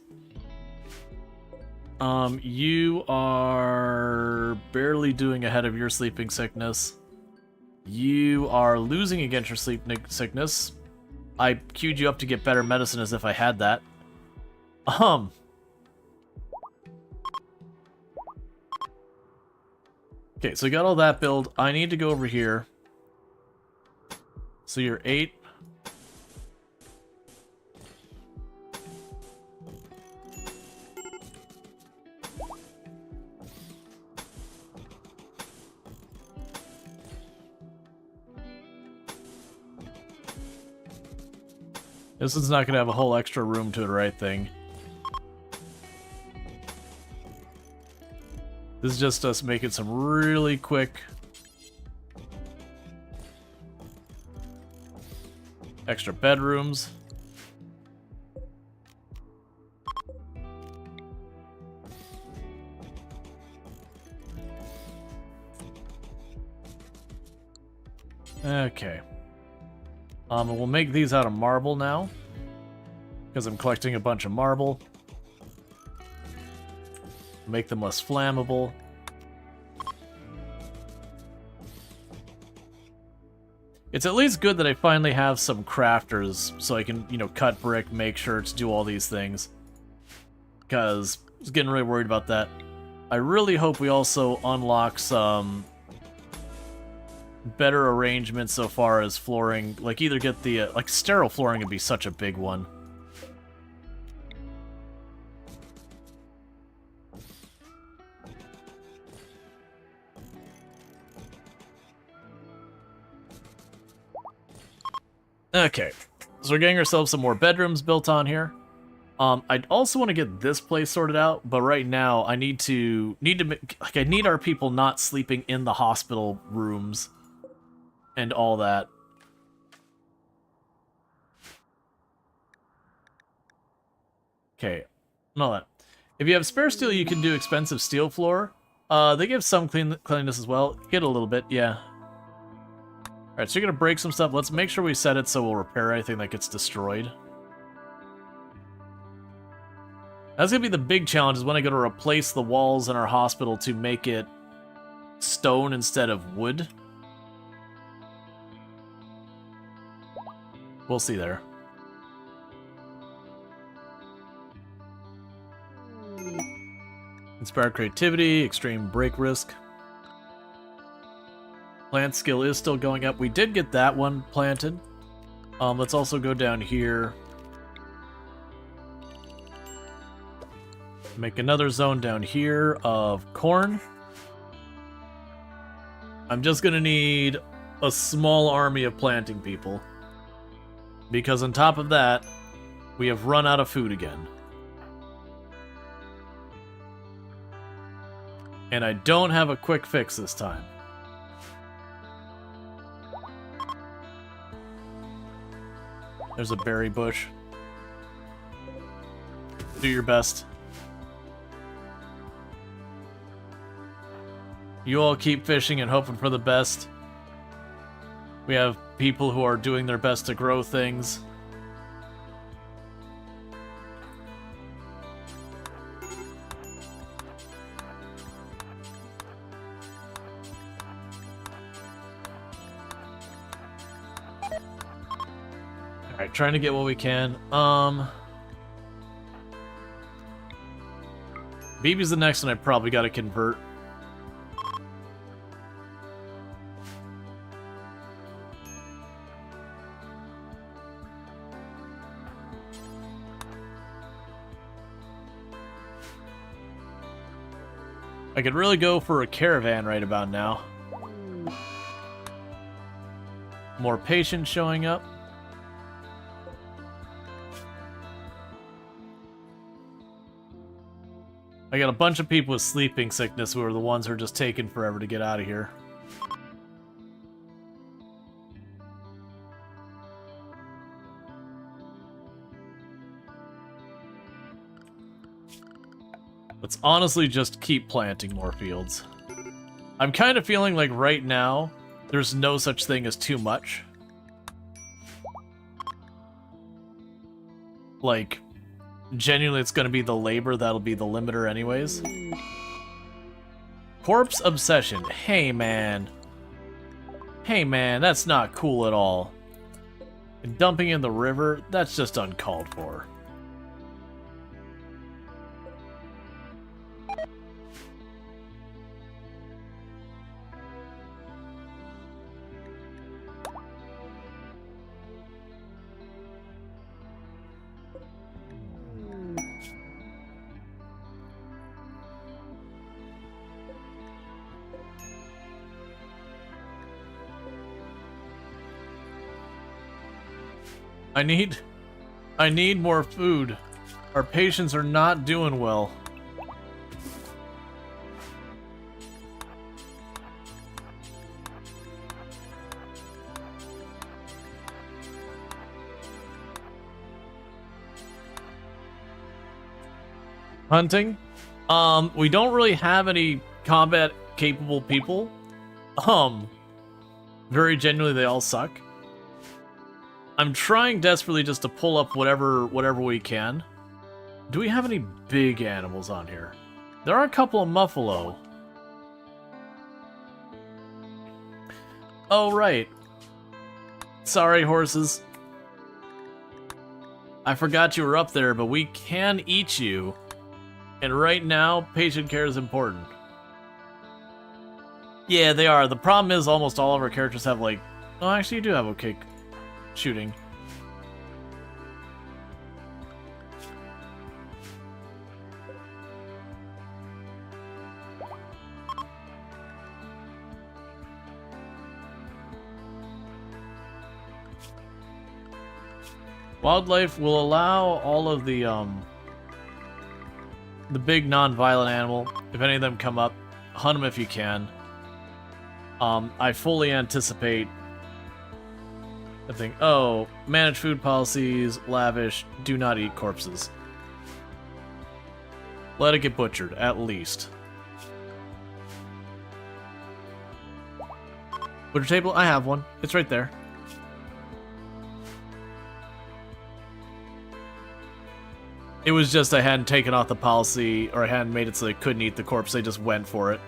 You are barely doing ahead of your sleeping sickness. You are losing against your sleeping sickness. I queued you up to get better medicine as if I had that. Okay, so we got all that build. I need to go over here. So you're 8. This is not going to have a whole extra room to it or anything. This is just us making some really quick extra bedrooms. Okay. And we'll make these out of marble now, because I'm collecting a bunch of marble. Make them less flammable. It's at least good that I finally have some crafters, so I can, you know, cut brick, make shirts, do all these things. Because I was getting really worried about that. I really hope we also unlock some better arrangements so far as flooring. Like, either get the, like, sterile flooring would be such a big one. Okay, so we're getting ourselves some more bedrooms built on here. I'd also want to get this place sorted out, but right now I need I need our people not sleeping in the hospital rooms and all that. Okay, and all that. If you have spare steel, you can do expensive steel floor. They give some cleanliness as well. Get a little bit, yeah. Alright, so you're gonna break some stuff. Let's make sure we set it so we'll repair anything that gets destroyed. That's gonna be the big challenge, is when I go to replace the walls in our hospital to make it stone instead of wood. We'll see there. Inspire creativity, extreme break risk. Plant skill is still going up. We did get that one planted. Let's also go down here. Make another zone down here of corn. I'm just gonna need a small army of planting people, because on top of that, we have run out of food again. And I don't have a quick fix this time. There's a berry bush. Do your best. You all keep fishing and hoping for the best. We have people who are doing their best to grow things. Alright, trying to get what we can. BB's the next one I probably gotta convert. I could really go for a caravan right about now. More patients showing up. I got a bunch of people with sleeping sickness who are the ones who are just taking forever to get out of here. Let's honestly just keep planting more fields. I'm kind of feeling like right now, there's no such thing as too much. Like, genuinely it's going to be the labor that'll be the limiter anyways. Corpse obsession. Hey man. Hey man, that's not cool at all. And dumping in the river, that's just uncalled for. I need more food. Our patients are not doing well. Hunting? We don't really have any combat capable people. Very genuinely, they all suck. I'm trying desperately just to pull up whatever we can. Do we have any big animals on here? There are a couple of muffalo. Oh, right. Sorry, horses. I forgot you were up there, but we can eat you. And right now, patient care is important. Yeah, they are. The problem is almost all of our characters have, like... Oh, actually, you do have okay shooting. Wildlife will allow all of the big non-violent animal, if any of them come up, hunt them if you can. I fully anticipate the thing. Oh, manage food policies, lavish, do not eat corpses. Let it get butchered, at least. Butcher table? I have one. It's right there. It was just I hadn't taken off the policy, or I hadn't made it so they couldn't eat the corpse, they just went for it.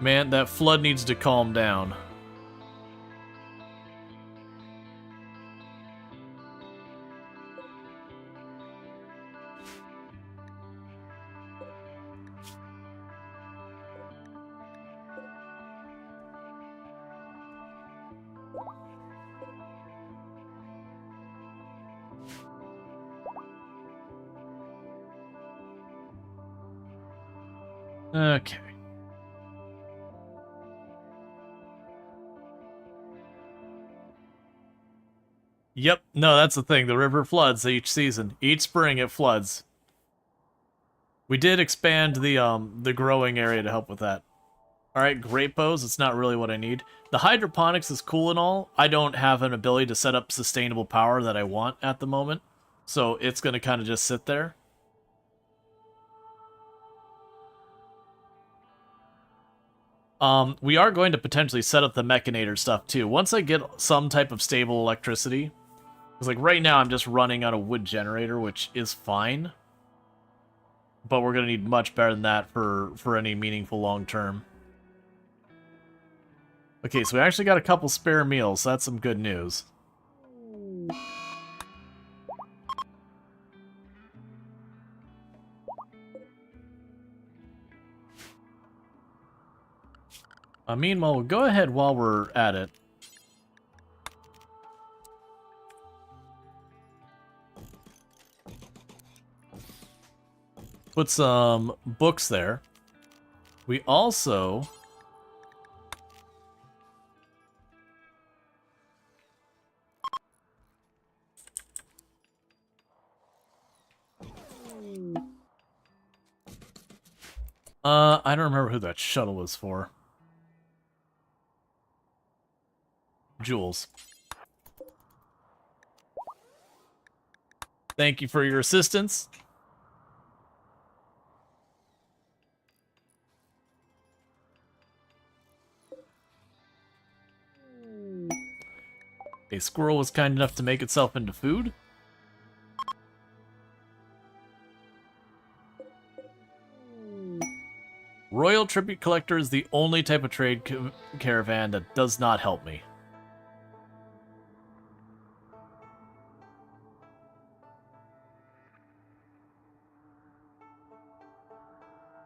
Man, that flood needs to calm down. Okay. Yep, no, that's the thing. The river floods each season. Each spring it floods. We did expand the growing area to help with that. Alright, grape bows, it's not really what I need. The hydroponics is cool and all. I don't have an ability to set up sustainable power that I want at the moment. So it's going to kind of just sit there. We are going to potentially set up the mechanator stuff too. Once I get some type of stable electricity. Because like right now I'm just running on a wood generator, which is fine. But we're going to need much better than that for any meaningful long term. Okay, so we actually got a couple spare meals. So that's some good news. Meanwhile, we'll go ahead while we're at it. Put some books there. We also... I don't remember who that shuttle was for. Jules. Thank you for your assistance. A squirrel was kind enough to make itself into food. Royal Tribute Collector is the only type of trade caravan that does not help me.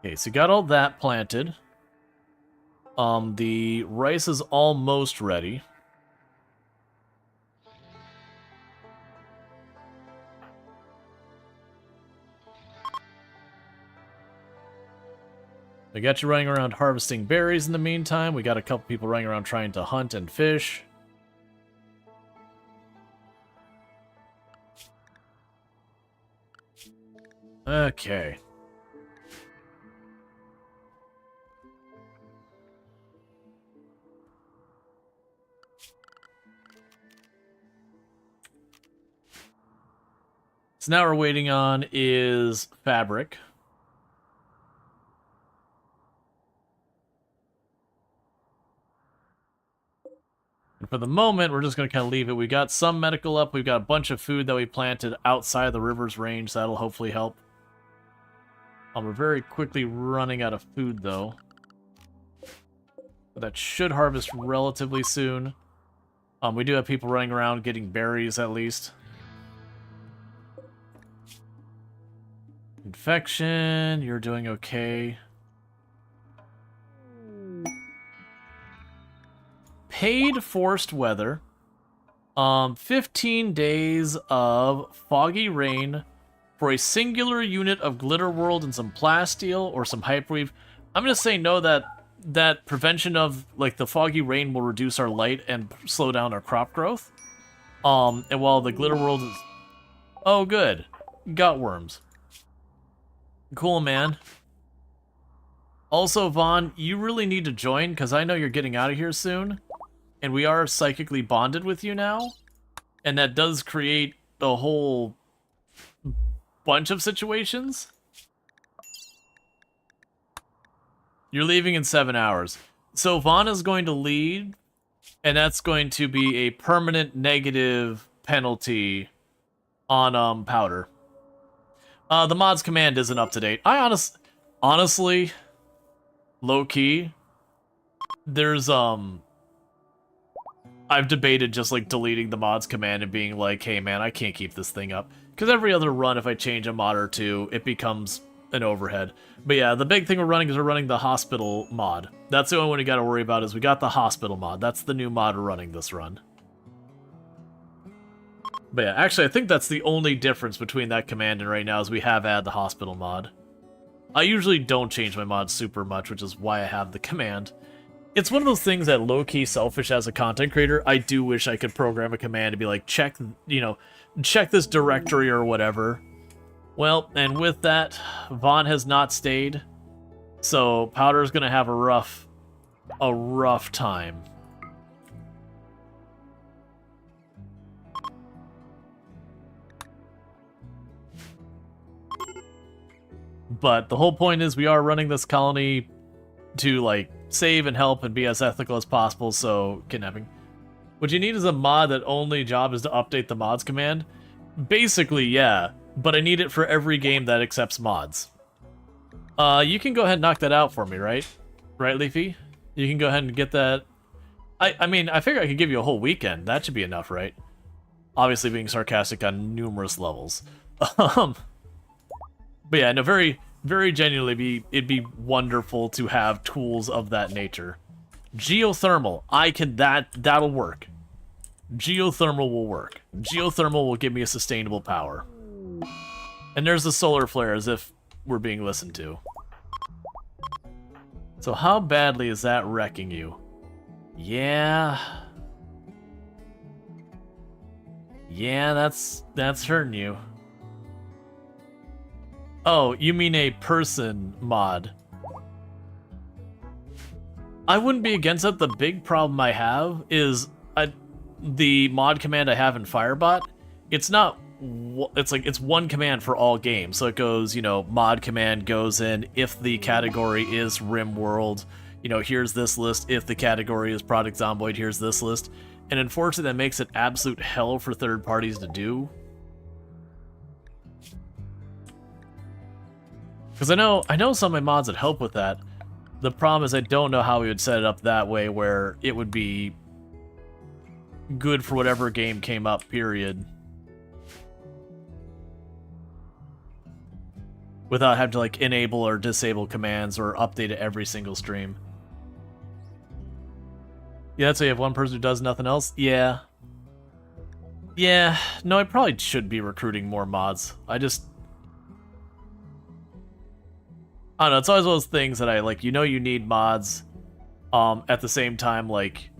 Okay, so got all that planted. The rice is almost ready. I got you running around harvesting berries in the meantime. We got a couple people running around trying to hunt and fish. Okay. So now we're waiting on is fabric. For the moment, we're just going to kind of leave it. We got some medical up. We've got a bunch of food that we planted outside the river's range. That'll hopefully help. We're very quickly running out of food, though. But that should harvest relatively soon. We do have people running around getting berries, at least. Infection, you're doing okay. Paid forced weather. 15 days of foggy rain for a singular unit of Glitter World and some Plasteel or some Hyperweave. I'm gonna say no, that prevention of like the foggy rain will reduce our light and slow down our crop growth. And while the Glitter World is... Oh, good. Got worms. Cool, man. Also, Vaughn, you really need to join, because I know you're getting out of here soon. And we are psychically bonded with you now. And that does create a whole bunch of situations. You're leaving in 7 hours. So Vaughn is going to lead, and that's going to be a permanent negative penalty on Powder. The mods command isn't up to date. Honestly, low key, there's I've debated just like deleting the mods command and being like, hey man, I can't keep this thing up. Because every other run, if I change a mod or two, it becomes an overhead. But yeah, the big thing we're running is we're running the hospital mod. That's the only one we got to worry about is we got the hospital mod. That's the new mod we're running this run. But yeah, actually I think that's the only difference between that command and right now is we have added the hospital mod. I usually don't change my mods super much, which is why I have the command. It's one of those things that low-key selfish as a content creator. I do wish I could program a command to be like, check, you know, check this directory or whatever. Well, and with that, Vaughn has not stayed, so Powder's gonna have a rough time. But the whole point is we are running this colony to, like, save and help and be as ethical as possible, so kidnapping. What you need is a mod that only job is to update the mods command. Basically, yeah, but I need it for every game that accepts mods. You can go ahead and knock that out for me, right? Right, Leafy? You can go ahead and get that. I mean, I figure I could give you a whole weekend. That should be enough, right? Obviously being sarcastic on numerous levels. But yeah, no, very, very genuinely, it'd be wonderful to have tools of that nature. Geothermal, that'll work. Geothermal will work. Geothermal will give me a sustainable power. And there's the solar flare, as if we're being listened to. So how badly is that wrecking you? Yeah. Yeah, that's hurting you. Oh, you mean a person mod. I wouldn't be against it. The big problem I have is the mod command I have in Firebot. It's not, it's one command for all games. So it goes, you know, mod command goes in if the category is RimWorld. You know, here's this list. If the category is Project Zomboid, here's this list. And unfortunately, that makes it absolute hell for third parties to do. Because I know some of my mods would help with that. The problem is I don't know how we would set it up that way where it would be good for whatever game came up, period. Without having to like enable or disable commands or update it every single stream. Yeah, that's why you have one person who does nothing else? Yeah. Yeah, no, I probably should be recruiting more mods. I don't know, it's always one of those things that I, like, you know you need mods, at the same time, like,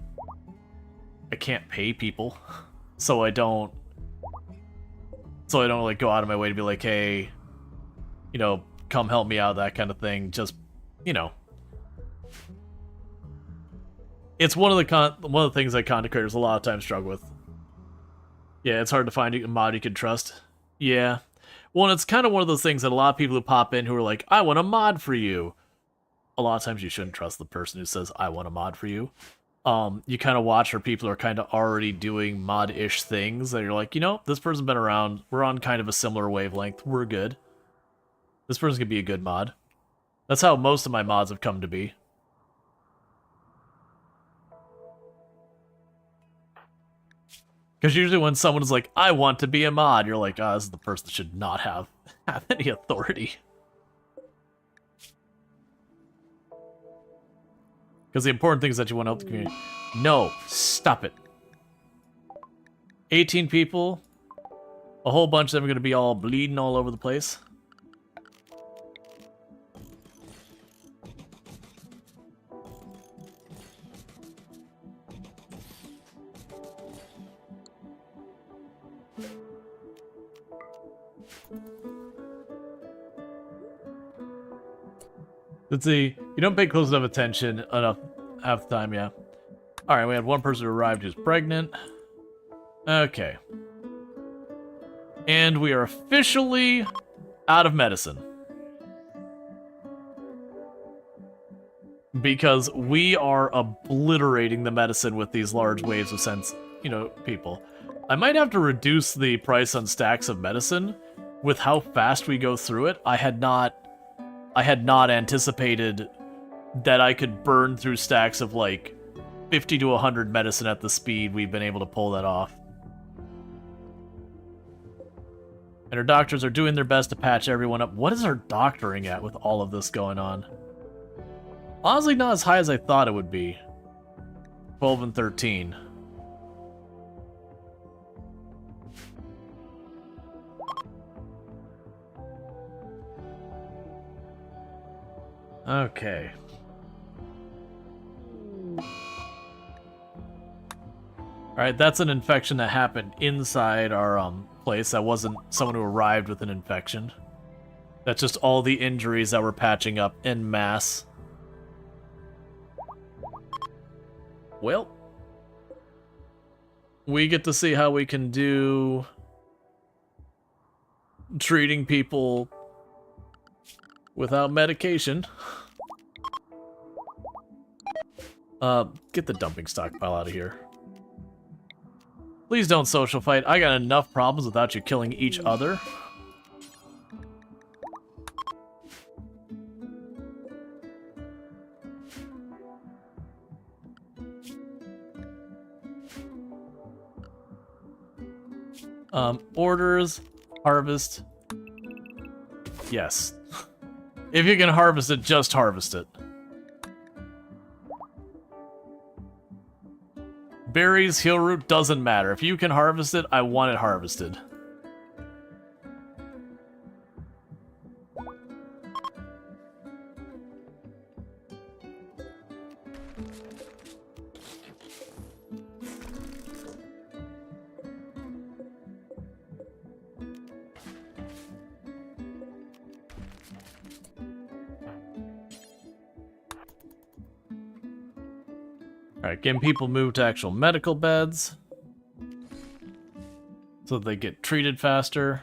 I can't pay people, so I don't, like, go out of my way to be like, hey, you know, come help me out, that kind of thing, just, you know. It's one of the things that content creators a lot of times struggle with. Yeah, it's hard to find a mod you can trust. Yeah. Well, and it's kind of one of those things that a lot of people who pop in who are like, I want a mod for you. A lot of times you shouldn't trust the person who says, I want a mod for you. you kind of watch where people are kind of already doing mod-ish things that you're like, you know, this person's been around. We're on kind of a similar wavelength. We're good. This person's gonna be a good mod. That's how most of my mods have come to be. Because usually when someone is like, I want to be a mod, you're like, this is the person that should not have any authority. Because the important thing is that you want to help the community. No, stop it. 18 people. A whole bunch of them are going to be all bleeding all over the place. Let's see. You don't pay close enough attention enough half the time, yeah. Alright, we had one person who arrived who's pregnant. Okay. And we are officially out of medicine. Because we are obliterating the medicine with these large waves of people. I might have to reduce the price on stacks of medicine with how fast we go through it. I had not anticipated that I could burn through stacks of like 50 to 100 medicine at the speed we've been able to pull that off. And our doctors are doing their best to patch everyone up. What is our doctoring at with all of this going on? Honestly, not as high as I thought it would be. 12 and 13. Okay. Alright, that's an infection that happened inside our place. That wasn't someone who arrived with an infection. That's just all the injuries that we're patching up en masse. Well, we get to see how we can do treating people without medication. Get the dumping stockpile out of here. Please don't social fight. I got enough problems without you killing each other. Orders, harvest. Yes. If you can harvest it, just harvest it. Berries, heal root, doesn't matter. If you can harvest it, I want it harvested. Alright, getting people moved to actual medical beds so that they get treated faster.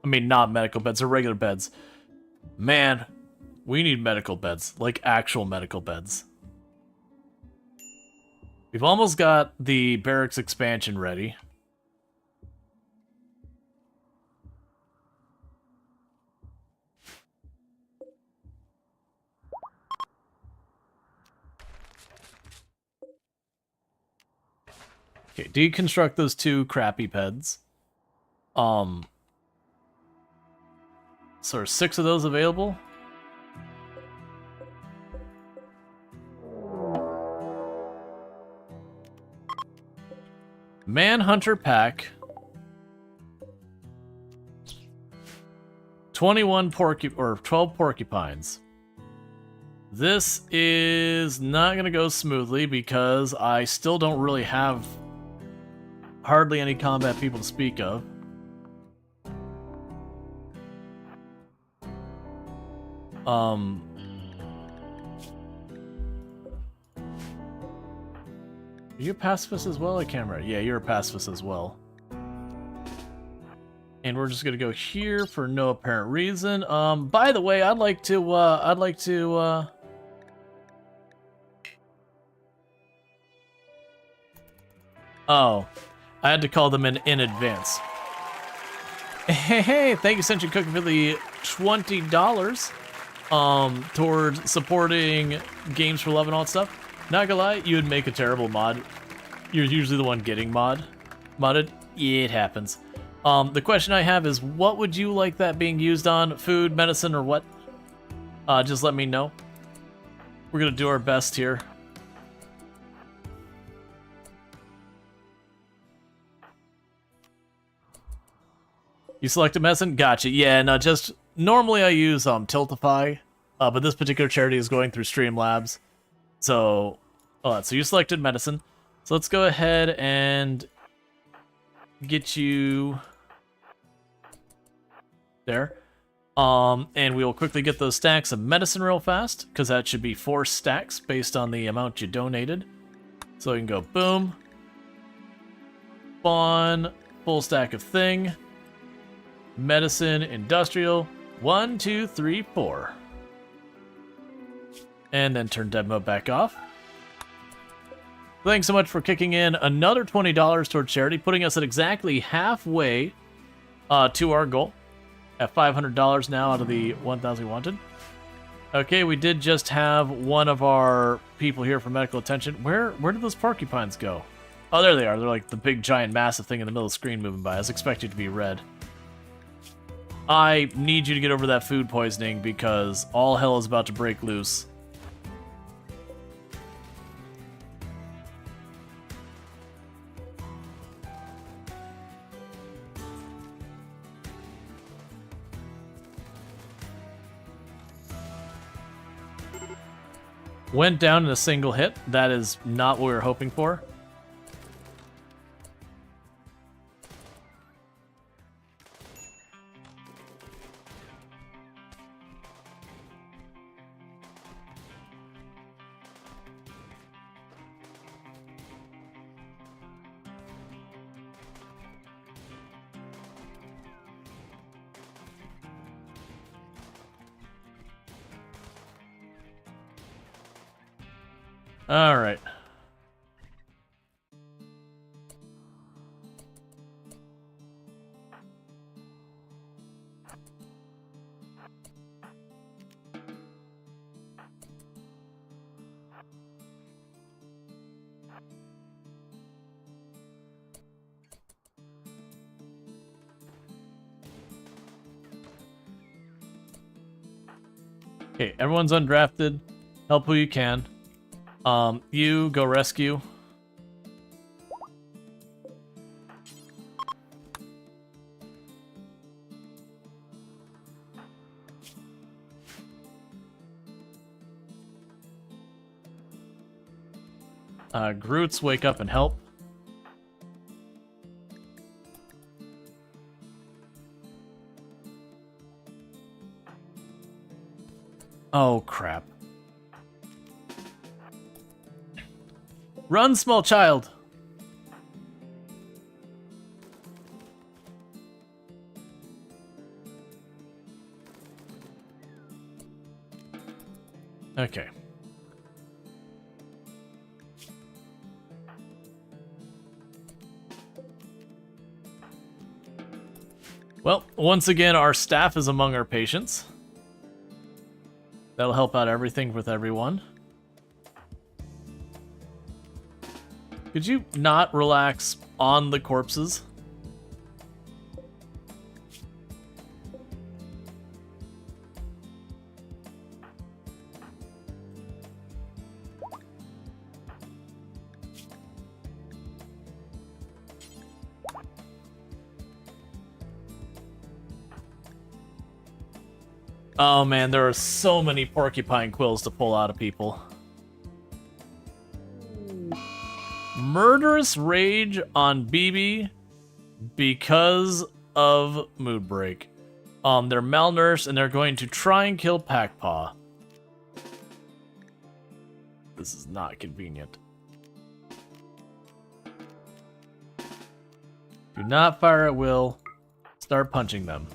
I mean, not medical beds, they're regular beds. Man, we need medical beds, like actual medical beds. We've almost got the barracks expansion ready. Okay, deconstruct those two crappy beds. So are 6 of those available? Manhunter pack. 21 or 12 porcupines. This is not gonna go smoothly because I still don't really have hardly any combat people to speak of. Are you a pacifist as well? I can't remember. Yeah, you're a pacifist as well. And we're just gonna go here for no apparent reason. By the way, I'd like to Oh, I had to call them in advance. Hey, thank you, Sentient Cookie, for the $20 towards supporting Games for Love and all that stuff. Not gonna lie, you would make a terrible mod. You're usually the one getting modded. Yeah, it happens. The question I have is, what would you like that being used on? Food, medicine, or what? Just let me know. We're gonna do our best here. You selected medicine? Gotcha. Yeah, no, just normally I use Tiltify, but this particular charity is going through Streamlabs. So you selected medicine. So let's go ahead and get you there. And we will quickly get those stacks of medicine real fast, because that should be 4 stacks based on the amount you donated. So we can go boom, spawn, full stack of thing, medicine, industrial, 1, 2, 3, 4. And then turn dead mode back off. Thanks so much for kicking in another $20 towards charity, putting us at exactly halfway to our goal. At $500 now out of the 1,000 we wanted. Okay, we did just have one of our people here for medical attention. Where did those porcupines go? Oh, there they are. They're like the big, giant, massive thing in the middle of the screen moving by. I was expecting it to be red. I need you to get over that food poisoning because all hell is about to break loose. Went down in a single hit. That is not what we were hoping for. All right. Okay, everyone's undrafted. Help who you can. You go rescue. Groots, wake up and help. Oh, crap. Run, small child! Okay. Well, once again, our staff is among our patients. That'll help out everything with everyone. Could you not relax on the corpses? Oh man, there are so many porcupine quills to pull out of people. Murderous rage on BB because of mood break. They're malnourished and they're going to try and kill Packpaw. This is not convenient. Do not fire at will. Start punching them.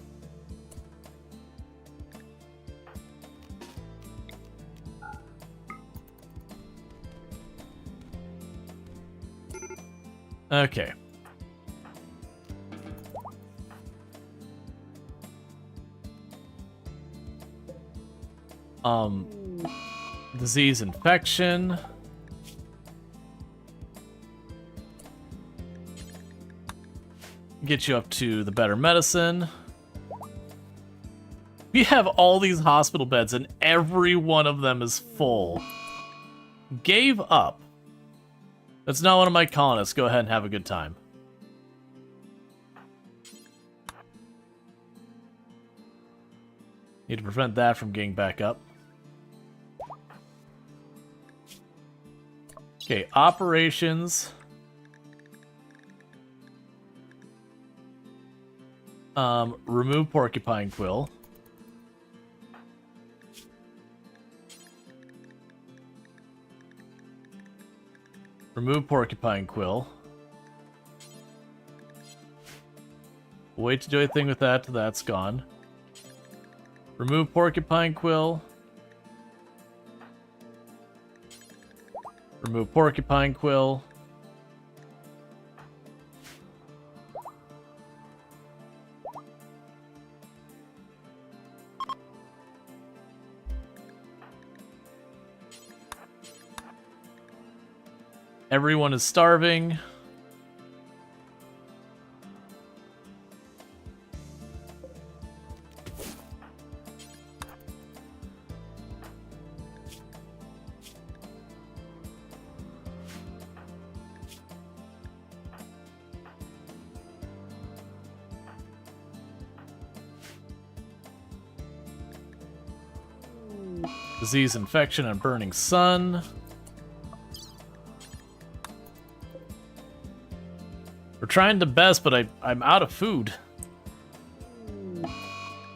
Okay. Disease infection. Get you up to the better medicine. We have all these hospital beds and every one of them is full. Gave up. That's not one of my colonists. Go ahead and have a good time. Need to prevent that from getting back up. Okay, operations. Remove porcupine quill. Remove porcupine quill. Wait to do anything with that till that's gone. Remove porcupine quill. Remove porcupine quill. Everyone is starving. Disease, infection, and burning sun. We're trying the best, but I'm out of food.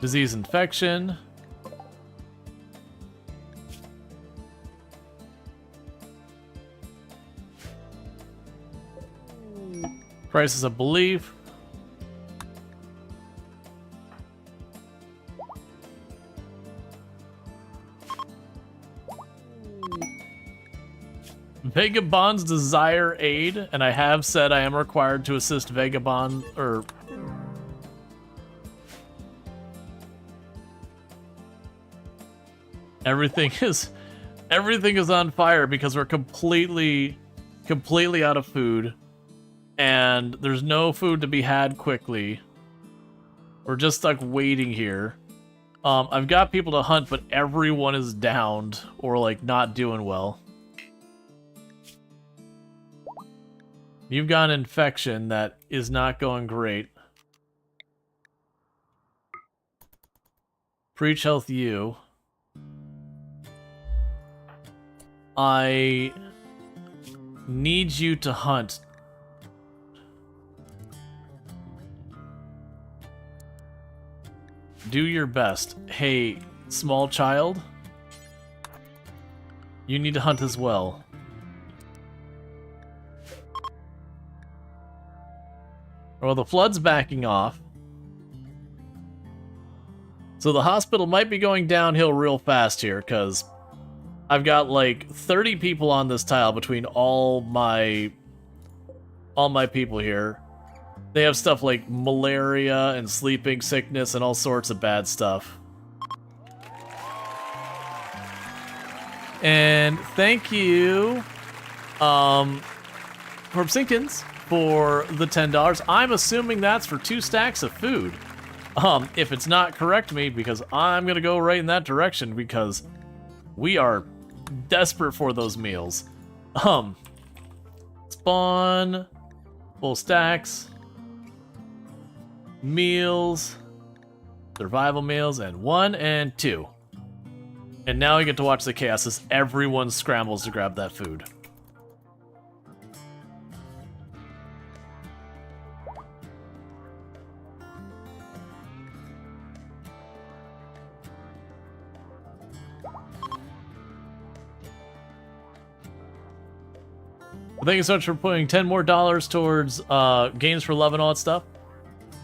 Disease, infection. Crisis of belief. Vagabonds desire aid, and I have said I am required to assist Vagabond, or... Everything is on fire because we're completely out of food, and there's no food to be had quickly. We're just stuck waiting here. I've got people to hunt, but everyone is downed or like not doing well. You've got an infection that is not going great. Preach health you. I need you to hunt. Do your best. Hey, small child. You need to hunt as well. Well, the flood's backing off. So the hospital might be going downhill real fast here, because I've got like 30 people on this tile between all my people here. They have stuff like malaria and sleeping sickness and all sorts of bad stuff. And thank you, Sinkins, for the $10. I'm assuming that's for 2 stacks of food. If it's not, correct me, because I'm gonna go right in that direction, because we are desperate for those meals. Spawn, full stacks, meals, survival meals, and 1 and 2. And now we get to watch the chaos as everyone scrambles to grab that food. Thank you so much for putting $10 more towards Games for Love and all that stuff.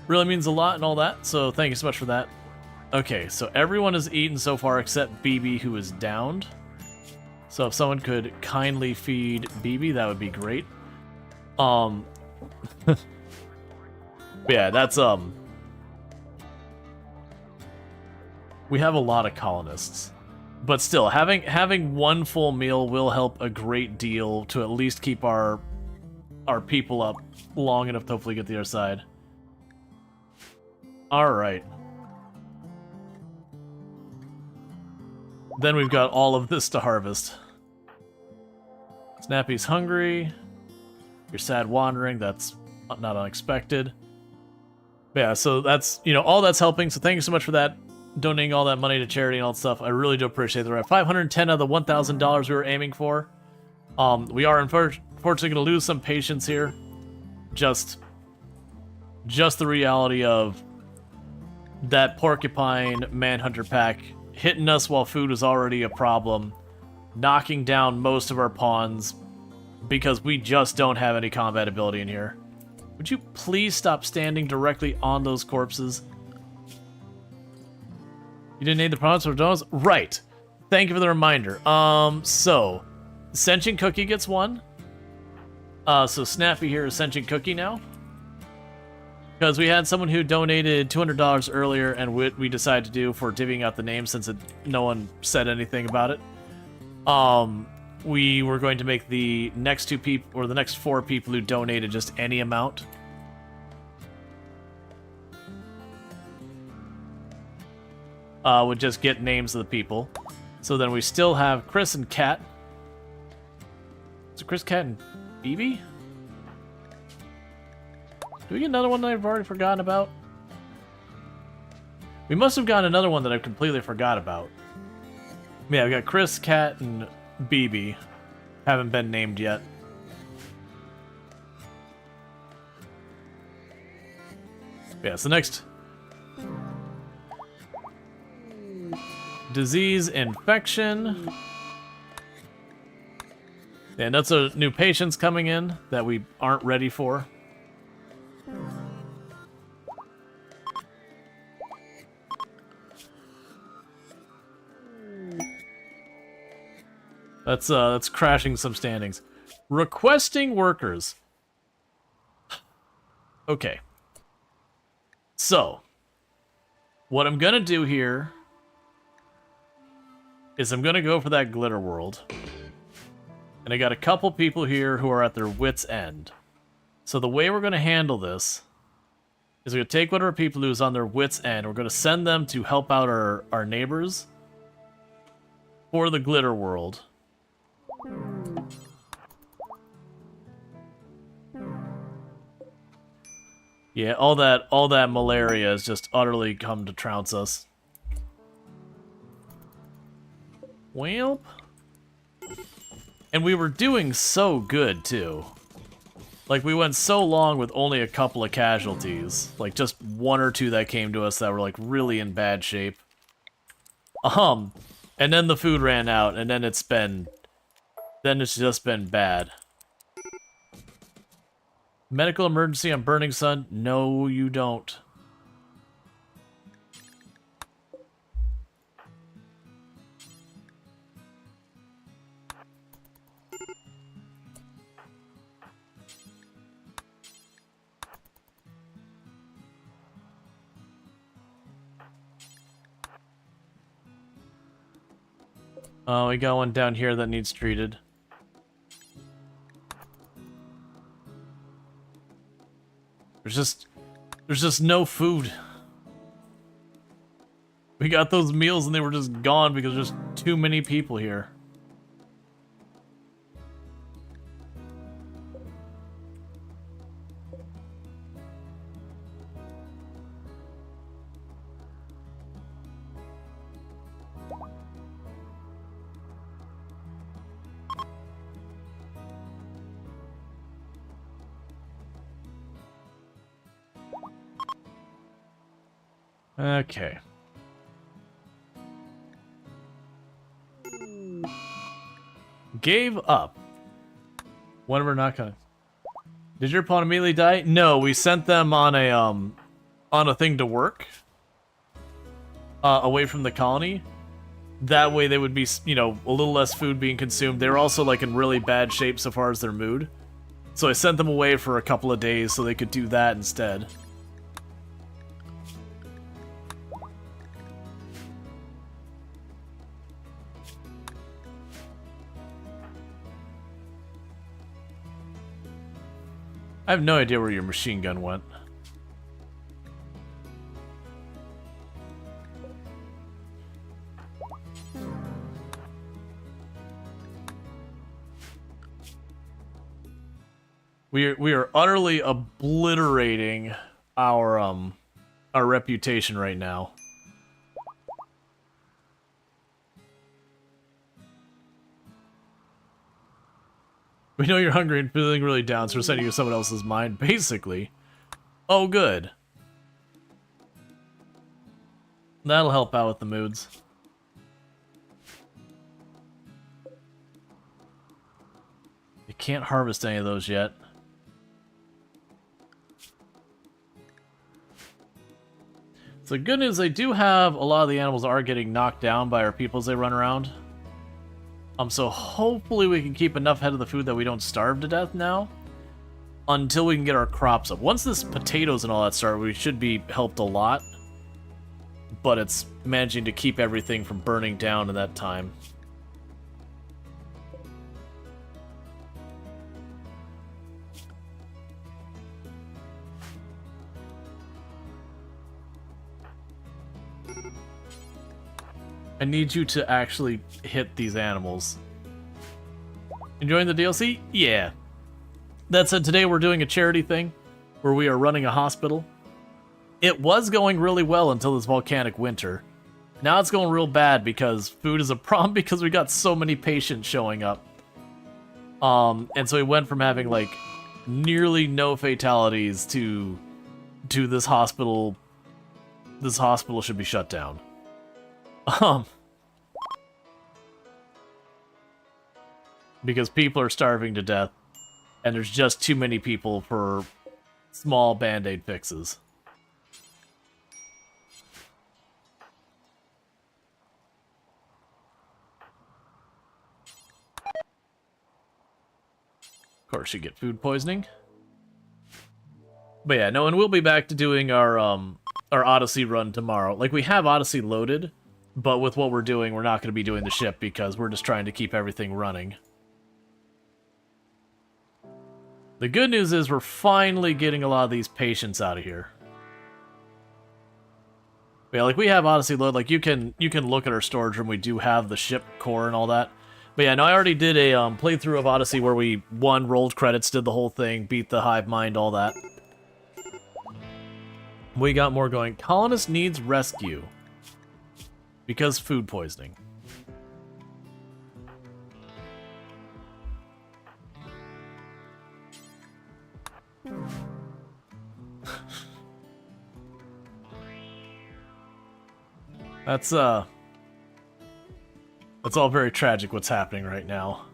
Really means a lot and all that, so thank you so much for that. Okay, so everyone has eaten so far except BB, who is downed. So if someone could kindly feed BB, that would be great. Yeah, that's we have a lot of colonists. But still, having one full meal will help a great deal to at least keep our people up long enough to hopefully get the other side. Alright. Then we've got all of this to harvest. Snappy's hungry. You're sad wandering, that's not unexpected. Yeah, so that's, all that's helping, so thank you so much for that. Donating all that money to charity and all that stuff. I really do appreciate it. We're at 510 out of the $1,000 we were aiming for. We are unfortunately going to lose some patience here. Just the reality of that porcupine manhunter pack hitting us while food was already a problem, knocking down most of our pawns because we just don't have any combat ability in here. Would you please stop standing directly on those corpses? You didn't need the products or donuts? Right. Thank you for the reminder. So Sentient Cookie gets one. So Snappy here is Sentient Cookie now. Because we had someone who donated $200 earlier, and we decided to do for divvying out the name since no one said anything about it. We were going to make the next two people, or the next 4 people who donated just any amount. Would just get names of the people. So then we still have Chris and Kat. So Chris, Kat, and BB? Do we get another one that I've already forgotten about? We must have gotten another one that I've completely forgot about. Yeah, we got Chris, Kat, and BB. Haven't been named yet. Yeah, so next. Disease infection. And that's a new patients coming in that we aren't ready for. That's crashing some standings. Requesting workers. Okay. So, what I'm gonna do here is I'm gonna go for that glitter world. And I got a couple people here who are at their wits' end. So the way we're gonna handle this is we're gonna take one of our people who's on their wits' end, we're gonna send them to help out our neighbors for the glitter world. Yeah, all that malaria has just utterly come to trounce us. Well, and we were doing so good too. Like, we went so long with only a couple of casualties, like just 1 or 2 that came to us that were like really in bad shape. And then the food ran out, and then it's just been bad. Medical emergency on Burning Sun? No, you don't. Oh, we got one down here that needs treated. There's just no food. We got those meals and they were just gone because there's too many people here. Okay. Gave up. When we're not gonna. Did your pawn immediately die? No, we sent them on a thing to work. Away from the colony. That way they would be, a little less food being consumed. They're also like in really bad shape so far as their mood. So I sent them away for a couple of days so they could do that instead. I have no idea where your machine gun went. We are utterly obliterating our reputation right now. We know you're hungry and feeling really down, so we're sending you someone else's mind, basically. Oh, good. That'll help out with the moods. You can't harvest any of those yet. So the good news, they do have a lot of the animals are getting knocked down by our people as they run around. So hopefully we can keep enough head of the food that we don't starve to death now. Until we can get our crops up. Once this potatoes and all that start, we should be helped a lot. But it's managing to keep everything from burning down in that time. I need you to actually hit these animals. Enjoying the DLC? Yeah. That said, today we're doing a charity thing where we are running a hospital. It was going really well until this volcanic winter. Now it's going real bad because food is a problem because we got so many patients showing up. And so we went from having like nearly no fatalities to this hospital. This hospital should be shut down. Because people are starving to death, and there's just too many people for small band-aid fixes. Of course, you get food poisoning. But yeah, no, and we'll be back to doing our Odyssey run tomorrow. Like, we have Odyssey loaded, but with what we're doing, we're not going to be doing the ship because we're just trying to keep everything running. The good news is we're finally getting a lot of these patients out of here. But yeah, like we have Odyssey load, like you can look at our storage room. We do have the ship core and all that. But yeah, no, I already did a playthrough of Odyssey where we rolled credits, did the whole thing, beat the hive mind, all that. We got more going. Colonist needs rescue because food poisoning. That's all very tragic what's happening right now.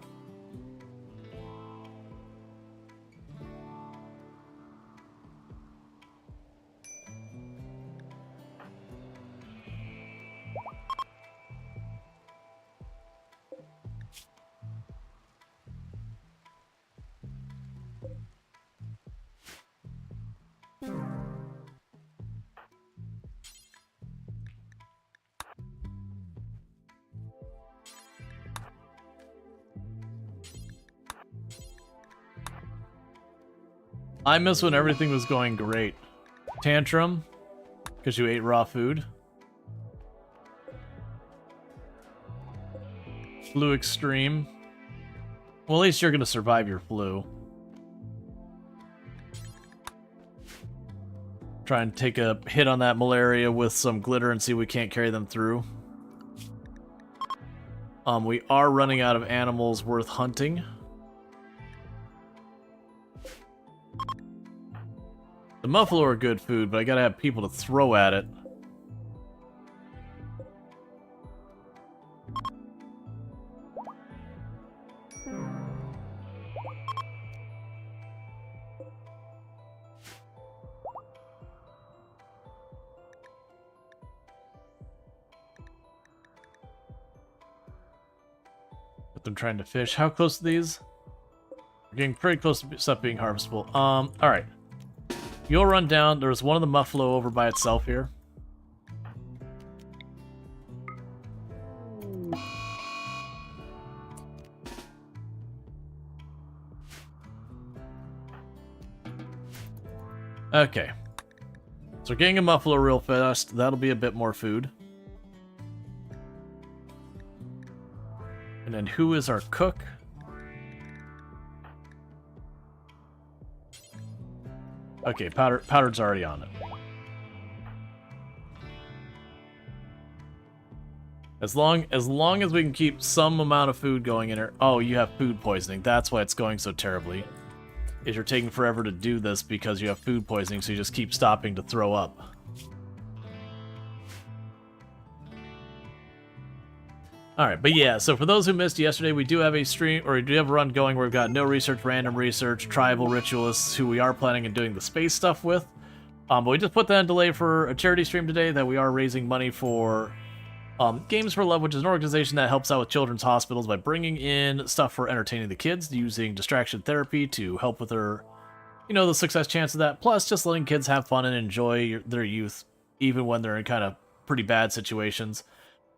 I miss when everything was going great. Tantrum, because you ate raw food. Flu extreme. Well, at least you're going to survive your flu. Try and take a hit on that malaria with some glitter and see if we can't carry them through. We are running out of animals worth hunting. The muffalo are good food, but I gotta have people to throw at it. But I'm trying to fish. How close are these? We're getting pretty close to stuff being harvestable. Alright. You'll run down. There's one of the muffalo over by itself here. Okay. So we're getting a muffalo real fast. That'll be a bit more food. And then who is our cook? Okay, Powdered's already on it. As long as we can keep some amount of food going in here. Oh, you have food poisoning. That's why it's going so terribly. Is you're taking forever to do this because you have food poisoning, so you just keep stopping to throw up. Alright, but yeah, so for those who missed yesterday, we do have a stream, or we do have a run going where we've got no research, random research, tribal ritualists, who we are planning on doing the space stuff with. But we just put that in delay for a charity stream today that we are raising money for Games for Love, which is an organization that helps out with children's hospitals by bringing in stuff for entertaining the kids, using distraction therapy to help with their, the success chance of that, plus just letting kids have fun and enjoy their youth, even when they're in kind of pretty bad situations.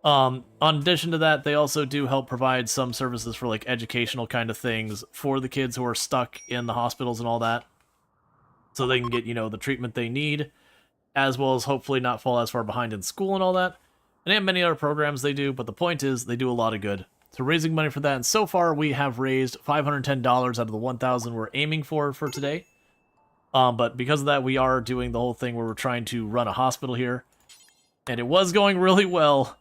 In addition to that, they also do help provide some services for like educational kind of things for the kids who are stuck in the hospitals and all that, so they can get, the treatment they need, as well as hopefully not fall as far behind in school and all that. And they have many other programs they do, but the point is they do a lot of good. So raising money for that, and so far we have raised $510 out of the $1,000 we're aiming for today. But because of that, we are doing the whole thing where we're trying to run a hospital here, and it was going really well.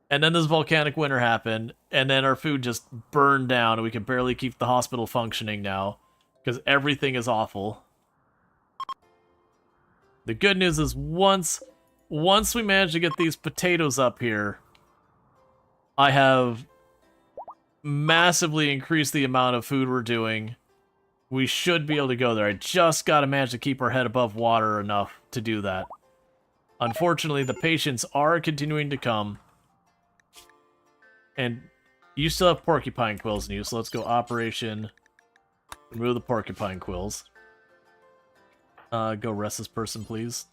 And then this volcanic winter happened, and then our food just burned down, and we can barely keep the hospital functioning now, because everything is awful. The good news is once we manage to get these potatoes up here, I have massively increased the amount of food we're doing. We should be able to go there. I just gotta manage to keep our head above water enough to do that. Unfortunately, the patients are continuing to come. And you still have porcupine quills in you, so let's go Operation remove the porcupine quills. Go rest this person, please.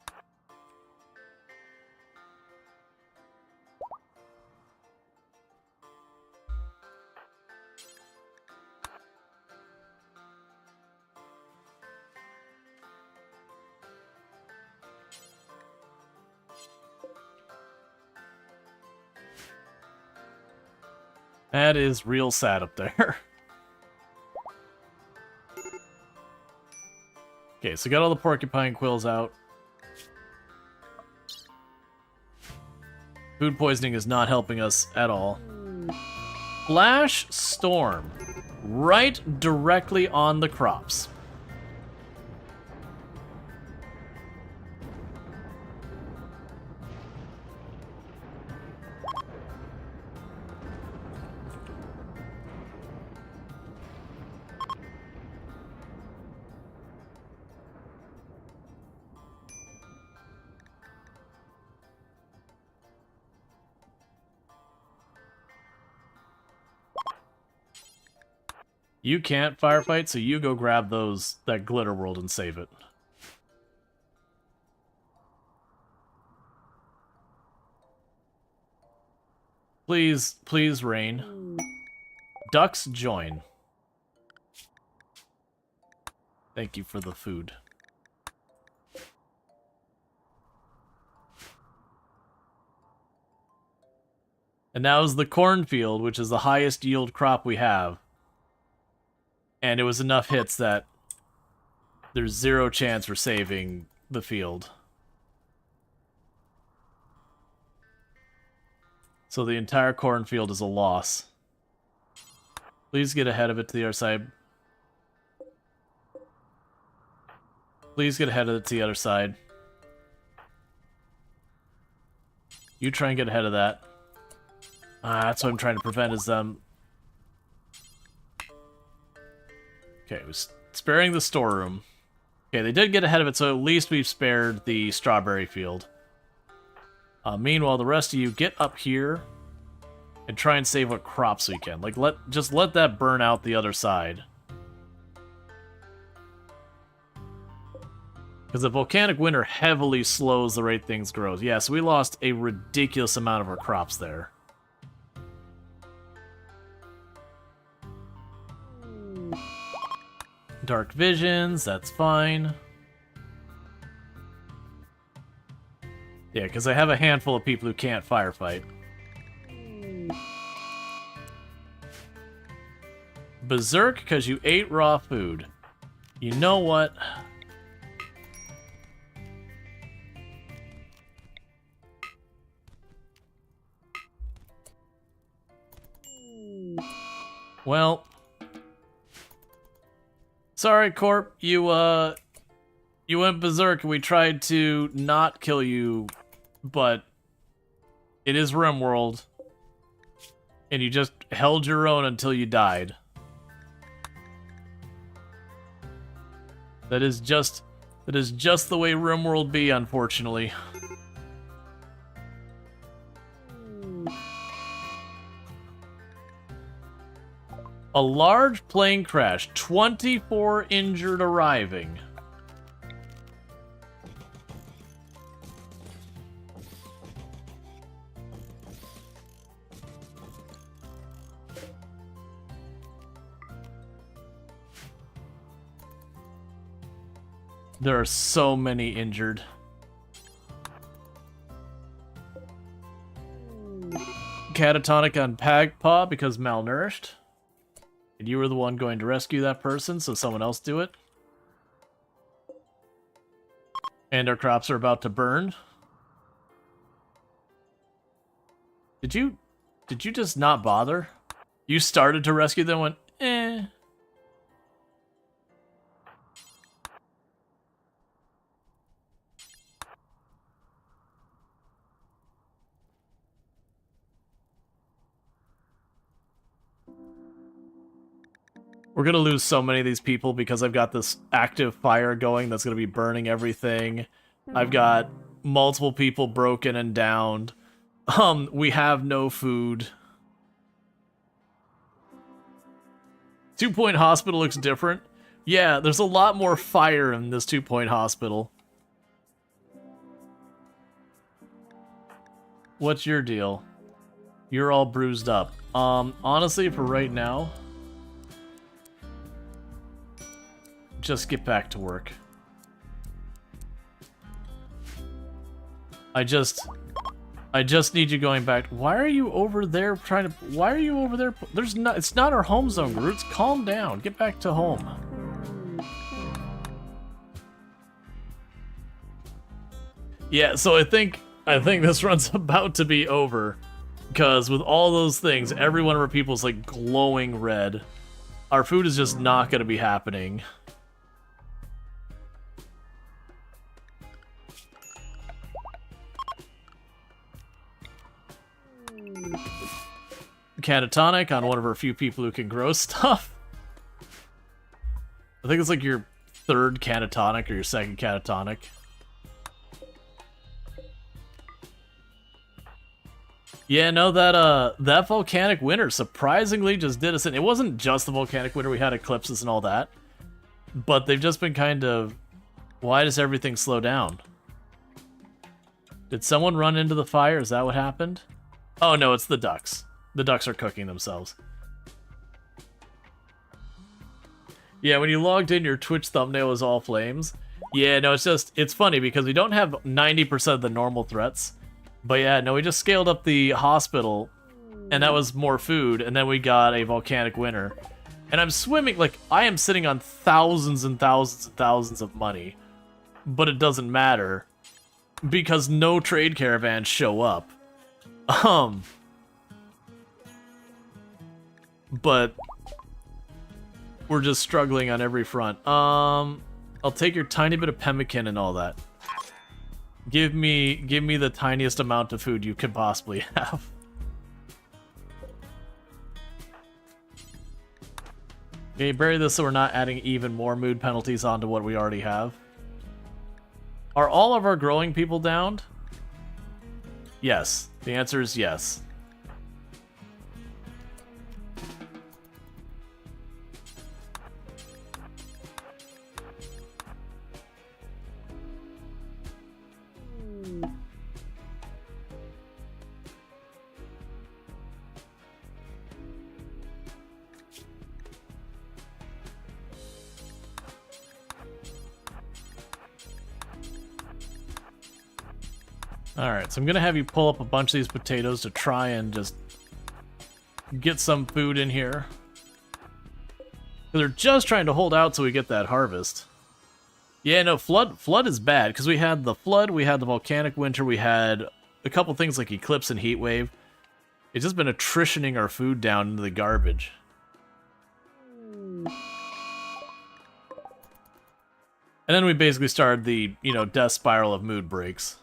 That is real sad up there. Okay, so got all the porcupine quills out. Food poisoning is not helping us at all. Flash storm. Right directly on the crops. You can't firefight, so you go grab that glitter world and save it. Please, please, rain. Ducks join. Thank you for the food. And now is the cornfield, which is the highest yield crop we have. And it was enough hits that there's zero chance for saving the field. So the entire cornfield is a loss. Please get ahead of it to the other side. Please get ahead of it to the other side. You try and get ahead of that. That's what I'm trying to prevent is them... Okay, it was sparing the storeroom. Okay, they did get ahead of it, so at least we've spared the strawberry field. Meanwhile, the rest of you get up here and try and save what crops we can. Like, just let that burn out the other side. Because the volcanic winter heavily slows the rate things grow. Yeah, so we lost a ridiculous amount of our crops there. Dark visions, that's fine. Yeah, because I have a handful of people who can't firefight. Berserk, because you ate raw food. You know what? Well, sorry, Corp. You went berserk. We tried to not kill you, but it is RimWorld, and you just held your own until you died. That is just the way RimWorld be, unfortunately. A large plane crash, 24 injured arriving. There are so many injured. Catatonic on Pagpaw because malnourished. And you were the one going to rescue that person, so someone else do it. And our crops are about to burn. Did you just not bother? You started to rescue them and went, eh. We're gonna lose so many of these people because I've got this active fire going that's gonna be burning everything. I've got multiple people broken and downed. We have no food. 2 Point Hospital looks different. Yeah, there's a lot more fire in this 2 Point Hospital. What's your deal? You're all bruised up. Honestly, for right now, just get back to work. I just need you going back. Why are you over there trying to... Why are you over there? There's not... It's not our home zone, Groots. Calm down. Get back to home. Yeah, so I think this run's about to be over. Because with all those things, every one of our people's like glowing red. Our food is just not going to be happening. Catatonic on one of our few people who can grow stuff. I think it's like your third catatonic or your second catatonic. Yeah, no, that volcanic winter surprisingly just did us in. It wasn't just the volcanic winter, we had eclipses and all that. But they've just been kind of... Why does everything slow down? Did someone run into the fire? Is that what happened? Oh no, it's the ducks. The ducks are cooking themselves. Yeah, when you logged in, your Twitch thumbnail was all flames. Yeah, no, it's funny because we don't have 90% of the normal threats. But yeah, no, we just scaled up the hospital, and that was more food, and then we got a volcanic winter. And I'm swimming, like, I am sitting on thousands and thousands and thousands of money. But it doesn't matter, because no trade caravans show up. But we're just struggling on every front. I'll take your tiny bit of pemmican and all that. Give me the tiniest amount of food you can possibly have. Okay, bury this so we're not adding even more mood penalties onto what we already have. Are all of our growing people downed? Yes. The answer is yes. Alright, so I'm gonna have you pull up a bunch of these potatoes to try and just get some food in here. They're just trying to hold out so we get that harvest. Yeah, no, flood is bad, because we had the flood, we had the volcanic winter, we had a couple things like eclipse and heat wave. It's just been attritioning our food down into the garbage. And then we basically started the, you know, death spiral of mood breaks.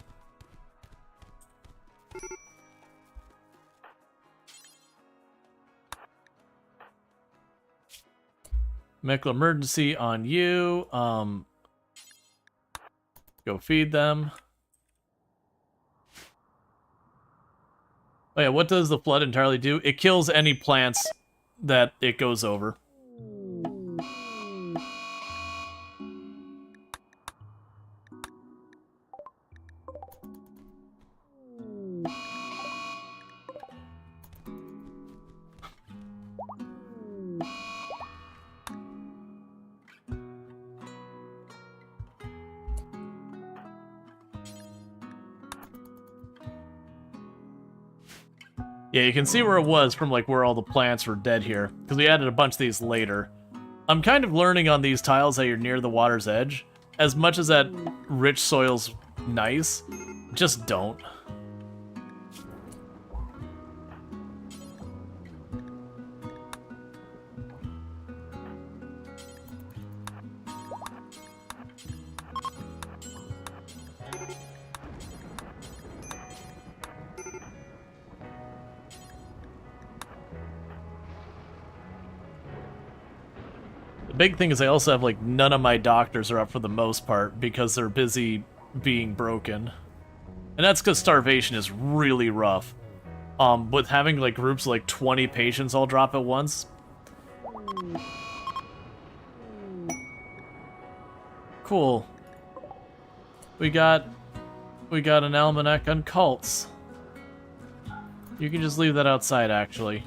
Medical emergency on you. Go feed them. Oh yeah, what does the flood entirely do? It kills any plants that it goes over. Yeah, you can see where it was from, like, where all the plants were dead here, because we added a bunch of these later. I'm kind of learning on these tiles that you're near the water's edge. As much as that rich soil's nice, just don't. Big thing is I also have, like, none of my doctors are up for the most part because they're busy being broken. And that's because starvation is really rough. With having, like, groups of, like, 20 patients all drop at once. Cool. We got an almanac on cults. You can just leave that outside, actually.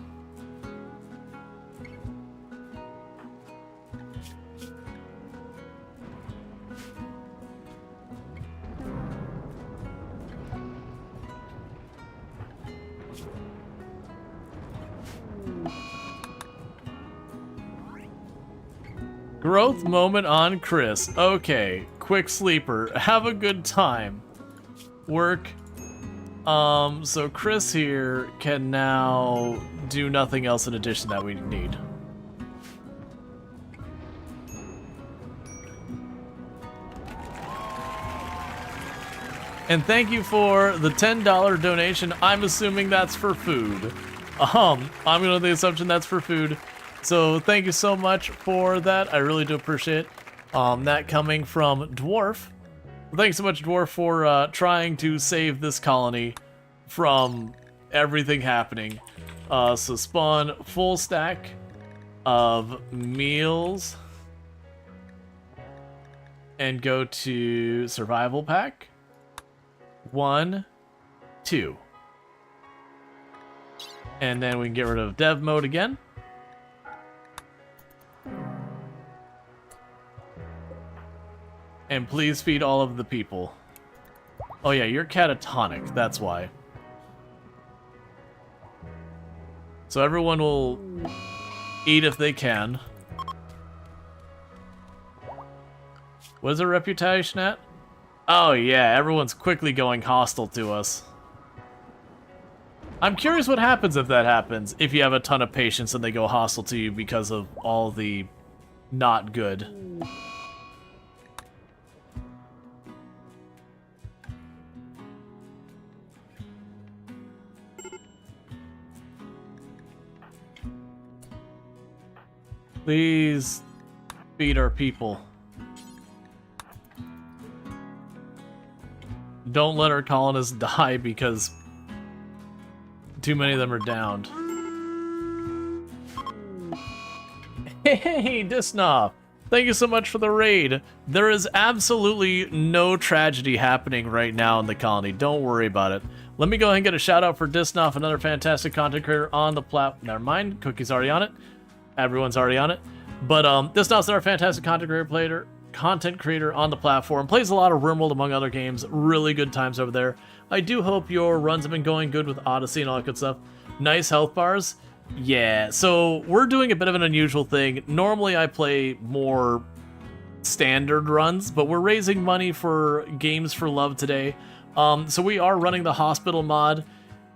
Growth moment on Chris. Okay, quick sleeper. Have a good time. Work. So Chris here can now do nothing else in addition that we need. And thank you for the $10 donation. I'm assuming that's for food. I'm gonna make the assumption that's for food. So thank you so much for that. I really do appreciate that coming from Dwarf. Thanks so much, Dwarf, for trying to save this colony from everything happening. So spawn full stack of meals and go to survival pack. 1, 2. And then we can get rid of dev mode again. And please feed all of the people. Oh yeah, you're catatonic, that's why. So everyone will eat if they can. What is their reputation at? Oh yeah, everyone's quickly going hostile to us. I'm curious what happens if that happens, if you have a ton of patients and they go hostile to you because of all the not good. Please feed our people. Don't let our colonists die because too many of them are downed. Hey, Disnoff! Thank you so much for the raid. There is absolutely no tragedy happening right now in the colony. Don't worry about it. Let me go ahead and get a shout out for Disnoff, another fantastic content creator on the platform. Never mind, Cookie's already on it. Everyone's already on it. But Disnoff's another fantastic content creator on the platform. Plays a lot of RimWorld among other games. Really good times over there. I do hope your runs have been going good with Odyssey and all that good stuff. Nice health bars. Yeah, so we're doing a bit of an unusual thing. Normally I play more standard runs, but we're raising money for Games for Love today. So we are running the hospital mod,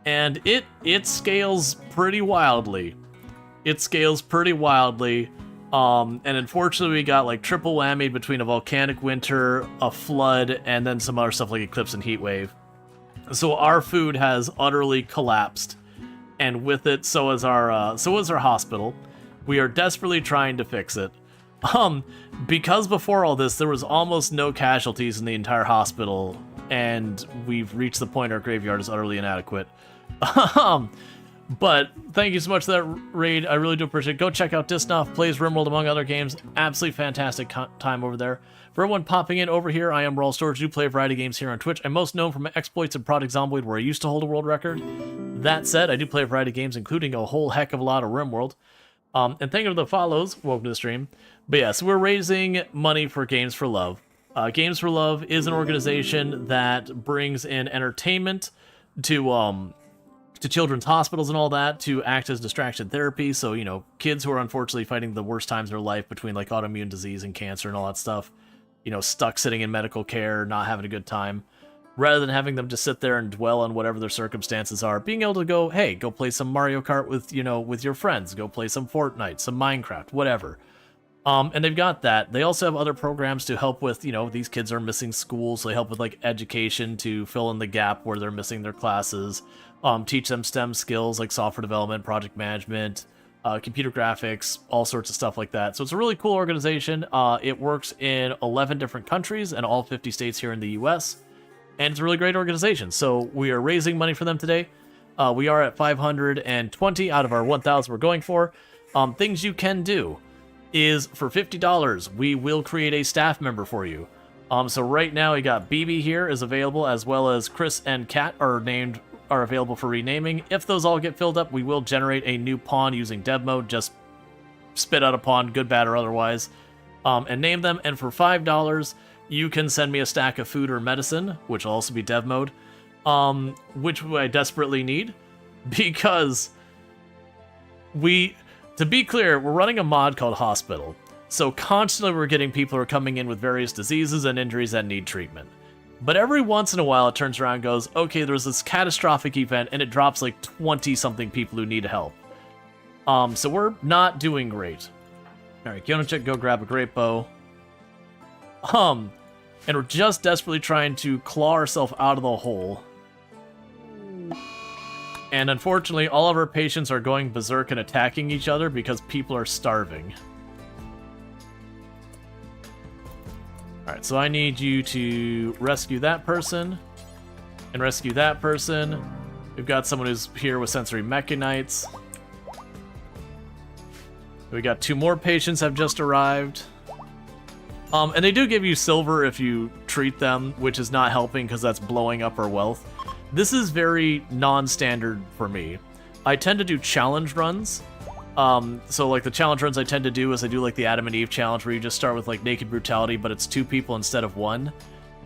and it scales pretty wildly. It scales pretty wildly. And unfortunately we got like triple whammy between a volcanic winter, a flood, and then some other stuff like eclipse and heat wave. So our food has utterly collapsed, and with it, so is our hospital. We are desperately trying to fix it. Because before all this, there was almost no casualties in the entire hospital, and we've reached the point our graveyard is utterly inadequate. But thank you so much for that raid. I really do appreciate it. Go check out Disnoff Plays RimWorld, among other games. Absolutely fantastic time over there. For everyone popping in over here, I am Rual Storge. I do play a variety of games here on Twitch. I'm most known for my exploits in Project Zomboid, where I used to hold a world record. That said, I do play a variety of games, including a whole heck of a lot of RimWorld. And thank you to the follows. Welcome to the stream. But yeah, so we're raising money for Games for Love. Games for Love is an organization that brings in entertainment to children's hospitals and all that to act as distraction therapy. So, you know, kids who are unfortunately fighting the worst times of their life between like autoimmune disease and cancer and all that stuff, you know, stuck sitting in medical care, not having a good time, rather than having them just sit there and dwell on whatever their circumstances are, being able to go, hey, go play some Mario Kart with, you know, with your friends, go play some Fortnite, some Minecraft, whatever. And they've got that. They also have other programs to help with, you know, these kids are missing school, so they help with like education to fill in the gap where they're missing their classes. Teach them STEM skills like software development, project management, computer graphics, all sorts of stuff like that. So it's a really cool organization. It works in 11 different countries and all 50 states here in the US. And it's a really great organization. So we are raising money for them today. We are at 520 out of our 1,000 we're going for. Things you can do is for $50, we will create a staff member for you. So right now we got BB here is available, as well as Chris and Kat are available for renaming. If those all get filled up, we will generate a new pawn using dev mode. Just spit out a pawn, good, bad, or otherwise, and name them. And for $5, you can send me a stack of food or medicine, which will also be dev mode, which I desperately need, because to be clear, we're running a mod called Hospital. So constantly we're getting people who are coming in with various diseases and injuries that need treatment. But every once in a while, it turns around and goes, okay, there's this catastrophic event, and it drops like 20-something people who need help. So we're not doing great. All right, Gionachik, go grab a great bow. And we're just desperately trying to claw ourselves out of the hole. And unfortunately, all of our patients are going berserk and attacking each other because people are starving. Alright, so I need you to rescue that person, and rescue that person. We've got someone who's here with sensory mechanites. We got 2 more patients have just arrived. And they do give you silver if you treat them, which is not helping because that's blowing up our wealth. This is very non-standard for me. I tend to do challenge runs. So like the challenge runs I tend to do is I do like the Adam and Eve challenge where you just start with like naked brutality, but it's 2 people instead of 1.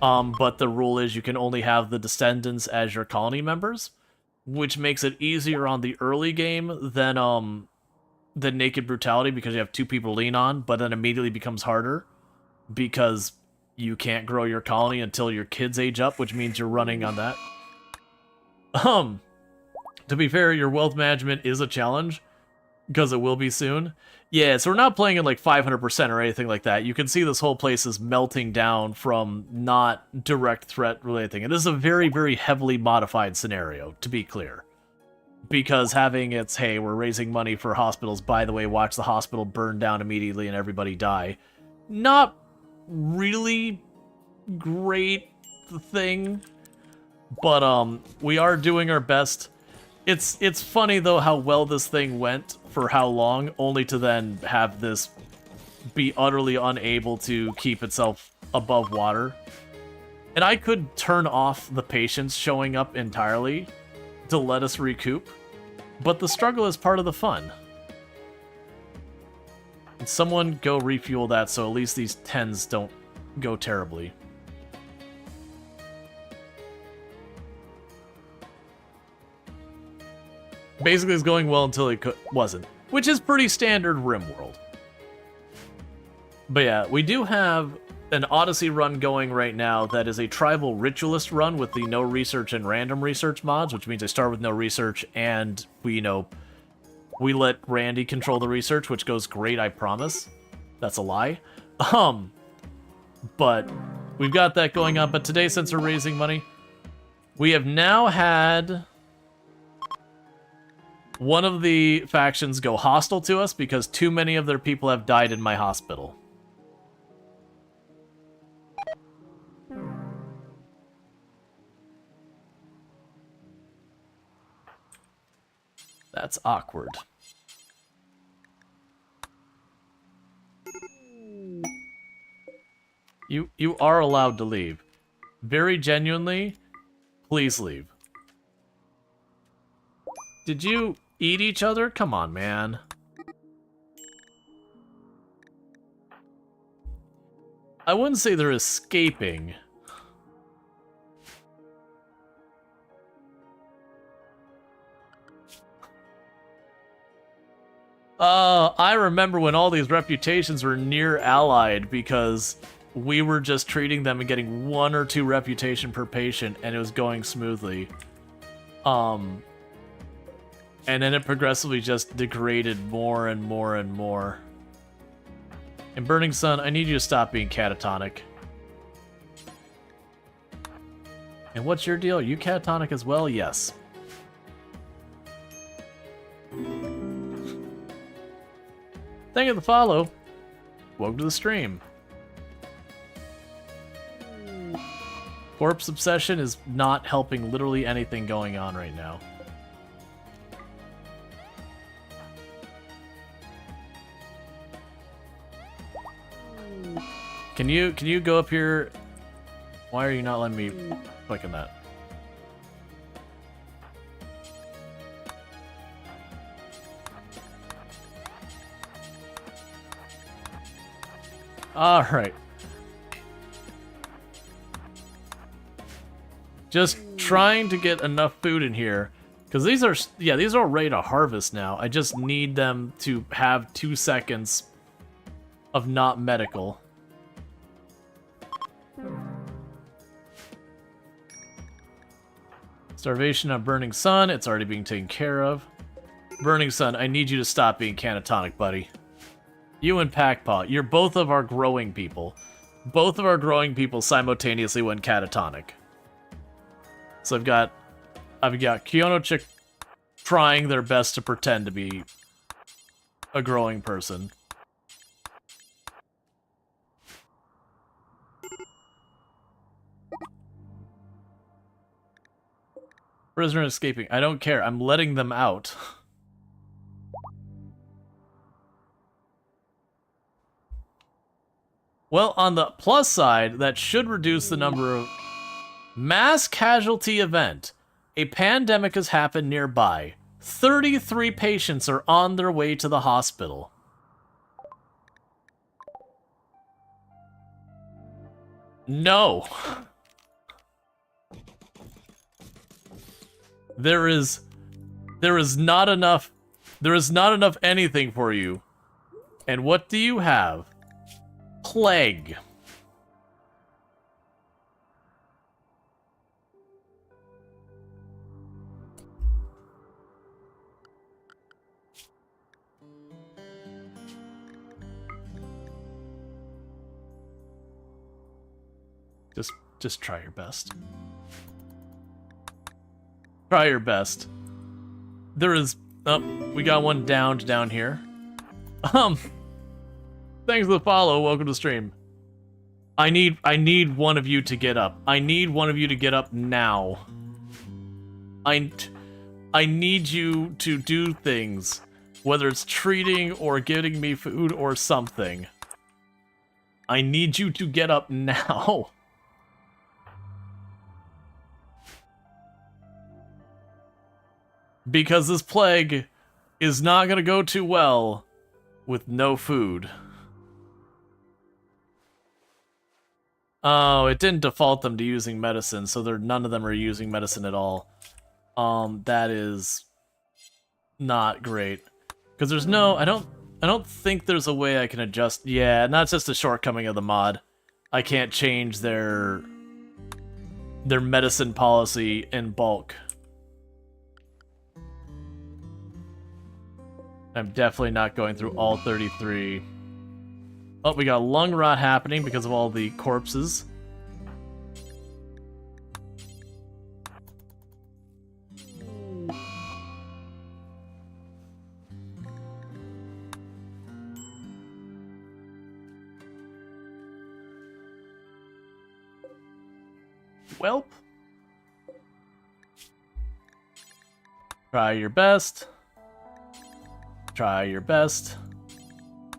But the rule is you can only have the descendants as your colony members, which makes it easier on the early game than naked brutality because you have 2 people to lean on, but then immediately becomes harder because you can't grow your colony until your kids age up, which means you're running on that. To be fair, your wealth management is a challenge, because it will be soon. Yeah, so we're not playing in like 500% or anything like that. You can see this whole place is melting down from not direct threat related thing. And this is a very, very heavily modified scenario, to be clear. Because having it's, hey, we're raising money for hospitals, by the way, watch the hospital burn down immediately and everybody die. Not really great thing, but we are doing our best. It's funny though how well this thing went for how long, only to then have this be utterly unable to keep itself above water. And I could turn off the patients showing up entirely to let us recoup, but the struggle is part of the fun. And someone go refuel that so at least these 10s don't go terribly. Basically, it's going well until it wasn't, which is pretty standard RimWorld. But yeah, we do have an Odyssey run going right now that is a tribal ritualist run with the no research and random research mods, which means I start with no research and we let Randy control the research, which goes great, I promise. That's a lie. But we've got that going on. But today, since we're raising money, we have now had one of the factions go hostile to us because too many of their people have died in my hospital. That's awkward. You are allowed to leave. Very genuinely, please leave. Did you eat each other? Come on, man. I wouldn't say they're escaping. I remember when all these reputations were near allied because we were just treating them and getting 1 or 2 reputation per patient and it was going smoothly. And then it progressively just degraded more and more and more. And Burning Sun, I need you to stop being catatonic. And what's your deal? Are you catatonic as well? Yes. Thank you for the follow. Welcome to the stream. Corpse Obsession is not helping literally anything going on right now. Can you go up here? Why are you not letting me click on that? All right. Just trying to get enough food in here because these are ready to harvest now. I just need them to have 2 seconds of not medical. Starvation on Burning Sun. It's already being taken care of. Burning Sun, I need you to stop being catatonic, buddy. You and Packpaw, you're both of our growing people. Both of our growing people simultaneously went catatonic. So I've got Kionochick trying their best to pretend to be a growing person. Prisoner escaping. I don't care. I'm letting them out. Well, on the plus side, that should reduce the number of... Mass casualty event. A pandemic has happened nearby. 33 patients are on their way to the hospital. No. There is not enough anything for you. And what do you have? Plague. Just try your best. Try your best. There is... Oh, we got one downed down here. Thanks for the follow. Welcome to the stream. I need one of you to get up. I need one of you to get up now. I need you to do things. Whether it's treating or getting me food or something. I need you to get up now. Because this plague is not going to go too well with no food. Oh, it didn't default them to using medicine, so none of them are using medicine at all. That is not great. Because there's no, I don't think there's a way I can adjust. Yeah, not just a shortcoming of the mod. I can't change their medicine policy in bulk. I'm definitely not going through all 33. Oh, we got lung rot happening because of all the corpses. Welp. Try your best. Try your best.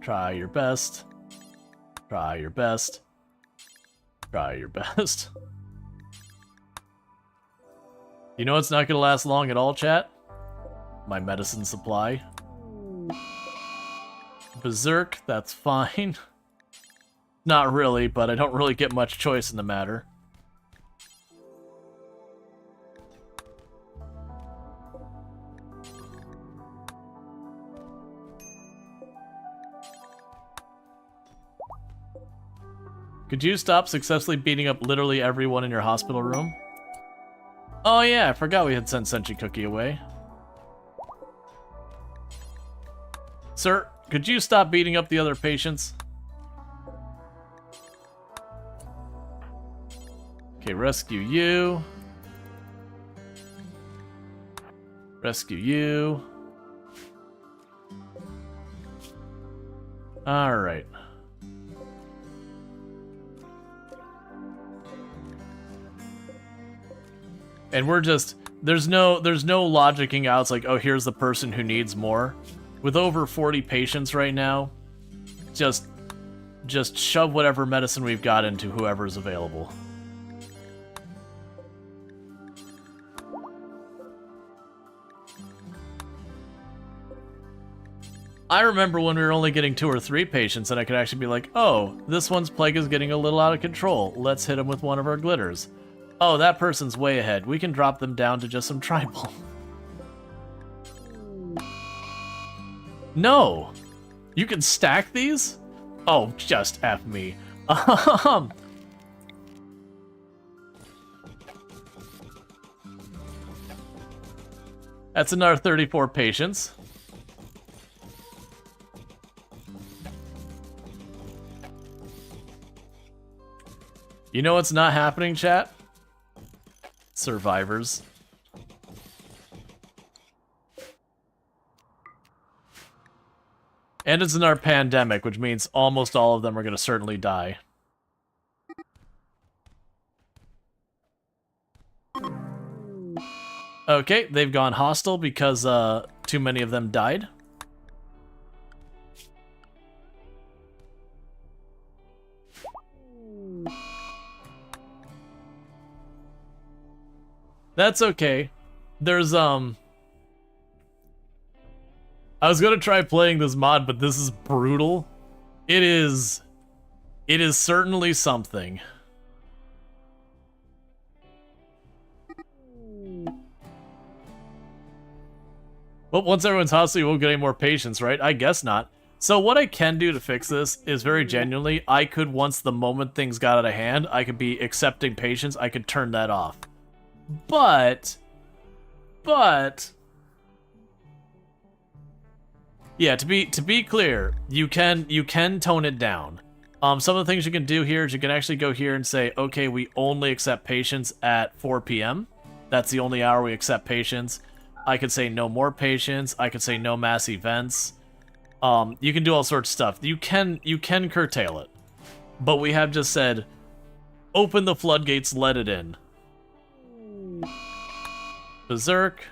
Try your best. Try your best. Try your best. You know it's not gonna last long at all, chat? My medicine supply. Berserk, that's fine. Not really, but I don't really get much choice in the matter. Could you stop successfully beating up literally everyone in your hospital room? Oh yeah, I forgot we had sent Senshi Cookie away. Sir, could you stop beating up the other patients? Okay, rescue you. Rescue you. Alright. And we're just, there's no logicking out. It's like, oh, here's the person who needs more. With over 40 patients right now, just shove whatever medicine we've got into whoever's available. I remember when we were only getting 2 or 3 patients and I could actually be like, oh, this one's plague is getting a little out of control. Let's hit him with one of our glitters. Oh, that person's way ahead. We can drop them down to just some tribal. No! You can stack these? Oh, just F me. That's another 34 patients. You know what's not happening, chat? Survivors. And it's in our pandemic, which means almost all of them are going to certainly die. Okay, they've gone hostile because too many of them died. That's okay. There's, I was gonna try playing this mod, but this is brutal. It is certainly something. Well, once everyone's hostile, you won't get any more patients, right? I guess not. So what I can do to fix this is very genuinely, I could, once the moment things got out of hand, I could be accepting patients, I could turn that off. But, yeah, to be clear, you can tone it down. Some of the things you can do here is you can actually go here and say, okay, we only accept patients at 4 p.m. That's the only hour we accept patients. I could say no more patients. I could say no mass events. You can do all sorts of stuff. You can curtail it, but we have just said, open the floodgates, let it in. Berserk.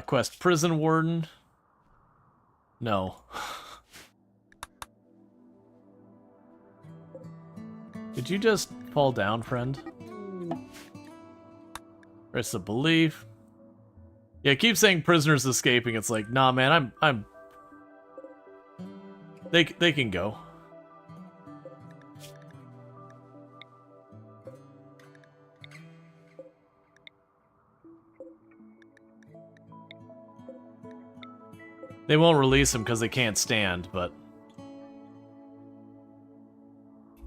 Quest Prison Warden. No. Did you just fall down, friend? Rest of belief. Yeah, keep saying prisoners escaping. It's like, nah, man, They can go. They won't release them because they can't stand, but...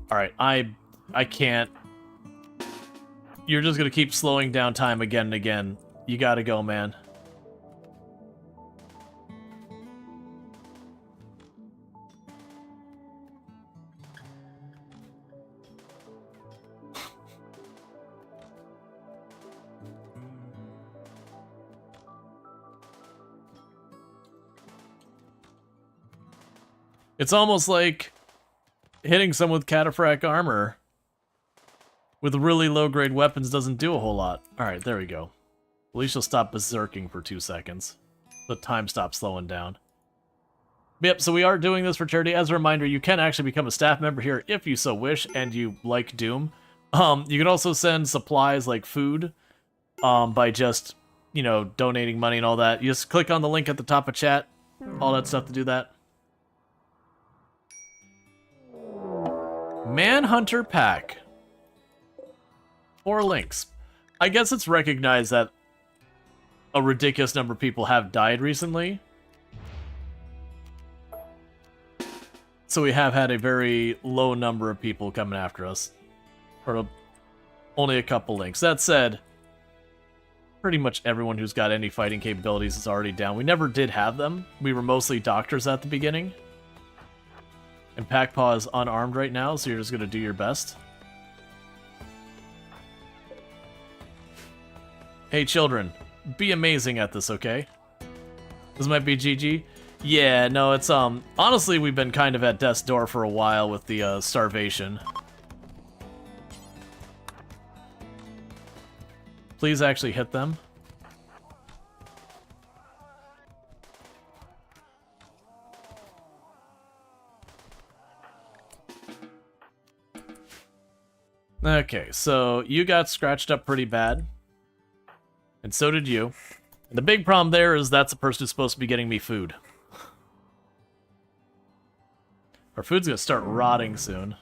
Alright, I can't... You're just gonna keep slowing down time again and again. You gotta go, man. It's almost like hitting someone with cataphract armor with really low-grade weapons doesn't do a whole lot. Alright, there we go. At least you'll stop berserking for 2 seconds. The time stops slowing down. Yep, so we are doing this for charity. As a reminder, you can actually become a staff member here if you so wish and you like Doom. You can also send supplies like food by just, you know, donating money and all that. You just click on the link at the top of chat. All that stuff to do that. Manhunter Pack. 4 links. I guess it's recognized that a ridiculous number of people have died recently. So we have had a very low number of people coming after us. Or only a couple links. That said, pretty much everyone who's got any fighting capabilities is already down. We never did have them. We were mostly doctors at the beginning. And Packpaw is unarmed right now, so you're just going to do your best. Hey, children. Be amazing at this, okay? This might be GG. Yeah, no, it's, honestly, we've been kind of at death's door for a while with the, starvation. Please actually hit them. Okay, so you got scratched up pretty bad. And so did you. And the big problem there is that's the person who's supposed to be getting me food. Our food's gonna start rotting soon.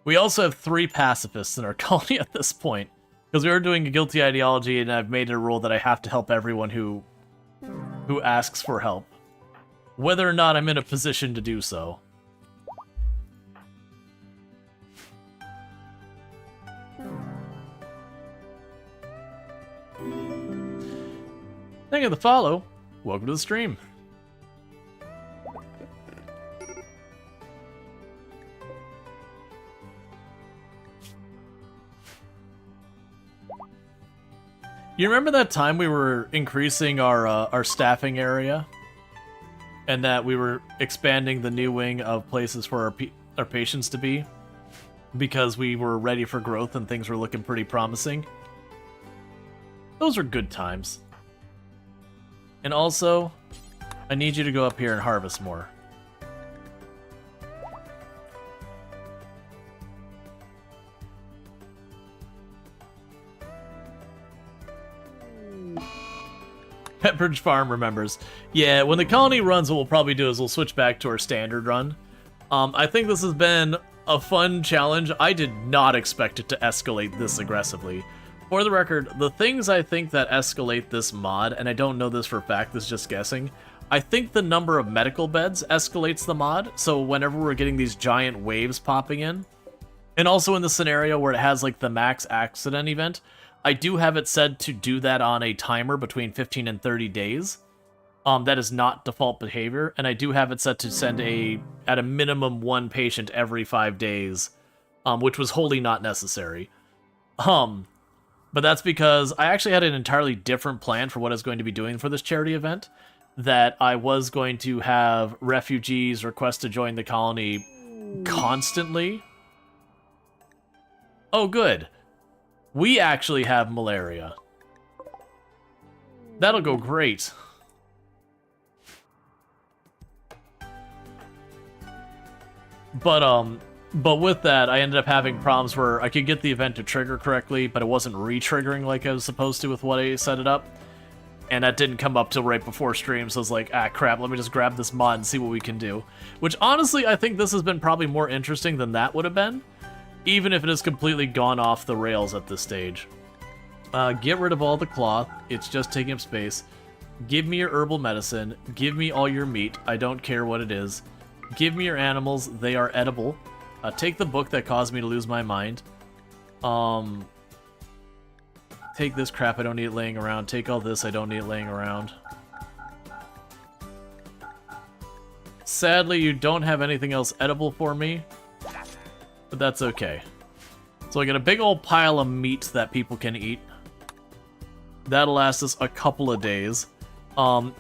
We also have 3 pacifists in our colony at this point. Because we are doing a guilty ideology and I've made it a rule that I have to help everyone who asks for help. Whether or not I'm in a position to do so. Thank you for the follow. Welcome to the stream. You remember that time we were increasing our staffing area? And that we were expanding the new wing of places for our patients to be? Because we were ready for growth and things were looking pretty promising? Those are good times. And also, I need you to go up here and harvest more. Pepperidge Farm remembers. Yeah, when the colony runs, what we'll probably do is we'll switch back to our standard run. I think this has been a fun challenge. I did not expect it to escalate this aggressively. For the record, the things I think that escalate this mod, and I don't know this for a fact, this is just guessing, I think the number of medical beds escalates the mod, so whenever we're getting these giant waves popping in, and also in the scenario where it has like the max accident event, I do have it set to do that on a timer between 15 and 30 days. That is not default behavior, and I do have it set to send at a minimum 1 patient every 5 days, which was wholly not necessary. But that's because I actually had an entirely different plan for what I was going to be doing for this charity event, that I was going to have refugees request to join the colony constantly. Oh, good. We actually have malaria. That'll go great. But with that, I ended up having problems where I could get the event to trigger correctly, but it wasn't re-triggering like I was supposed to with what I set it up. And that didn't come up till right before stream, so I was like, ah, crap, let me just grab this mod and see what we can do. Which, honestly, I think this has been probably more interesting than that would have been, even if it has completely gone off the rails at this stage. Get rid of all the cloth. It's just taking up space. Give me your herbal medicine. Give me all your meat. I don't care what it is. Give me your animals. They are edible. Take the book that caused me to lose my mind. Take this crap. I don't need it laying around. Take all this. I don't need it laying around. Sadly, you don't have anything else edible for me, but that's okay. So I got a big old pile of meat that people can eat. That'll last us a couple of days.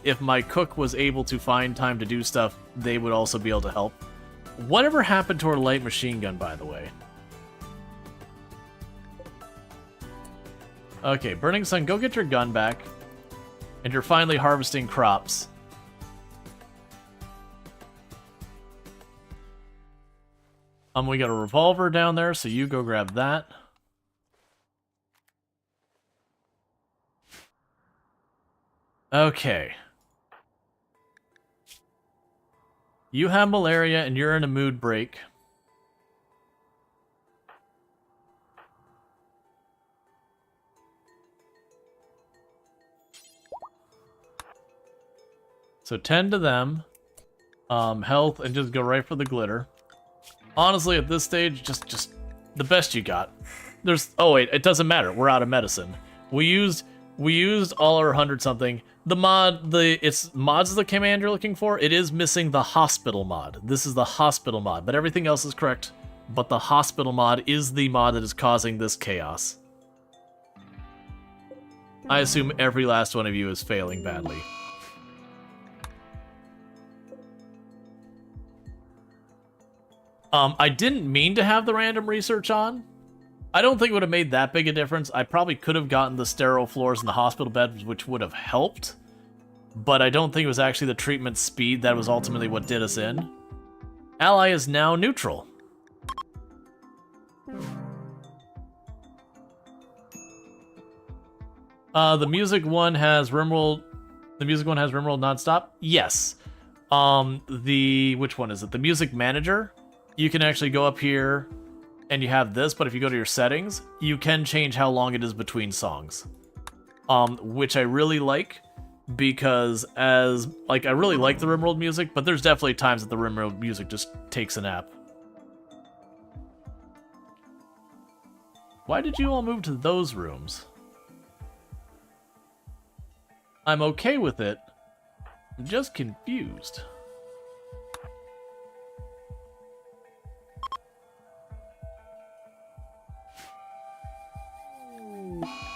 If my cook was able to find time to do stuff, they would also be able to help. Whatever happened to our light machine gun, by the way? Okay, Burning Sun, go get your gun back. And you're finally harvesting crops. We got a revolver down there, so you go grab that. Okay. You have malaria and you're in a mood break. So tend to them. Health, and just go right for the glitter. Honestly, at this stage, just the best you got. Oh wait, it doesn't matter. We're out of medicine. We used all our 100-something. The mod, it's mods the command you're looking for. It is missing the hospital mod. This is the hospital mod, but everything else is correct. But the hospital mod is the mod that is causing this chaos. I assume every last one of you is failing badly. I didn't mean to have the random research on. I don't think it would have made that big a difference. I probably could have gotten the sterile floors in the hospital beds, which would have helped. But I don't think it was actually the treatment speed that was ultimately what did us in. Ally is now neutral. The music one has RimWorld. The music one has RimWorld nonstop. Yes. Which one is it? The music manager. You can actually go up here and you have this, but if you go to your settings, you can change how long it is between songs. Which I really like, because I really like the RimWorld music, but there's definitely times that the RimWorld music just takes a nap. Why did you all move to those rooms? I'm okay with it. I'm just confused.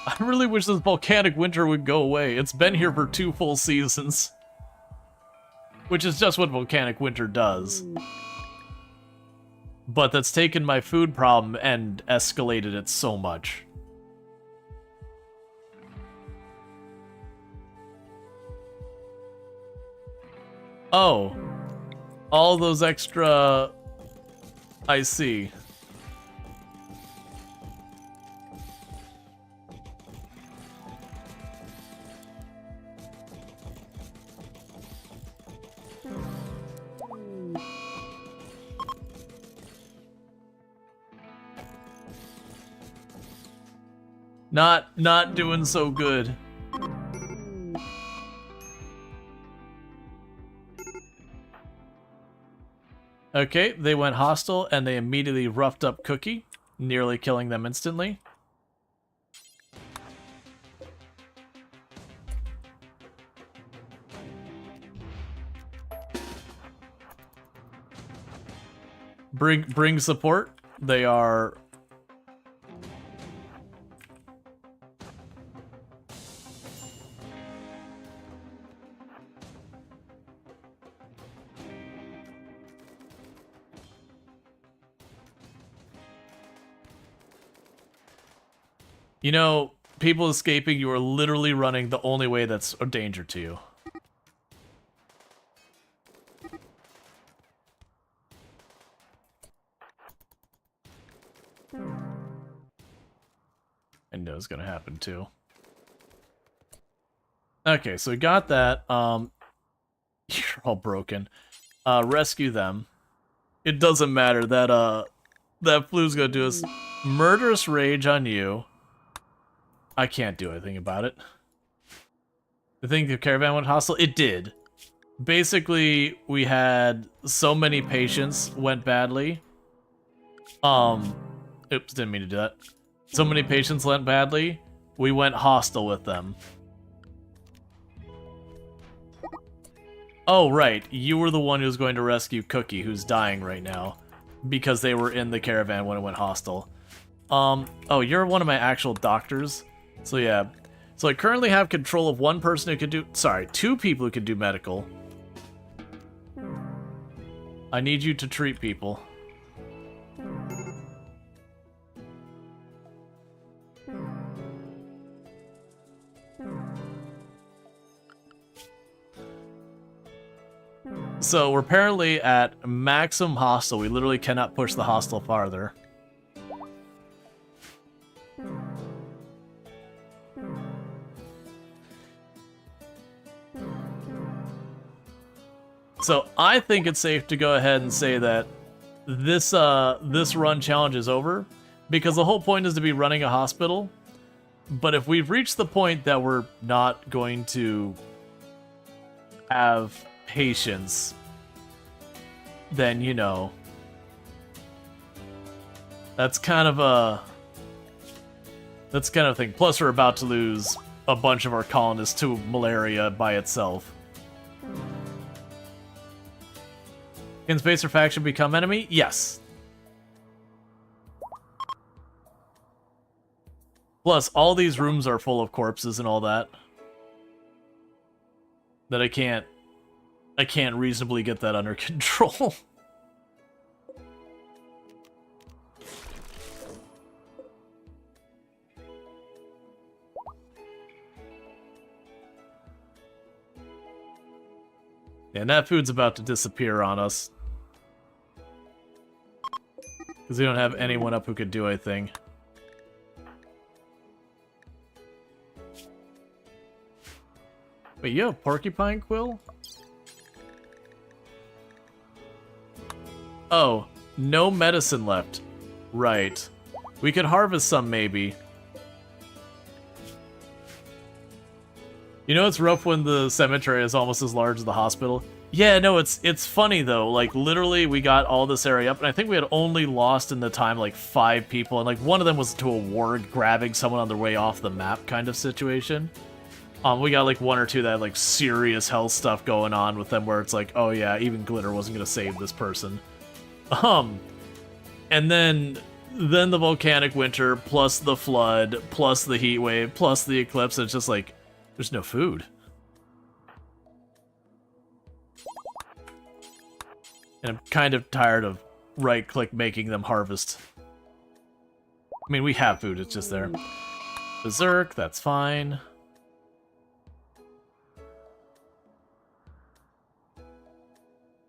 I really wish this volcanic winter would go away. It's been here for 2 full seasons. Which is just what volcanic winter does. But that's taken my food problem and escalated it so much. Oh. All those extra... I see. Not doing so good. Okay, they went hostile and they immediately roughed up Cookie, nearly killing them instantly. Bring support. They are... You know, people escaping, you are literally running the only way that's a danger to you. I know it's gonna happen too. Okay, so we got that. You're all broken. Rescue them. It doesn't matter. That flu's gonna do us murderous rage on you. I can't do anything about it. The thing the caravan went hostile? It did. Basically, we had so many patients went badly. Oops, didn't mean to do that. So many patients went badly, we went hostile with them. Oh, right. You were the one who was going to rescue Cookie, who's dying right now. Because they were in the caravan when it went hostile. Oh, you're one of my actual doctors? So yeah. So I currently have control of one person who can do... Sorry, 2 people who can do medical. I need you to treat people. So we're apparently at maximum hostile. We literally cannot push the hostile farther. So I think it's safe to go ahead and say that this run challenge is over, because the whole point is to be running a hospital. But if we've reached the point that we're not going to have patience, then, you know, that's kind of a thing. Plus, we're about to lose a bunch of our colonists to malaria by itself. Can space or faction become enemy? Yes. Plus, all these rooms are full of corpses and all that. That I can't reasonably get that under control. And that food's about to disappear on us. Because we don't have anyone up who could do anything. Wait, you have porcupine quill? Oh, no medicine left. Right. We could harvest some, maybe. You know it's rough when the cemetery is almost as large as the hospital? Yeah, no, it's funny though. Like, literally, we got all this area up, and I think we had only lost in the time, like, 5 people, and, like, one of them was to a ward grabbing someone on their way off the map kind of situation. We got, like, 1 or 2 that had, like, serious health stuff going on with them, where it's like, oh yeah, even glitter wasn't gonna save this person. And then the volcanic winter, plus the flood, plus the heat wave, plus the eclipse, it's just like, there's no food. And I'm kind of tired of right-click making them harvest. I mean, we have food, it's just there. Berserk, that's fine.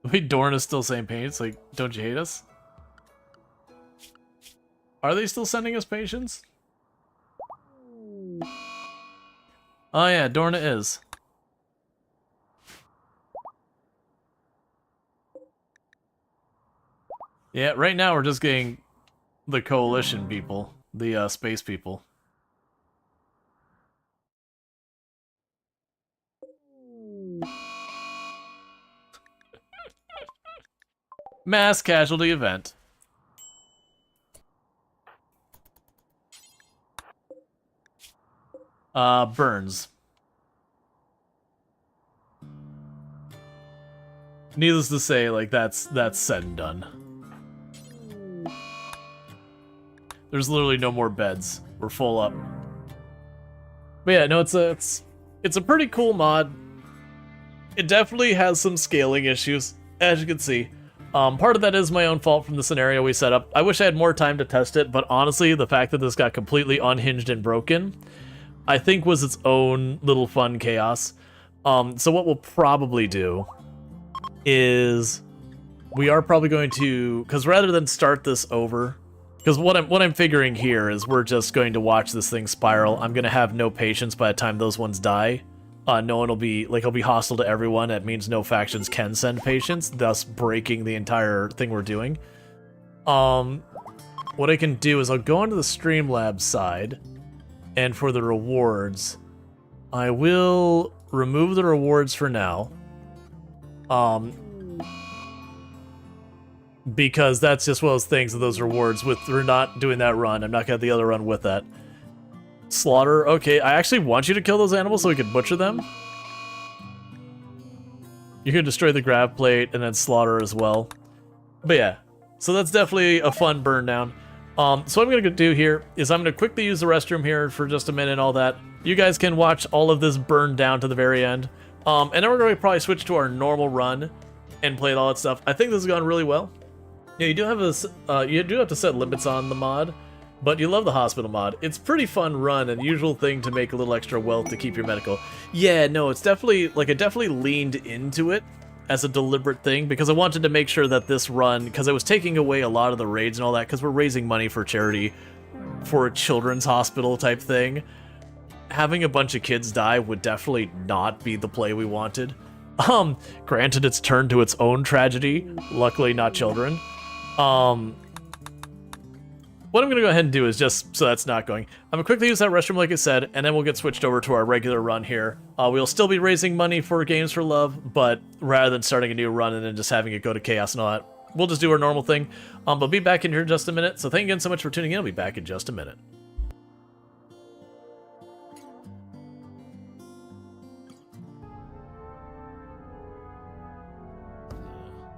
Wait, Dorn is still saying pain. It's like, don't you hate us? Are they still sending us patients? Oh yeah, Dorna is. Yeah, right now we're just getting the coalition people, the space people. Mass casualty event. Burns. Needless to say, like, that's said and done. There's literally no more beds. We're full up. But yeah, no, it's a pretty cool mod. It definitely has some scaling issues, as you can see. Part of that is my own fault from the scenario we set up. I wish I had more time to test it, but honestly, the fact that this got completely unhinged and broken, I think was its own little fun chaos. So what we'll probably do is we are probably going to, because rather than start this over, because what I'm figuring here is we're just going to watch this thing spiral. I'm going to have no patience by the time those ones die. no one will be, like, he'll be hostile to everyone. That means no factions can send patients, thus breaking the entire thing we're doing. What I can do is I'll go into the Streamlabs side, and for the rewards, I will remove the rewards for now. Because that's just one of those things of those rewards with, we're not doing that run. I'm not gonna have the other run with that. Slaughter, okay, I actually want you to kill those animals so we can butcher them. You can destroy the grab plate and then slaughter as well. But yeah, so that's definitely a fun burn down. So what I'm gonna do here is I'm gonna quickly use the restroom here for just a minute and all that. You guys can watch all of this burn down to the very end. And then we're gonna probably switch to our normal run and play all that stuff. I think this has gone really well. Yeah, you do have to set limits on the mod, but you love the hospital mod. It's pretty fun run and usual thing to make a little extra wealth to keep your medical. Yeah, no, it's definitely, like, I definitely leaned into it as a deliberate thing because I wanted to make sure that this run, because I was taking away a lot of the raids and all that, because we're raising money for charity for a children's hospital type thing. Having a bunch of kids die would definitely not be the play we wanted. Granted, it's turned to its own tragedy. Luckily, not children. What I'm gonna go ahead and do is just, so that's not going, I'm gonna quickly use that restroom like I said, and then we'll get switched over to our regular run here. We'll still be raising money for Games for Love, but rather than starting a new run and then just having it go to chaos and all that, we'll just do our normal thing. But be back in here in just a minute, so thank you again so much for tuning in. I'll be back in just a minute.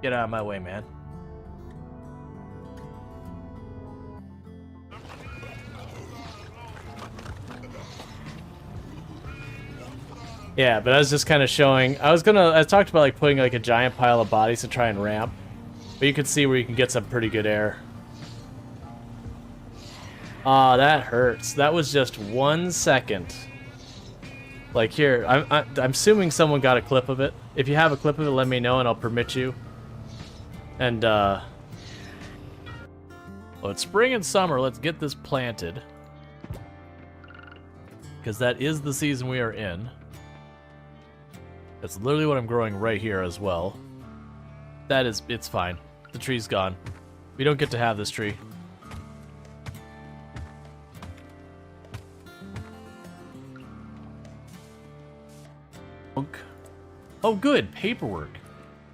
Get out of my way, man. Yeah, but I was just kind of showing, I talked about like putting like a giant pile of bodies to try and ramp, but you can see where you can get some pretty good air. Ah, that hurts. That was just 1 second. Like here, I'm assuming someone got a clip of it. If you have a clip of it, let me know and I'll permit you. And well, it's spring and summer. Let's get this planted, because that is the season we are in. That's literally what I'm growing right here as well. That is, it's fine. The tree's gone. We don't get to have this tree. Oh, good. Paperwork.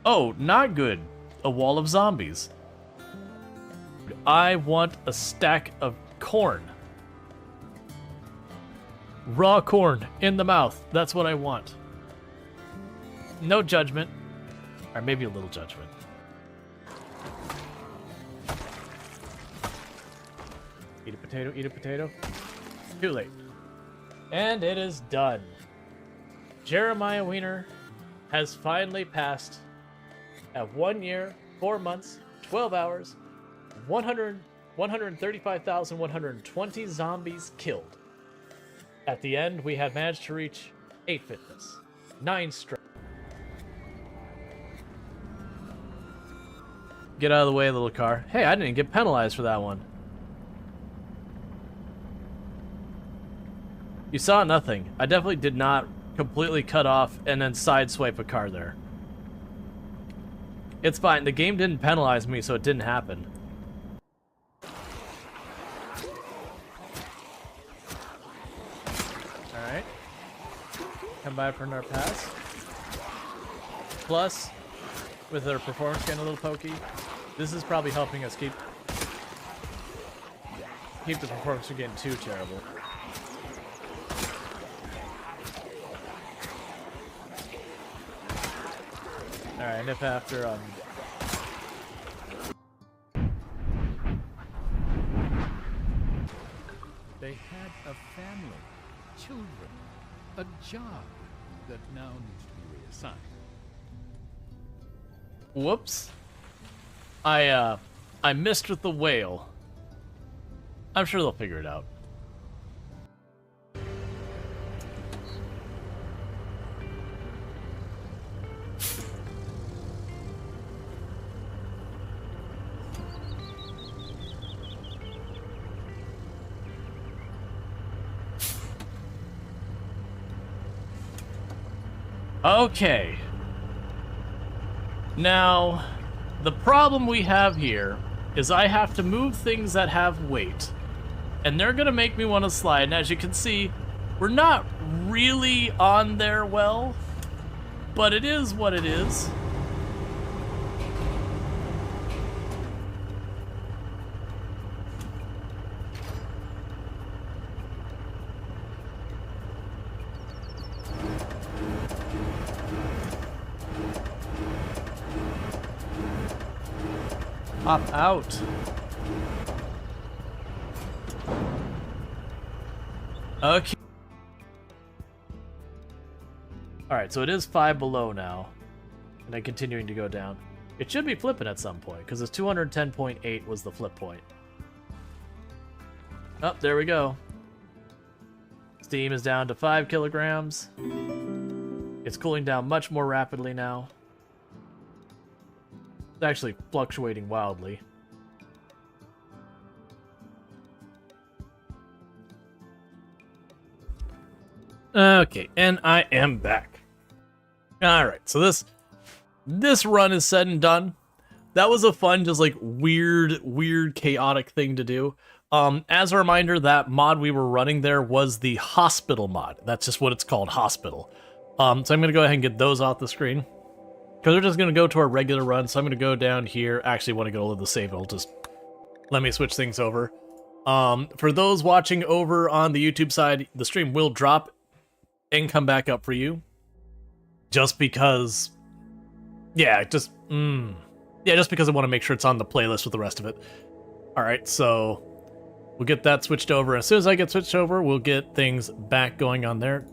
Oh, not good. A wall of zombies. I want a stack of corn. Raw corn in the mouth. That's what I want. No judgment. Or maybe a little judgment. Eat a potato, eat a potato. Too late. And it is done. Jeremiah Wiener has finally passed at 1 year, 4 months, 12 hours, 135,120 zombies killed. At the end, we have managed to reach 8 fitness, 9 strength. Get out of the way, little car. Hey, I didn't get penalized for that one. You saw nothing. I definitely did not completely cut off and then sideswipe a car there. It's fine. The game didn't penalize me, so it didn't happen. Alright. Come by for another pass. Plus, with our performance getting a little pokey, this is probably helping us keep the performance from getting too terrible. Alright, and if after they had a family, children, a job that now needs to be reassigned. Whoops. I missed with the whale. I'm sure they'll figure it out. Okay. Now, the problem we have here is I have to move things that have weight. And they're gonna make me want to slide. And as you can see, we're not really on there well, but it is what it is. Hop out. Okay. Alright, so it is 5 below now. And then continuing to go down. It should be flipping at some point, because it's 210.8 was the flip point. Oh, there we go. Steam is down to 5 kilograms. It's cooling down much more rapidly now. It's actually fluctuating wildly. Okay, and I am back. Alright, so this run is said and done. That was a fun, just like weird, chaotic thing to do. As a reminder, that mod we were running there was the hospital mod. That's just what it's called, hospital. So I'm gonna go ahead and get those off the screen. Because we're just going to go to our regular run, so I'm going to go down here. Actually, want to go to the save, it'll just let me switch things over. For those watching over on the YouTube side, the stream will drop and come back up for you. Just because... Yeah, just because I want to make sure it's on the playlist with the rest of it. Alright, so we'll get that switched over. As soon as I get switched over, we'll get things back going on there.